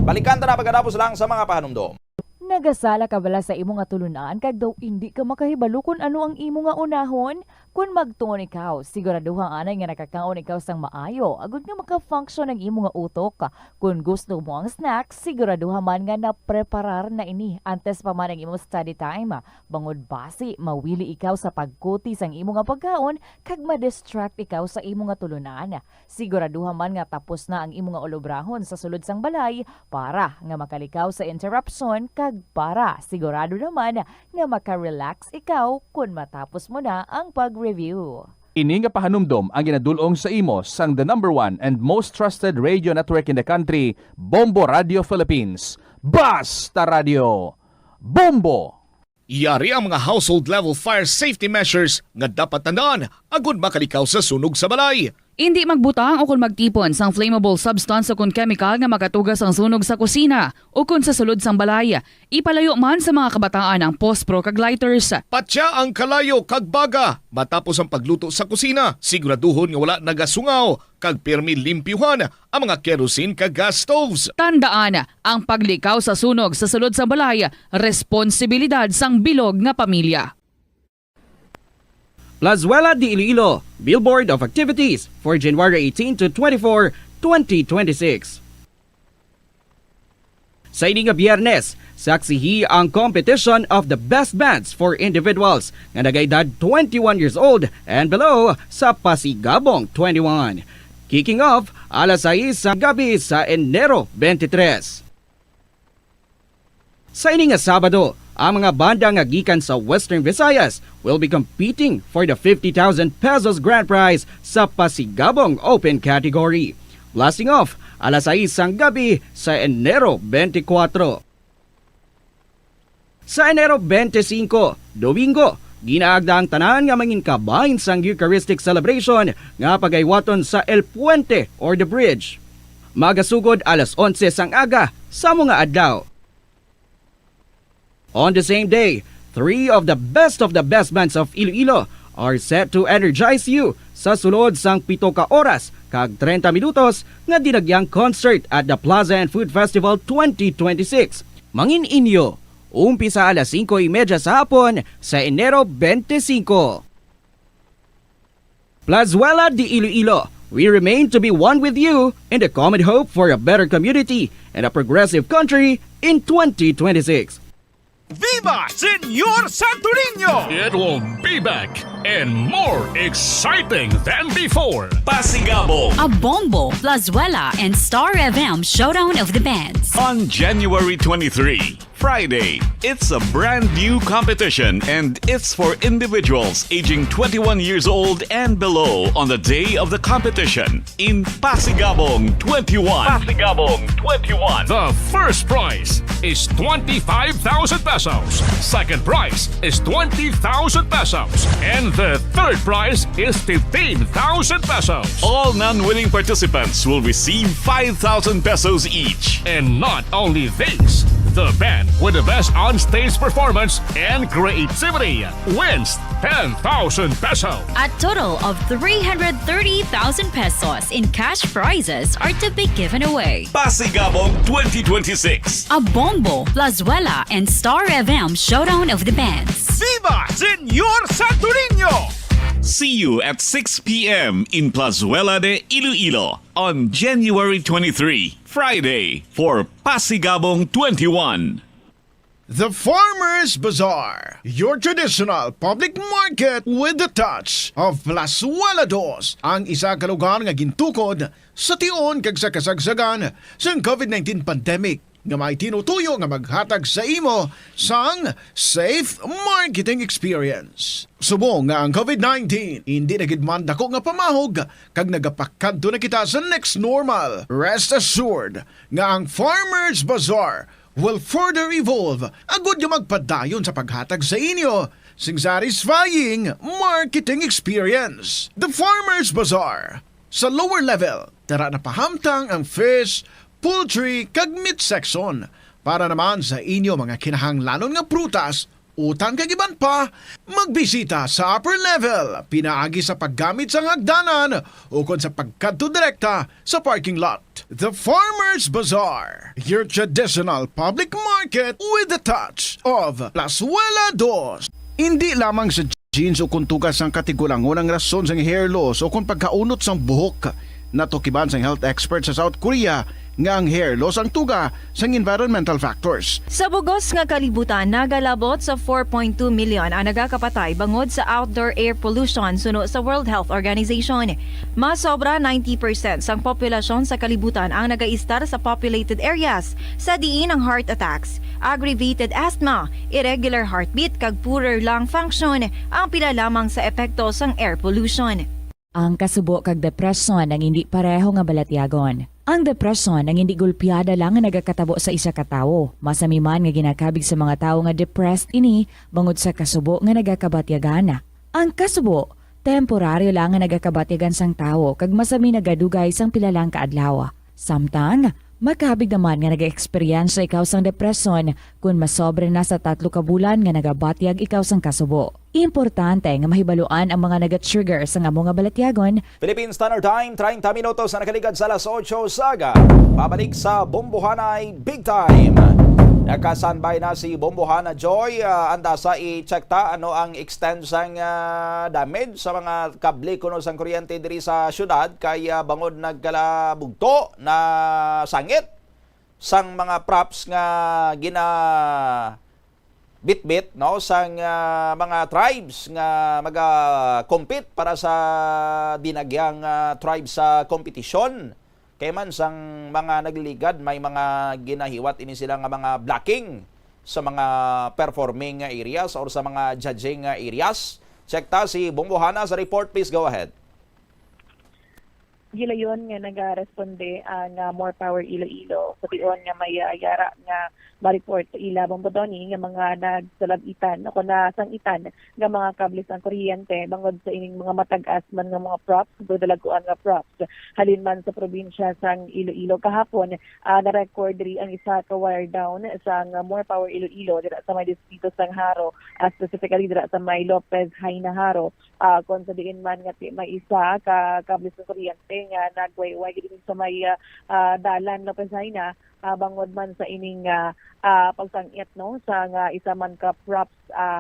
Balikan ta na pagkatapos lang sa mga pahanumdom. Nagasala ka bala sa imo nga tulunan kag daw hindi ka makahibalo kung ano ang imo nga unahon? Kung magtuon ikaw, siguraduhang anay nga nakakaon ikaw sang maayo, agud nga maka-function ang imo nga utok. Kung gusto mo ang snack, siguraduhan man nga na-preparar na ini antes pa man ang imo study time. Bangod basi, mawili ikaw sa pagkuti sang imo nga pagkaon kag ma-distract ikaw sa imo nga tulunan. Siguraduhan man nga tapos na ang imo nga olobrahon sa sulod sang balay para nga makalikaw sa interruption kag para sigurado naman nga maka-relax ikaw kung matapos mo na ang pag-review. Ini nga pahanumdom ang ginadulong sa imo sang the #1 and most trusted radio network in the country, Bombo Radio Philippines. Basta Radio Bombo! Yari ang mga household level fire safety measures nga dapat tandaan agud makalikaw sa sunog sa balay. Hindi magbutang o kung magtipon sang flammable substance o kung chemical nga makatugas ang sunog sa kusina o kung sa sulod sang balay. Ipalayo man sa mga kabataan ang pospro kag lighters. Patya ang kalayo kag baga matapos ang pagluto sa kusina. Siguraduhon nga wala nagasungaw kag pirmi limpyuhan ang mga kerosene kag gas stoves. Tandaan, ang paglikaw sa sunog sa sulod sang balay responsibilidad sang bilog nga pamilya. Plazuela de Iloilo, Billboard of Activities for January 18 to 24, 2026. Sa ini nga Biyernes, saksihi ang competition of the best bands for individuals nga nagaedad 21 years old and below sa Pasigabong 21. Kicking off alas 6 sa gabi sa Enero 23. Sa ini nga Sabado, ang mga banda nga gikan sa Western Visayas will be competing for the 50,000 pesos grand prize sa Pasigabong Open category. Blasting off alas 6 ang gabi sa Enero 24. Sa Enero 25, Domingo, ginaagda ang tanan nga mangin kabahin sang Eucharistic celebration nga pagaywaton sa El Puente or the Bridge. Magasugod alas 11 sang aga sa mga adlaw. On the same day, 3 of the best bands of Iloilo are set to energize you sa sulod sang 7 ka oras kag 30 minutos nga dinagyang concert at the Plaza and Food Festival 2026. Mangin inyo, umpisa alas 5:30 sa hapon sa Enero 25. Plazuela de Iloilo, we remain to be one with you in the common hope for a better community and a progressive country in 2026. Viva Señor Santo Niño! It will be back and more exciting than before. Pasigabo A Bombo, Plazuela, and Star FM Showdown of the Bands. On January 23, Friday, it's a brand new competition and it's for individuals aging 21 years old and below on the day of the competition in Pasigabong 21. Pasigabong 21. The first prize is 25,000 pesos. Second prize is 20,000 pesos. And the third prize is 15,000 pesos. All non-winning participants will receive 5,000 pesos each. And not only these, the band with the best on-stage performance and creativity wins 10,000 pesos. A total of 330,000 pesos in cash prizes are to be given away. Pasigabong 2026. A Bombo, Plazuela, and Star FM Showdown of the Bands. Viva Señor Santo Niño! See you at 6 p.m. in Plazuela de Iloilo on January 23, Friday, for Pasigabong 21. The Farmers Bazaar, your traditional public market with the touch of Plazuela Dos, ang isa ka lugar nga gintukod sa tion kag sa kasagsagan sa COVID-19 pandemic nga may tinutuyo nga maghatag sa imo sang safe marketing experience. Subong nga ang COVID-19 hindi nagidman dako nga pamahog kag nagapakadto na kita sa next normal. Rest assured nga ang Farmers Bazaar will further evolve agud yung magpadayon sa paghatag sa inyo sing satisfying marketing experience. The Farmers Bazaar. Sa lower level, tara na pahamtang ang fish, poultry kag meat section para naman sa inyo mga kinahanglanon nga prutas, utang kag iban pa, magbisita sa upper level, pinaagi sa paggamit sa hagdanan o kon sa pagkadto direkta sa parking lot. The Farmers Bazaar, your traditional public market with the touch of Plazuela Dos. Hindi lamang sa jeans o kung tugas ang katigulangon ang rason sa hair loss o kung pagkaunot sang buhok, natukiban sang health expert sa South Korea nga ang hair loss ang tuga sa environmental factors. Sa bugos nga kalibutan, nagalabot sa 4.2 million ang nagakapatay bangod sa outdoor air pollution suno sa World Health Organization. Mas sobra 90% sang populasyon sa kalibutan ang nagaistar sa populated areas, sa diin ang heart attacks, aggravated asthma, irregular heartbeat kag poorer lung function ang pila lamang sa epekto sang air pollution. Ang kasubo kag depresyon ang hindi pareho nga balatyagon. Ang depresyon ang hindi gulpiyada lang nga nagakatabo sa isa ka tawo. Masami man nga ginakabig sa mga tawo nga depressed ini bangod sa kasubo nga nagakabatyagana. Ang kasubo, temporaryo lang nga nagakabatyagan sang tawo kag masami nagadugay sang pilalang kaadlaw. Samtang, makabig naman nga nag-experience ikaw sang depresyon kung masobre na sa 3 ka bulan nga nagabatyag ikaw sang kasubo. Importante nga mahibaluan ang mga naga-trigger sa nga mga balatyagon. Philippine Standard Time, 30 minutos na nakaligad sa alas 8 saga. Pabalik sa Bombohanay Big Time. Nakasanbay na si Bombohana Joy. Anda sa i-check ta ano ang extent sang damage sa mga kable kuno sang kuryente diri sa syudad kay bangod nagkalabugto na sangit sang mga props nga gina bit-bit no sang mga tribes nga maga-compete para sa dinagyang tribes sa kompetisyon. Kaya man sang mga nagliligad may mga ginahiwat ini sila nga mga blocking sa mga performing areas or sa mga judging areas. Check ta si Bombohana sa report, please go ahead. Gilayon nga nagaresponde ang More Power Iloilo sa tiyon nga may ayara nga ma-report sa ila Bombodoni nga mga nagsalabitan o na sangitan nga mga kable sang kuryente bangod sa ining mga matag-as man nga mga props, dalaguan nga props. Halin man sa probinsya sang Iloilo kahapon, na-record ri ang isa ka wire down sang More Power Iloilo dira sa may distrito sang Haro, specifically dira sa may Lopez Haina Haro. Kung sa diin man nga may isa ka kable sa kuryente nga nagwayway dito sa may dalan Lopez Haina, bangod man sa ining pagsangit no sa nga isa man ka props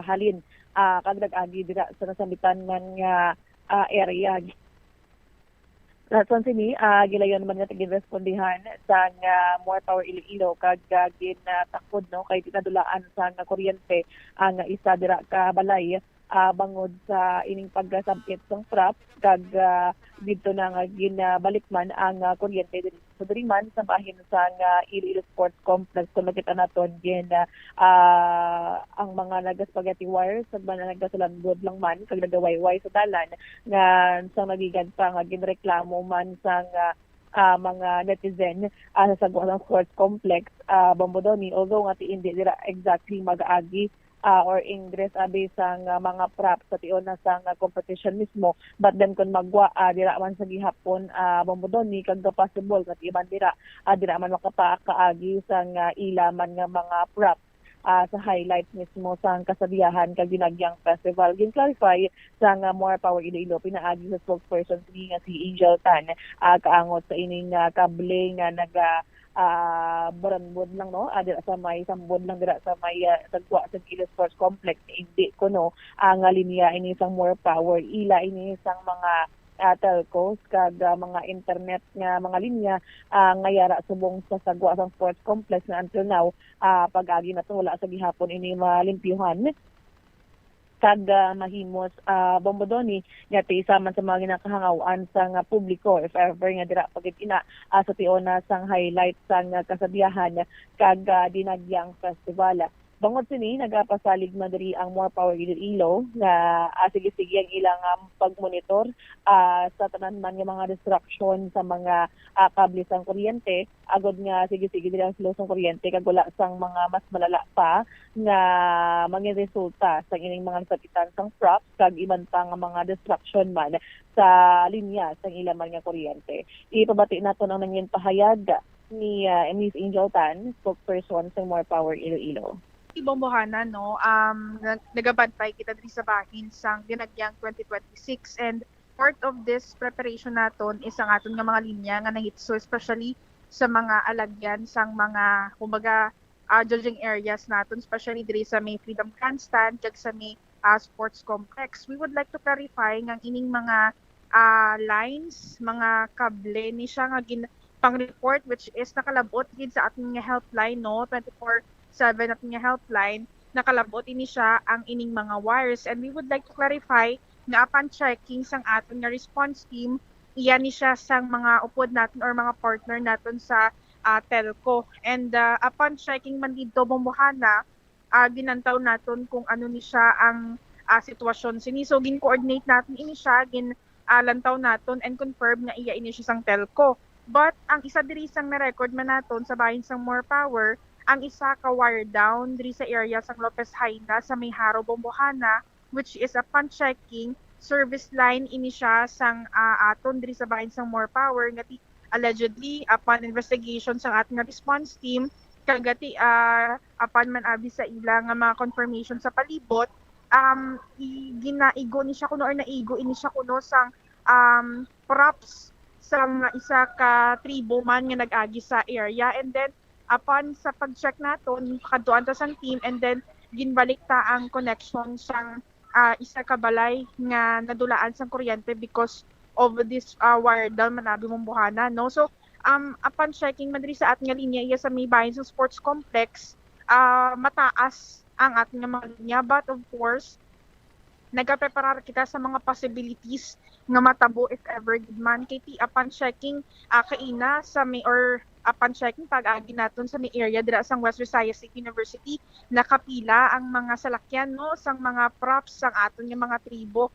halin kagdag-agi dira sa nasambitan man nga area. Rason sini gilayon man nga tigrespondihan sa More Power Iloilo kag ginatakod no kay tinadulaan sa nga kuryente ang isa dira ka balay bangod sa ining pagkasabit ng props kag dito na nga ginabalik man ang kuryente diri sa man sa bahin sa Iloilo Sports Complex. Kung makita naton ang mga nagaspaghetti wires sa mga nagasulambod lang man kag nagawayway sa dalan nga sa nagigan pa nga ginreklamo man sa mga netizen sa Sagwa Sports Complex Bombodoni, although nga hindi dira exactly mag-agi or ingress sang mga props sa tion na sang competition mismo, but then kung magwa dira man sa gihapon Bombodoni kag possible nga iban dira man makapakaagi sang ilaman nga mga props sa highlight mismo sang kasabihan kag Dinagyang Festival. Gin-clarify sang More Power Iloilo pinaagi sa spokesperson nga si Angel Tan kaangot sa ining kable nga Baranbod lang no dira sa may sambod lang dira sa may Sagwa sa Iloilo Sports Complex. Hindi ko no ang linya ini sang More Power ila ini sang mga telcos kag mga internet nga mga linya nga yara subong sa Sagwa sang Sports Complex na until now pag-agi na to wala sa gihapon ini malimpyuhan kag mahimos Bombodoni nga isa man sa mga ginakahangawan sa nga publiko if ever nga dira pagit-ina sa tiona sang highlight sang kasabihan kag Dinagyang Festival. Bangod sini nagapasalig man diri ang More Power Iloilo nga sige-sige ang ilang pagmonitor sa tanan man nga mga distraction sa mga kable sang kuryente agod nga sige-sige diri ang flow sang kuryente kag wala sang mga mas malala pa nga mga resulta sa ining mga sapitan sang props kag iban pa nga mga distraction man sa linya sang ilang man nga kuryente. Ipabati nato ang nangyen pahayag ni Miss Angel Tan, spokesperson sa More Power Iloilo. Bombohana no nagabantay kita diri sa bahin sang Dinagyang 2026 and part of this preparation naton is ang aton nga mga linya nga nahitso especially sa mga alagyan sang mga kumbaga judging areas naton especially diri sa may Freedom Grandstand kag sa may sports complex. We would like to clarify nga ining mga lines, mga kable ni siya nga pang-report which is nakalabot gid sa aton nga helpline no 24/7 at nga helpline, nakalabot ini siya ang ining mga wires and we would like to clarify nga upon checking sang aton nga response team iyan ni siya sang mga upod natin or mga partner naton sa telco and upon checking man dito Bombohana ginantaw naton kung ano ni siya ang sitwasyon sini so gin-coordinate natin ini siya lantaw naton and confirm nga iya ini siya sang telco but ang isa diri sang na-record man naton sa bahin sang More Power ang isa ka wire down diri sa area sa Lopez Haina sa may Haro Bombohana which is upon checking service line ini siya sang aton diri sa bahin sang More Power nga allegedly upon investigation sang ating response team kagati upon man abi sa ila nga mga confirmation sa palibot ginaigo ni siya kuno or naigo ini siya kuno sang props sang isa ka tribo man nga nag-agi sa area and then upon sa pag-check naton kaduan ta sang team and then ginbalik ta ang connection sang isa ka balay nga nadulaan sang kuryente because of this wire down manabi Bombohana no so upon checking man diri sa ating linya iya sa may bahin sa sports complex mataas ang ating mga linya but of course nagapreparar kita sa mga possibilities nga matabo if ever gid man kay upon checking kaina sa may or upon checking pag-agi naton sa may area dira sang West Visayas State University nakapila ang mga salakyan no sang mga props sang aton nga mga tribo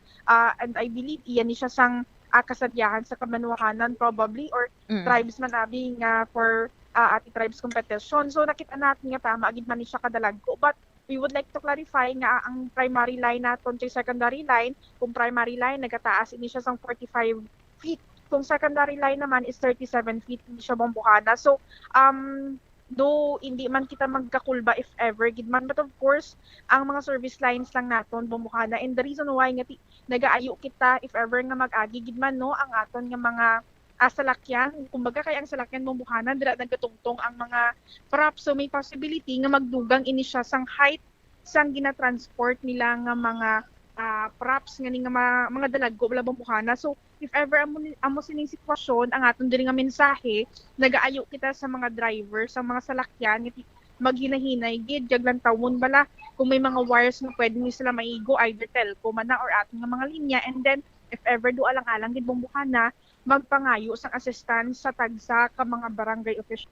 and I believe iyan ni siya sang kasadyahan sa Kamanuahanan probably or tribes man abi nga for Ati Tribes competition. So nakita natin nga tama agid man ni siya kadalagko, but we would like to clarify nga ang primary line naton kay secondary line. Kung primary line nagataas ini siya sang 45 feet, kung secondary line naman is 37 feet ini siya bambuhana. So do hindi man kita magkakulba if ever gid man, but of course ang mga service lines lang naton bumbuhana, and the reason why nga nagaayo kita if ever nga mag-agi gid man no ang aton nga mga salakyan, kumbaga kay ang salakyan bumbuhanan dira nagkatungtong ang mga props, so may possibility nga magdugang ini siya sang height sang gina-transport nila nga mga props nga ni nga mga dalaggo wala bumbuhana. So if ever amo sining sitwasyon, ang aton diri nga mensahe nagaayo kita sa mga driver sa mga salakyan nga maghinahinay gid jaglan tawon bala kung may mga wires na pwede ni sila maigo either telco man na or aton nga mga linya, and then if ever do alang-alang gid bumbuhana magpangayo sang assistance sa tagsa ka mga barangay official.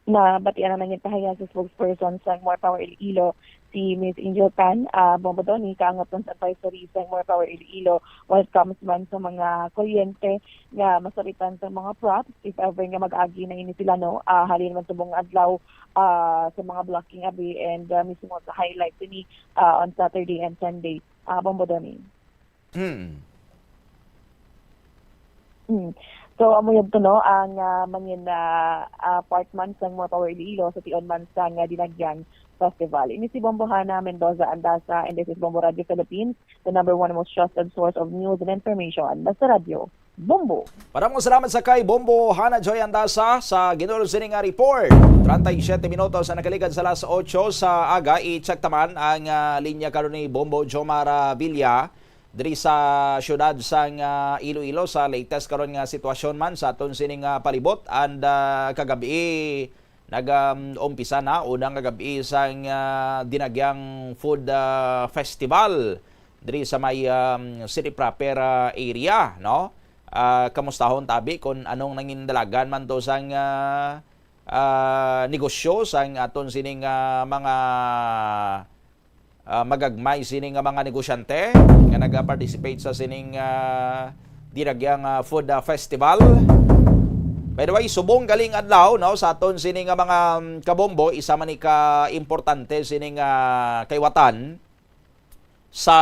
Na batian naman yung kahaya sa spokesperson sa More Power Iloilo, si Ms. Angel Tan Bombodoni, kaangat sa advisory sa More Power Iloilo when it comes man sa mga kuryente nga masaritan sa mga props if ever nga mag-agi na ini sila no, halin man subong adlaw sa mga blocking abi, and mismo sa highlight ni on Saturday and Sunday. Bombodoni. So amo yun to no ang mangin apartment sa More Power Iloilo sa tion man sa nga Dinagyang Festival. Ini si Bombohana Mendoza Andasa, and this is Bombo Radio Philippines, the #1 most trusted source of news and information. Basta Radio Bombo. Maraming salamat sa kay Bombo Hana Joy Andasa sa ginulong sining nga report. 37 minutos na nakalikan sa alas 8 sa aga. I-check taman ang linya karon ni Bombo Jomar Villa diri sa syudad sang Iloilo sa latest karon nga sitwasyon man sa aton sining palibot, and kagabi nag-umpisa na unang kagabi sang Dinagyang Food Festival diri sa may city proper area no. Kamustahon tabi kung anong nangindalagan man to sang negosyo sang aton sining mga magagmay sining mga negosyante nga nag-participate sa sining Dinagyang Food Festival. By the way, subong galing adlaw no sa aton sining mga kabombo, isa man ni ka importante sining kaywatan sa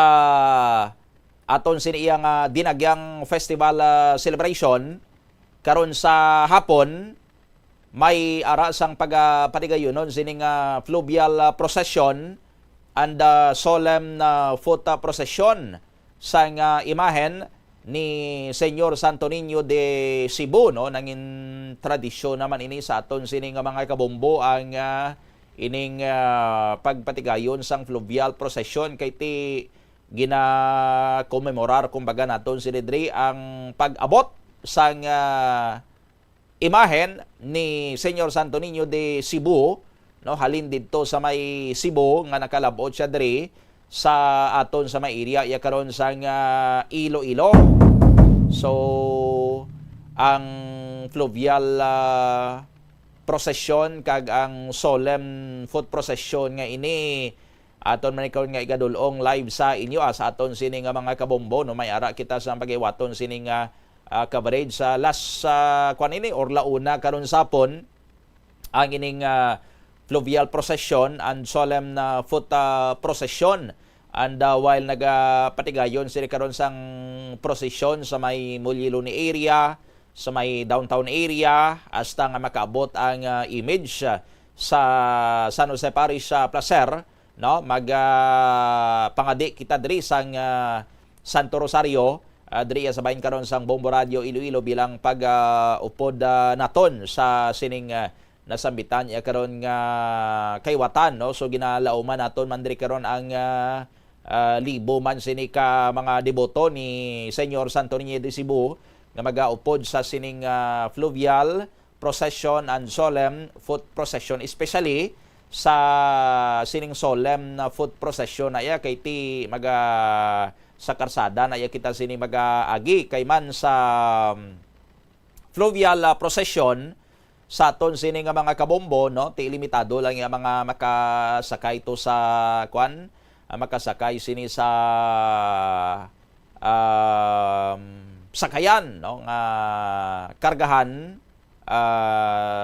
aton siniyang Dinagyang Festival celebration karon sa hapon. May ara sang pagpatigayonon sining fluvial procession and solemn foot procession sang imahen ni Senyor Santo Niño de Cebu no. Nangin tradisyon naman ini sa aton sining mga kabombo ang ining pagpatigayon sang fluvial procession kay ti gina-commemorar kumbaga naton sinidri ang pag-abot sang imahen ni Senyor Santo Niño de Cebu no, halin didto sa may Cebu nga nakalabot siya diri sa aton sa may area ya karon sang Iloilo. So ang fluvial procession kag ang solemn foot procession nga ini aton man ikaw nga igadulong live sa inyo sa aton sining mga kabombo no. May ara kita sa pagiwaton sining coverage sa last kwan ini or launa karon sapon ang ining fluvial procession and solemn foot procession, and while nagapatigayon sila karon sang procession sa may Muliloni area, sa may downtown area, hasta nga makaabot ang image sa San Jose Parish Placer no. Pangadi kita diri sang Santo Rosario diri sa bahin karon sang Bombo Radio Iloilo bilang pag-upod naton sa sining nasambitan ya karon nga kaywatan no. So ginalauman naton man diri karon ang libo man sini ka mga deboto ni Senyor Santo Niño de Cebu nga magaupod sa sining fluvial procession and solemn foot procession, especially sa sining solemn foot procession na ya kay ti sa karsada na ya kita sini mag-agi kay man sa fluvial procession sa aton sini nga mga kabombo no, ti limitado lang yung mga makasakay to sa makasakay sini sa sakayan no nga kargahan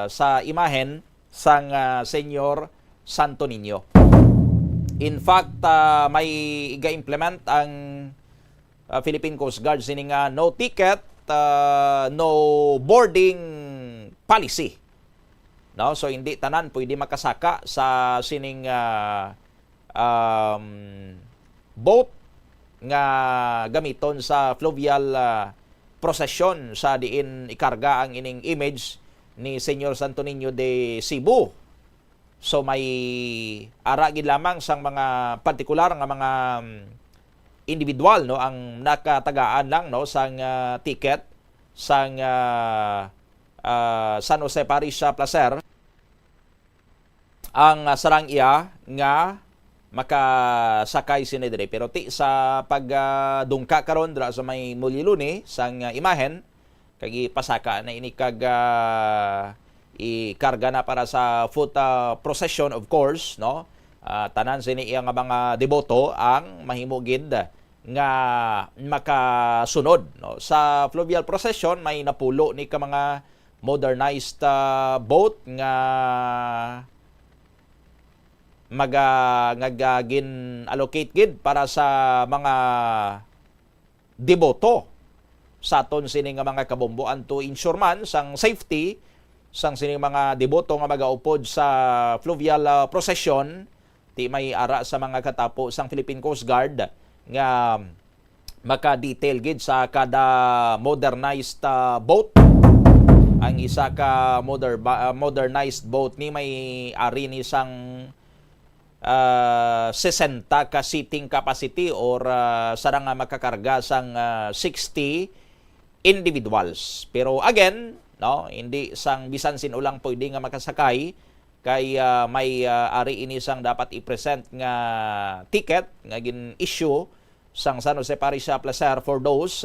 sa imahen sang Senyor Santo Niño. In fact, may iga-implement ang Philippine Coast Guard sining no ticket, no boarding policy. No, so hindi tanan pwede makasaka sa sining boat nga gamiton sa fluvial procession sa diin ikarga ang ining image ni Senyor Santo Niño de Cebu. So may ara gid lamang sang mga partikular nga mga individual no ang nakatagaan lang no sang ticket sang San Jose Parish Placer ang sarang iya nga makasakay sinidre. Pero ti sa pagdungka karon dra sa may Muliluni sang imahen kay pasaka na ini kag ikarga na para sa foot procession of course no. Tanan sini iya nga mga deboto ang mahimugid nga makasunod no. Sa fluvial procession may napulo ni ka mga modernized boat nga magagin allocate gid para sa mga deboto sa aton sini nga mga kabomboan to ensure man sang safety sang sini mga deboto nga magaupod sa fluvial procession. Ti may ara sa mga katapo sang Philippine Coast Guard nga maka-detail gid sa kada modernized boat. Ang isa ka modernized boat ni may ari ni sang 60 ka seating capacity or sarang nga makakarga sang 60 individuals. Pero again, no, hindi sang bisan sinulang pwede nga makasakay kay may ari ini sang dapat i-present nga ticket nga gin-issue sang San Jose Parish Placer for those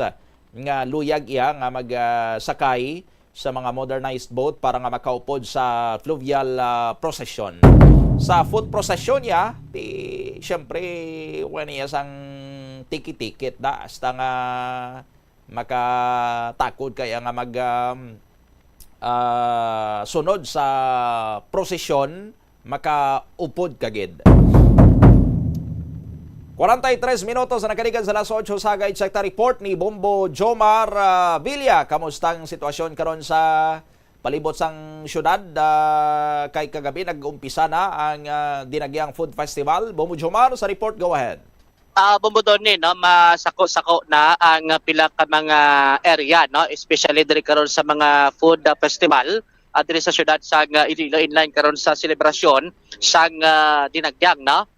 nga luyag iya nga magsakay sa mga modernized boat para nga makaupod sa fluvial procession. Sa foot procession ya, siyempre wala niya sang ticket da hasta nga makatakod kaya nga sunod sa procession makaupod kagid. 43 minutos na nakaligan sa alas 8 sagay check ta report ni Bombo Jomar Villa. Kamustang sitwasyon karon sa palibot sang syudad? Kay kagabi nag-umpisa na ang Dinagyang Food Festival. Bombo Jomar, sa report, go ahead. Bombo Donnie, no, masako-sako na ang pila ka mga area, no, especially diri karon sa mga food festival diri sa syudad sang Iloilo inline karon sa selebrasyon sang Dinagyang, no.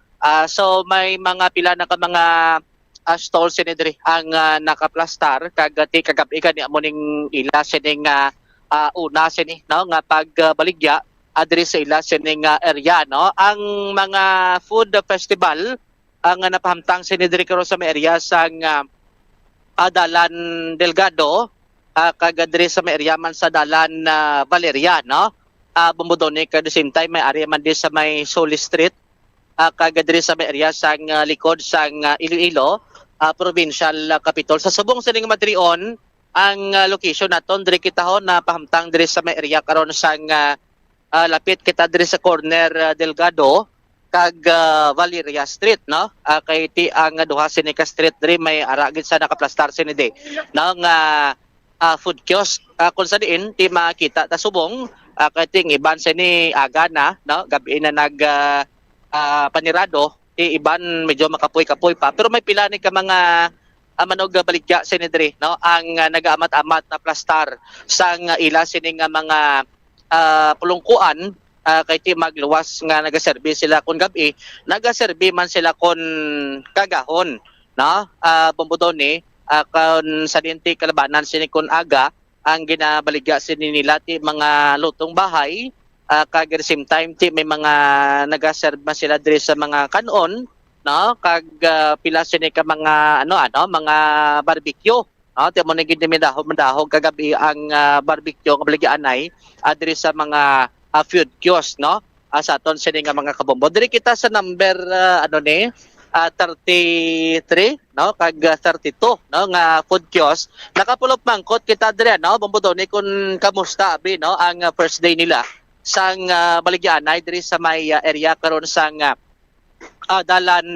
So may mga pila na ka mga stalls sinidri ang nakaplastar kagati kagabi kani amo ning ila sining una sini no nga pagbaligya diri sa ila sining area, no. Ang mga food festival ang napahamtang sinidri karon sa may area sang Dalan Delgado kag diri sa may area man sa Dalan Valeria, no. Bumudone ka the same time may area man di sa may Solis Street kagadri sa may area sang likod sang Iloilo provincial capital. Sa subong sining madrion ang location naton diri kitahon na pahamtang diri sa may area karon sang lapit kita diri sa corner Delgado kag Valeria Street, no. Kay ti ang duha sini ka street diri may ara gid sa nakaplastar sini di nang food kiosk kun sa diin ti makita ta subong kay ting iban sini aga na, no, gabi na nag panirado, iban medyo makapoy-kapoy pa. Pero may pila ni ka mga manog baligya sinidri, no, ang nagaamat-amat na plastar sang ila sining mga pulungkuan kay ti magluwas nga nagaserbi sila kun gabi, nagaserbi man sila kon kagahon, no. Bumbudon ni kun sa dinti kalabanan sini kun aga ang ginabaligya sini nila ti mga lutong bahay. Kag at the same time ti may mga nagaserve man sila diri sa mga kanon, no, kag pila sini ka mga mga barbecue, no. Ti mo nagid ni mandahog kagabi ang barbecue nga baligyan ay diri sa mga food kiosk, no, sa aton sini nga mga kabombo. Diri kita sa number 33 no kag 32 no nga food kiosk. Nakapulop mangkot kita dire no Bombodone kun kamusta abi no ang first day nila sang baligyanay diri sa may area karon sang dalan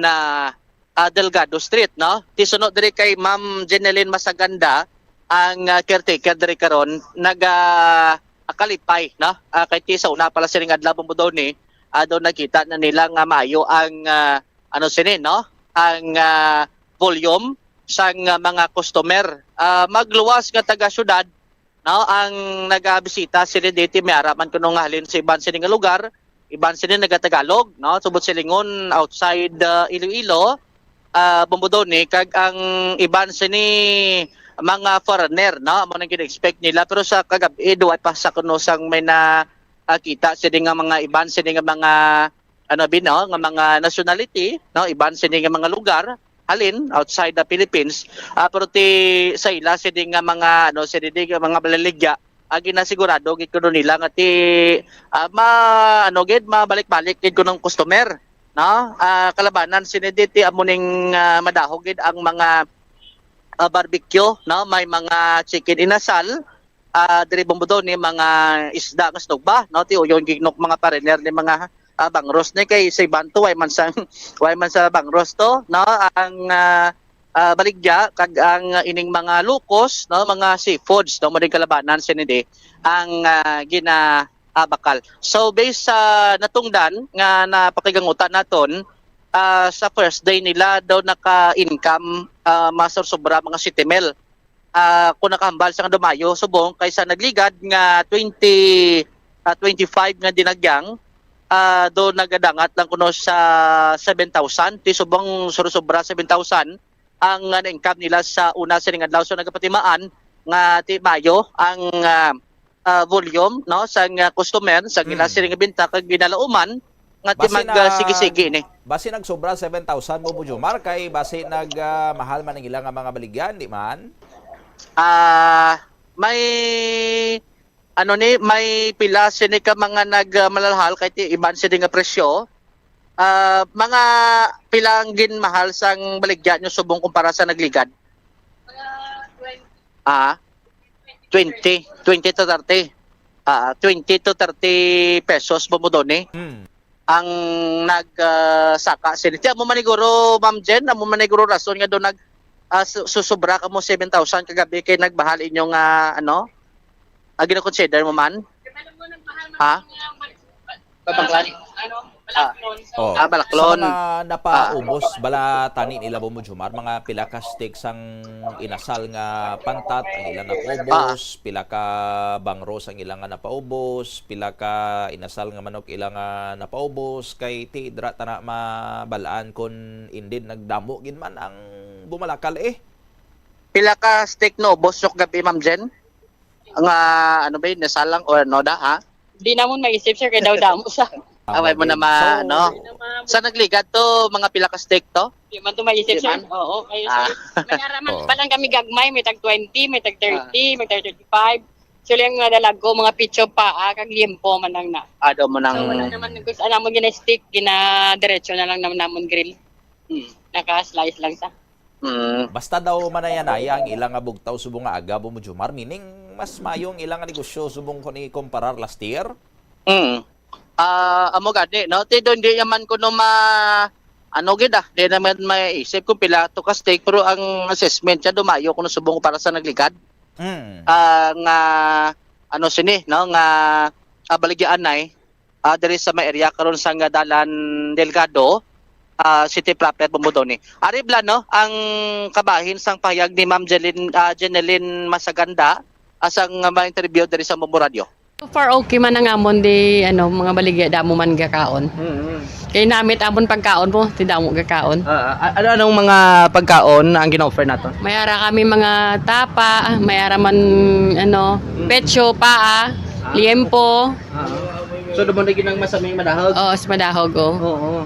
Delgado Street no. Tisunod diri kay Ma'am Jeneline Masaganda ang caretaker diri karon kalipay no. Kay tisa una pala siring adlaw Bombodone do nakita na nila nga maayo ang no ang volume sang mga customer. Magluwas nga taga syudad no ang nagabisita sila dito may araman kuno nga halin sa iban sini nga lugar, iban sini nagatagalog no subot silingon outside Iloilo, Bombodone kag ang iban sini mga foreigner no mo nang gina-expect nila pero sa kagabi duwa pa sa kuno sang may na kita sini nga mga iban sini nga mga nga mga nationality no iban sini nga mga lugar halin outside the Philippines pero ti sa ila sini nga mga sini nga mga balaligya ginasigurado gid kuno nila nga ti mabalik-balik gid kuno customer no kalabanan sini ti amuning madahog gid ang mga barbecue no may mga chicken inasal diri Bombodone mga isda nga snugba no ti uyon gignok mga foreigner ni mga bangros ni kay sa banto way man sa bangros to no ang baligya kag ang ining mga lukos no mga seafoods no mo kalabanan sinidi ang bakal. So based sa natungdan nga napakigangutan naton sa first day nila daw naka-income masursobra mga 7 mil. Kung nakahambal sa nga dumayo subong kaysa nagligad nga 25 nga dinagyang do nagadangat lang kuno sa 7,000 ti subong sursobra 7,000 ang na-income nila sa una sining adlaw so nagapatimaan nga ti Mayo ang volume no sa customer sa ila sining binta kag ginalauman nga ti sige-sige ni. Basi nagsobra 7,000 mo Jomar kay basi mahal man ang ilang mga baligyan di man. May may pila sini ka mga nagmalalhal kay ti iban sini nga presyo. Mga pilang ginmahal sang baligya nyo subong kumpara sa nagligad? 20 to 30. 20 to 30 pesos Bombodone. Ang nagsaka sini. Ti amo maniguro Ma'am Jen, amo maniguro rason nga do susubra ka mo 7,000 kagabi kay nagbahal inyong gina-consider mo man? Babanglan? Balaklon. Sa mga napaubos bala tani nila mo Jomar, mga pila ka sticks ang inasal nga pantat ang ilang napaubos, pila ka bangros ang ilang nga napaubos, pila ka inasal nga manok ilang nga napaubos kay ti dra tana mabalaan kon indin nagdamo gid man ang bumalakal Pila ka stick no boss yok gabi Ma'am Jen? Nga nasalang o Di namon maisip sir kay daw damo sa. Away mo naman, no? Sa nagligad to, mga pila ka steak to? Di man to maisip sir. Oo, kayo sir. May araman pa lang kami gagmay, may tag 20, may tag 30, may tag 35. So yung dalago, mga pitso pa, kag limpo man lang na. Do mo nang... So wala naman, gusto namon gina-stick, gina-diretso na lang namon grill. Naka-slice lang sa. Basta daw manayanaya ang ilang nga bugtaw subong nga aga mo Jomar, meaning mas mayong ilang nga negosyo subong ko ni comparar last year? Amo gani no ti don di naman kuno di naman maiisip kung pila to ka steak pero ang assessment siya dumayo kuno subong para sa nagligad nga sini no nga baligyan nay diri sa may area karon sa nga dalan Delgado City proper Bombodone. Aribla no ang kabahin sang pahayag ni Ma'am Jeneline Masaganda asang ma-interview diri sa Bombo Radio. So far okay man ang amon di mga baligya damo man gakaon. Kay namit amon pagkaon po, ti damo gakaon. Anong mga pagkaon ang gina-offer nato? Mayara kami mga tapa, mayara man petso, paa, liempo. So dumon na ginang masaming madahog. Oo, sa madahog Oo.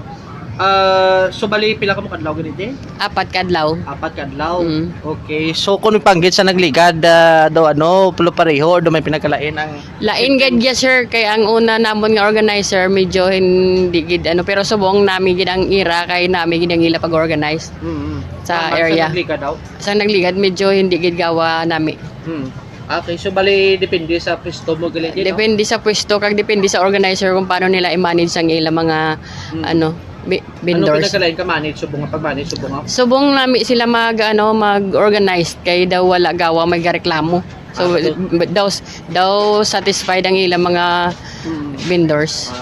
So bali pila ka mo kadlaw ganito? 4 kadlaw. 4 kadlaw. Mm. Okay. So kung panggit sa nagligad daw pulo pareho or do may pinakalain ang Lain gid ya sir kay ang una namon nga organizer medyo hindi gid pero subong nami gid ang ira kay nami gid ang ila pag-organize sa area. Sa nagligad daw. Sa nagligad medyo hindi gid gawa nami. Okay, so bali depende sa pwesto mo gali no? Depende sa pwesto kag depende sa organizer kung paano nila i-manage ang ila mga vendors. Ano pinakalain ka manage subong nga pag-manage subong nga? Subong nami sila mag-organize kay daw wala gawa may reklamo. So daw satisfied ang ilang mga vendors.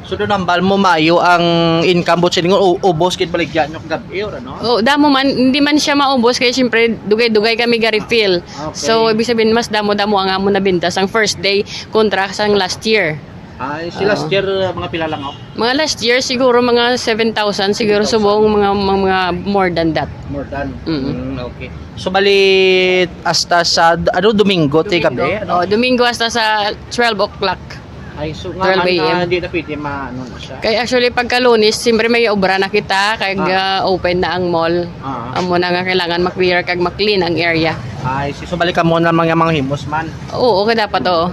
So doon ambal mo maayo ang income bot sining ubos kit baligyan nyo gabi or ano? Oh, damo man hindi man siya maubos kay syempre dugay-dugay kami ga refill. Okay. So ibig sabihin mas damo-damo ang amon na bintas ang first day kontra sang last year. Ay, si last year mga pila lang ako? Mga last year siguro mga 7,000 siguro subong mga more than that. More than. Okay. So bali hasta sa Domingo ti gabi? Oh, Domingo hasta sa 12 o'clock. Ay, so nga 12 a.m. hindi na pwede na siya. Kaya actually pagka Lunes, siyempre may obra na kita kay open na ang mall. Amo na nga kailangan mag-clear kag mag-clean ang area. Ay, so balik ka mo na mga himos man. Oo, okay dapat to.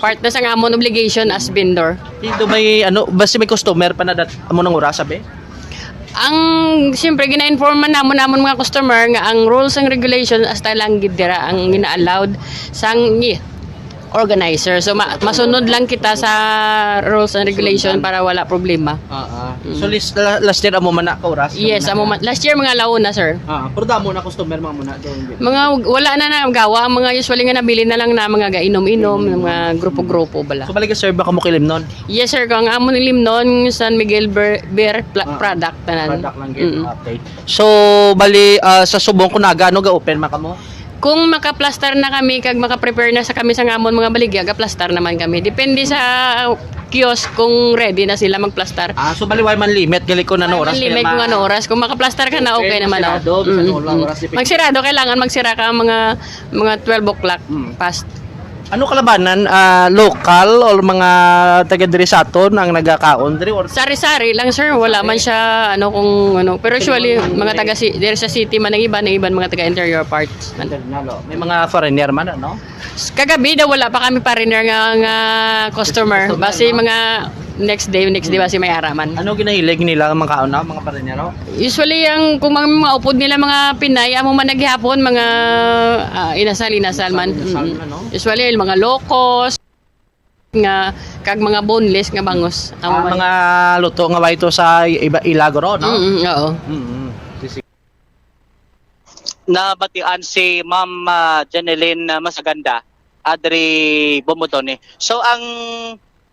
Part na sa amon obligation as vendor. Dito may basta may customer pa na amo nang oras sabi? Ang siyempre gina-inform man namon mga customer nga ang rules and regulations hasta lang gid dira ang gina-allowed sang organizer. So masunod lang kita sa rules and regulation para wala problema. So last year amo man na ka oras? Yes, amo man. Last year mga launa sir. Pero damo na customer mga muna doon. Mga wala na gawa, mga usually nga nabili na lang na mga gainom-inom, mga grupo-grupo bala. So balik ka sir baka mo kilim nun? Yes sir, kung amon ilim nun San Miguel Beer product tanan. Product lang gid. Okay. So bali sa subong kunaga ga open man kamo? Kung maka-plaster na kami kag maka-prepare na sa kami sa ngamon mga baligya, ga-plaster naman kami. Depende sa kiosk kung ready na sila mag-plaster. So baliway man limit gali ko na oras. Limit kung ano oras. Kung maka-plaster ka na okay naman ako. Magsirado kailangan magsira ka mga 12 o'clock past. Ano kalabanan? Local or mga taga diri sa aton ang nagakaon diri or sari-sari lang sir, wala man siya pero usually mga taga diri sa city man ang iban mga taga interior parts. May mga foreigner man ano? Kagabi daw wala pa kami foreigner nga customer. Basi mga next day basi may araman. Ano ginahilig nila mga kauna, mga parinero? Usually yung kung mga upod nila mga Pinay, amo man naghihapon mga inasal man. Usually mga locos nga kag mga boneless nga bangos. Mga luto nga ba ito sa Ilagro, no? Oo. Nabatian si Ma'am Janeline Masaganda adri Bomodone. So ang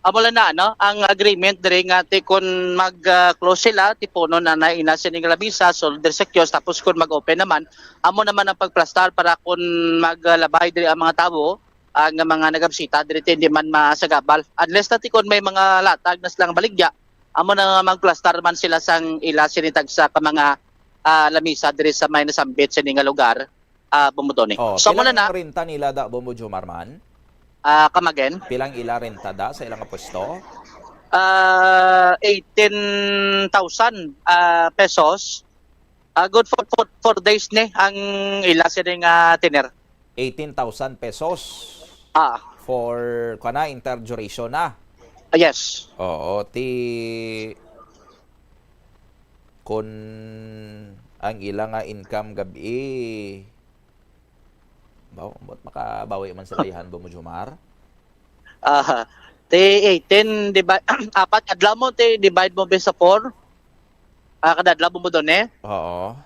amula na ang agreement diri nga kun mag-close sila tipuno na ina sining labisa so diri sa kiosk tapos kun mag-open naman amo naman ang pagplastar para kun maglabay diri ang mga tao ang mga nagabisita diri hindi man masagabal unless kun may mga latag na silang baligya amo na magplastar man sila sang ila sinitag sa mga lamisa diri sa may nasambit sining lugar Bomodone. So mo na renta nila da Bomodjo Marman? Kamagen. Pilang ila rentada sa ilang pwesto? 18,000 pesos. Good for 4 days ni ang ila sining tiner. 18,000 pesos? For interduration na? Yes. Oo, kun ang ilang income gabi makabawi man sa layahan mo Jomar? 18 divide apat adlaw mo divide mo sa 4. Kada adlaw mo doon Oo.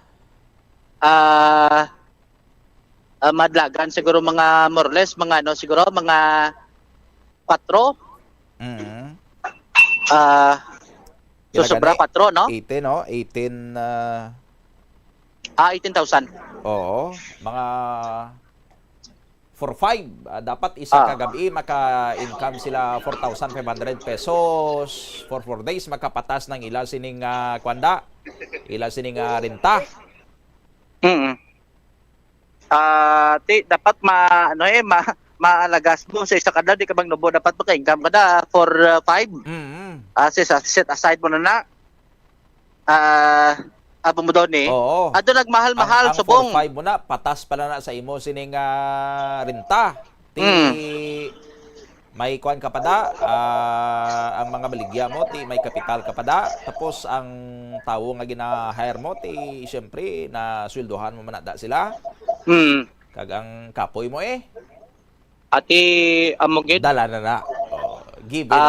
Madlagan siguro mga more or less mga siguro mga 4. So sobra 4 no? 18 no? 18 18,000. Oo, mga 4-5 dapat isa kagabi maka-income sila 4,500 pesos for 4 days makapatas ng ila sining kwanda ila sining renta. Dapat maalagas mo sa isa kada di ka bang nubo dapat maka-income kada for 5. Set aside mo na. Bumudon ni. Oo. Ato nagmahal-mahal ang subong. 4-5 mo na, patas pala na sa imo sining renta. May kuan ka pa da, ang mga baligya mo, may kapital ka pa da. Tapos ang tao nga gina-hire mo, syempre, na sweldohan mo manada sila. Kag ang kapoy mo Ati, amogit. Dala na. Give it.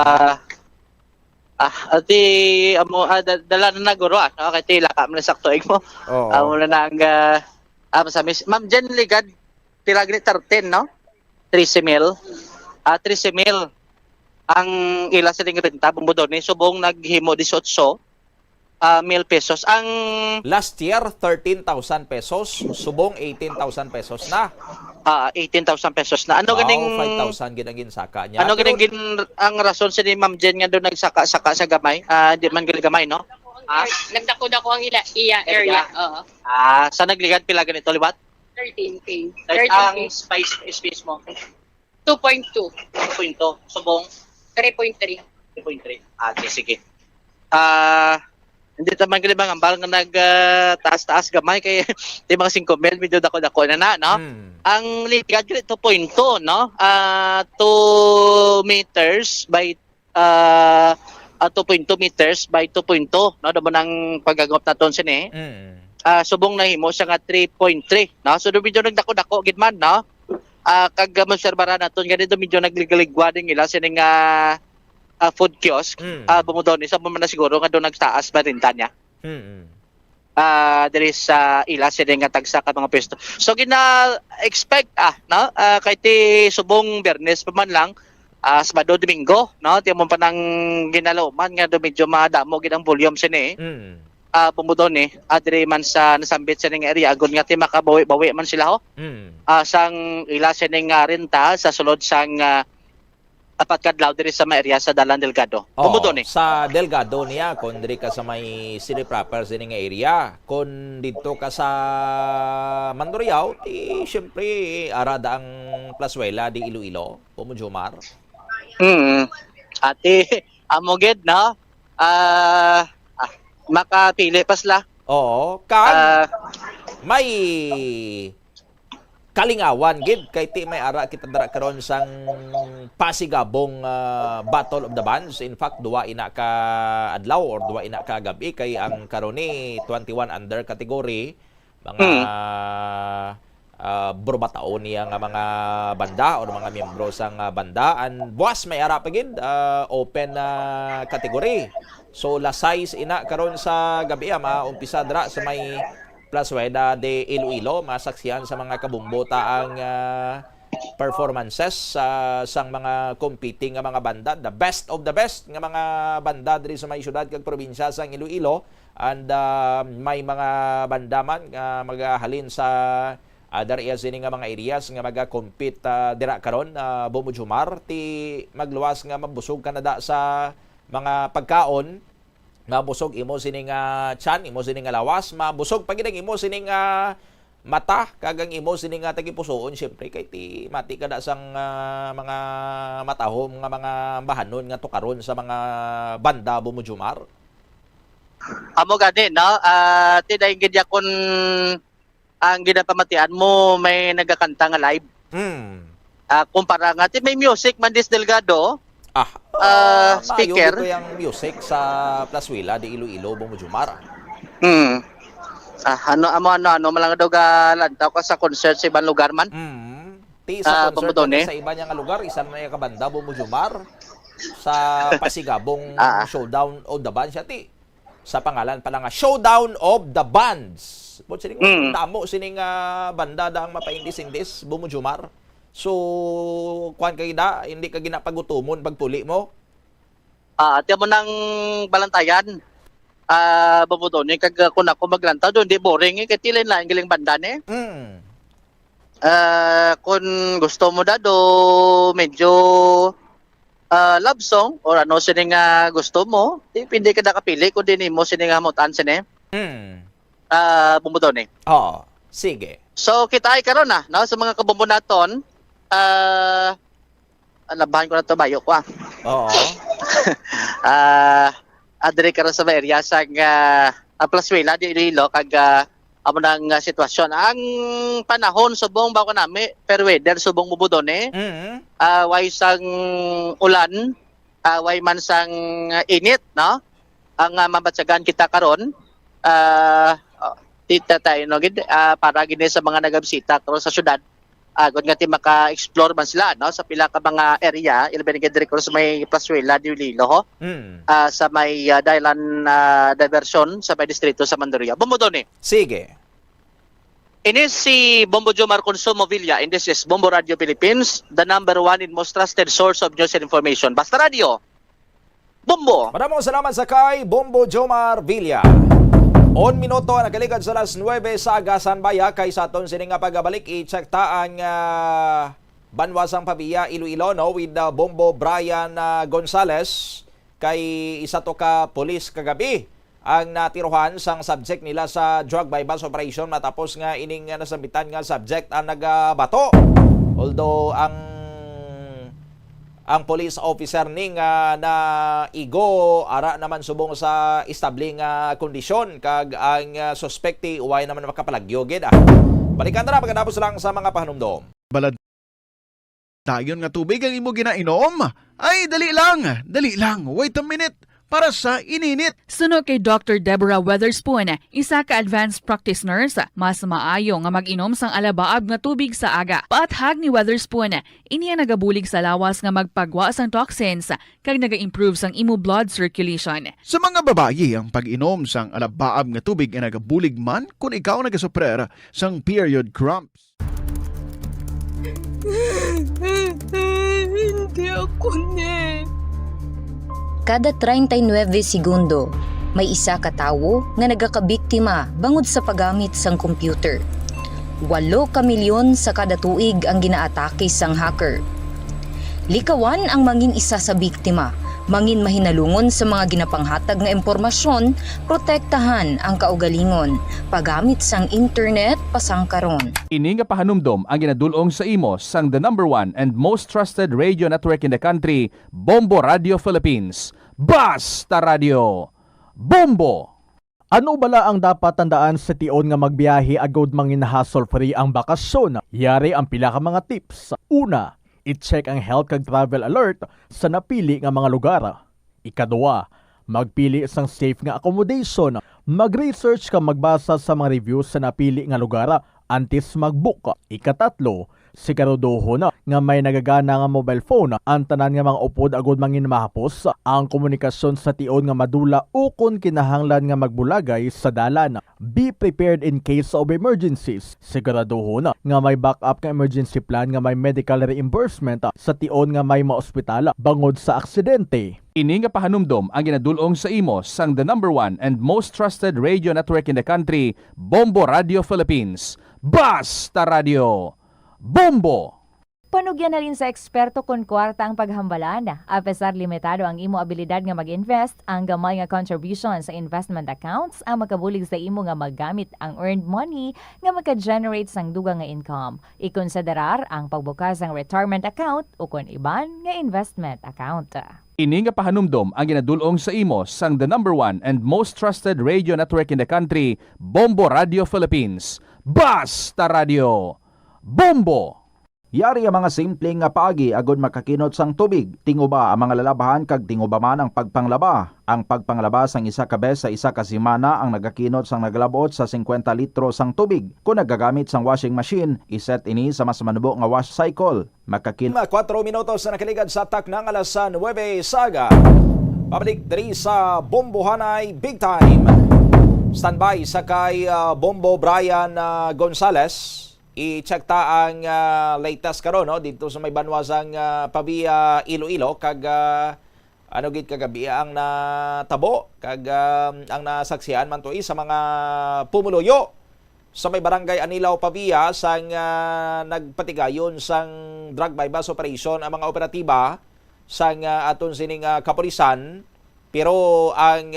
Ati, dala na guro. Okay, tila ka mo na saktoig mo. Amo na ang, masamis. Ma'am Jen Ligad, tilagri 13, no? 13 mil. 13 mil. Ang ila sa renta, bumudon ni subong naghimo 18 mil pesos. Ang last year 13,000 pesos, subong 18,000 pesos na. 18,000 pesos na. Ano ganing 5,000 ginagin saka niya. Ano ganing ang rason sa ni Ma'am Jen nga doon nagsaka-saka sa gamay? Di man gali gamay, no? Nagdako-dako ang iya area. Oo. Sa nagligad pila ganito liwat? 13K. Ang space mo. 2.2. 2.2. Subong 3.3. 3.3. Sige. Hindi naman gali bang ambal nga taas-taas gamay kay di mga 5 mil medyo dako-dako na, no? Ang ligad gali 2.2, no? 2 meters by 2.2 meters by 2.2, no? Damo nang paggagop naton sini. Subong nahimo siya nga 3.3, no? So medyo nagdako-dako gid man, no? Kag obserbara naton ganito medyo nagligaligwa ding ila sining food kiosk. Bumudon isa mo man na siguro nga do nagtaas ba renta niya. There is ila sining nga tagsa ka mga pwesto. So gina-expect no? Kay ti subong Biyernes pa man lang Sabado Domingo, no? Tiyan mo pa nang ginalauman nga do medyo madamo gid ang volume sini. Bumudon adre man sa nasambit sa ning area agon nga ti makabawi-bawi man sila ho. Sang ila sining renta sa sulod sang apat kadlaw diri sa may area sa Dalan Delgado. Bumudon sa Delgado niya kun diri ka sa may city proper sining area. Kun didto ka sa Mandurriao, syempre arada ang Plazuela di Iloilo, Pumujumar. Ati amoged no? Makapili pa sila. Oo, may kalingawan gid kay ti may ara kita dara karon sang pasigabong Battle of the Bands. In fact, duwa ina ka adlaw or duwa ina ka gabi kay ang karon ni 21 under category mga burbataon niya nga mga banda o mga miyembro sang banda and buwas may ara pa gid open category. So la size ina karon sa gabi umpisa dra sa may Plazuela de Iloilo, masaksihan sa mga kabumbota ang performances sang mga competing nga mga banda, the best of the best nga mga banda diri sa may syudad kag probinsya sang Iloilo and may mga banda man nga magahalin sa other areas ini nga mga areas nga maga-compete dira karon Bumujumar ti magluwas nga mabusog Canada sa mga pagkaon. Mabusog imo sining tiyan, imo sining lawas, mabusog pagid imo sining mata, kagang imo sining tagipusoon syempre kay ti mati kada sang mga matahom nga mga bahanon nga tukaron sa mga banda Bumujumar. Amo gani no, tiday gid yakon ang ginapamatian mo may nagakanta nga live. Kumpara nga ti may music man dis Delgado. Speaker. Mayo yung music sa Plazuela de Iloilo, Bumujumar. Ano malang daw lantaw ka sa concert sa ibang lugar man? Ti sa concert sa iba niya nga lugar, isa na yung kabanda Bumujumar sa pasigabong Showdown of the Bands ti. Sa pangalan pala nga Showdown of the Bands. But sining damo sining banda daang mapaindis-indis Bumujumar. So, kuan kay da, hindi ka ginapagutumon pagpuli mo? Tiyan mo ng balantayan. Bumudon, kag kung ako maglantaw doon, di boring kay tilin lang galing banda ni. Kung gusto mo da do medyo love song or ano sining gusto mo, hindi ka nakapili kung di mo sining hamutan sini. Bumudon sige. So, kita ay karon no, sa mga kabumbo naton, labahan ko na ito, bayo ko Oo. Adre karon sa area sang Plaswela di Iloilo kag amo nang sitwasyon. Ang panahon subong ba ko nami per weather subong mubudone. Way sang ulan, way man sang init, no? Ang mabatsagan kita karon tita tayo no gid para gid sa mga nagabisita karon sa syudad. Kung nga maka-explore man sila no sa pila ka mga area ilben gid diri sa may Plaswela di Iloilo ho. Sa may Dailan diversion sa may distrito sa Mandurria. Bumudone. Sige. Ini si Bombo Jomar Consumo Villa, and this is Bombo Radio Philippines, the number one and most trusted source of news and information. Basta Radio. Bombo. Maraming salamat sa kay Bombo Jomar Villa. 1 minuto nagaligad sa alas 9 sa Agasan Baya kay sa aton sini nga pagabalik i-check ta ang Banwasang Pabia Iloilo no with Bombo Brian Gonzales kay isa to ka pulis kagabi ang natiruhan sang subject nila sa drug bypass operation matapos nga ining nasambitan nga subject ang nagabato. Although ang police officer ning na igo ara naman subong sa establing kondisyon kag ang suspekti uway naman makapalagyo gid. Balikan na pagkatapos lang sa mga pahanumdom. Balad dayon nga tubig ang imo ginainom? Ay, dali lang. Wait a minute. Para sa ininit. Suno kay Dr. Deborah Weatherspoon, isa ka advanced practice nurse, mas maayo nga mag-inom sang alabaab nga tubig sa aga. Paathag ni Weatherspoon, iniya nagabulig sa lawas nga magpagwa sang toxins kag naga-improve sang imo blood circulation. Sa mga babayi, ang pag-inom sang alabaab nga tubig ay nagabulig man kung ikaw nagasuprer sang period cramps. Hindi ako Kada 39 segundo, may isa ka tawo nga nagakabiktima bangod sa paggamit sang computer. 8 ka milyon sa kada tuig ang ginaatake sang hacker. Likawan ang mangin isa sa biktima, mangin mahinalungon sa mga ginapanghatag nga impormasyon, protektahan ang kaugalingon, paggamit sang internet pasang karon. Ini nga pahanumdom ang ginadulong sa imo sang the number one and most trusted radio network in the country, Bombo Radio Philippines. Basta Radio. Bombo! Ano bala ang dapat tandaan sa tion nga magbiyahe agod mangin hassle-free ang bakasyon? Yari ang pila ka mga tips. Una, i-check ang health kag travel alert sa napili nga mga lugar. Ikadua, magpili sang safe nga accommodation. Mag-research ka magbasa sa mga reviews sa napili nga lugar antes mag-book. Ikatatlo, siguraduho na nga may nagagana nga mobile phone ang tanan nga mga upod agod mangin mahapos ang komunikasyon sa tion nga madula ukon kinahanglan nga magbulagay sa dalan. Be prepared in case of emergencies. Siguraduho na nga may backup nga emergency plan nga may medical reimbursement sa tion nga may maospital bangod sa aksidente. Ini nga pahanumdom ang ginadulong sa imo sang the number one and most trusted radio network in the country, Bombo Radio Philippines. Basta Radio. Bombo! Panugyan na rin sa eksperto kung kwarta ang paghambalan. Apesar limitado ang imo abilidad nga mag-invest, ang gamay nga contribution sa investment accounts ang makabulig sa imo nga maggamit ang earned money nga maka-generate sang dugang nga income. Ikonsiderar ang pagbukas ng retirement account o kung iban nga investment account. Ini nga pahanumdom ang ginadulong sa imo sang the number one and most trusted radio network in the country, Bombo Radio Philippines. Basta Radio. Bombo! Yari ang mga simpleng nga paagi agod makakinot sang tubig. Tinguba ang mga lalabahan kag tinguba man ang pagpanglaba. Ang pagpanglaba sang isa ka bes sa isa ka semana ang nagakinot sang naglabot sa 50 litro sang tubig. Kung nagagamit sang washing machine, iset ini sa mas manubo nga wash cycle. Makakinot 4 minutos na nakaligad sa tak ng alas 9 saga. Pabalik diri sa Bombohanay Big Time. Standby sa kay Bombo Brian Gonzales. I-check ta ang latest karon no dito sa may Banwasang Pabia Iloilo kag ano gid kagabi ang natabo kag ang nasaksihan man tuoy sa mga pumuluyo sa may barangay Anilaw Pabia sang nagpatigayon sang drug bypass operation ang mga operatiba sang aton sining kapulisan pero ang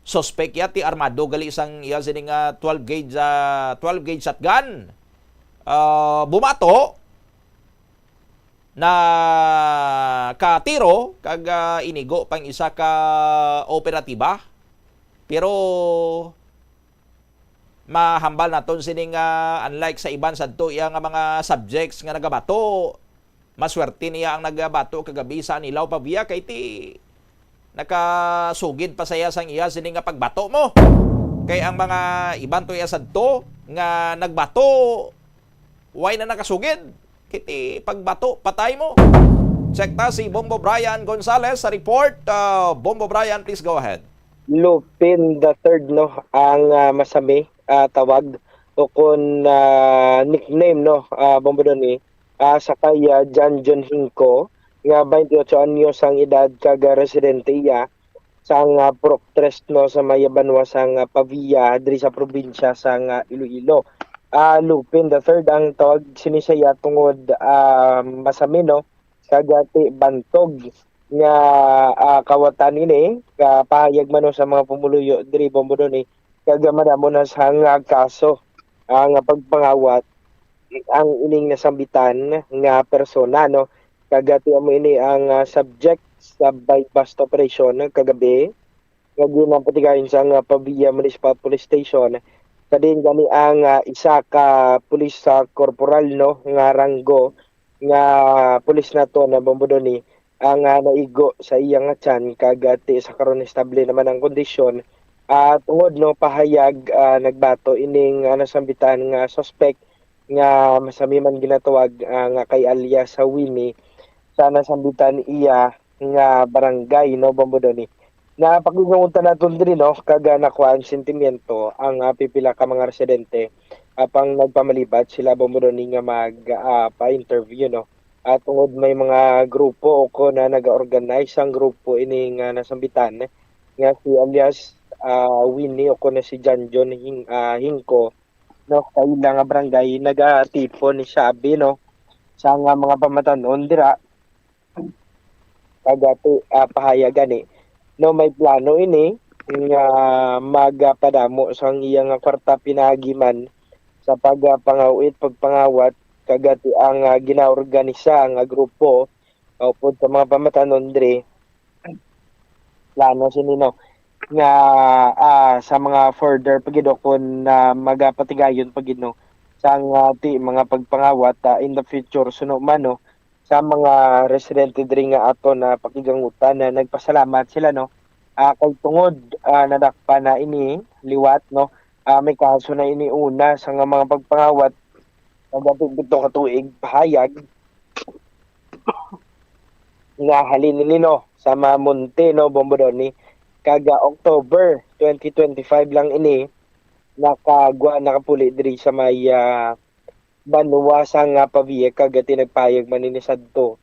suspect yati armado gali sang iya sining 12 gauge shotgun. Bumato na katiro kag inigo pang isa ka operatiba Pero mahambal naton sining unlike sa iban sadto iya nga mga subjects nga nagabato, maswerte niya ang nagabato kagabi sa Anilaw Pavia kay ti nakasugid pa saya sang iya sining nga pagbato mo. Kay ang mga iban to iya sadto nga nagbato why na nakasugid kiti pagbato patay mo. Check ta si Bombo Brian Gonzales sa report. Bombo Brian, please go ahead. Lupin the third no ang masami tawag o kun nickname no Bombo Doni sa kaya John Hinko nga 28 anyos ang edad kaga residente iya sang Proctres no sa Mayabanwa sang Pavia diri sa probinsya sang Iloilo. Lupin the third ang tawag sinisaya tungod masami no kagati bantog nga kawatan ini kapahayag man sa mga pumuluyo diri Bombo Doni kaga madamo na sang kaso ang pagpangawat ang ining nasambitan nga persona no kagati amo ini ang subject sa bypass operation kagabi nga ginapatigayon sa Pavia Municipal Police Station kadin gani ang isa ka police corporal no nga ranggo nga pulis nato na Bombo Doni ang naigo sa iyang tiyan kagati sa karon estable naman ang kondisyon tungod no pahayag nagbato ining nasambitan nga suspect nga masami man ginatawag nga kay alias sa Winnie sa nasambitan iya nga barangay no Bombo Doni na paggungunta naton diri no kaga nakuha ang sentimiento ang pipila ka mga residente apang nagpamalibat sila Bombo Doni nga pa-interview no at tungod may mga grupo o na naga-organize ang grupo ini nga nasambitan nga si alias Winnie o na si John Hinko no kaila nga barangay nagatipon ni Sabi no sa nga mga pamatanon dira kagati pahayagan no may plano ini nga magapadamo sang iyang kwarta pinagiman sa pagpangawit pagpangawat kagati ang ginaorganisa ang grupo upod sa mga pamatanon diri plano sinino nga sa mga further pagido kun magapatigayon pagino sa mga pagpangawat in the future suno man no sa mga residente diri nga ato na pakigangutan na nagpasalamat sila no kay tungod nadakpa na ini liwat no may kaso na ini una sa mga pagpangawat ang bito ka tuig pahayag nga halin nino sa Mamonte no Bombo Doni kaga October 2025 lang ini nakapuli diri sa may Banwa sang Pavia kagati nagpayag man ini sadto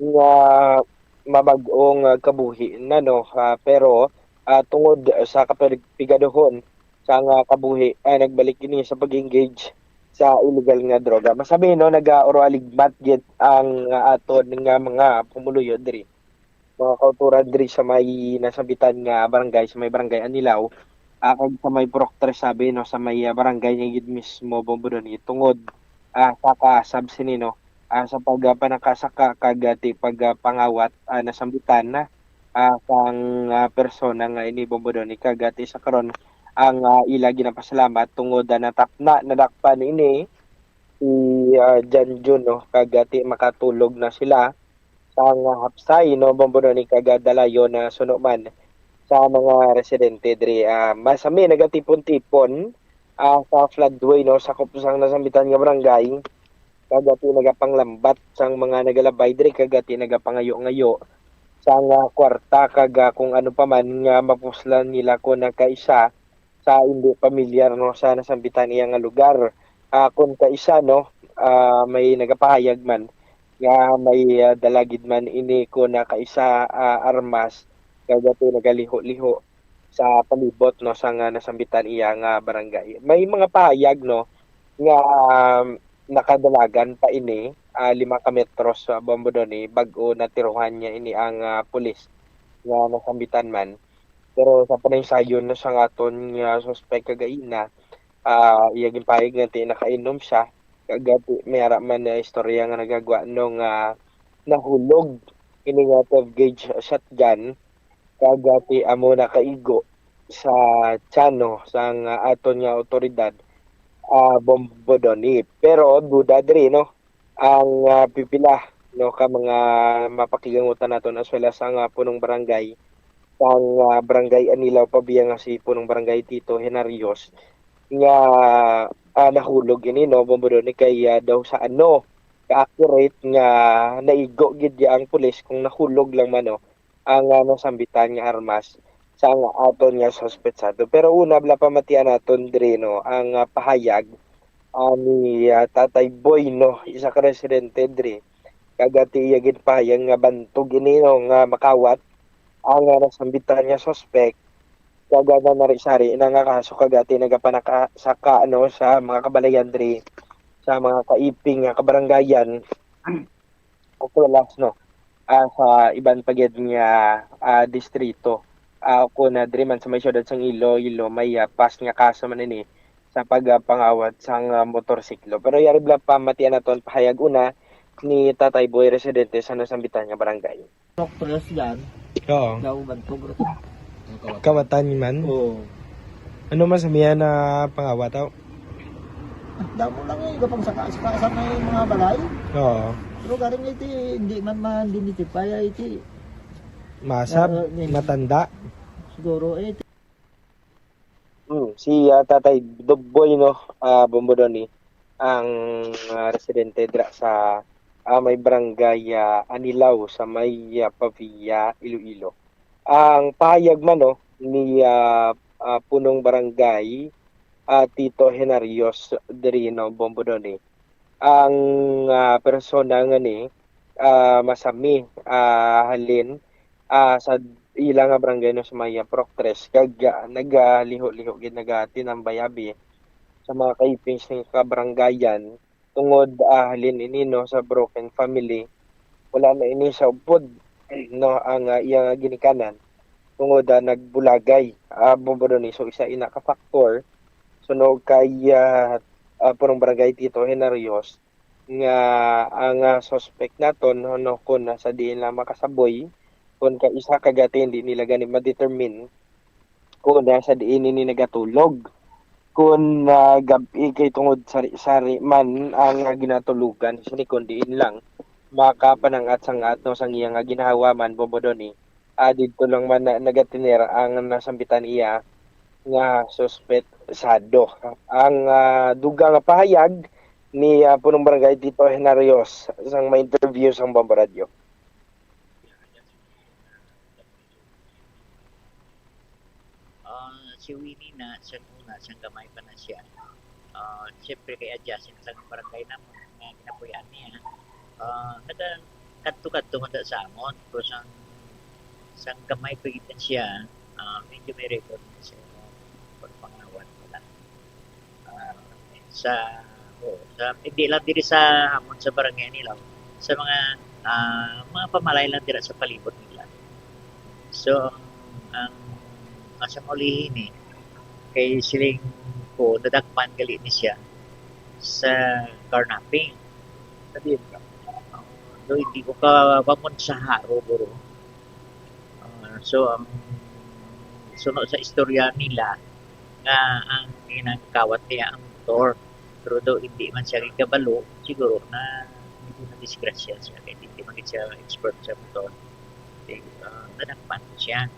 nga mabag-ong kabuhi na no pero tungod sa kapigadohon sa kabuhi ay nagbalik ini sa pag-engage sa illegal nga droga. Masabi no nag-oroaligmat gid ang aton nga mga pumuluyo diri. Mga kauturan diri sa may nasabitan nga barangay sa may barangay Anilaw. Kag sa may Proctres sabi no sa may barangay nga gid mismo Bombo Doni tungod kakasab sinino sa pagpanakasaka kagati pagpangawat nasambitan na kang persona nga ini Bombo Doni kagati sa karon ang ila ginapasalamat tungod na nadakpan ini si John no kagati makatulog na sila sa hapsay no Bombo Doni kagadalayo na sunuman sa mga residente diri masami nagatipon-tipon sa floodway no sa kupusang nasambitan nga barangay kagati nagapanglambat sang mga nagalabay diri kagati nagapangayo-ngayo sa kwarta kaga kung ano pa man nga mapuslan nila ko na kaisa sa hindi pamilyar no sa nasambitan iya nga lugar kun kaisa no may nagapahayag man nga may dalagid man ini ko na kaisa armas kagati nagaliho-liho sa palibot no sa nga nasambitan iya nga barangay may mga pahayag no nga nakadalagan pa ini 5 ka metros sa Bombo Doni bag-o natiruhan niya ini ang pulis nga nasambitan man. Pero sa panaysayon na sa aton nga suspect kagaina iya gimpayag nga nakainom siya kagati mayara man na istorya nga nagagwa nung nahulog ini nga 12 gauge shotgun kagati amo na kaigo sa Chano sang aton nga otoridad Bombodoni. Pero duda diri no ang pipila no ka mga mapakigangutan naton as well as ang punong barangay sang barangay Anilaw pabiya nga si punong barangay Tito Henarios nga nahulog ini no Bombodoni kay daw sa ano ka-accurate nga naigo gid ang pulis kung nahulog lang man no ang nasambitan nga armas sa aton nga suspetsado. Pero una bala pamatian naton diri no ang pahayag ni Tatay Boy no isa ka residente diri kagati iya gid pahayag nga bantog ini no nga makawat ang nasambitan nga suspect kagana na sari na nga kaso kagati nagapanaka sa ano sa mga kabalayan diri sa mga kaiping nga kabarangayan o kulas no sa iban pagyud nga distrito ako na diri man sa may syudad sang Iloilo may pas nga kaso man ini sa pagpangawat sang motorsiklo. Pero yari bla pamatian naton pahayag una ni Tatay Boy residente sa nasambitan nga barangay. Press yan. Oo. Daw bantog ro. Kawatan man. Oo. Ano man samihan na pangawat aw? Damo lang eh kapag sa may mga balay. Oo. Pero garing iti hindi man dinitipay iti Masab, matanda. siguro Si Tatay Dubboy no, Bombodoni ang residente dira sa may barangay Anilaw sa may Pavia, Iloilo. Ang pahayag man no ni punong barangay Tito Henarios diri no Bombodoni. Ang persona nga ni masami halin sa ilang nga barangay no sa may Proctres kag nagliho-liho gid nagatinambayabi sa mga kaipings ng kabarangayan tungod halin ini no sa broken family wala na ini sa upod no ang iyang ginikanan tungod nagbulagay Bombodoni so isa ina ka factor sunog kay punong barangay Tito Henarios nga ang suspect naton no kun sa diin lang makasaboy kung ka isa kagati hindi nila gani ma-determine kung nasa diin ni nagatulog kung gabi kay tungod sari-sari man ang ginatulugan sini kun diin lang makapanangat sang atno sang iya nga ginahawa man Bombodoni didto lang man nagatinera ang nasambitan iya nga suspetsado ang duga nga pahayag ni punong barangay Tito Henarios sang may interview sang Bombo Radio. Si Winnie na sa una, siyang gamay pa na siya. Siyempre kay adjacent sa barangay naman, nga ginapuyan niya. Kadto-kadto mo sa amon, pero sang gamay pa gitan siya, medyo may record na siya pagpangawan wala. Hindi lang diri sa amon sa barangay nila, sa mga pamalay lang dira sa palibot nila. So, sa mulihin kay siling ko nadakpan gali ni siya sa carnapping. Sabihin ka. Hindi ko ka pamon sa haro buro. Sunod sa istorya nila nga ang ginagkawat niya ang motor pero daw hindi man siya kabalo siguro na hindi na disgrasya siya kaya hindi man siya expert sa motor. Nadakpan siya.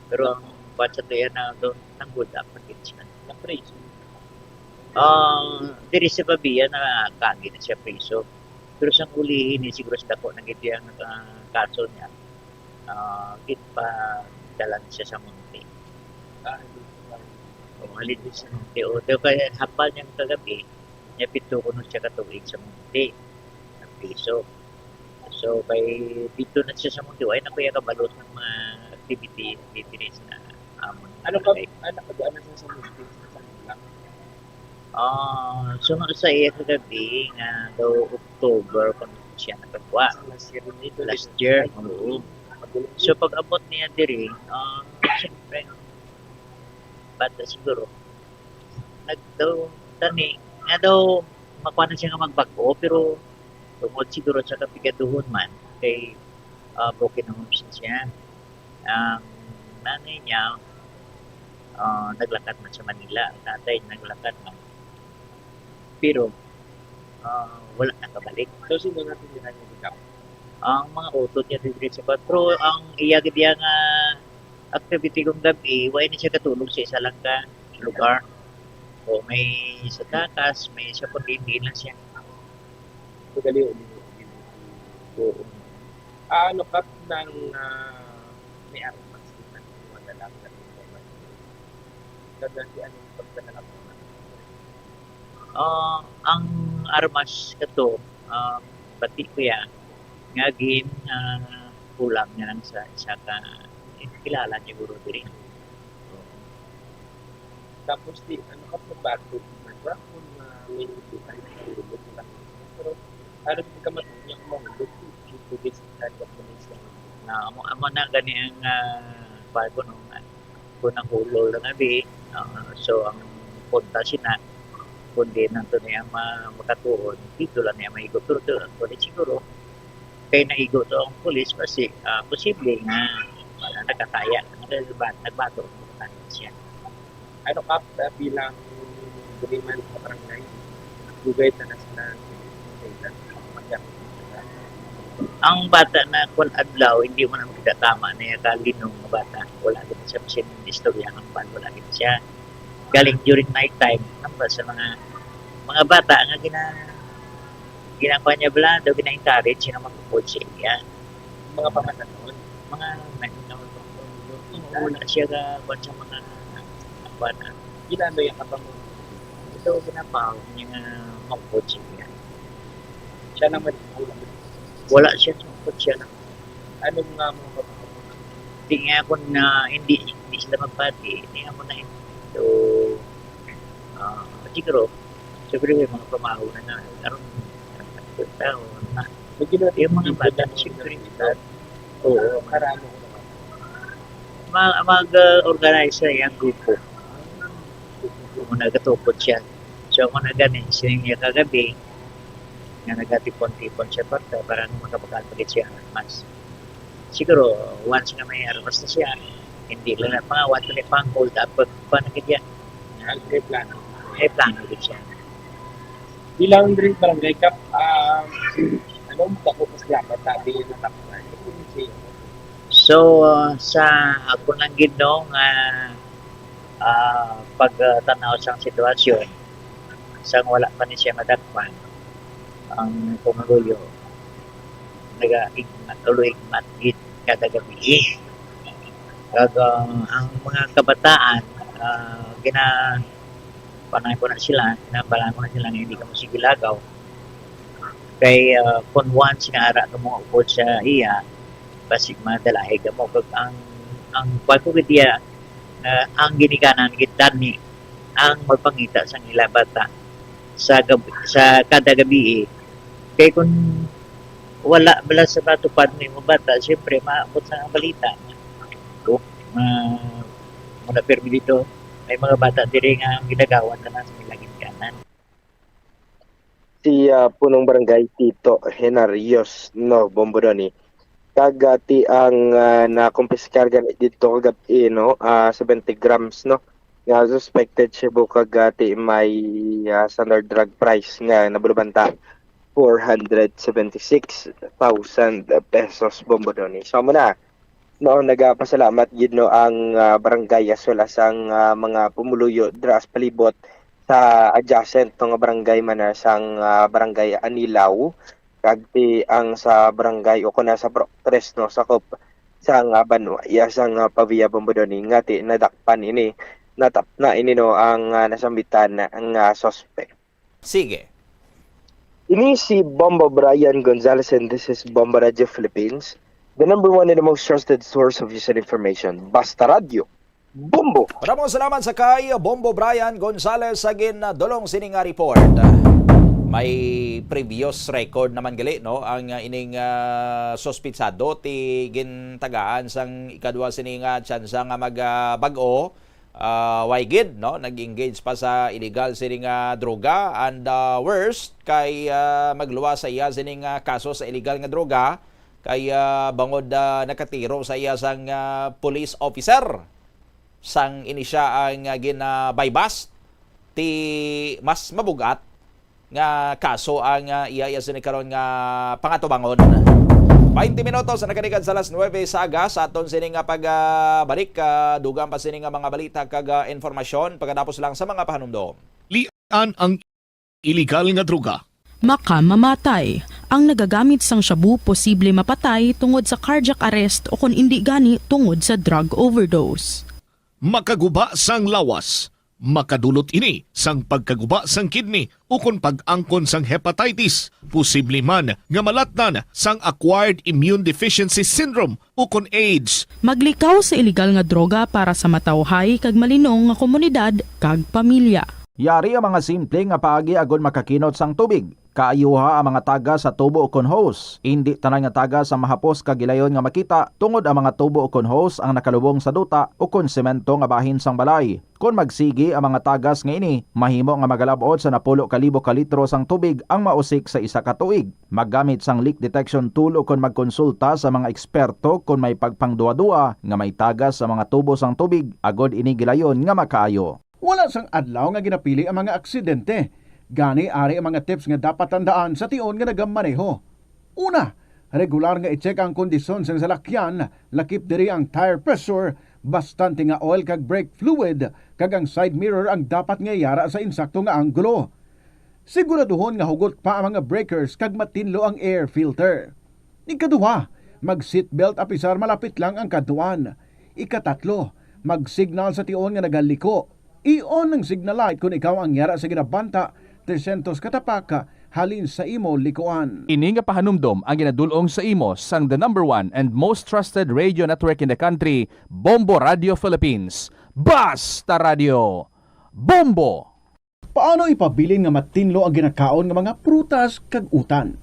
Pero ang sa tuya na doon ng good dapat siya na preso. Diri sa Pavia na kagi na siya preso. Pero sa ulihin siguro sa dako nang iti ang kaso niya. Git pa dalan siya sa monte. Halid sa monte. O kaya hapal niyang kagabi, niya pito ko siya katuig sa monte. Ng preso. So, kay dito na siya sa monte, ay na kaya kabalot ng mga activity na ano ka sa monte? Sunod sa iya kagabi nga daw October kung siya nakagawa. Last year. So pag abot niya diri, siyempre bata siguro nagdaw tani nga daw makuha na siya nga magbago pero tungod siguro sa kapigaduhon man kay broken home siya. Nanay niya naglakad man sa Manila. Tatay naglakad man. Pero wala nakabalik. So, sino natin din ang ikaw? Ang mga utot niya dito sa Patro, ang iyag diya nga activity kong gabi, wala na siya katulog sa isa lang ka lugar. O may sa takas, may sa pagdindi lang siya. So, gali Oo. Ano ka ng may armas na madalang na information? Kasi anong pagdala mo na? Ang armas kato, pati ko yan, nga again, kulang niya lang sa isa ka, kilala niya guro din. Tapos di, ano ka pa bago? Kung may itutan na hulog lang. Pero, alam ka matunya kung mahulog, ito is kind of manisa. Na amo na gani ang bago nung kung ang hulo lang abi. So, ang punta siya kundi nanto niya makatuon, dito lang niya maigot. Pero, kundi siguro, kaya naigot ang pulis kasi posible nga nakataya, nagbato ang siya. Ano ka bilang Griman sa barangay? Dugay na sila ang bata na kung adlaw, hindi mo naman tama na yung kalinong na bata. Wala din siya kasi ng istorya ng pan, wala din siya. Galing during night time, namba sa mga bata nga ginagawa niya bala, daw gina-encourage siya na mag-report sa iya. Mga pamatanon? Mga wala siya kung sa mga bata. Ginano yung kapag ito ginapaw niya mag-report sa iya. Siya naman wala siya sungkot siya na. Anong nga mga hindi nga kung hindi sila magpati, hindi nga mo na yun. So, siguro, may mga pamahaw na karoon tao na yung mga bata siyempre oo, karami mag-organize yung grupo kung nagatukot siya. So, kung naganin siya niya kagabi, nga nagatipon-tipon siya para makapagkalit siya mas. Siguro, once nga may armas na siya, hindi lang na mga wato ni pang hold up, panakit yan. May plano. May plano din siya. Bilang rin barangay kap, anong takupas dapat tabi na takunan? So, sa ako lang ginong pagtanaw sa sitwasyon, sang wala pa ni siya madagpan, ang pumagulo nag-igmat kada gabi. Ang mga kabataan panay ko na sila, pinabalaan ko na sila na hindi ka masigilagaw. Kay kung once sinaara ka mo upod sa iya, basig madalahe ka mo. Ang pagkukitiya, ang ginikanan gitani, ang magpangita sa nila bata sa kada gabi. Kaya kung wala bala sa matupad mo yung bata, siyempre maabot sa balita. Muna permi dito, may mga bata diri nga ginagawan na sa milagin kanan. Si punong barangay Tito Henarios no Bombodoni kagati ang nakumpiskar dito kagabi 70 grams no nga suspected siya kagati may standard drug price nga nabulubanta 476,000 pesos Bombodoni. So muna nagapasalamat gid ang barangay as well as ang mga pumuluyo dras palibot sa adjacent nga barangay man sang barangay Anilaw kagti ang sa barangay o kuna sa Proctres no sakop sang Banwa sang Pavia Bombodoni ngati nadakpan ini natap na ini no ang nasambitan ang suspect. Sige. Ini si Bombo Brian Gonzalez and this is Bombo Radio Philippines. The number one and the most trusted source of useful information. Basta Radio. Bombo! Maraming salamat sa kay Bombo Brian Gonzalez sa dolong sining report. May previous record naman gali no ang ining suspitsado ti gintagaan sang ikadwa sining tsansa nga magbag-o waygid no nag-engage pa sa illegal sining droga and worst kay magluwas sa iya sining kaso sa illegal nga droga kay bangod nakatiro sa iya sang police officer. sang ini siya ang ginabaybas ti mas mabugat nga kaso ang iya sini karon nga pangatubangon. 20 minutos na nakanikan sa alas 9 sa aga sa aton sini nga pagbalik dugang pa sini nga mga balita kag informasyon pagkatapos lang sa mga pahanumdom. Lian ang illegal nga droga. Makamamatay. Ang nagagamit sang shabu posible mapatay tungod sa cardiac arrest o kung hindi gani tungod sa drug overdose. Makaguba sang lawas. Makadulot ini sang pagkaguba sang kidney o kung pag-angkon sang hepatitis. Posible man nga malatnan sang acquired immune deficiency syndrome o kung AIDS. Maglikaw sa illegal nga droga para sa matawhay kag malinong nga komunidad kag pamilya. Yari ang mga simple nga paagi agon makakinot sang tubig. Kaayuha ang mga taga sa tubo o kon hose. Hindi tanan nga taga sa mahapos kagilayon nga makita tungod ang mga tubo o kon hose ang nakalubong sa duta o kon semento nga bahin sang balay. Kung magsigi ang mga tagas nga ini, mahimo nga magalabot sa 10,000 kalitro sang tubig ang mausik sa isa ka tuig. Maggamit sang leak detection tool o kung magkonsulta sa mga eksperto kung may pagpangduwa-duwa nga may tagas sa mga tubo sang tubig agod ini gilayon nga makaayo. Wala sang adlaw nga ginapili ang mga aksidente. Gani ari ang mga tips nga dapat tandaan sa tion nga nagamaneho. Una, regular nga i-check ang kondisyon sa salakyan, lakip diri ang tire pressure, bastante nga oil kag brake fluid, kag ang side mirror ang dapat nga yara sa insakto nga anggulo. Siguraduhon nga hugot pa ang mga breakers kag matinlo ang air filter. Ikaduha, mag-seatbelt apisar malapit lang ang kaduan. Ikatatlo, mag-signal sa tion nga nagaliko. I-on ang signal light kung ikaw ang yara sa ginabanta 300 katapaka halin sa imo likuan. Ini nga pahanumdom ang ginadulong sa imo sang the number 1 and most trusted radio network in the country, Bombo Radio Philippines. Basta Radio Bombo! Paano ipabilin nga matinlo ang ginakaon nga mga prutas kag utan?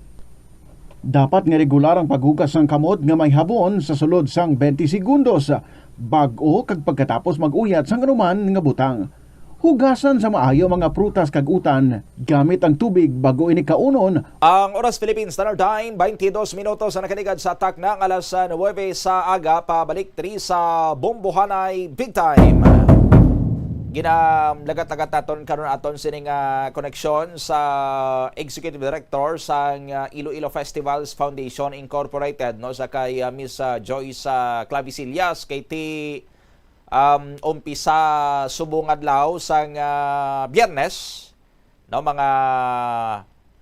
Dapat nga regular ang paghugas ng kamot nga may habon sa sulod sang 20 segundos bag-o kag pagkatapos mag-uyat sang anuman nga butang. Hugasan sa maayo mga prutas kag utan gamit ang tubig bago ini kaunon. Ang Oras Philippine Standard Time 22 minutos na nakaligad sa atak ng alas 9 sa aga pabalik 3 sa Bombohanay Big Time. Ginalagat-lagat naton karon aton sining koneksyon sa Executive Director sa Iloilo Festivals Foundation Incorporated no sa kay Miss Joyce Clavisillas kay ti umpisa subong adlaw sang Biyernes no mga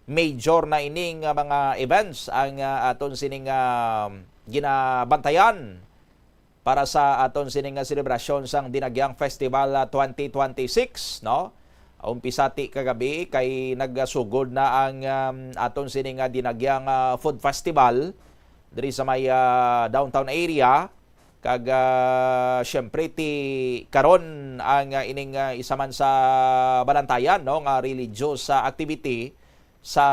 major na ining mga events ang aton sining ginabantayan para sa aton sining selebrasyon sang Dinagyang Festival 2026 no. Umpisa ti kagabi kay nagsugod na ang aton sining Dinagyang Food Festival diri sa may downtown area kag syempre ti karon ang ining isa man sa balantayan no nga religious activity sa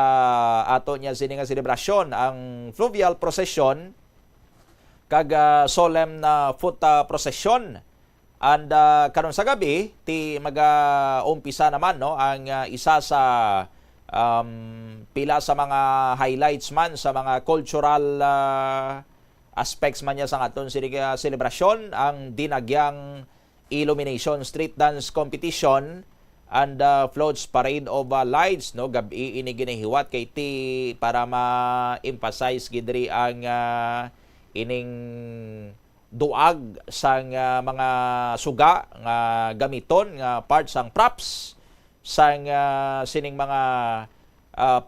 ato niya sining selebrasyon ang fluvial procession kag solemn foot procession and karon sa gabi ti umpisa naman no ang isa sa pila sa mga highlights man sa mga cultural aspects man niya sa aton selebrasyon ang Dinagyang Illumination Street Dance Competition and Floats Parade of Lights no gabi ini ginahiwat kay ti para ma-emphasize gidri ang ining duag sang mga suga nga gamiton nga parts sang props sang sining mga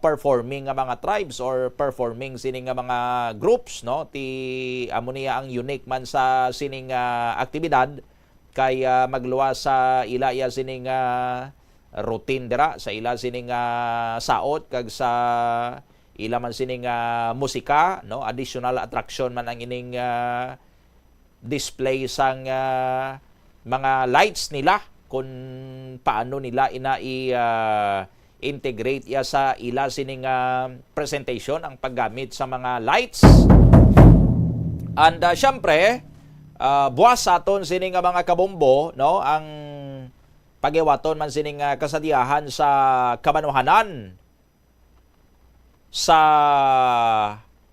performing nga mga tribes or performing sining nga mga groups no ti amo niya ang unique man sa sining aktibidad kay magluwas sa ila ya sining routine dira sa ila sining saot kag sa ila man sining musika no additional attraction man ang ining display sang mga lights nila kung paano nila integrate ya sa ila sining presentation ang paggamit sa mga lights. And syempre buwas aton sining mga kabombo no ang pagiwaton man sining kasadiahan sa kabanuhanan sa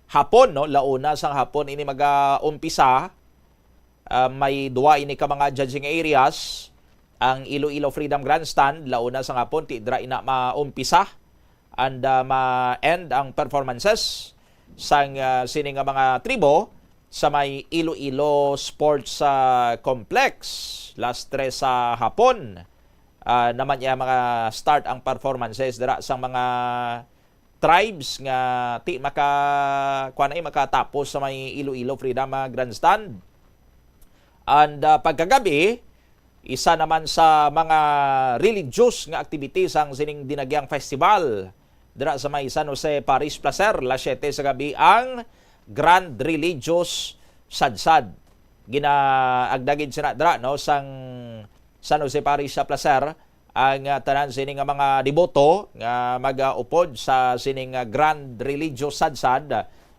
hapon no launa sang hapon ini mag-umpisa may duwa ini ka mga judging areas. Ang Iloilo Freedom Grandstand launa sa ngapon ti dra ina maumpisa and ma-end ang performances sang sini nga mga tribo sa may Iloilo Sports Complex last 3 sa hapon. Naman ya mga start ang performances dira sang mga tribes nga ti makatapos sa may Iloilo Freedom Grandstand. And pagkagabi, isa naman sa mga religious nga activities ang sining dinagyang festival dira sa may San Jose Paris Placer, las 7 sa gabi ang Grand Religious Sadsad. Ginaagdagid sina dira no sang San Jose Paris sa Placer ang tanan sining nga mga deboto nga mag-upod sa sining Grand Religious Sadsad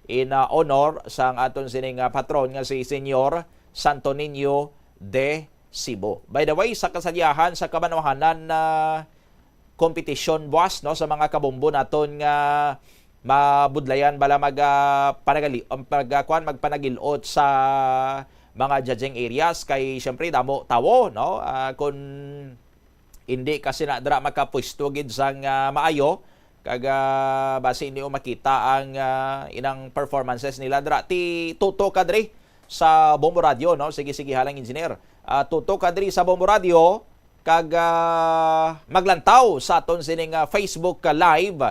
in honor sang aton sining patron nga si Senyor Santo Niño de Cebu. By the way, sa kasadyahan sa kabanwahanan na competition buwas no sa mga kabombo naton nga mabudlayan bala magpanagilot sa mga judging areas kay syempre damo tawo no kun hindi kasi na dra makapwesto gid sang maayo kaga base hindi o makita ang inang performances nila dra ti Tuto Kadri sa Bombo Radio no. Sige halang engineer. Tuto Kadri sa Bombo Radio kag maglantaw sa aton sining Facebook live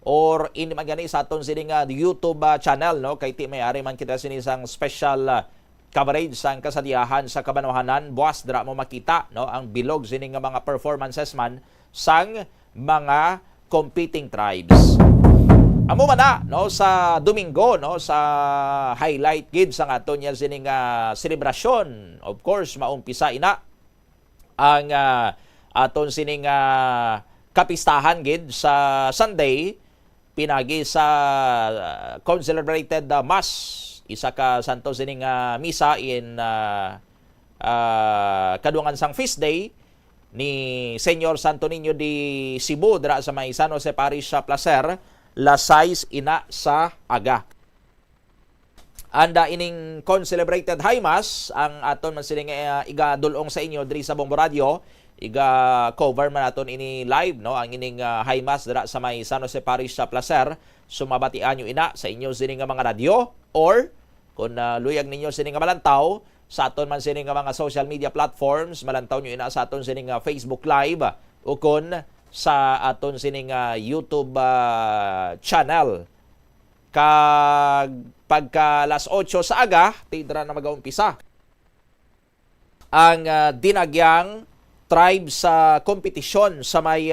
or in magani sa aton sining YouTube channel no kay ti may ari man kita sinisang special coverage sang kasadyahan sa kabanwahanan buwas dra mo makita no ang bilog sining mga performances man sang mga competing tribes. Amo man na no sa Domingo no sa highlight gid sang aton yan sining selebrasyon. Of course maumpisa ina ang aton sining kapistahan gid sa Sunday pinagi sa concelebrated mass isa ka santo sining misa in kadungan sang feast day ni Senyor Santo Niño de Cebu dira sa may San Jose Parish sa Placer las 6 ina sa aga. Anda ining concelebrated high mass ang aton man sining igadulong sa inyo diri sa Bombo Radio, iga cover man aton ini live no ang ining high mass dira sa may San Jose Parish sa Placer. Sumabatian nyo ina sa inyo sining mga radio or kung luyag ninyo sining malantaw sa aton man sining mga social media platforms, malantaw nyo ina sa aton sining Facebook live o kung sa aton sining YouTube channel. Pagka las 8 sa aga, tidra na mag-uumpisa ang dinagyang tribe sa kompetisyon sa may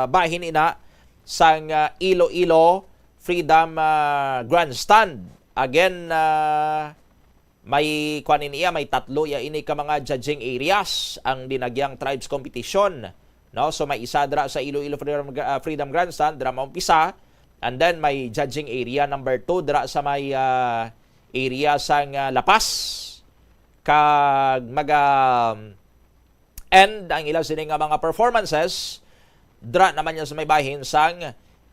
bahin ina sang Iloilo Freedom Grandstand. Again, may kuanin iya, may tatlo ya ini ka mga judging areas ang dinagyang tribes competition. No, so may isa dra sa Iloilo Freedom Grandstand dra maumpisa, and then may judging area number 2 dra sa may area sang Lapas kag end ang ilaw sining mga performances dra naman yan sa may bahin sang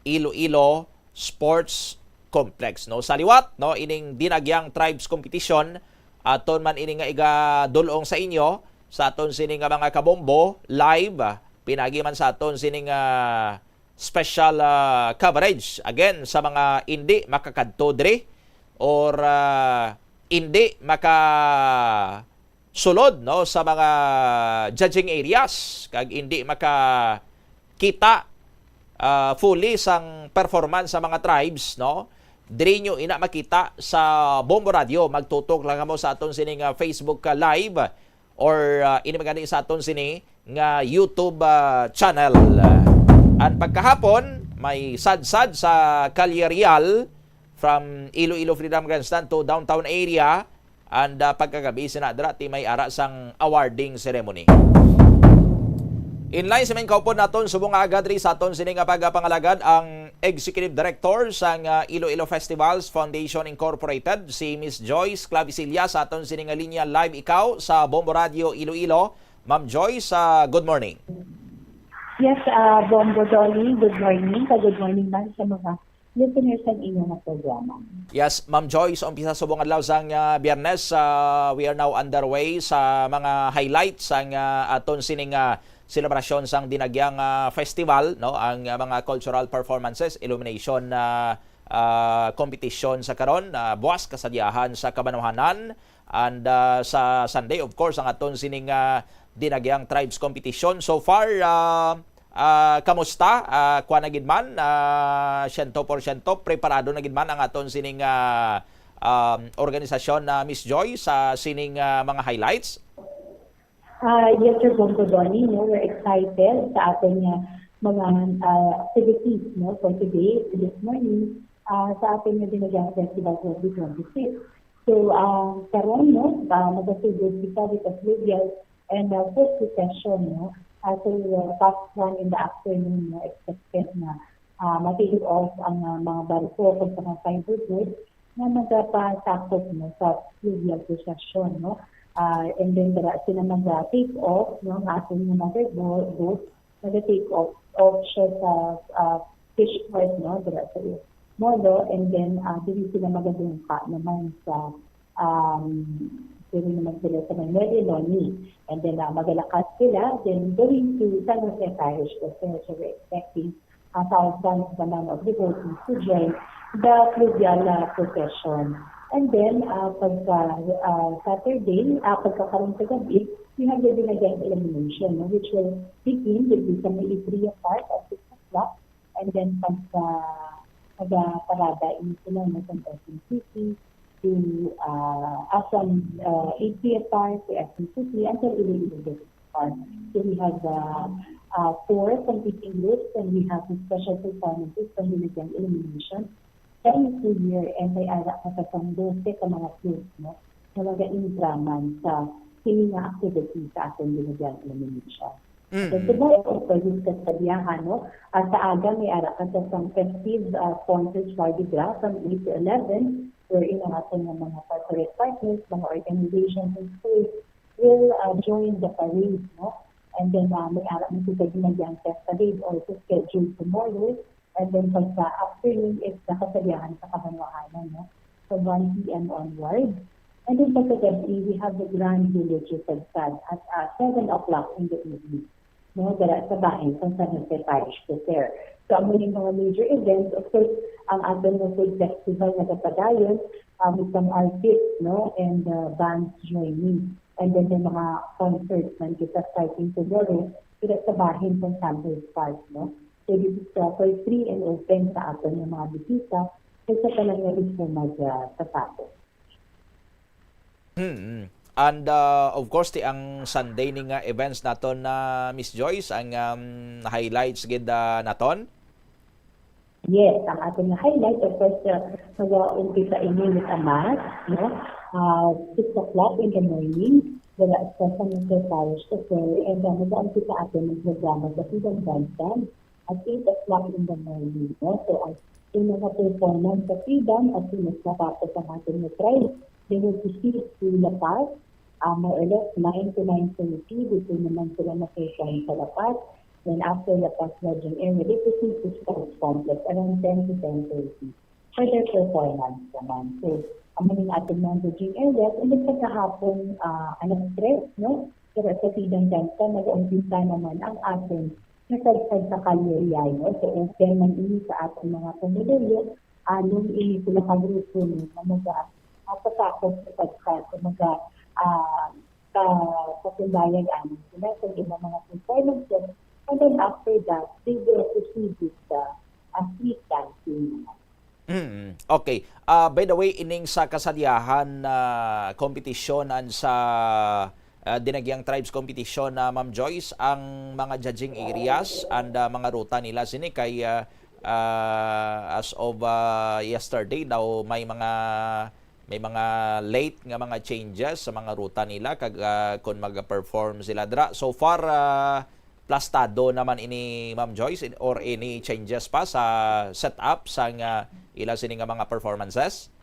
Iloilo Sports Complex no. Sa liwat no ining dinagyang tribes competition aton man ini nga igadulong sa inyo sa aton sining mga kabombo live pinagi man sa aton sining special coverage again sa mga hindi makakadto diri or hindi makasulod no sa mga judging areas kag hindi makakita fully sang performance sa mga tribes no. Diri nyo ina makita sa Bombo Radio, magtutok lang mo sa aton sining Facebook live or ini magani sa aton sini nga YouTube channel. At pagkahapon, may sad-sad sa Calle Real from Iloilo Freedom Grandstand to downtown area. And pagkagabi, sinadra, may ara sang awarding ceremony. Inline sa main kaupon naton, subong agad rin sa aton sining pagpangalagad ang Executive Director sang Iloilo Festivals Foundation Incorporated, si Miss Joyce Clavicilla sa aton sining linya live ikaw sa Bombo Radio Iloilo. Ma'am Joyce, good morning. Yes, Bombo Dolly, good morning. Good morning man sa mga listeners ang inyong programa. Yes, Ma'am Joy, so umpisa subong adlaw sang Biyernes, we are now underway sa mga highlights sang aton sining selebrasyon sang dinagyang festival, no, ang mga cultural performances, illumination competition sa karon, buwas kasadyahan sa Kabanohanan, and sa Sunday of course ang aton sining dinagyang tribes competition. So far kamusta? Kuha na gid man 100% preparado na gid man ang aton sining organisasyon na Miss Joy sa sining mga highlights? Yes, Sir Bongo Donnie, no, we're excited sa ating mga activities, no, for today, this morning, sa ating dinagyang Festival 2026. So, karon, no, mag-asugod kita with a fluvial and first session, no, so past one in the afternoon, no, expected na matigil off ang mga barko kung sa mga fiberboard na magpasakop, no, sa fluvial procession, no. And then sila mag-take off, no, ng ating mga boat, mag-take off siya sa fish port, no, sa Molo, and then dili sila mag-adungka naman sa dili naman sila sa Mayniloni, and then magalakas sila, then going to San Jose Parish, kasi we're expecting thousands naman of devotees to join the fluvial procession. And then, pagka Saturday, pagkakaroon sa gabi, we have the dinagyang illumination, no, which will begin with the May 3 o'clock at 6 o'clock. And then, pagka parada in sila na sa SM City to from 8 p.m. to SM City until 11 p.m. So we have 4 competing groups, and we have special performances from dinagyang illumination. Sa ito year, may-ara ka sa 12 ka mga clubs, no, na mag-intraman sa sininga activity sa ating dinagyang illumination. So, tomorrow, pwede ka sa biyahan, no, sa aga, may-ara ka sa festive sponsors Mardi Gras from 8 to 11, wherein ang ating mga corporate partners, mga organizations and schools will join the parade, no. And then, may-ara mo sa dinagyang parade also scheduled tomorrow. And then pagka afternoon is nakasabihan sa Kabanohanan, no? From 1 p.m. onward. And then pagkagabi, we have the Grand Village Sagad at 7 o'clock in the evening. No, dara sa bahay sa San Jose Parish there. So ang mga major events, of course, ang ating food festival na kapadayon with some artists, no, and bands joining. And then yung mga concerts man kita starting tomorrow, kita sa bahay sa Sanders Park, no? So this is for free and open sa atin yung mga bisita kasi talaga gusto mag-tapos. And of course, ang Sunday ning events naton na Miss Joyce, ang highlights gid naton? Yes, ang ating highlight, of course, mag-umpisa ini with a mass, no? 6 o'clock in the morning, wala sa San Jose Parish and mag-umpisa atin ng programa sa Freedom Bandstand at 8 o'clock in the morning. No? So, yung mga performance sa Freedom, at yung natapos ang ating trial, they will proceed to La Paz, more or less 9 to 9:30, dito naman sila na-perform sa La Paz. Then after La Paz Lodging Area, they proceed to Sports Complex around 10 to 10:30 for their performance naman. So, ang mga ating mga lodging areas, and then pagkahapon, stress, no? Pero sa Freedom Bandstand, nag-umpisa naman ang ating nasagpag sa Kalyeria, no? So, open man ini sa ating mga pamilya, nung ini sila kagrupo na mag-pasakot sa pagkat, kasundayan sila sa ibang mga performances. And then after that, they will proceed with the street dancing. Okay. By the way, ining sa kasadyahan competition and sa dinagyang tribes competition na Ma'am Joyce, ang mga judging areas and mga ruta nila sini kay as of yesterday daw may mga late nga mga changes sa mga ruta nila kag kung mag-perform sila dra. So far plastado naman ini Ma'am Joyce or any changes pa sa setup sa ila sini nga mga performances?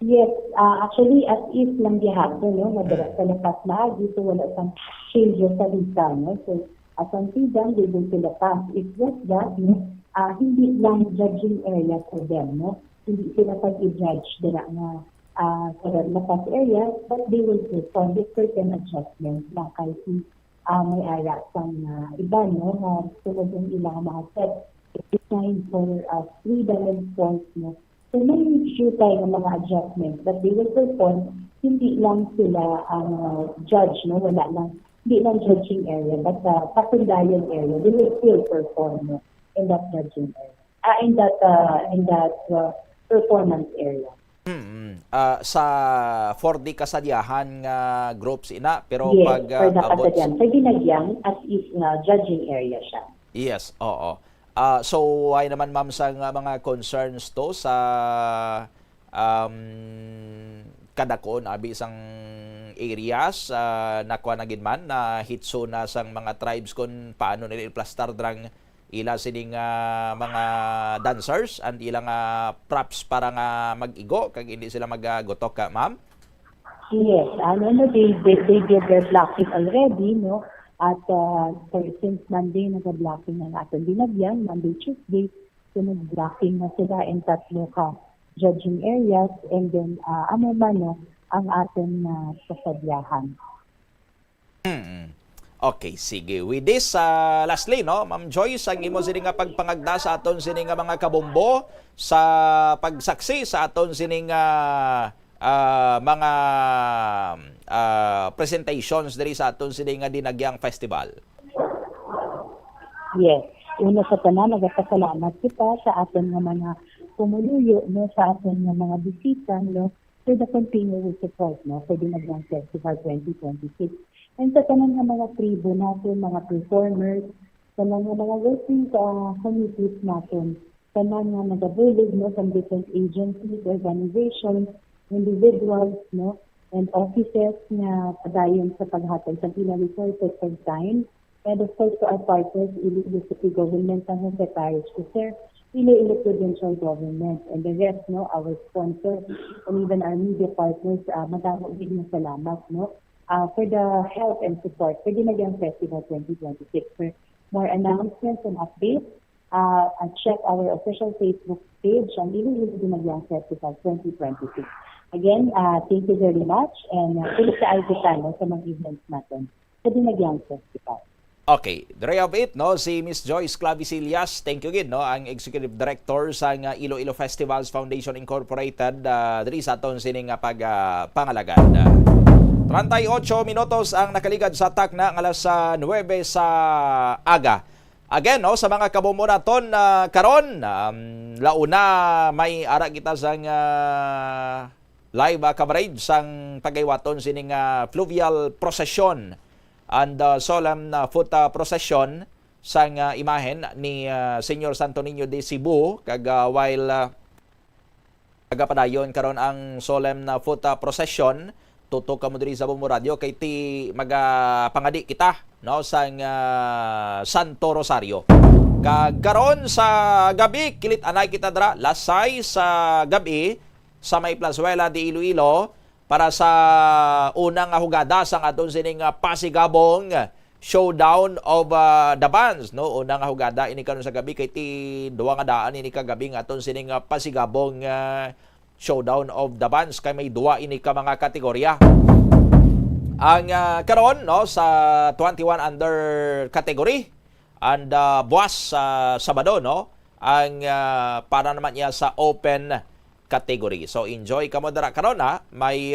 Yes, actually, as is lang gihapon, no? Madalas sa lapas na, dito wala sang changes sa lista, no? So, as ang Freedom, they go to lapas. It's just that, no? hindi lang judging area for them, no? Hindi sila pag-i-judge dira nga sa lapas area, but they will perform with certain adjustments lang kahit may ara sang iba, no? Na tulad yung ilang mga set designed for freedom and force, no? So may issue tayo ng mga adjustments that they will perform, hindi lang sila ang judge, no? Wala lang, hindi lang judging area, but secondary area, they will still perform, no? In that judging area, in that performance area. Sa 4D kasadyahan nga groups ina, pero yes, pag for the kasadyahan, sa ginagyang as is judging area siya. Yes, oo. So ay naman ma'am sa mga concerns to sa kadakon abi isang areas nakuha na gid man na hitso na sang mga tribes kon paano nila iplastar drang ila sining mga dancers and ilang props para nga mag-igo kag hindi sila maggotok ka ma'am. Yes, they did their blocking already, no? At since Monday nag-blocking ang aton binagyan, Monday, Tuesday, so nag-blocking na sila in tatlo ka judging areas, and then no, ang aton kasadyahan. Okay, sige. With this, lastly, no, Ma'am Joyce, ang imo sini nga pagpangagda sa aton sini nga mga kabombo sa pagsaksi sa aton sini nga mga presentations diri sa aton sini nga dinagyang festival. Yes. Una sa tanan, nagpasalamat kita sa aton nga mga pumuluyo, no, sa aton nga mga bisita, no, for the continuous support, no, sa dinagyang festival 2026. And sa tanan nga mga tribo natin, mga performers, tanan nga mga working committees natin, tanan nga nagabulig, no, from different agencies, organizations, individuals, no, and offices na padayon sa paghatag sa ilang resources and time. And of course, to our partners, Iloilo City Government, San Jose Parish, Sir, Iloilo Provincial Government, and the rest, no, our sponsors, and even our media partners, madamo din na salamat, no, for the help and support for Dinagyang Festival 2026. For more announcements and updates, check our official Facebook page, ang Iloilo Dinagyang Festival 2026. Again, thank you very much, and tuloy sa Alcatano sa mga events natin sa Dinagyang Festival. Okay, there you have it, no, si Miss Joyce Clavicillas, thank you again, no, ang Executive Director sa Iloilo Festivals Foundation Incorporated, diri sa aton sining pangalagad. 38 minutos ang nakaligad sa takna ng alas 9 sa aga. Again, no, sa mga kabombo naton karon, launa may ara kita sang live coverage sang pagaywaton sining fluvial procession and solemn foot procession sang imahen ni Senyor Santo Niño de Cebu kag while agapadayon karon ang solemn foot procession tutok kamo diri sa Bombo Radio kay ti magapangadi kita, no, sang Santo Rosario. Kag karon sa gabi kilit anay kita dra lasay sa gabi sa may Plazuela de Iloilo para sa unang hugada sang aton sining pasigabong showdown of the bands, no, unang hugada ini karon sa gabi kay ti duwa nga daan ini kagabi nga aton sining pasigabong showdown of the bands kay may duwa ini ka mga kategorya. Ang karon, no, sa 21 under category and buwas sa Sabado, no, ang para naman niya sa open category. So enjoy kamo dira karon, ha. May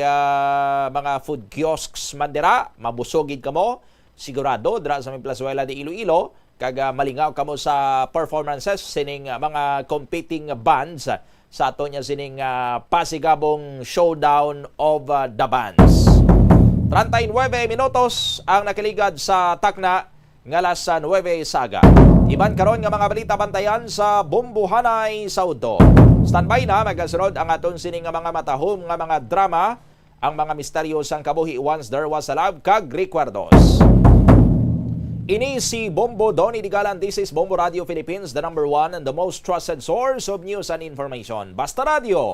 mga food kiosks man dira, mabusogid kamo sigurado dira sa Plazuela de Iloilo kag malingaw kamo sa performances sining mga competing bands sa ato niya sining pasigabong showdown of the bands. 39 minutos ang nakaligad sa takna nga alas 9 saga. Iban karon nga mga balita bantayan sa Bumbuhanay Saudo. Standby na magasunod ang aton sining mga matahom nga mga drama, ang mga misteryo sang kabuhi Once There Was a Love kag Recuerdos. Ini si Bombo Donny Digalan. This is Bombo Radio Philippines, the #1 and the most trusted source of news and information. Basta Radio,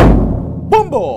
Bombo!